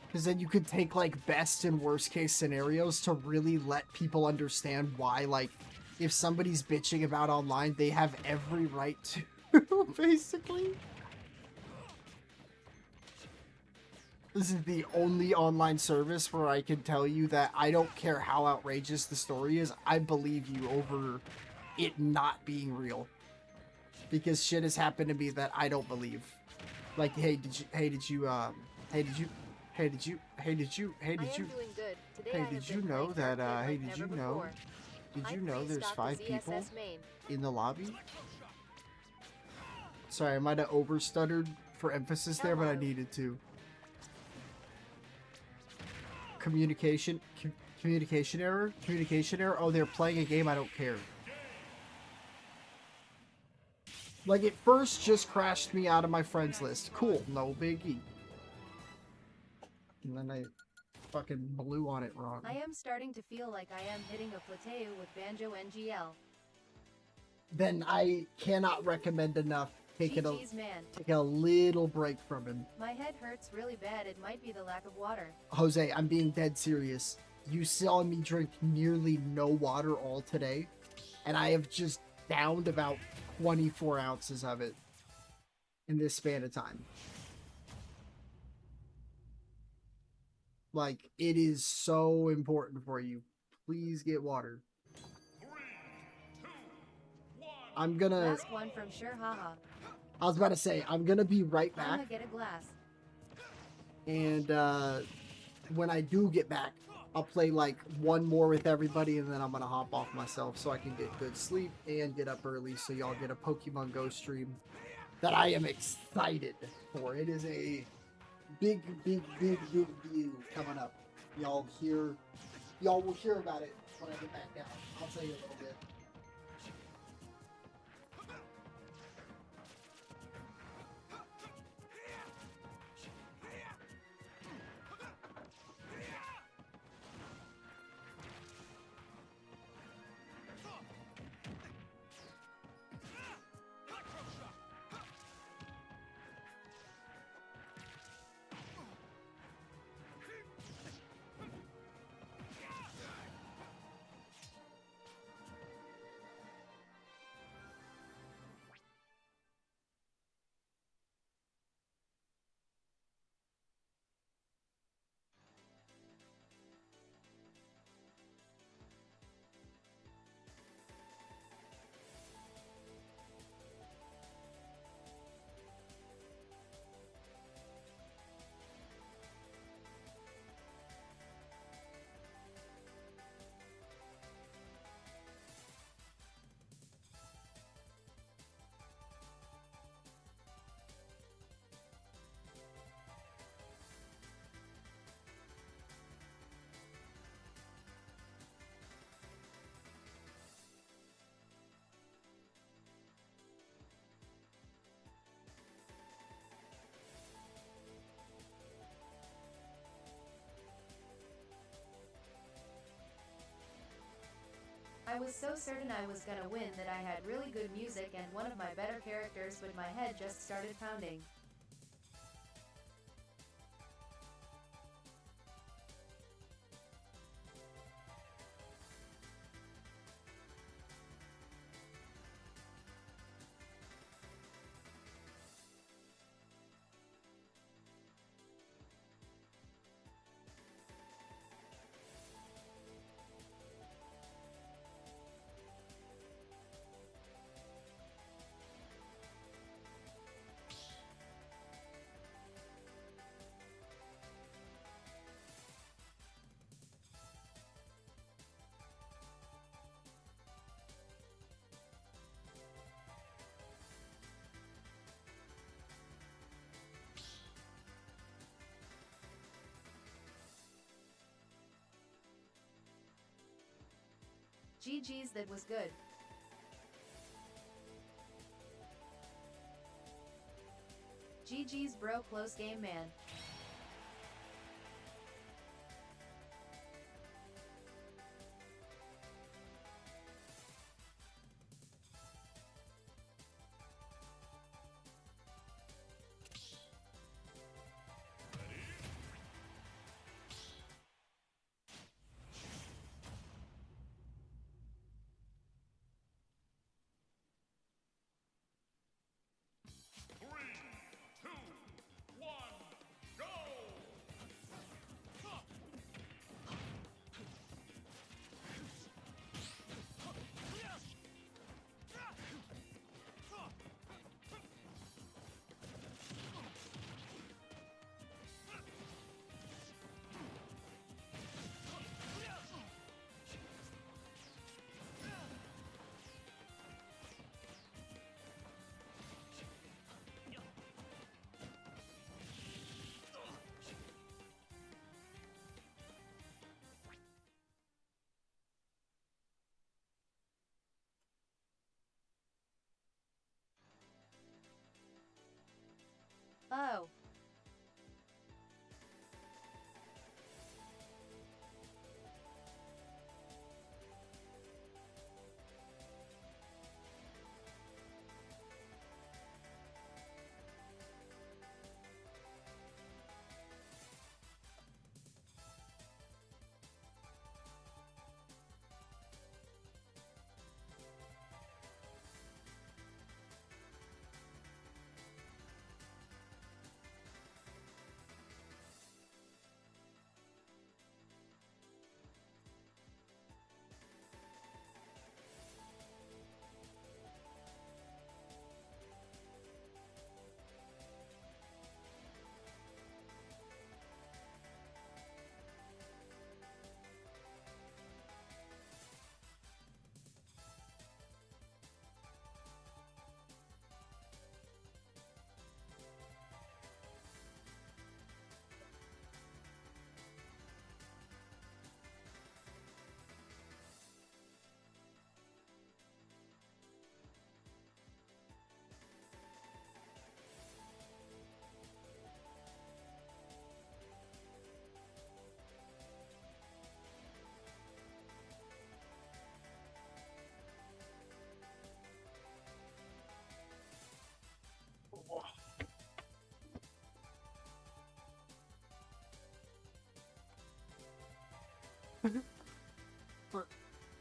Because then you could take like best and worst case scenarios to really let people understand why, like, if somebody's bitching about online, they have every right to, basically. This is the only online service where I can tell you that I don't care how outrageous the story is, I believe you over it not being real. Because shit has happened to me that I don't believe. Like, hey, did you know there's 5 people in the lobby? Sorry, I might have over-stuttered for emphasis there, but I needed to. Communication error? Communication error? Oh, they're playing a game, I don't care. Like, it first just crashed me out of my friends list. Cool, no biggie. And then I fucking blew on it wrong. I am starting to feel like I am hitting a plateau with Banjo NGL. Then I cannot recommend enough taking GG's, man. take a little break from him. My head hurts really bad. It might be the lack of water. Jose, I'm being dead serious. You saw me drink nearly no water all today, and I have just downed about 24 ounces of it in this span of time. Like, it is so important for you. Please get water. I'm gonna... Last one from sure, haha. I was about to say, I'm gonna be right I'm back. gonna get a glass. And when I do get back, I'll play like one more with everybody, and then I'm gonna hop off myself so I can get good sleep and get up early so y'all get a Pokemon Go stream that I am excited for. It is a big deal coming up. Y'all will hear about it when I get back down. I'll tell you a little bit. I was so certain I was gonna win that I had really good music and one of my better characters, but my head just started pounding. GG's, that was good. GG's bro, close game man. Oh.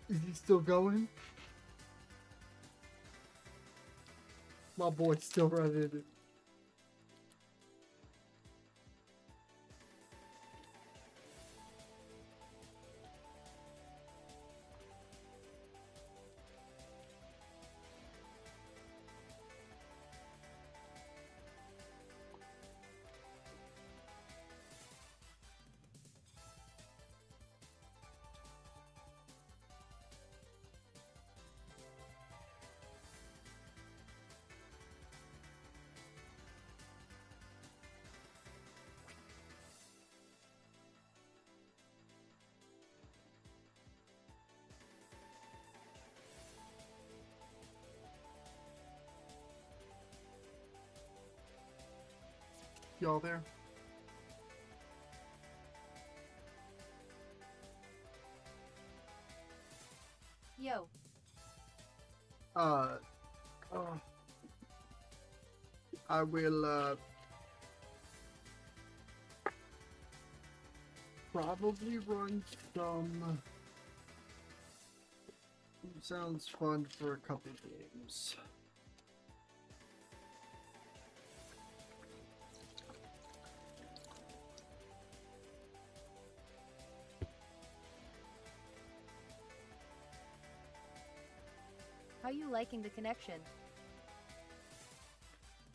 Is he still going? My boy's still running it. Y'all there? Yo. I will, probably run some... Sounds fun for a couple games. How you liking the connection?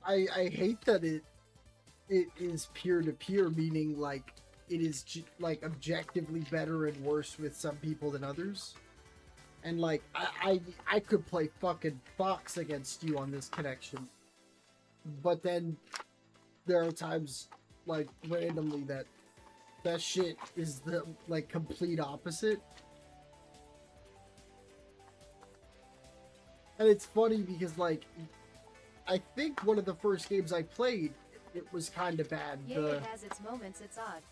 I hate that it is peer-to-peer, meaning like it is like objectively better and worse with some people than others. And like I could play fucking Fox against you on this connection, but then there are times like randomly that shit is the like complete opposite. And it's funny because like I think one of the first games I played, it was kind of bad. Yeah, it has its moments. It's odd.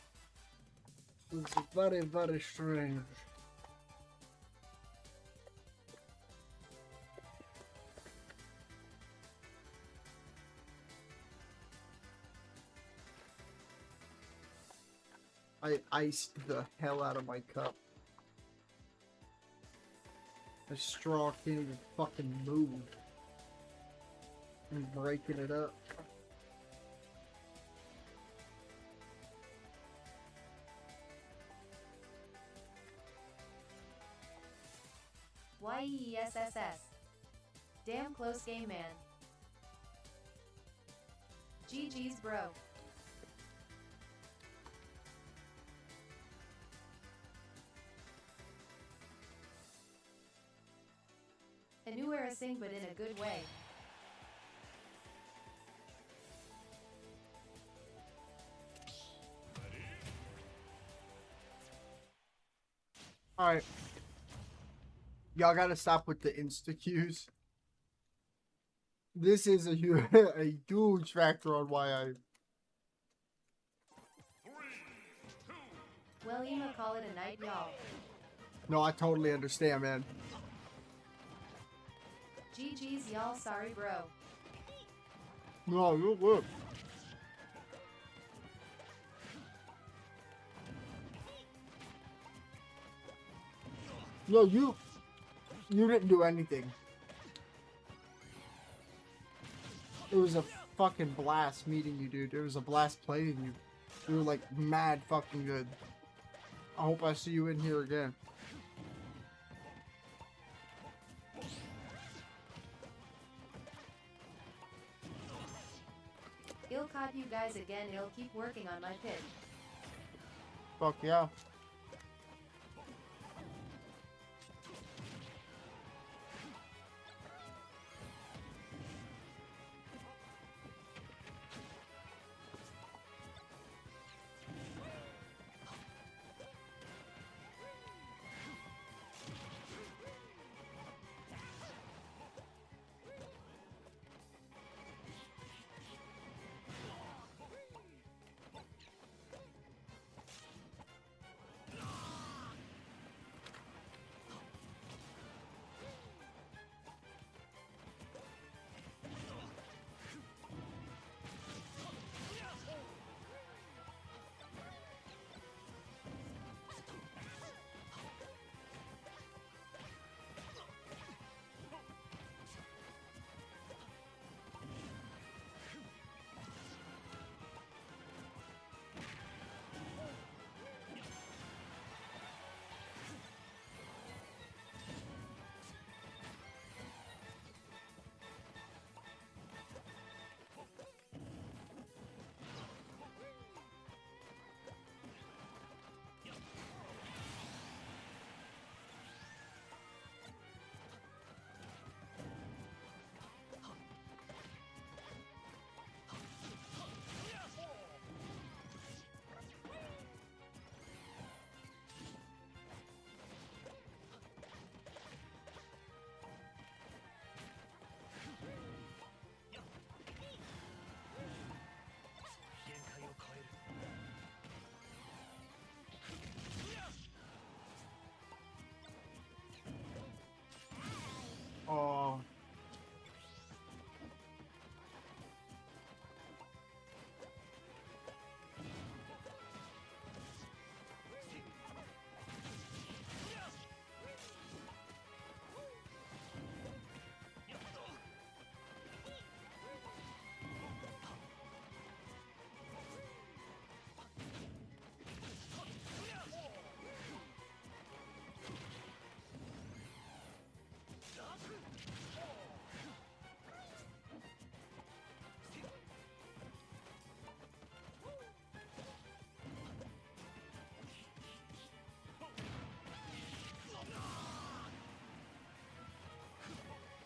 It was very, very strange. I iced the hell out of my cup. The straw can't even fucking move. I'm breaking it up. YESSS. Damn close game, man. GG's, bro. A new era sing, but in a good way. Alright. Y'all gotta stop with the insta-cues. This is a huge factor on why I... Well, Ema, call it a night, y'all. No, I totally understand, man. GG's, y'all. Sorry, bro. No, you're good. No, you didn't do anything. It was a fucking blast meeting you, dude. It was a blast playing you. You were like mad fucking good. I hope I see you in here again. I'll caught you guys again. I'll keep working on my pitch. Fuck yeah.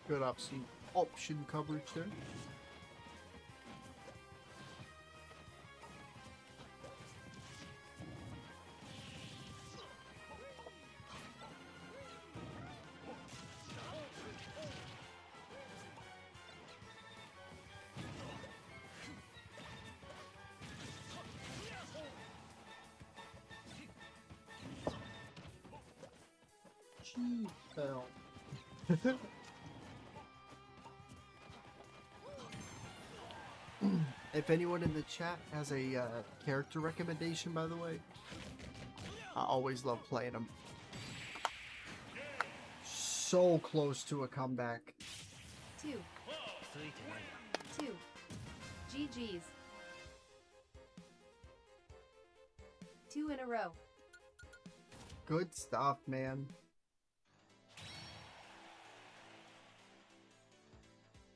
Good option coverage there. She fell. If anyone in the chat has a character recommendation, by the way, I always love playing them. So close to a comeback. 2. 2. GG's. 2 in a row. Good stuff, man.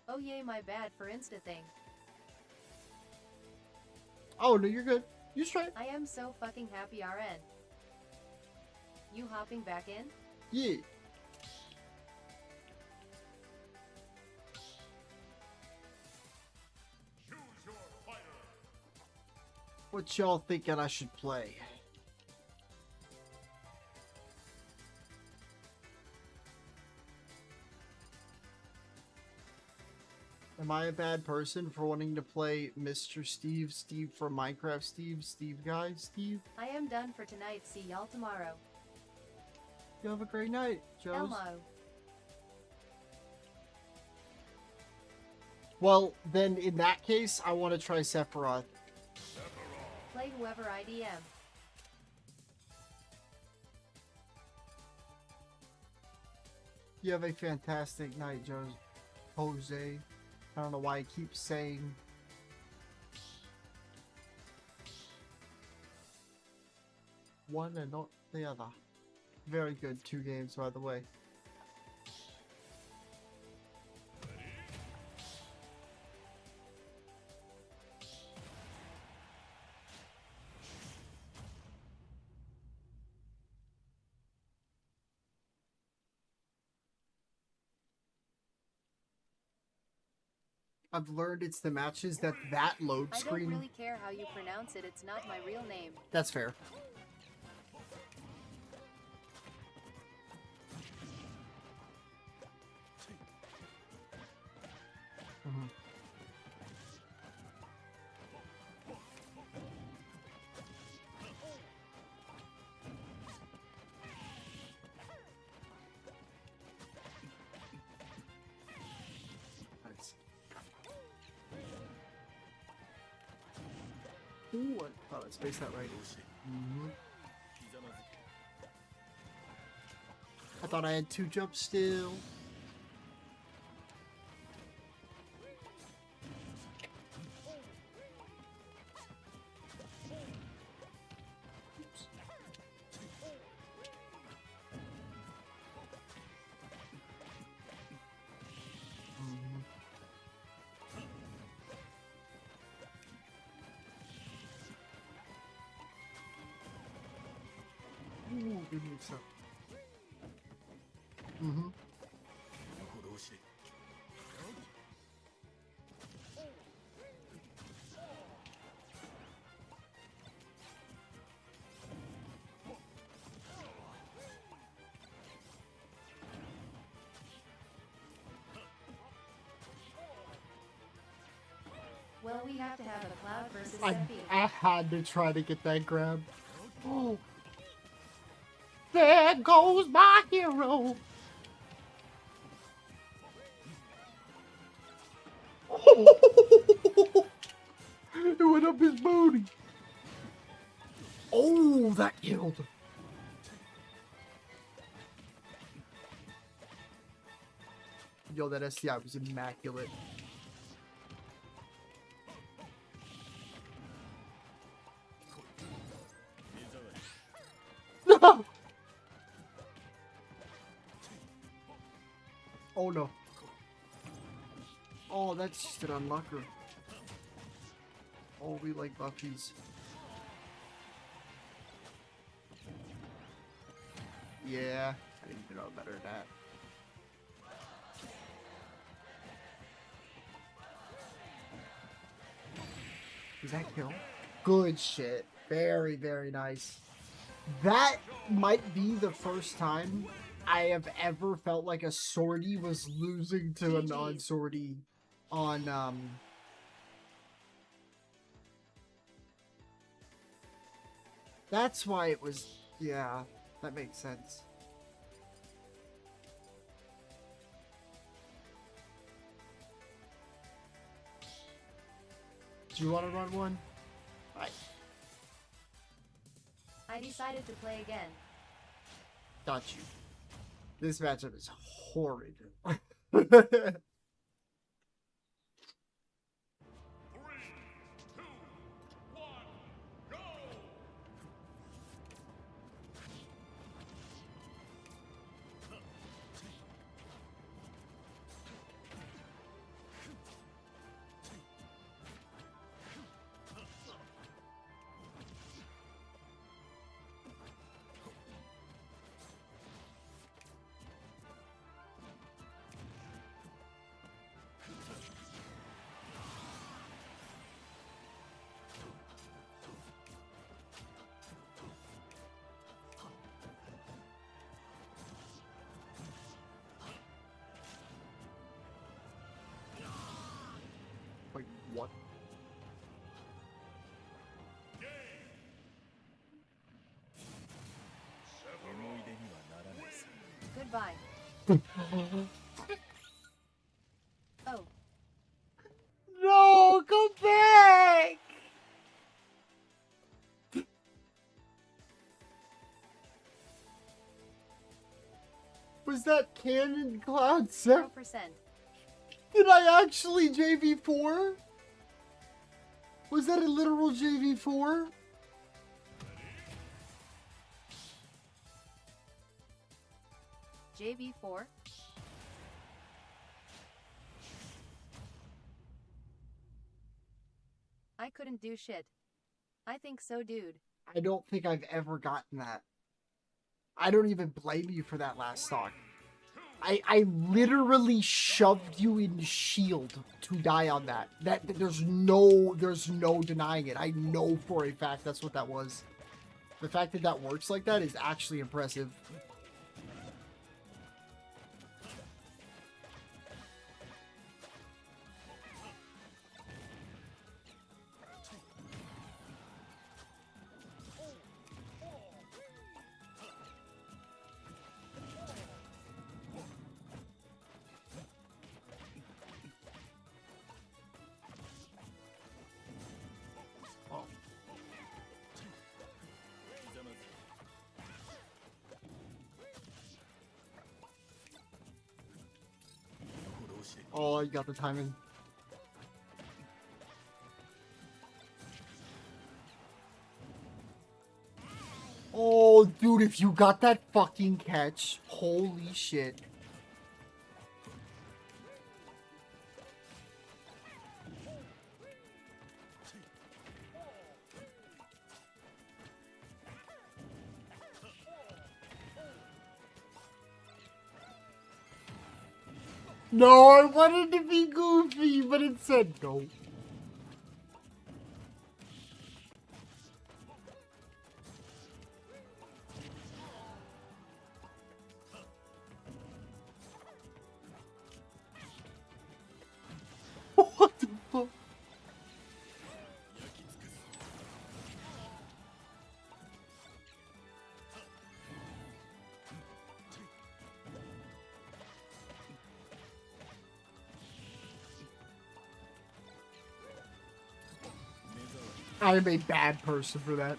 Oh yay, my bad for Insta thing. Oh, no, you're good. You straight. I am so fucking happy, RN. You hopping back in? Yeah. What y'all thinking I should play? Am I a bad person for wanting to play Mr. Steve, Steve from Minecraft, Steve guy, Steve? I am done for tonight. See y'all tomorrow. You have a great night, Joe. Elmo. Well, then in that case, I want to try Sephiroth. Play whoever IDM. You have a fantastic night, Jose. I don't know why I keep saying. One and not the other. Very good 2 games, by the way. I've learned it's the matches that load screen. I don't really care how you pronounce it. It's not my real name. That's fair. Ooh, I thought I spaced that right. I thought I had 2 jumps still. Ooh, good mix up. Well, we have to have a Cloud versus I Sephi. had to try to get that grab. Oh. There goes my hero. It went up his booty. Oh, that killed. Yo, that STI was immaculate. No! Oh no. Oh, that's just an unlocker. Oh, we like buffies. Yeah, I need to know better than that. Is that kill? Good shit. Very, very nice. That might be the first time I have ever felt like a sortie was losing to a non-sortie on, That's why it was... Yeah, that makes sense. Do you want to run one? Alright. I decided to play again. Got you. This matchup is horrid. Wait, what? Goodbye. Oh. No, come back! Was that Cannon Cloud 7? 0%. Did I actually JV4? Was that a literal JV4? JV4. I couldn't do shit. I think so, dude. I don't think I've ever gotten that. I don't even blame you for that last stock. I literally shoved you in shield to die on that. There's no denying it. I know for a fact that's what that was. The fact that that works like that is actually impressive. Oh, you got the timing. Oh, dude, if you got that fucking catch, holy shit. No, I wanted to be goofy, but it said no. What the fuck? I am a bad person for that.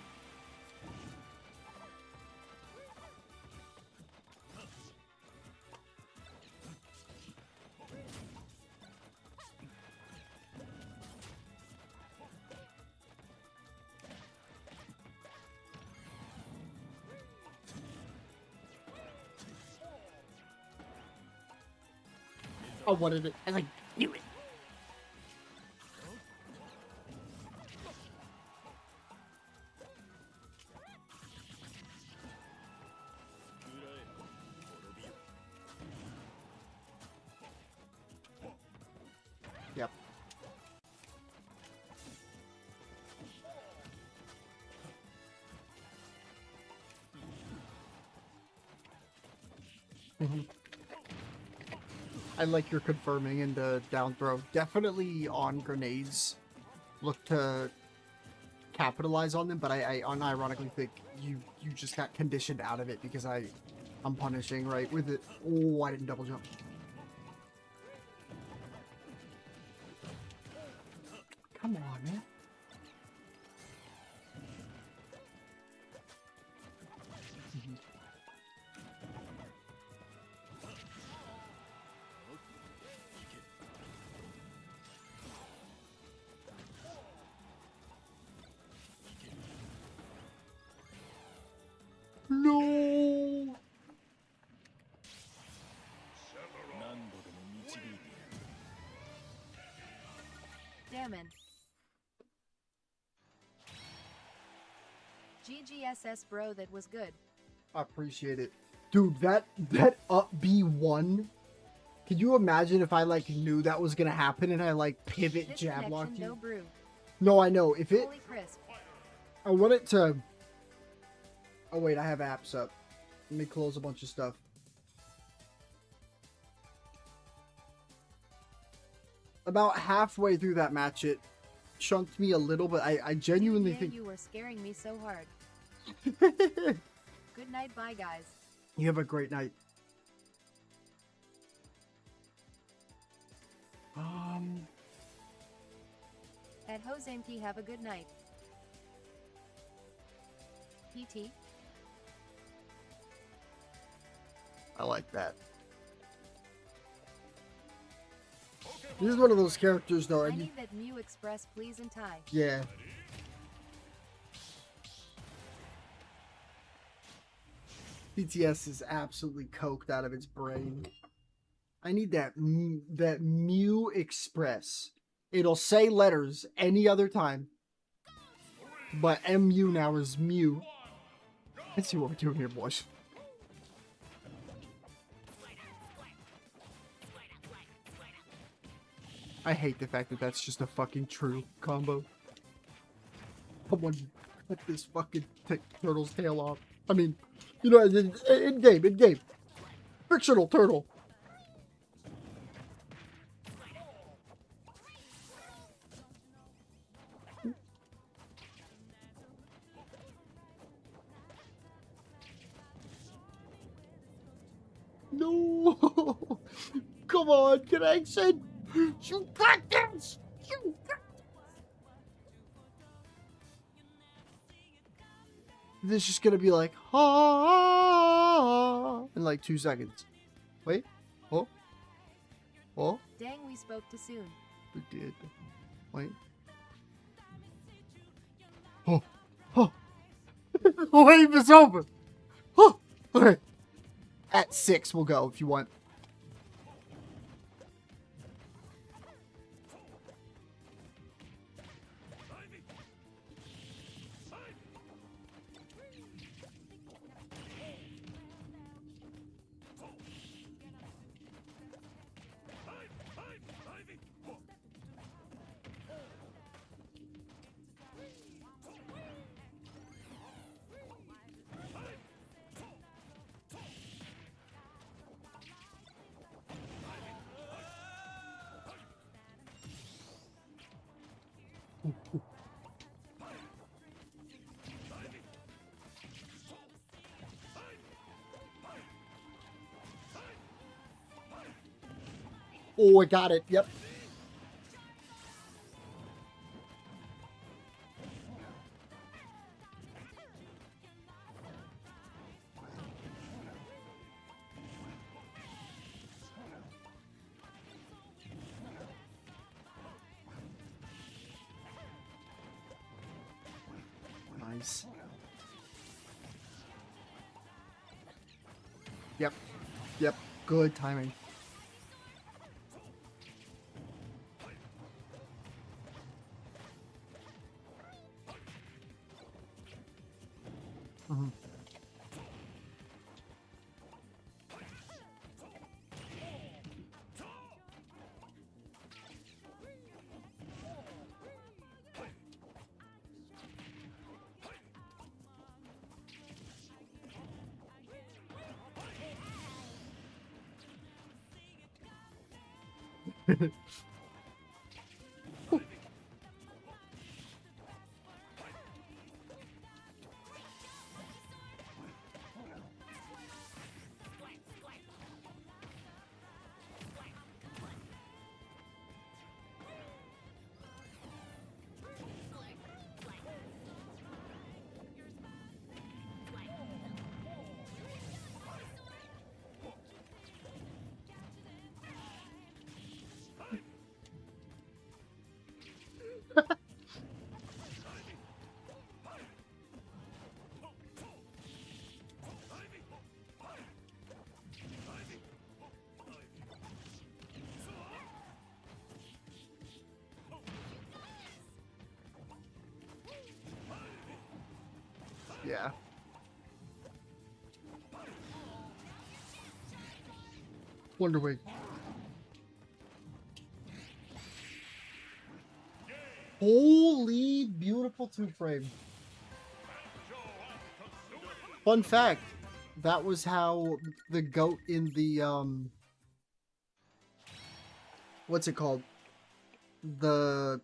I wanted it. I was like, knew it. Yep. I like your confirming and the down throw. Definitely on grenades. Look to capitalize on them, but I unironically think you just got conditioned out of it because I'm punishing right with it. Oh, I didn't double jump. Come on, man. No. Damn it. GGSS bro, that was good. I appreciate it. Dude, that up B1. Can you imagine if I like knew that was gonna happen and I like pivot This jab connection, locked you? no brew. No, I know. If it Holy crisp. I want it to. Oh wait, I have apps up. Let me close a bunch of stuff. About halfway through that match, it chunked me a little, but I genuinely Dude, think you were scaring me so hard. Good night, bye guys. you have a great night. At Hosenki, have a good night. PT. I like that. This is one of those characters, though. I need that Mew Express, please, and tie. Yeah. BTS is absolutely coked out of its brain. I need that Mew Express. It'll say letters any other time, but MU now is Mew. Let's see what we're doing here, boys. I hate the fact that that's just a fucking true combo. Someone cut this fucking turtle's tail off. I mean, you know, in game. Fictional turtle. No! Come on, connection! You got this! You got this is just gonna be like, ah, in like 2 seconds. Wait. Oh. Oh. Dang, we spoke too soon. We did. Wait. Oh. Oh. The wave is over. Oh. Okay. At 6 we'll go if you want. Oh, I got it. Yep. Nice. Yep. Yep. Good timing. Yeah. Wonder Wing. Holy beautiful two-frame. Fun fact, that was how the goat in the, what's it called? The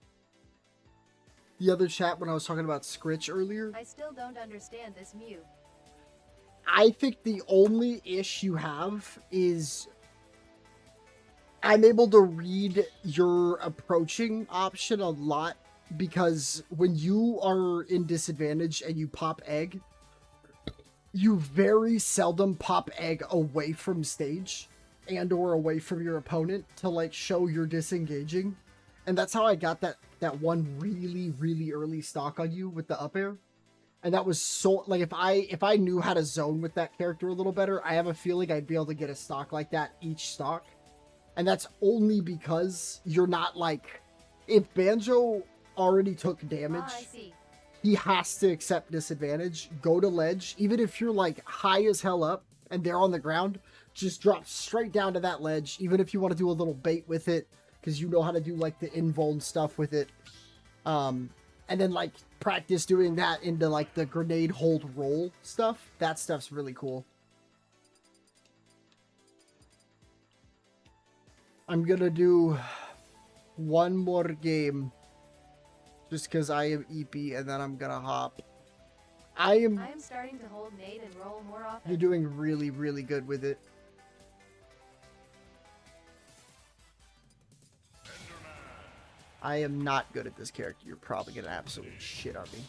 other chat when I was talking about Scritch earlier. I still don't understand this Mew. I think the only issue you have is I'm able to read your approaching option a lot, because when you are in disadvantage and you pop egg, you very seldom pop egg away from stage and or away from your opponent to like show you're disengaging. And that's how I got that one really early stock on you with the up air. And that was so, like, if I knew how to zone with that character a little better, I have a feeling I'd be able to get a stock like that each stock. And that's only because you're not like, if Banjo already took damage, I see. he has to accept disadvantage, go to ledge, even if you're like high as hell up and they're on the ground, just drop straight down to that ledge, even if you want to do a little bait with it, because you know how to do like the invuln stuff with it. And then like practice doing that into like the grenade hold roll stuff. That stuff's really cool. I'm gonna do one more game just because I am EP, and then I'm gonna hop. I am starting to hold nade and roll more often. You're doing really good with it. I am not good at this character. You're probably gonna absolutely shit on me.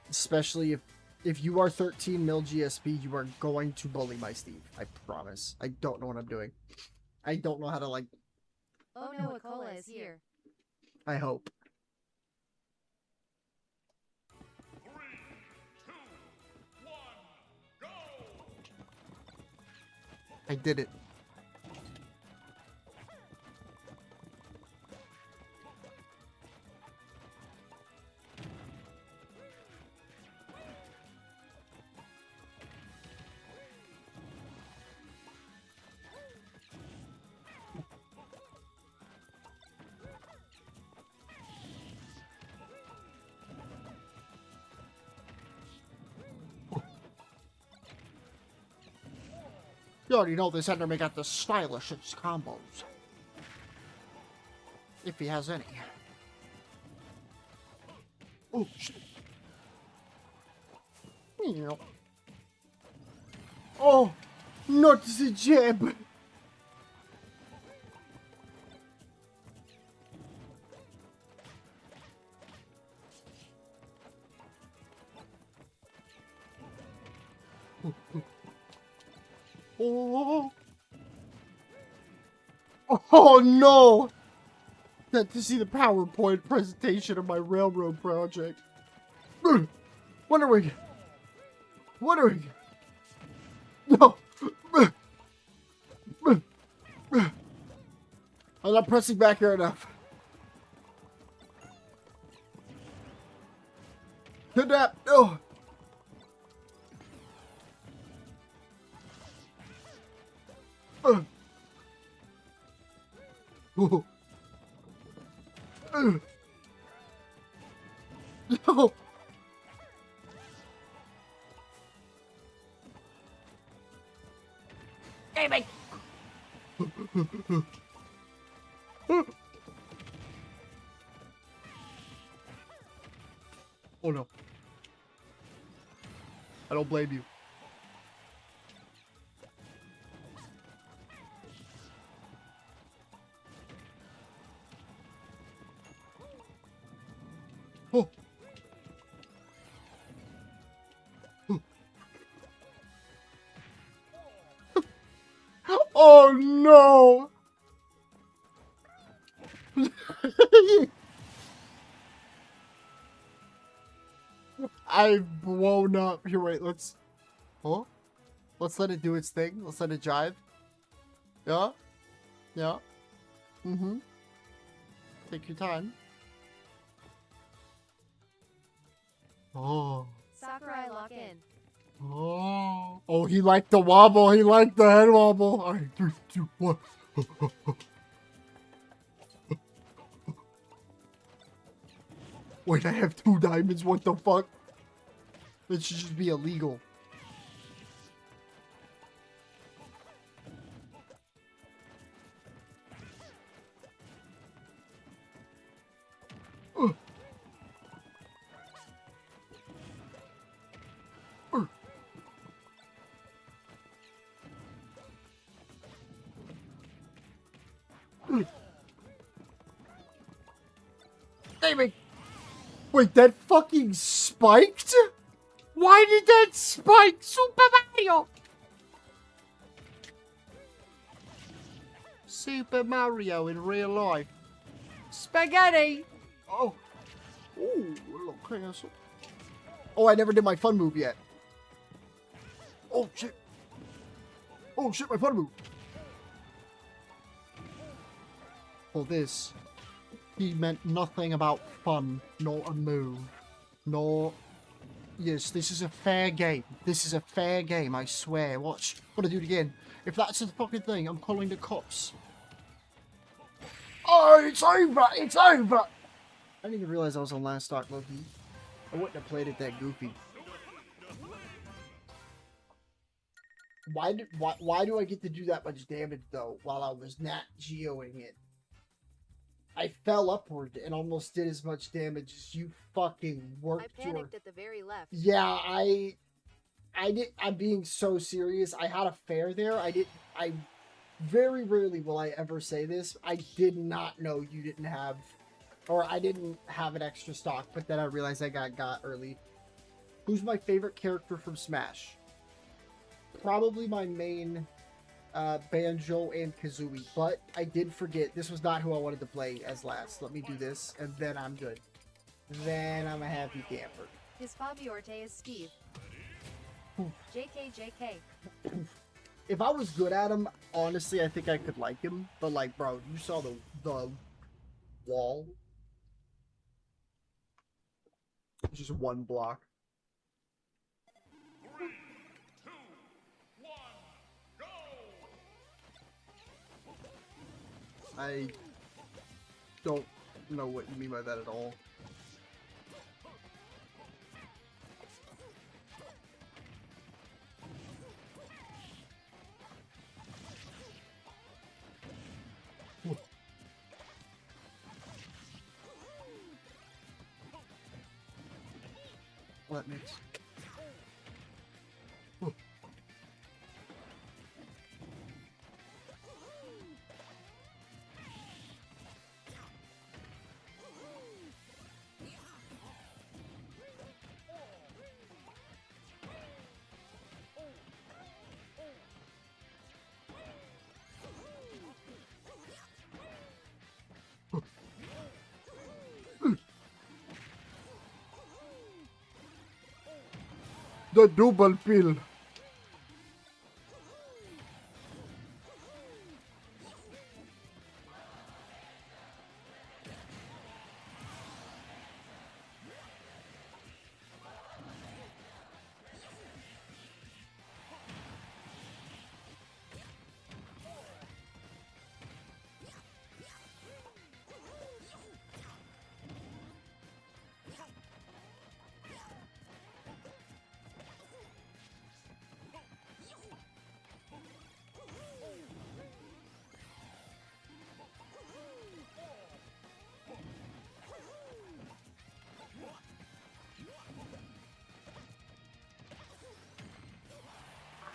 Especially if you are 13 mil GSP, you are going to bully my Steve. I promise. I don't know what I'm doing. I don't know how to like. Oh no, Akola is here. I hope. 3, 2, 1, go! I did it. You already know this enemy got the stylish combos. If he has any. Oh, shit. Oh, not the jab. Oh. Oh no! Got to see the PowerPoint presentation of my railroad project. Wonder Wing! Wonder Wing! No! I'm not pressing back here enough. Kidnap! No! No! Gaming! Oh no. I don't blame you. Oh. Oh no. I've blown up. Here, wait, let's... Oh? Let's let it do its thing. Let's let it jive. Yeah? Yeah. Mm-hmm. Take your time. Oh. Sakurai, lock in. Oh. Oh, he liked the wobble. He liked the head wobble. All right, 3, 2, 1. Wait, I have 2 diamonds. What the fuck? This should just be illegal. David! Wait, that fucking spiked? Why did that spike Super Mario? Super Mario in real life. Spaghetti! Oh. Ooh, a little castle. Oh, I never did my fun move yet. Oh, shit. Oh, shit, my fun move. For this, he meant nothing about fun, nor a move, nor... Yes, this is a fair game. This is a fair game, I swear. Watch. I'm gonna do it again. If that's the fucking thing, I'm calling the cops. Oh, it's over! It's over! I didn't even realize I was on last stock, Loki. I wouldn't have played it that goofy. Why do I get to do that much damage, though, while I was not geoing it? I fell upward and almost did as much damage as you fucking worked. I panicked at the very left. Yeah, I did. I'm being so serious. I had a fair there. I very rarely will I ever say this. I did not know you didn't have, or I didn't have an extra stock, but then I realized I got early. Who's my favorite character from Smash? Probably my main Banjo and Kazooie, but I did forget this was not who I wanted to play as last. Let me do this, and then I'm good. Then I'm a happy camper. His Fabiorte is Steve. JK. If I was good at him, honestly, I think I could like him. But like, bro, you saw the wall. It's just one block. 3, 2, 1, go! I don't know what you mean by that at all. Let me. The double pill.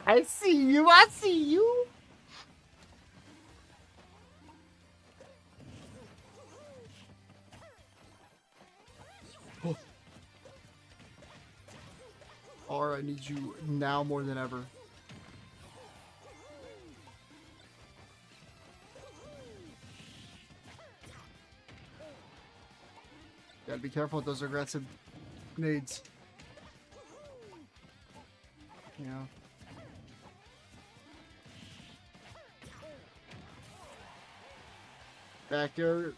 I see you. I see you. Oh. Aura, I need you now more than ever. Gotta be careful with those aggressive nades. Yeah. Back there.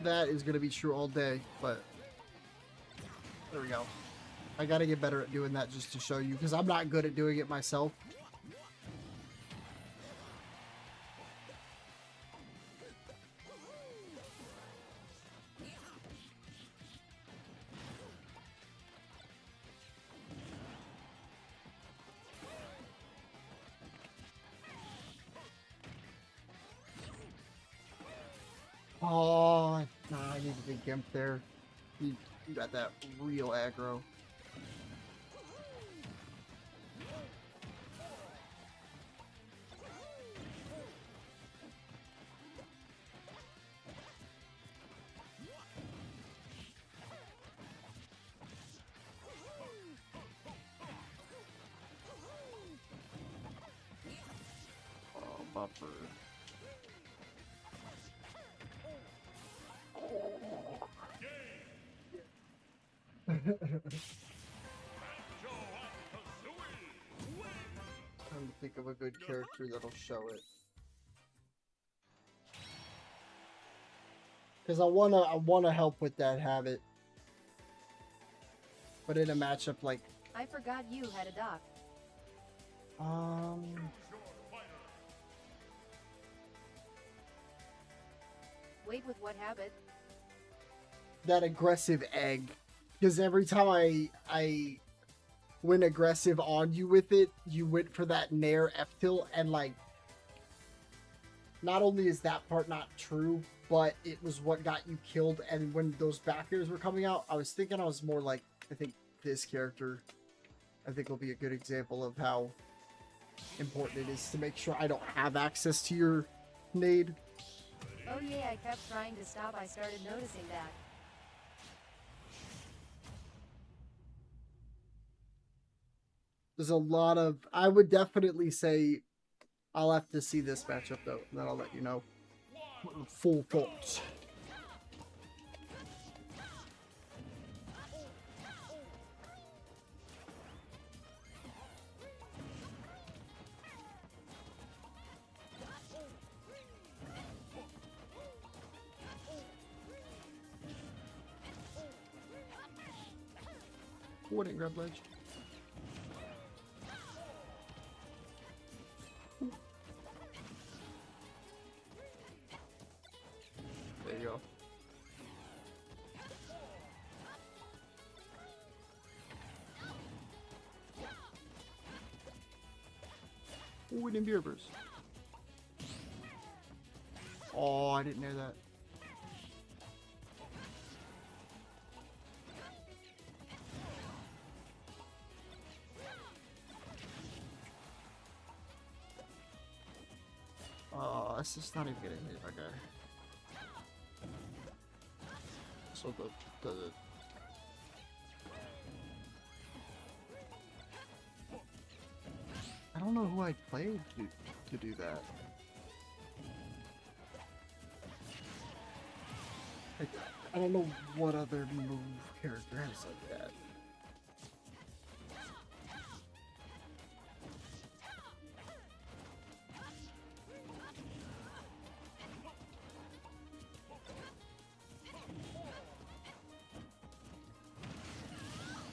That is gonna be true all day, but there we go. I gotta get better at doing that just to show you, because I'm not good at doing it myself. Oh, nah, I need to get Gimp there. You got that real aggro. Oh, buffer. Trying to think of a good character that'll show it. Because I wanna help with that habit. But in a matchup like I forgot you had a doc. Wait, with what habit? that aggressive egg. Because every time I went aggressive on you with it, you went for that Nair F tilt, and like, not only is that part not true, but it was what got you killed. And when those back airs were coming out, I was thinking I was more like, I think this character, I think will be a good example of how important it is to make sure I don't have access to your nade. Oh yeah, I kept trying to stop. I started noticing that. There's a lot of, I would definitely say, I'll have to see this matchup though, and then I'll let you know. Full thoughts. Wouldn't grab ledge. There you go. Wooden beer burst. Oh, I didn't know that. Oh, this is not even getting hit by guy. So the I don't know who I played to do that. Like, I don't know what other move character has like that.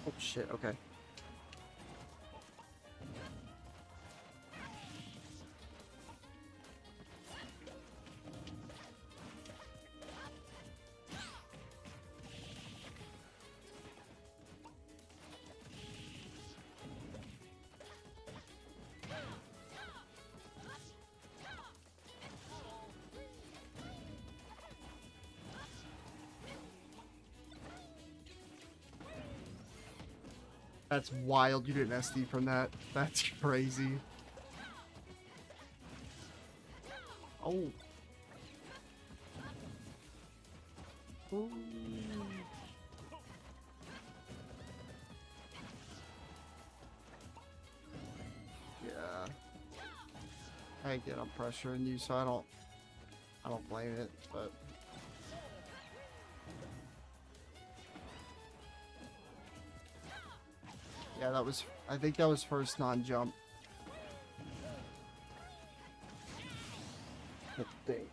Oh shit, okay. That's wild. You didn't SD from that. That's crazy. Oh. Ooh. Yeah. I get I'm pressuring you, so I don't blame it, but yeah, I think that was first non-jump. I think.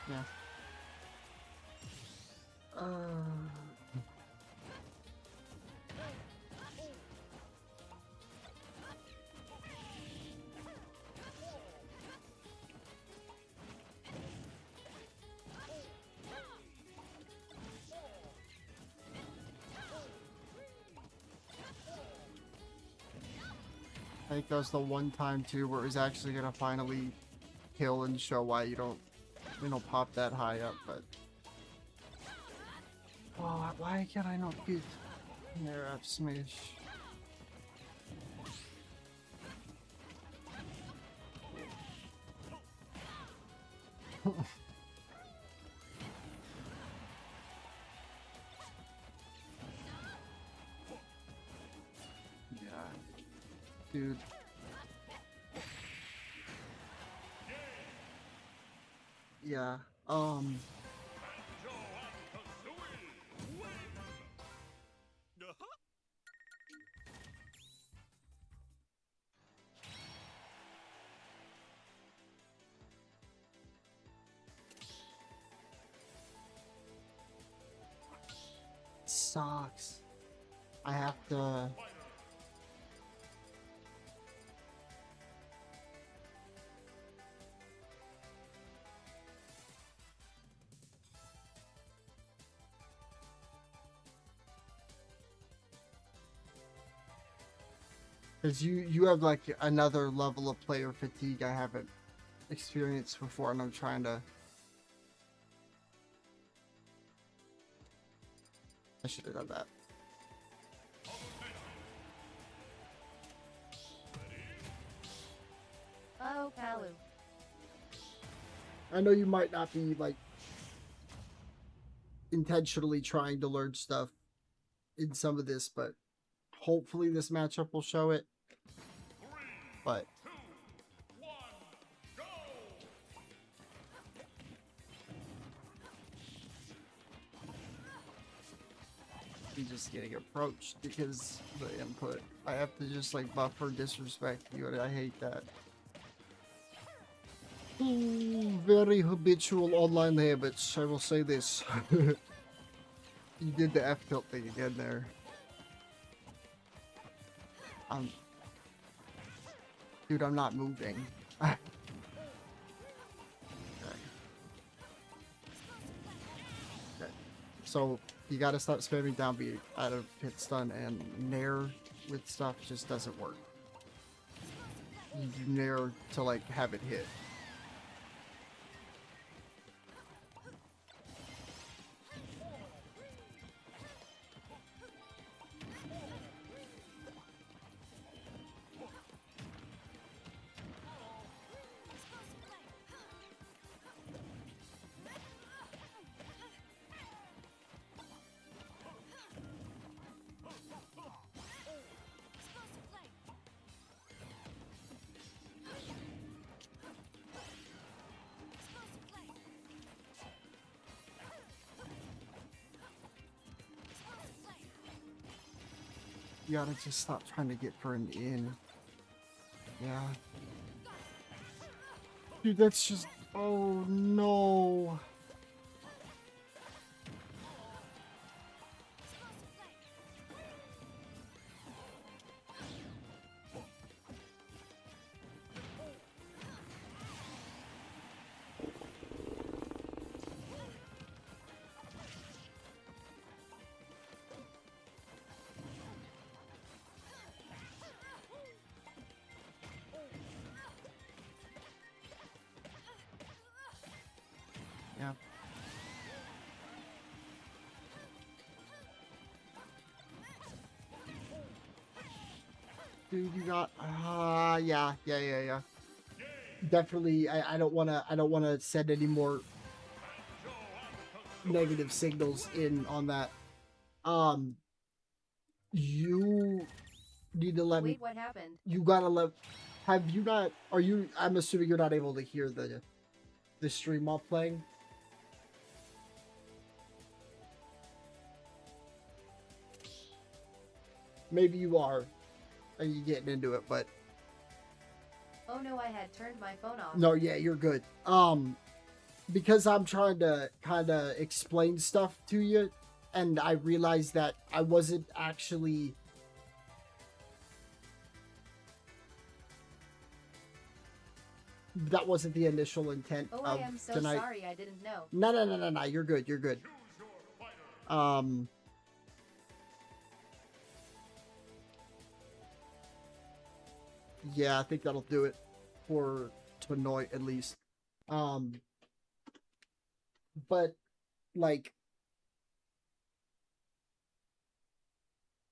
Yeah. I think that was the one time too where it was actually gonna finally kill and show why you don't pop that high up, but oh, why can't I not get there up smash? Yeah, dude. Yeah. Sucks. I have to. Because you have like another level of player fatigue I haven't experienced before, and I'm trying to. I should have done that. Oh, Palu. I know you might not be like intentionally trying to learn stuff in some of this, but hopefully this matchup will show it. But I'm just getting approached because the input. I have to just like buffer disrespect you, and I hate that. Very habitual online habits, I will say this. You did the F tilt thing again there. Dude, I'm not moving. Okay. Okay. So you gotta stop spamming down B out of hit stun, and nair with stuff just doesn't work. You nair to like have it hit. You gotta just stop trying to get for an in. Yeah. Dude, that's just... Oh, no. Yeah. Dude, you got yeah. Definitely I don't wanna send any more negative signals in on that. You need to let me. Wait, what happened? You gotta let. Have you not? Are you? I'm assuming you're not able to hear the stream while playing. Maybe you are. Are you getting into it? But Oh no, I had turned my phone off. no, yeah, you're good. Because I'm trying to kind of explain stuff to you, and I realized that I wasn't actually. That wasn't the initial intent Oh, of I am so tonight. sorry, I didn't know. No. You're good. You're good. Yeah, I think that'll do it for tonight at least. But like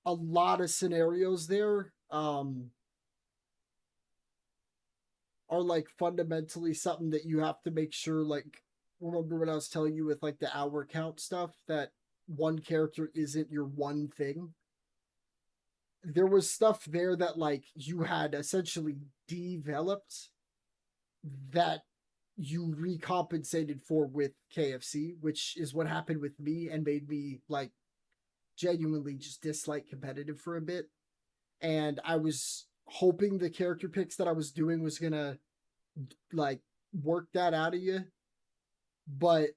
a lot of scenarios there, are like fundamentally something that you have to make sure, like, remember when I was telling you with like the hour count stuff, that one character isn't your one thing? There was stuff there that like you had essentially developed that you recompensated for with KFC, which is what happened with me and made me like genuinely just dislike competitive for a bit. And I was hoping the character picks that I was doing was gonna like work that out of you. But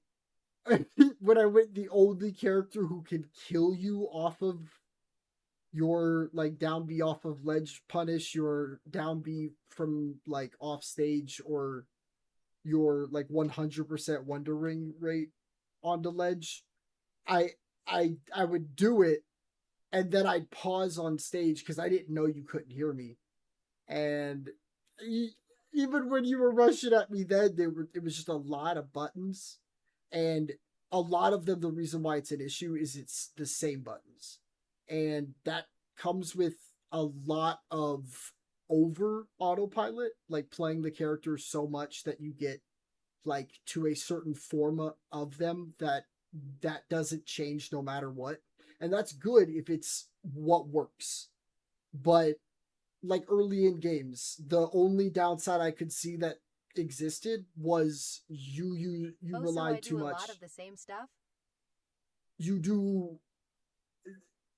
when I went the only character who can kill you off of your like down B off of ledge punish, your down B from like off stage, or your like 100% wonder ring rate on the ledge, I I would do it, and then I'd pause on stage because I didn't know you couldn't hear me. And even when you were rushing at me, then it was just a lot of buttons, and a lot of them, the reason why it's an issue is it's the same buttons, and that comes with a lot of over autopilot, like playing the characters so much that you get like to a certain form of them that doesn't change no matter what. And that's good if it's what works. But like early in games, the only downside I could see that existed was you Oh, so relied I too do a much. lot of the same stuff? You do,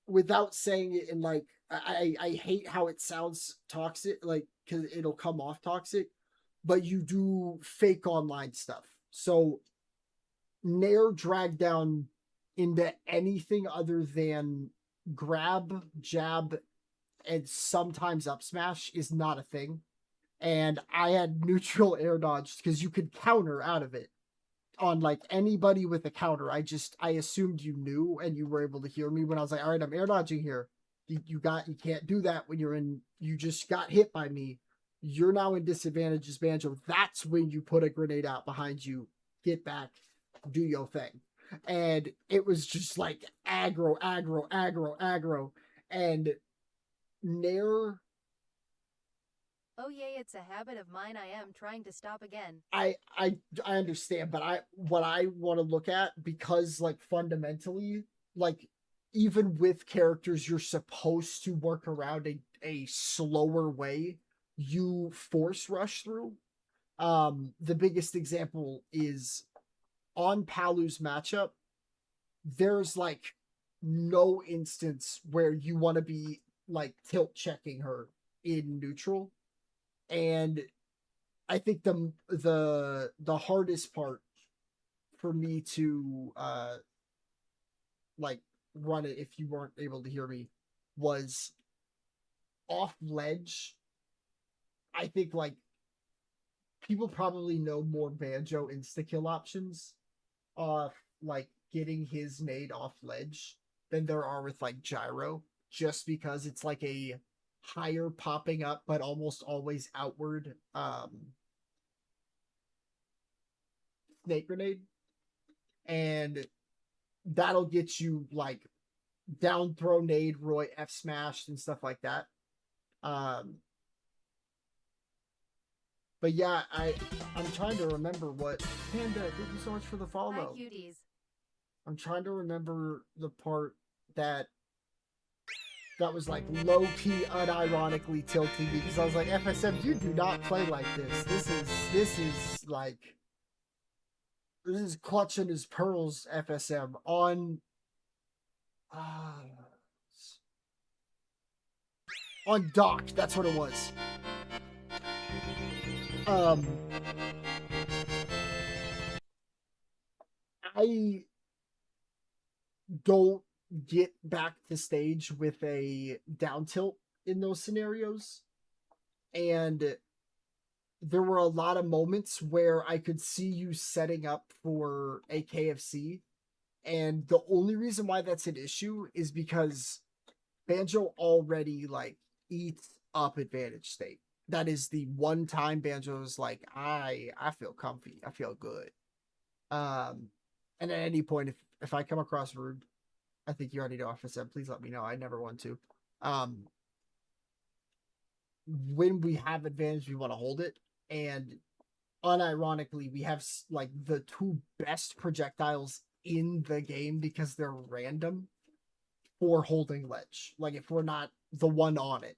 without saying it in like, I hate how it sounds toxic, like, because it'll come off toxic, but you do fake online stuff. So Nair drag down into anything other than grab, jab, and sometimes up smash is not a thing. And I had neutral air dodge because you could counter out of it on like anybody with a counter. I assumed you knew and you were able to hear me when I was like, all right, I'm air dodging here. You can't do that when you just got hit by me. You're now in disadvantages, Banjo. That's when you put a grenade out behind you, get back, do your thing. And it was just like aggro. And Nair, Oh yay, it's a habit of mine I am trying to stop again. I understand, but what I want to look at, because like fundamentally, like even with characters you're supposed to work around a slower way, you force rush through. The biggest example is on Palu's matchup. There's like no instance where you want to be like tilt checking her in neutral. And I think the hardest part for me to like run it, if you weren't able to hear me, was off ledge. I think like people probably know more Banjo insta kill options like getting his made off ledge than there are with like gyro, just because it's like a higher popping up but almost always outward snake grenade. and that'll get you like down throw nade, Roy F smashed and stuff like that. But yeah, I'm trying to remember what Panda. Thank you so much for the follow. Hi, cuties. I'm trying to remember the part that was like low key, unironically tilting me because I was like, FSM, you do not play like this. This is like this is clutching his pearls, FSM on Doc. That's what it was. I don't get back to stage with a down tilt in those scenarios. And there were a lot of moments where I could see you setting up for a KFC. And the only reason why that's an issue is because Banjo already like eats up advantage state. That is the one time Banjo's like, I feel comfy. I feel good. And at any point, if I come across rude, I think you already know FSM. Please let me know. I never want to. When we have advantage, we want to hold it. And unironically, we have like the two best projectiles in the game because they're random for holding ledge. Like if we're not the one on it,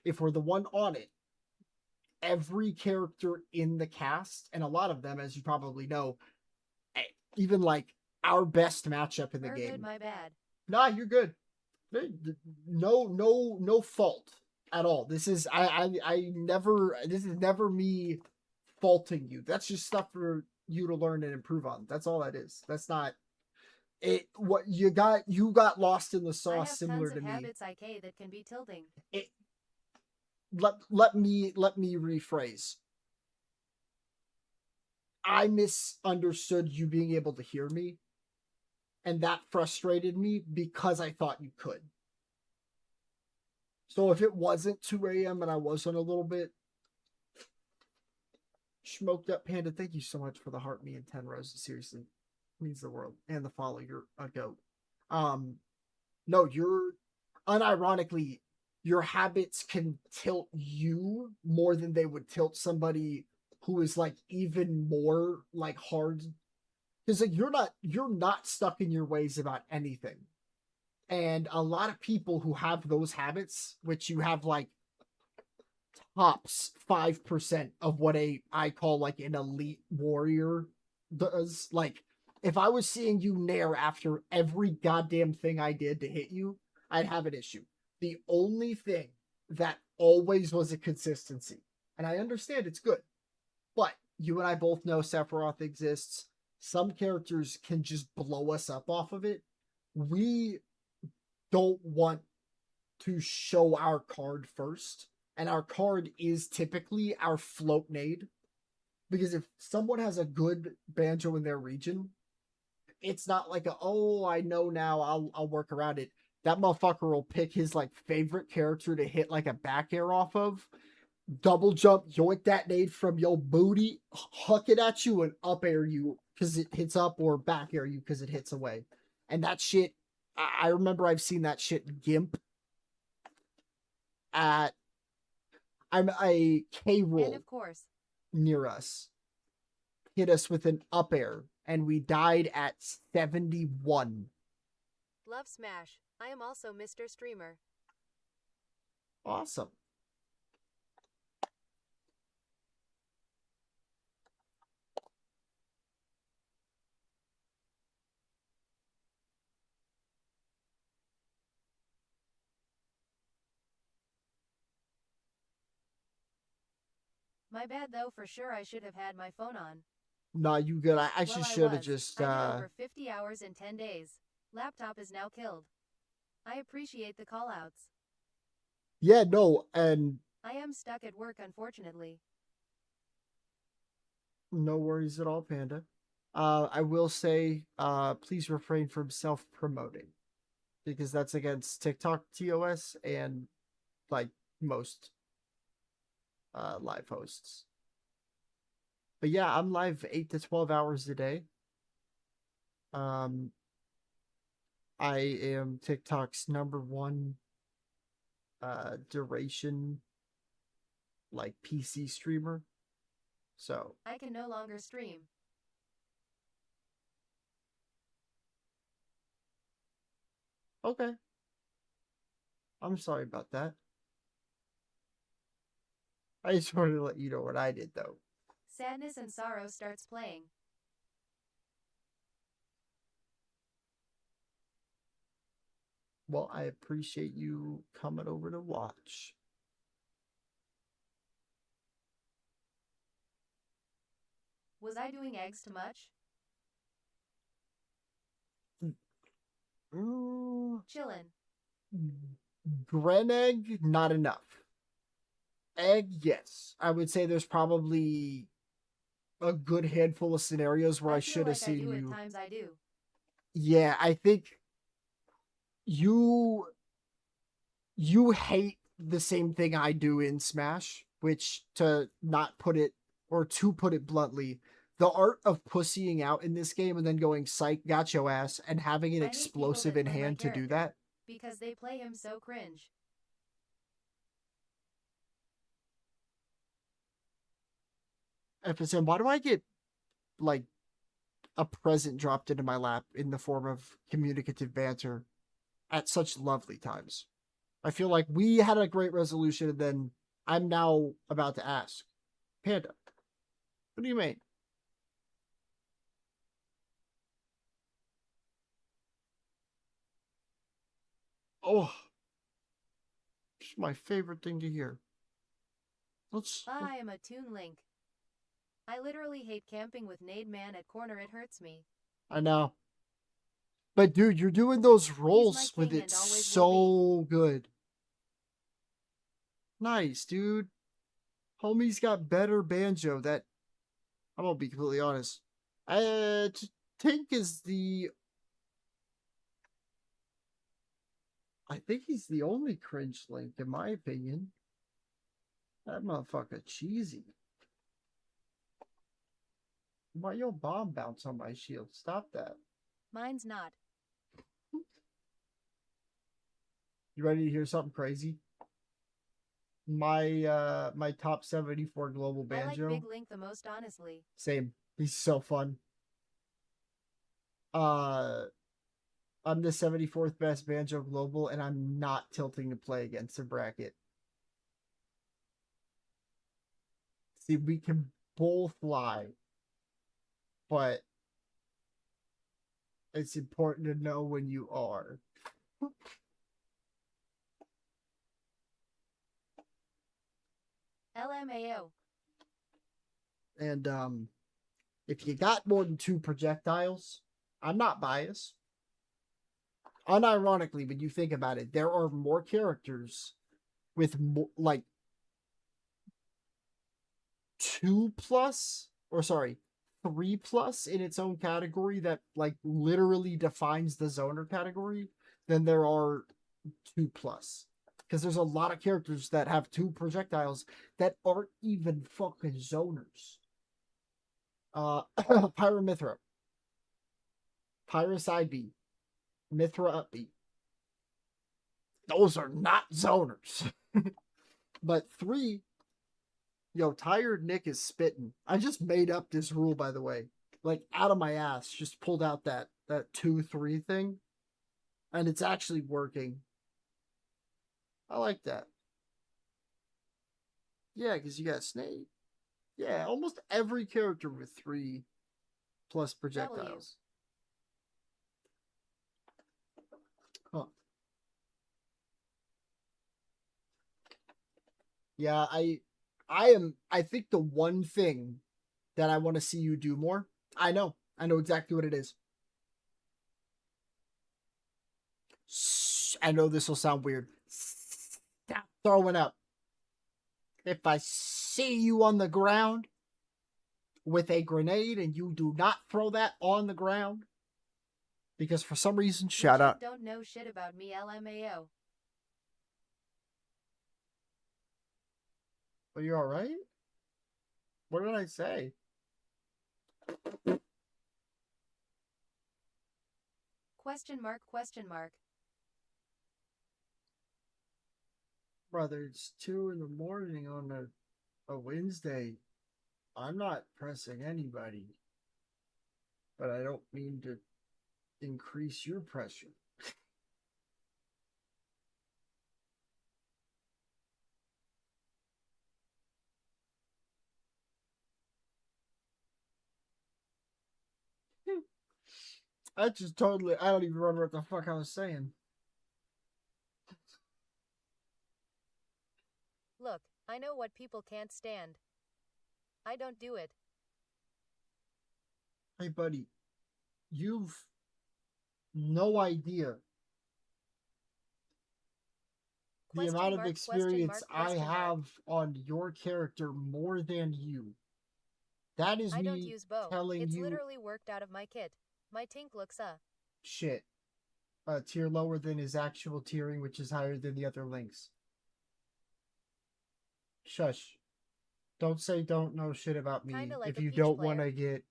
if we're the one on it, every character in the cast, and a lot of them, as you probably know, even like our best matchup in the game. Good, my bad. Nah, you're good. No fault at all. This is this is never me faulting you. That's just stuff for you to learn and improve on. That's all that is. That's not it. What you got lost in the sauce, similar to me. I have tons of habits IK that can be tilting. Let me rephrase. I misunderstood you being able to hear me, and that frustrated me because I thought you could. So if it wasn't 2 a.m. and I wasn't a little bit smoked up, Panda, thank you so much for the heart, me and 10 roses. Seriously, means the world. And the follow. You're a goat. No, you're unironically, your habits can tilt you more than they would tilt somebody who is like even more like hard, because like you're not stuck in your ways about anything. And a lot of people who have those habits, which you have like tops 5% of what I call like an elite warrior does. Like if I was seeing you nair after every goddamn thing I did to hit you, I'd have an issue. The only thing that always was a consistency, and I understand it's good, but you and I both know Sephiroth exists. Some characters can just blow us up off of it. We don't want to show our card first. And our card is typically our float nade. Because if someone has a good Banjo in their region, it's not like I know now, I'll work around it. That motherfucker will pick his like favorite character to hit like a back air off of, double jump, yoink that nade from your booty, huck it at you, and up air you because it hits up, or back air you because it hits away. And that shit, I remember I've seen that shit gimp at a K roll. And of course, near us hit us with an up air, and we died at 71. Love Smash. I am also Mr. Streamer. Awesome. My bad though, for sure I should have had my phone on. Nah, you good. I should have just I did over 50 hours in 10 days. Laptop is now killed. I appreciate the callouts. Yeah, no, and I am stuck at work, unfortunately. No worries at all, Panda. I will say, please refrain from self-promoting, because that's against TikTok TOS and like most live hosts. But yeah, I'm live 8 to 12 hours a day. I am TikTok's #1 duration like PC streamer. So I can no longer stream. okay. I'm sorry about that. I just wanted to let you know what I did though. Sadness and Sorrow starts playing. Well, I appreciate you coming over to watch. Was I doing eggs too much? Chillin'. Gren egg, not enough. Egg, yes. I would say there's probably a good handful of scenarios where I should have seen you. Times I do. Yeah, I think you hate the same thing I do in Smash, which to put it bluntly, the art of pussying out in this game and then going psych, got your ass, and having an explosive in hand to do that. Because they play him so cringe. FSM, why do I get like a present dropped into my lap in the form of communicative banter at such lovely times? I feel like we had a great resolution, and then I'm now about to ask, Panda, what do you mean? Oh, it's my favorite thing to hear. I am a Toon Link. I literally hate camping with Nade Man at corner. It hurts me. I know. But dude, you're doing those rolls with it so good. Nice, dude. Homie's got better banjo. That I'm gonna be completely honest. Tink is I think he's the only cringe Link, in my opinion. That motherfucker cheesy. Why your bomb bounce on my shield? Stop that. Mine's not. You ready to hear something crazy? My top 74 global banjo. I like Big Link the most, honestly. Same. He's so fun. I'm the 74th best banjo global, and I'm not tilting to play against a bracket. See, we can both lie, but it's important to know when you are. LMAO. And if you got more than 2 projectiles, I'm not biased. Unironically, when you think about it, there are more characters with like 2+ or sorry, 3+ in its own category that like literally defines the zoner category than there are 2+. Because there's a lot of characters that have 2 projectiles that aren't even fucking zoners. Pyramithra, Pyra side B, Mithra up B. Those are not zoners. But 3, yo, Tired Nick is spitting. I just made up this rule, by the way. Like, out of my ass, just pulled out that 2-3 thing. And it's actually working. I like that. Yeah, because you got Snake. Yeah, almost every character with 3+ projectiles. Huh. Yeah, I think the one thing that I want to see you do more, I know exactly what it is. I know this will sound weird. Stop throwing up. If I see you on the ground with a grenade and you do not throw that on the ground, because for some reason, shut up. Don't know shit about me, LMAO. Are you alright? What did I say? Question mark, question mark. Brother, it's 2 in the morning on a Wednesday. I'm not pressing anybody. But I don't mean to increase your pressure. I just totally, I don't even remember what the fuck I was saying. Look, I know what people can't stand. I don't do it. Hey, buddy, you've no idea the Question amount of mark, experience I question mark. have on your character more than you. That is I me don't use bow. telling It's you literally worked out of my kit. My tink looks shit. A tier lower than his actual tiering, which is higher than the other links. Shush. Don't say don't know shit about me Kinda like if a you peach don't player. want to get...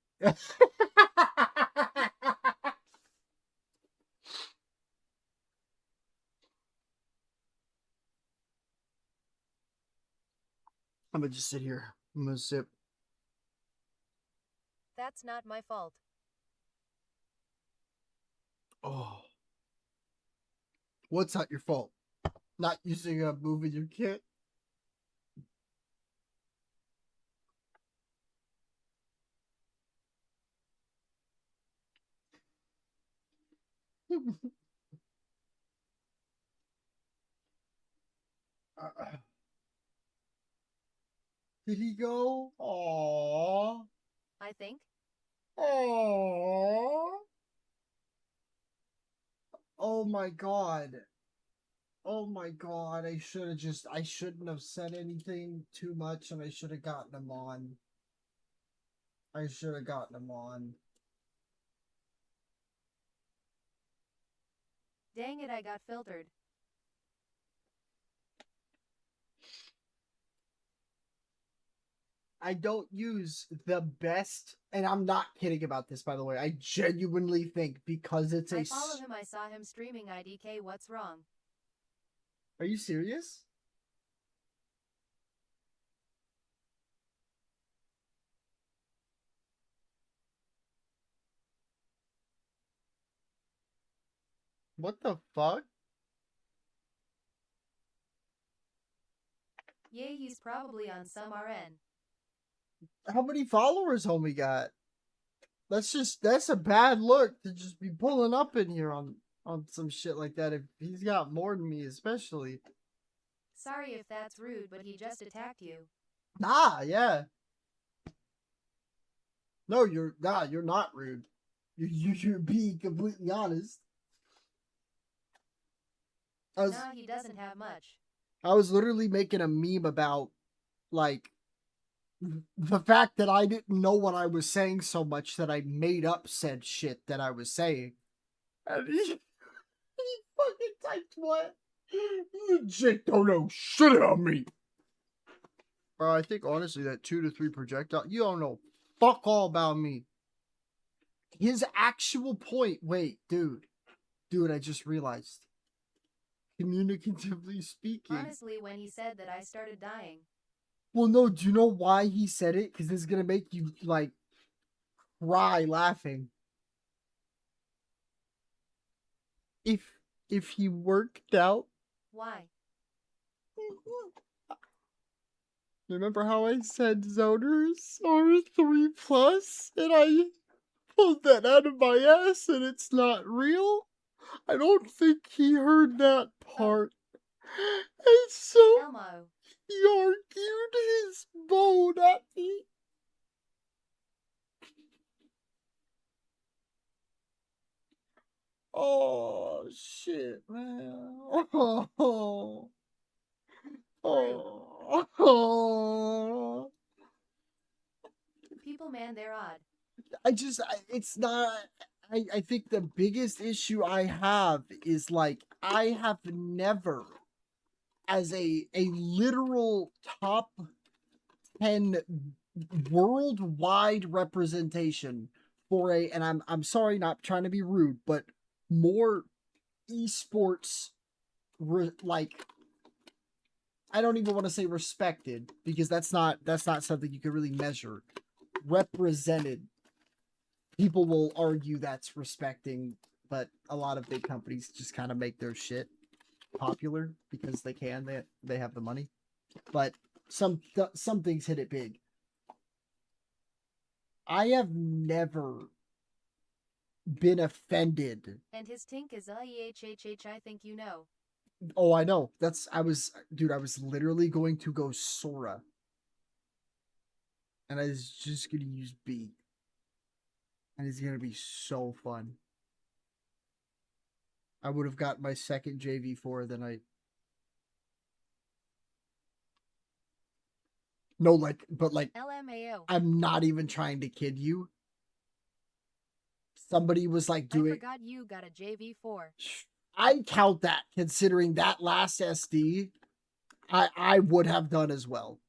I'm gonna just sit here. I'm gonna sip. That's not my fault. Oh. What's not your fault? Not using a move in your kit? Did he go? Aww. I think. Aww. Oh my god. Oh my god. I shouldn't have said anything too much and I should have gotten him on. I should have gotten him on. Dang it, I got filtered. I don't use the best, and I'm not kidding about this, by the way. I genuinely think because it's I follow him, I saw him streaming IDK, what's wrong? Are you serious? What the fuck? Yeah, he's probably on some RN. How many followers homie got? That's a bad look to just be pulling up in here on some shit like that if he's got more than me especially. Sorry if that's rude, but he just attacked you. Nah, yeah. No, you're not rude. You're being completely honest. Nah, he doesn't have much. I was literally making a meme about like the fact that I didn't know what I was saying so much that I made up said shit that I was saying. And he fucking typed what? You legit don't know shit about me. Bro, I think honestly that 2 to 3 projectile, you don't know fuck all about me. His actual point, wait, dude, I just realized. Communicatively speaking. Honestly, when he said that, I started dying. Well, no, do you know why he said it? Because this is going to make you, like, cry laughing. If he worked out... Why? Remember how I said zoners are 3+? And I pulled that out of my ass and it's not real? I don't think he heard that part. And so... Elmo. He argued his bone at me. Oh, shit, man. Oh. Oh. People, man, they're odd. I think the biggest issue I have is, like, I have never, as a literal top 10 worldwide representation for and I'm sorry, not trying to be rude, but more esports, like, I don't even want to say respected, because that's not something you can really measure. Represented. People will argue that's respecting, but a lot of big companies just kind of make their shit popular because they can. They have the money. But some things hit it big. I have never been offended. And his tink is IEHHH, I think you know. Oh, I know. I was literally going to go Sora. And I was just going to use B. And it's going to be so fun. I would have got my second JV4 than I... No, but LMAO. I'm not even trying to kid you. Somebody was doing... I forgot you got a JV4. I count that, considering that last SD, I would have done as well.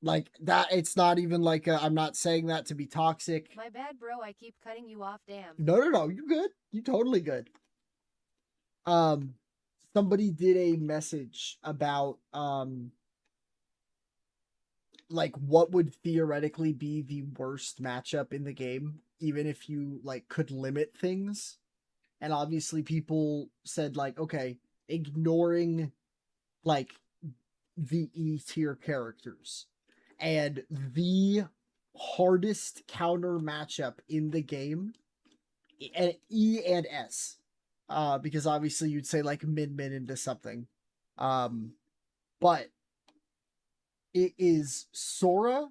That, it's not even I'm not saying that to be toxic. My bad, bro. I keep cutting you off, damn. No. You're good. You're totally good. Somebody did a message about, what would theoretically be the worst matchup in the game, even if you, could limit things. And obviously people said, okay, ignoring, the E-tier characters. And the hardest counter matchup in the game, and E and S, because obviously you'd say Min into something, but it is Sora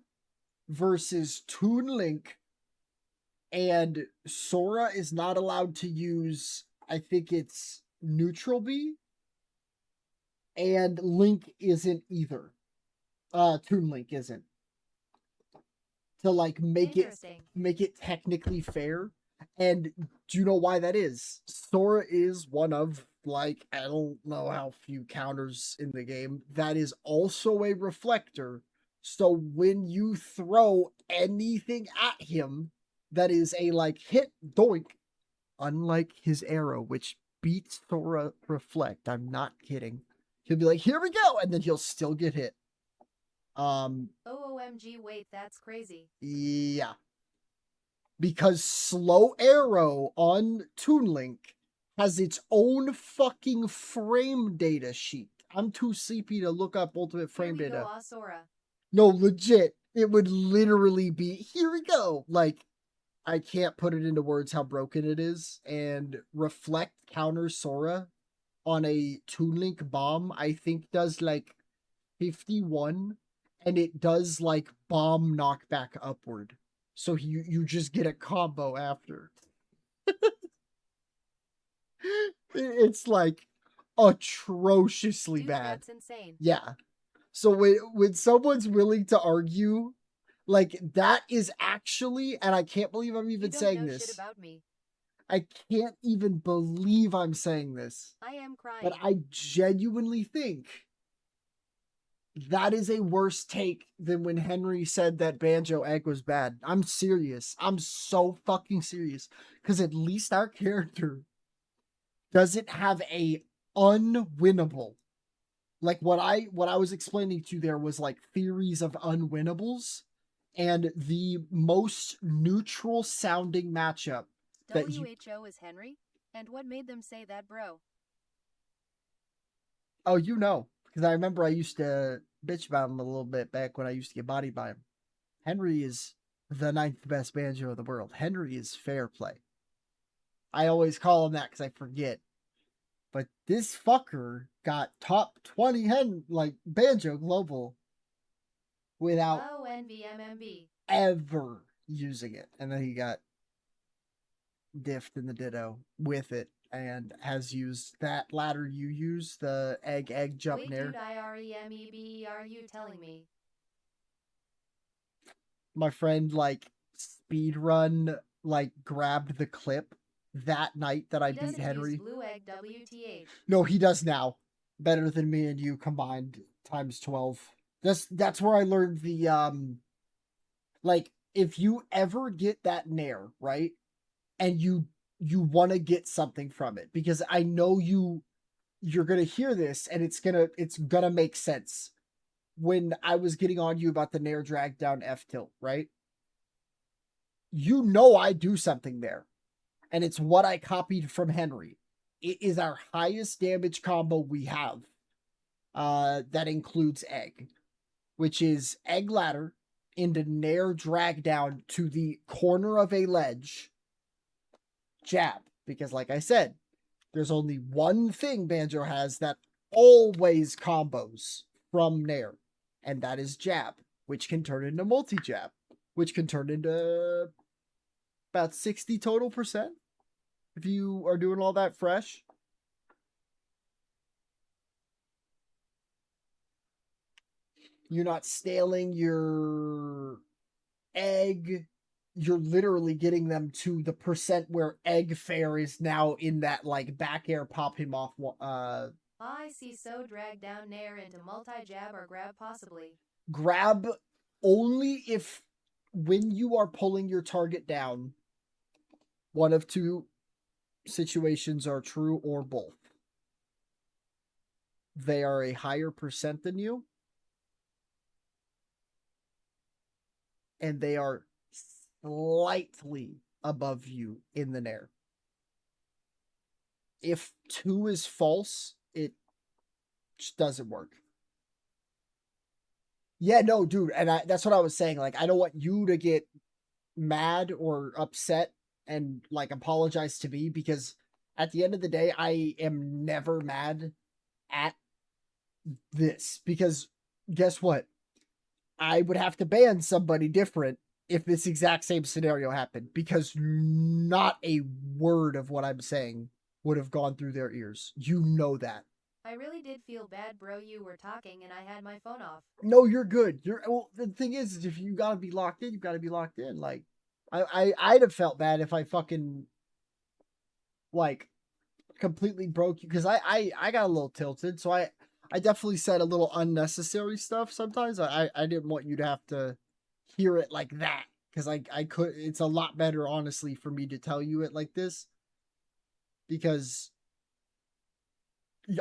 versus Toon Link, and Sora is not allowed to use, I think it's neutral B, and Link isn't either. Toon Link isn't. To make it technically fair. And do you know why that is? Sora is one of I don't know how few counters in the game that is also a reflector. So when you throw anything at him that is a hit, doink, unlike his arrow, which beats Sora reflect. I'm not kidding. He'll be like, here we go, and then he'll still get hit. OMG, wait, that's crazy. Yeah. Because slow arrow on Toon Link has its own fucking frame data sheet. I'm too sleepy to look up ultimate frame data. Sora. No, legit. It would literally be, here we go. I can't put it into words how broken it is. And reflect counters Sora on a Toon Link bomb, I think does 51, and it does bomb knockback upward. So you just get a combo after. It's atrociously bad. That's insane. Yeah. So when someone's willing to argue, that is actually, and I can't believe I'm even saying this. Shit about me. I can't even believe I'm saying this. I am crying. But I genuinely think that is a worse take than when Henry said that Banjo Egg was bad. I'm serious. I'm so fucking serious. Because at least our character doesn't have a unwinnable. What I was explaining to you there was theories of unwinnables. And the most neutral sounding matchup that WHO is Henry? And what made them say that, bro? Oh, you know. Because I remember I used to bitch about him a little bit back when I used to get bodied by him. Henry is the 9th best banjo in the world. Henry is fair play. I always call him that because I forget. But this fucker got top 20 banjo global without ever using it. And then he got diffed in the ditto with it. And has used that ladder you use, the egg jump Wait, nair. dude, IREMEB, are you telling me? My friend speed run grabbed the clip that night that I beat Henry. Blue egg WTH. No, he does now. Better than me and you combined times 12. That's where I learned the if you ever get that nair, right? And you you want to get something from it, because I know you're gonna hear this and it's gonna make sense. When I was getting on you about the Nair drag down F tilt, right? You know I do something there, and it's what I copied from Henry. It is our highest damage combo we have. That includes egg, which is egg ladder into Nair drag down to the corner of a ledge, jab. Because like I said, there's only one thing Banjo has that always combos from Nair, and that is jab, which can turn into multi-jab, which can turn into about 60 total percent if you are doing all that fresh. You're not staling your egg. You're literally getting them to the percent where egg fair is now in that like back air pop him off. I see. So drag down Nair into multi-jab or grab possibly. Grab only if when you are pulling your target down, one of two situations are true or both. They are a higher percent than you, and they are slightly above you in the Nair. If 2 is false, it just doesn't work. Yeah, no, dude, and that's what I was saying. Like, I don't want you to get mad or upset and like apologize to me, because at the end of the day, I am never mad at this, because guess what? I would have to ban somebody different if this exact same scenario happened, because not a word of what I'm saying would have gone through their ears. You know that. I really did feel bad, bro. You were talking and I had my phone off. No, you're good. Well, the thing is if you gotta be locked in, you gotta be locked in. Like, I'd have felt bad if I fucking like completely broke you, because I got a little tilted, so I definitely said a little unnecessary stuff sometimes. I didn't want you to have to hear it like that, because I could. It's a lot better, honestly, for me to tell you it like this, because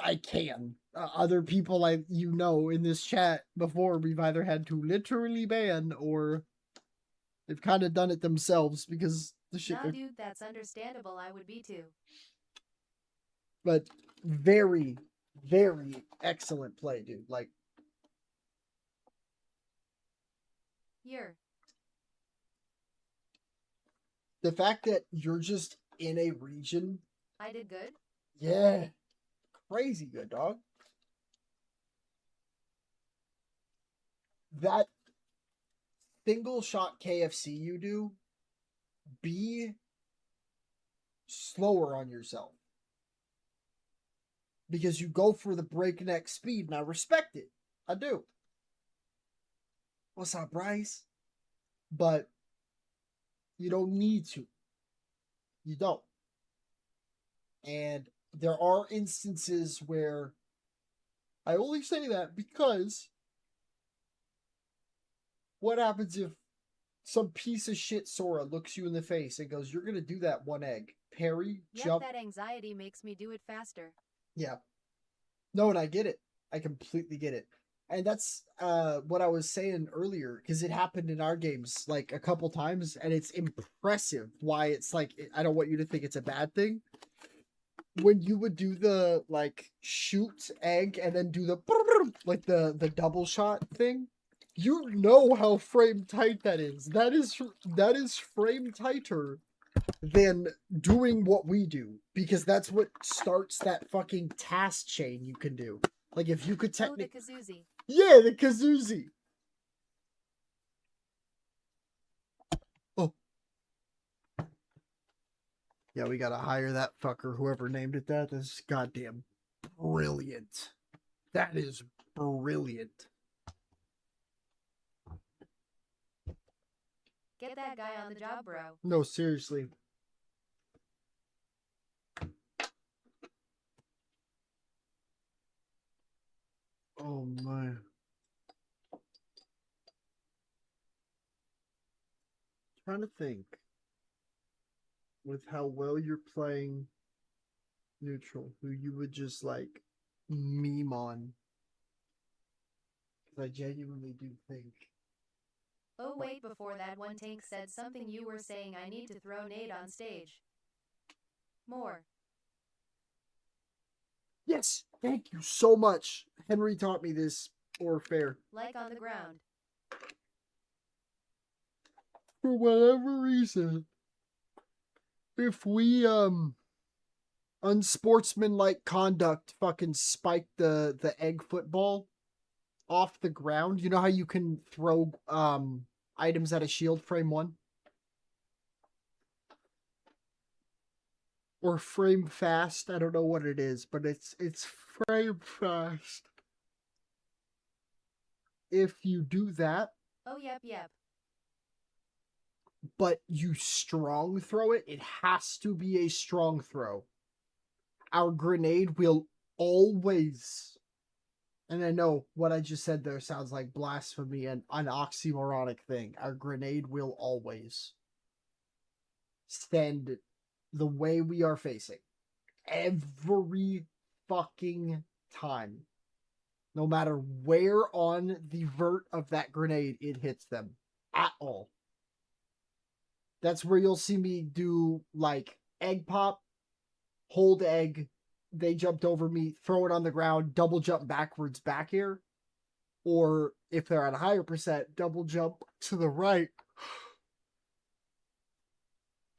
I can. Other people, like, in this chat before, we've either had to literally ban or they've kind of done it themselves because the shit. Nah, dude, that's understandable. I would be too. But very, very excellent play, dude. Like, here. The fact that you're just in a region. I did good? Yeah. Crazy good, dog. That single shot KFC you do, be slower on yourself. Because you go for the breakneck speed, and I respect it. I do. What's up, Bryce? But you don't need to. You don't. And there are instances where I only say that because what happens if some piece of shit Sora looks you in the face and goes, "You're going to do that one egg. Parry, jump." That anxiety makes me do it faster. Yeah. No, and I get it. I completely get it. And that's what I was saying earlier, because it happened in our games like a couple times, and it's impressive why it's like, I don't want you to think it's a bad thing. When you would do the like shoot egg and then do the like the double shot thing, you know how frame tight that is. That is frame tighter than doing what we do, because that's what starts that fucking task chain you can do. Like, if you could technically, the kazoozie. Yeah, the kazoozie. Oh. Yeah, we gotta hire that fucker, whoever named it that. That's goddamn brilliant. That is brilliant. Get that guy on the job, bro. No, seriously. Oh my. Trying to think. with how well you're playing neutral, who you would just like meme on. Because I genuinely do think. Oh wait, before that one tank said something you were saying I need to throw nade on stage. More. Yes, thank you so much. Henry taught me this, or fair. Like on the ground. For whatever reason, if we unsportsmanlike conduct fucking spike the egg football off the ground, you know how you can throw items at a shield frame 1? Or frame fast, I don't know what it is, but it's frame fast. If you do that, Oh yep. but you strong throw it, it has to be a strong throw. Our grenade will always, and I know what I just said there sounds like blasphemy and an oxymoronic thing. Our grenade will always stand the way we are facing. Every fucking time. No matter where on the vert of that grenade it hits them. At all. That's where you'll see me do like egg pop, hold egg, they jumped over me, throw it on the ground, double jump backwards back air. Or if they're at a higher percent, double jump to the right.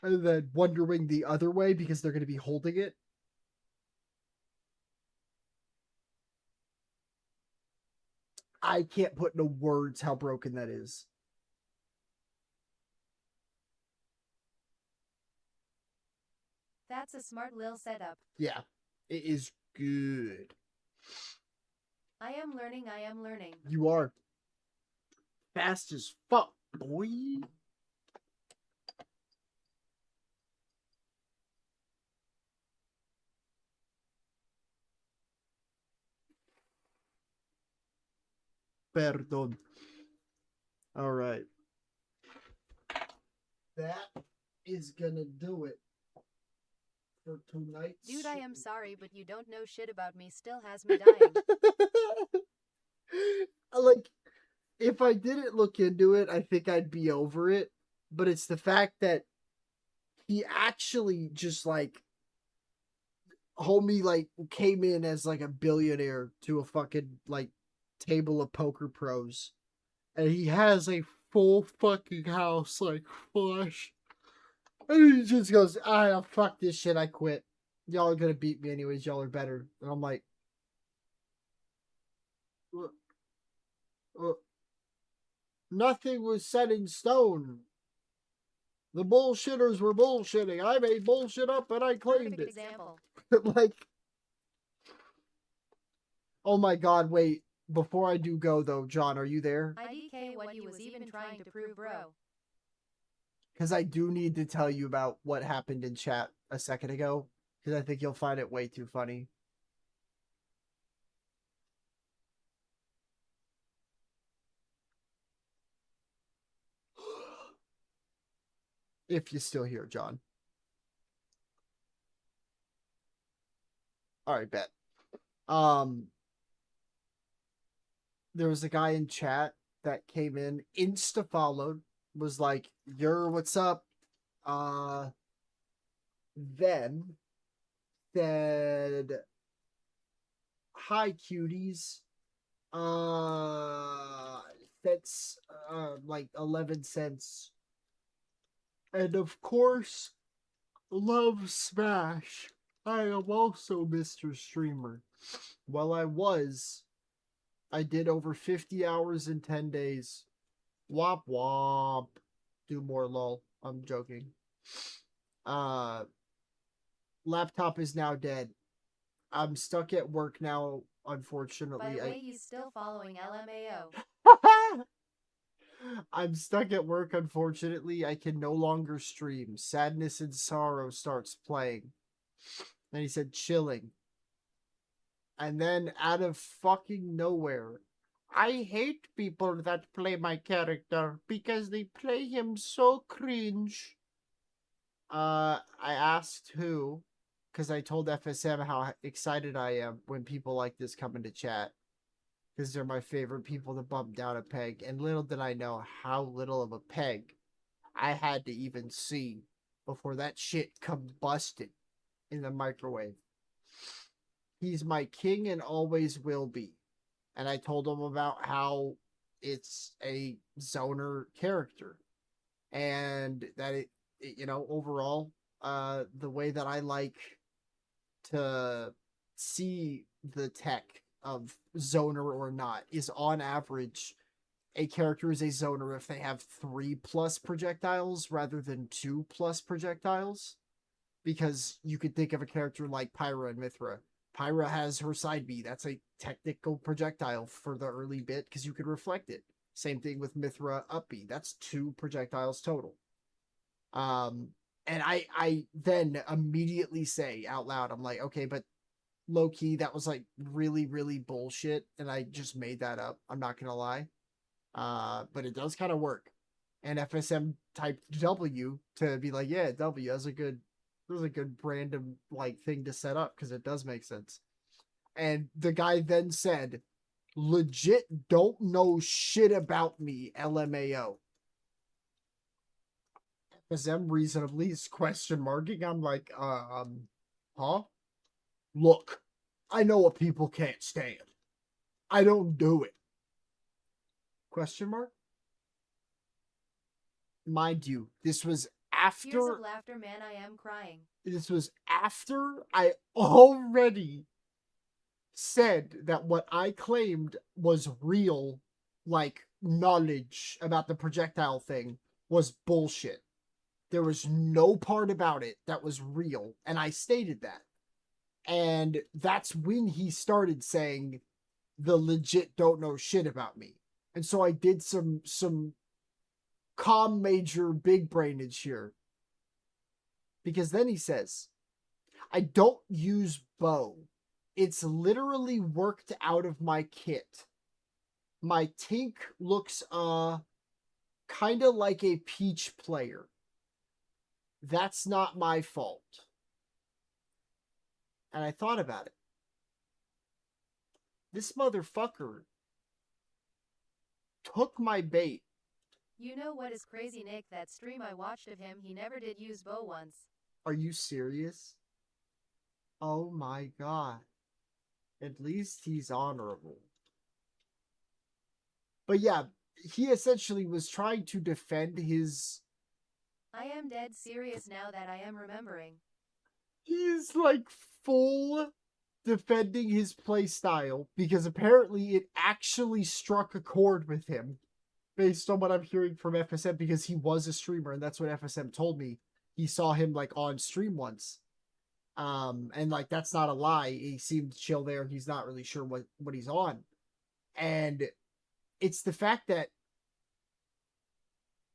And then Wonder Wing the other way because they're going to be holding it. I can't put into words how broken that is. That's a smart lil setup. Yeah, it is good. I am learning. You are fast as fuck, boy. Perdón. All right. That is gonna do it for tonight's. Dude, I am sorry, but you don't know shit about me still has me dying. Like, if I didn't look into it, I think I'd be over it. But it's the fact that he actually just like homie like came in as like a billionaire to a fucking like table of poker pros, and he has a full fucking house like flush, and he just goes, "Ah, fuck this shit, I quit. Y'all are gonna beat me anyways. Y'all are better." And I'm like, nothing was set in stone. The bullshitters were bullshitting. I made bullshit up and I claimed Perfect it. example. Like, oh my god, wait. Before I do go though, John, are you there? IDK what you was even trying to prove, bro. Because I do need to tell you about what happened in chat a second ago. Because I think you'll find it way too funny. If you're still here, John. Alright, bet. There was a guy in chat that came in, insta-followed, was like, "Yer, what's up?" Then said, "Hi, cuties. That's like 11 cents. And of course, love Smash. I am also Mr. Streamer. Well, I did over 50 hours in 10 days. Womp womp. Do more, lol. I'm joking. Laptop is now dead. I'm stuck at work now, unfortunately. By the way, he's still following LMAO. I'm stuck at work, unfortunately. I can no longer stream. Sadness and sorrow starts playing. And he said, chilling. And then out of fucking nowhere, I hate people that play my character because they play him so cringe. I asked who, because I told FSM how excited I am when people like this come into chat, because they're my favorite people to bump down a peg. And little did I know how little of a peg I had to even see before that shit combusted in the microwave. He's my king and always will be. And I told him about how it's a zoner character and that overall, the way that I like to see the tech of zoner or not is on average a character is a zoner if they have 3+ projectiles rather than 2+ projectiles, because you could think of a character like Pyra and Mithra. Pyra has her side B. That's a technical projectile for the early bit because you could reflect it. Same thing with Mithra up B. That's 2 projectiles total. And I then immediately say out loud, I'm like, okay, but low key, that was like really, really bullshit. And I just made that up. I'm not going to lie. But it does kind of work. And FSM typed W to be like, yeah, W, that's a good random like thing to set up because it does make sense. And the guy then said, legit don't know shit about me, LMAO. FSM reasonably is question marking. I'm like, huh? Look, I know what people can't stand. I don't do it. Question mark? Mind you, this was after. Tears of laughter, man, I am crying. This was after I already said that what I claimed was real, like knowledge about the projectile thing, was bullshit. There was no part about it that was real, and I stated that. And that's when he started saying the legit don't know shit about me. And so I did some calm major big brainage here. Because then he says, I don't use bow. It's literally worked out of my kit. My Tink looks kind of like a Peach player. That's not my fault. And I thought about it. This motherfucker took my bait. You know what is crazy, Nick? That stream I watched of him, he never did use bow once. Are you serious? Oh my god. At least he's honorable. But yeah, he essentially was trying to defend his... I am dead serious now that I am remembering. He's like full defending his playstyle because apparently it actually struck a chord with him based on what I'm hearing from FSM, because he was a streamer and that's what FSM told me. He saw him like on stream once. And like, that's not a lie. He seemed chill there. He's not really sure what he's on. And it's the fact that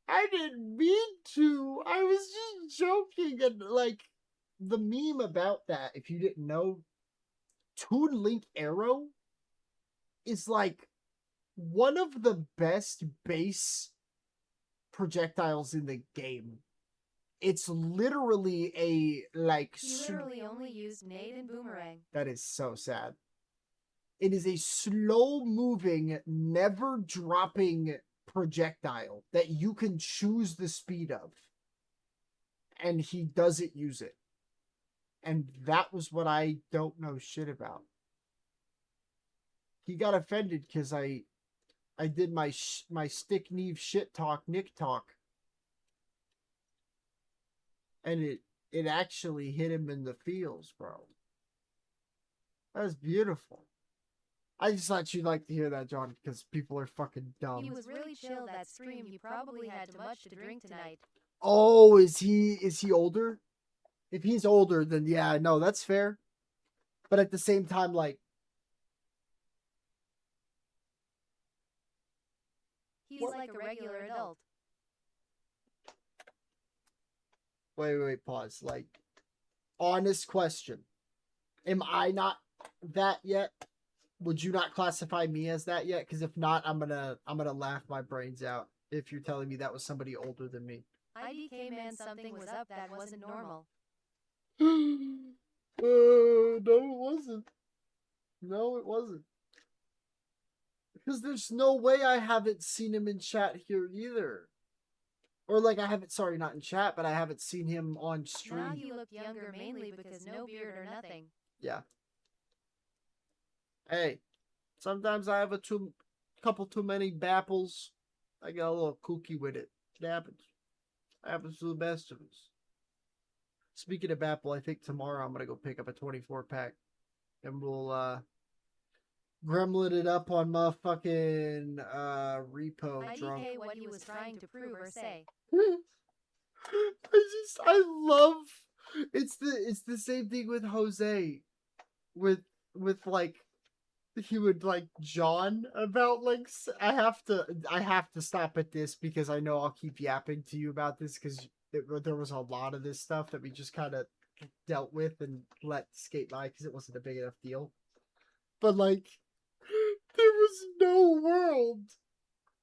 I didn't mean to. I was just joking. And like, the meme about that, if you didn't know, Toon Link Arrow is like one of the best base projectiles in the game. It's literally a like. He literally only used nade and boomerang. That is so sad. It is a slow moving, never dropping projectile that you can choose the speed of. And he doesn't use it. And that was what I don't know shit about. He got offended because I did my stick Neve shit talk, Nick talk. And it actually hit him in the feels, bro. That was beautiful. I just thought you'd like to hear that, John, because people are fucking dumb. He was really chill that stream. He probably had too much to drink tonight. Oh, is he older? If he's older, then yeah, no, that's fair. But at the same time, like, he's like a regular adult. Wait, pause. Like, honest question. Am I not that yet? Would you not classify me as that yet? Because if not, I'm gonna laugh my brains out if you're telling me that was somebody older than me. IDK man, something was up that wasn't normal. No, it wasn't. No, it wasn't. Because there's no way I haven't seen him in chat here either. Or like I haven't, sorry, not in chat, but I haven't seen him on stream. Nah, he looked younger mainly because no beard or nothing. Yeah. Hey, sometimes I have a couple too many bapples. I get a little kooky with it. It happens. It happens to the best of us. Speaking of Apple, I think tomorrow I'm gonna go pick up a 24 pack, and we'll gremlin it up on motherfucking repo. IDK what he was trying to prove or say. I love. It's the same thing with Jose, with like he would like John about like I have to stop at this because I know I'll keep yapping to you about this because there was a lot of this stuff that we just kind of dealt with and let skate by because it wasn't a big enough deal. But like, there was no world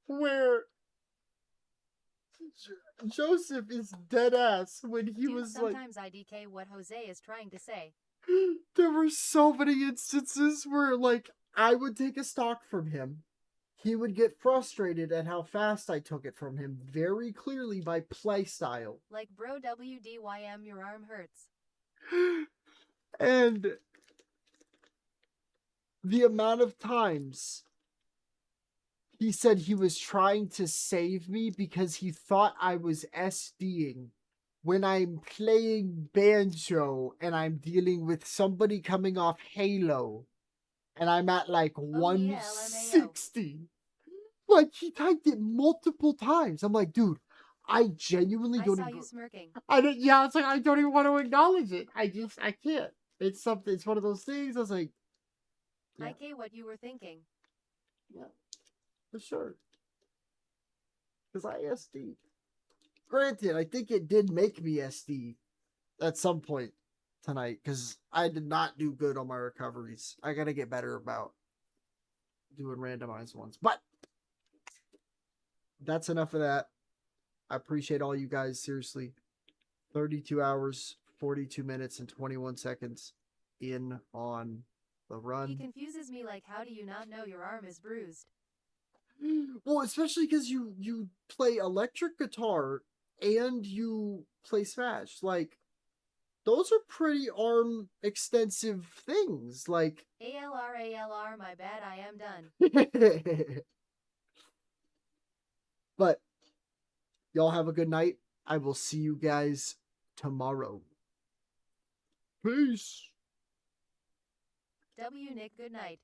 where Joseph is dead ass when he was like. Sometimes IDK what Jose is trying to say. There were so many instances where like I would take a stock from him. He would get frustrated at how fast I took it from him very clearly by play style. Like bro WDYM your arm hurts. And the amount of times he said he was trying to save me because he thought I was SDing when I'm playing banjo and I'm dealing with somebody coming off Halo and I'm at like 160. Like he typed it multiple times. I'm like, dude, I genuinely don't I saw even. you smirking. Yeah, it's like I don't even want to acknowledge it. I can't. It's something. It's one of those things. I was like, yeah. IK what you were thinking. Yeah, for sure. Because I SD. Granted, I think it did make me SD at some point tonight because I did not do good on my recoveries. I gotta get better about doing randomized ones. But that's enough of that. I appreciate all you guys, seriously. 32 hours, 42 minutes, and 21 seconds in on the run. He confuses me like how do you not know your arm is bruised? Well, especially because you play electric guitar and you play Smash. Like, those are pretty arm extensive things. Like ALR, my bad, I am done. But y'all have a good night. I will see you guys tomorrow. Peace. Nick, good night.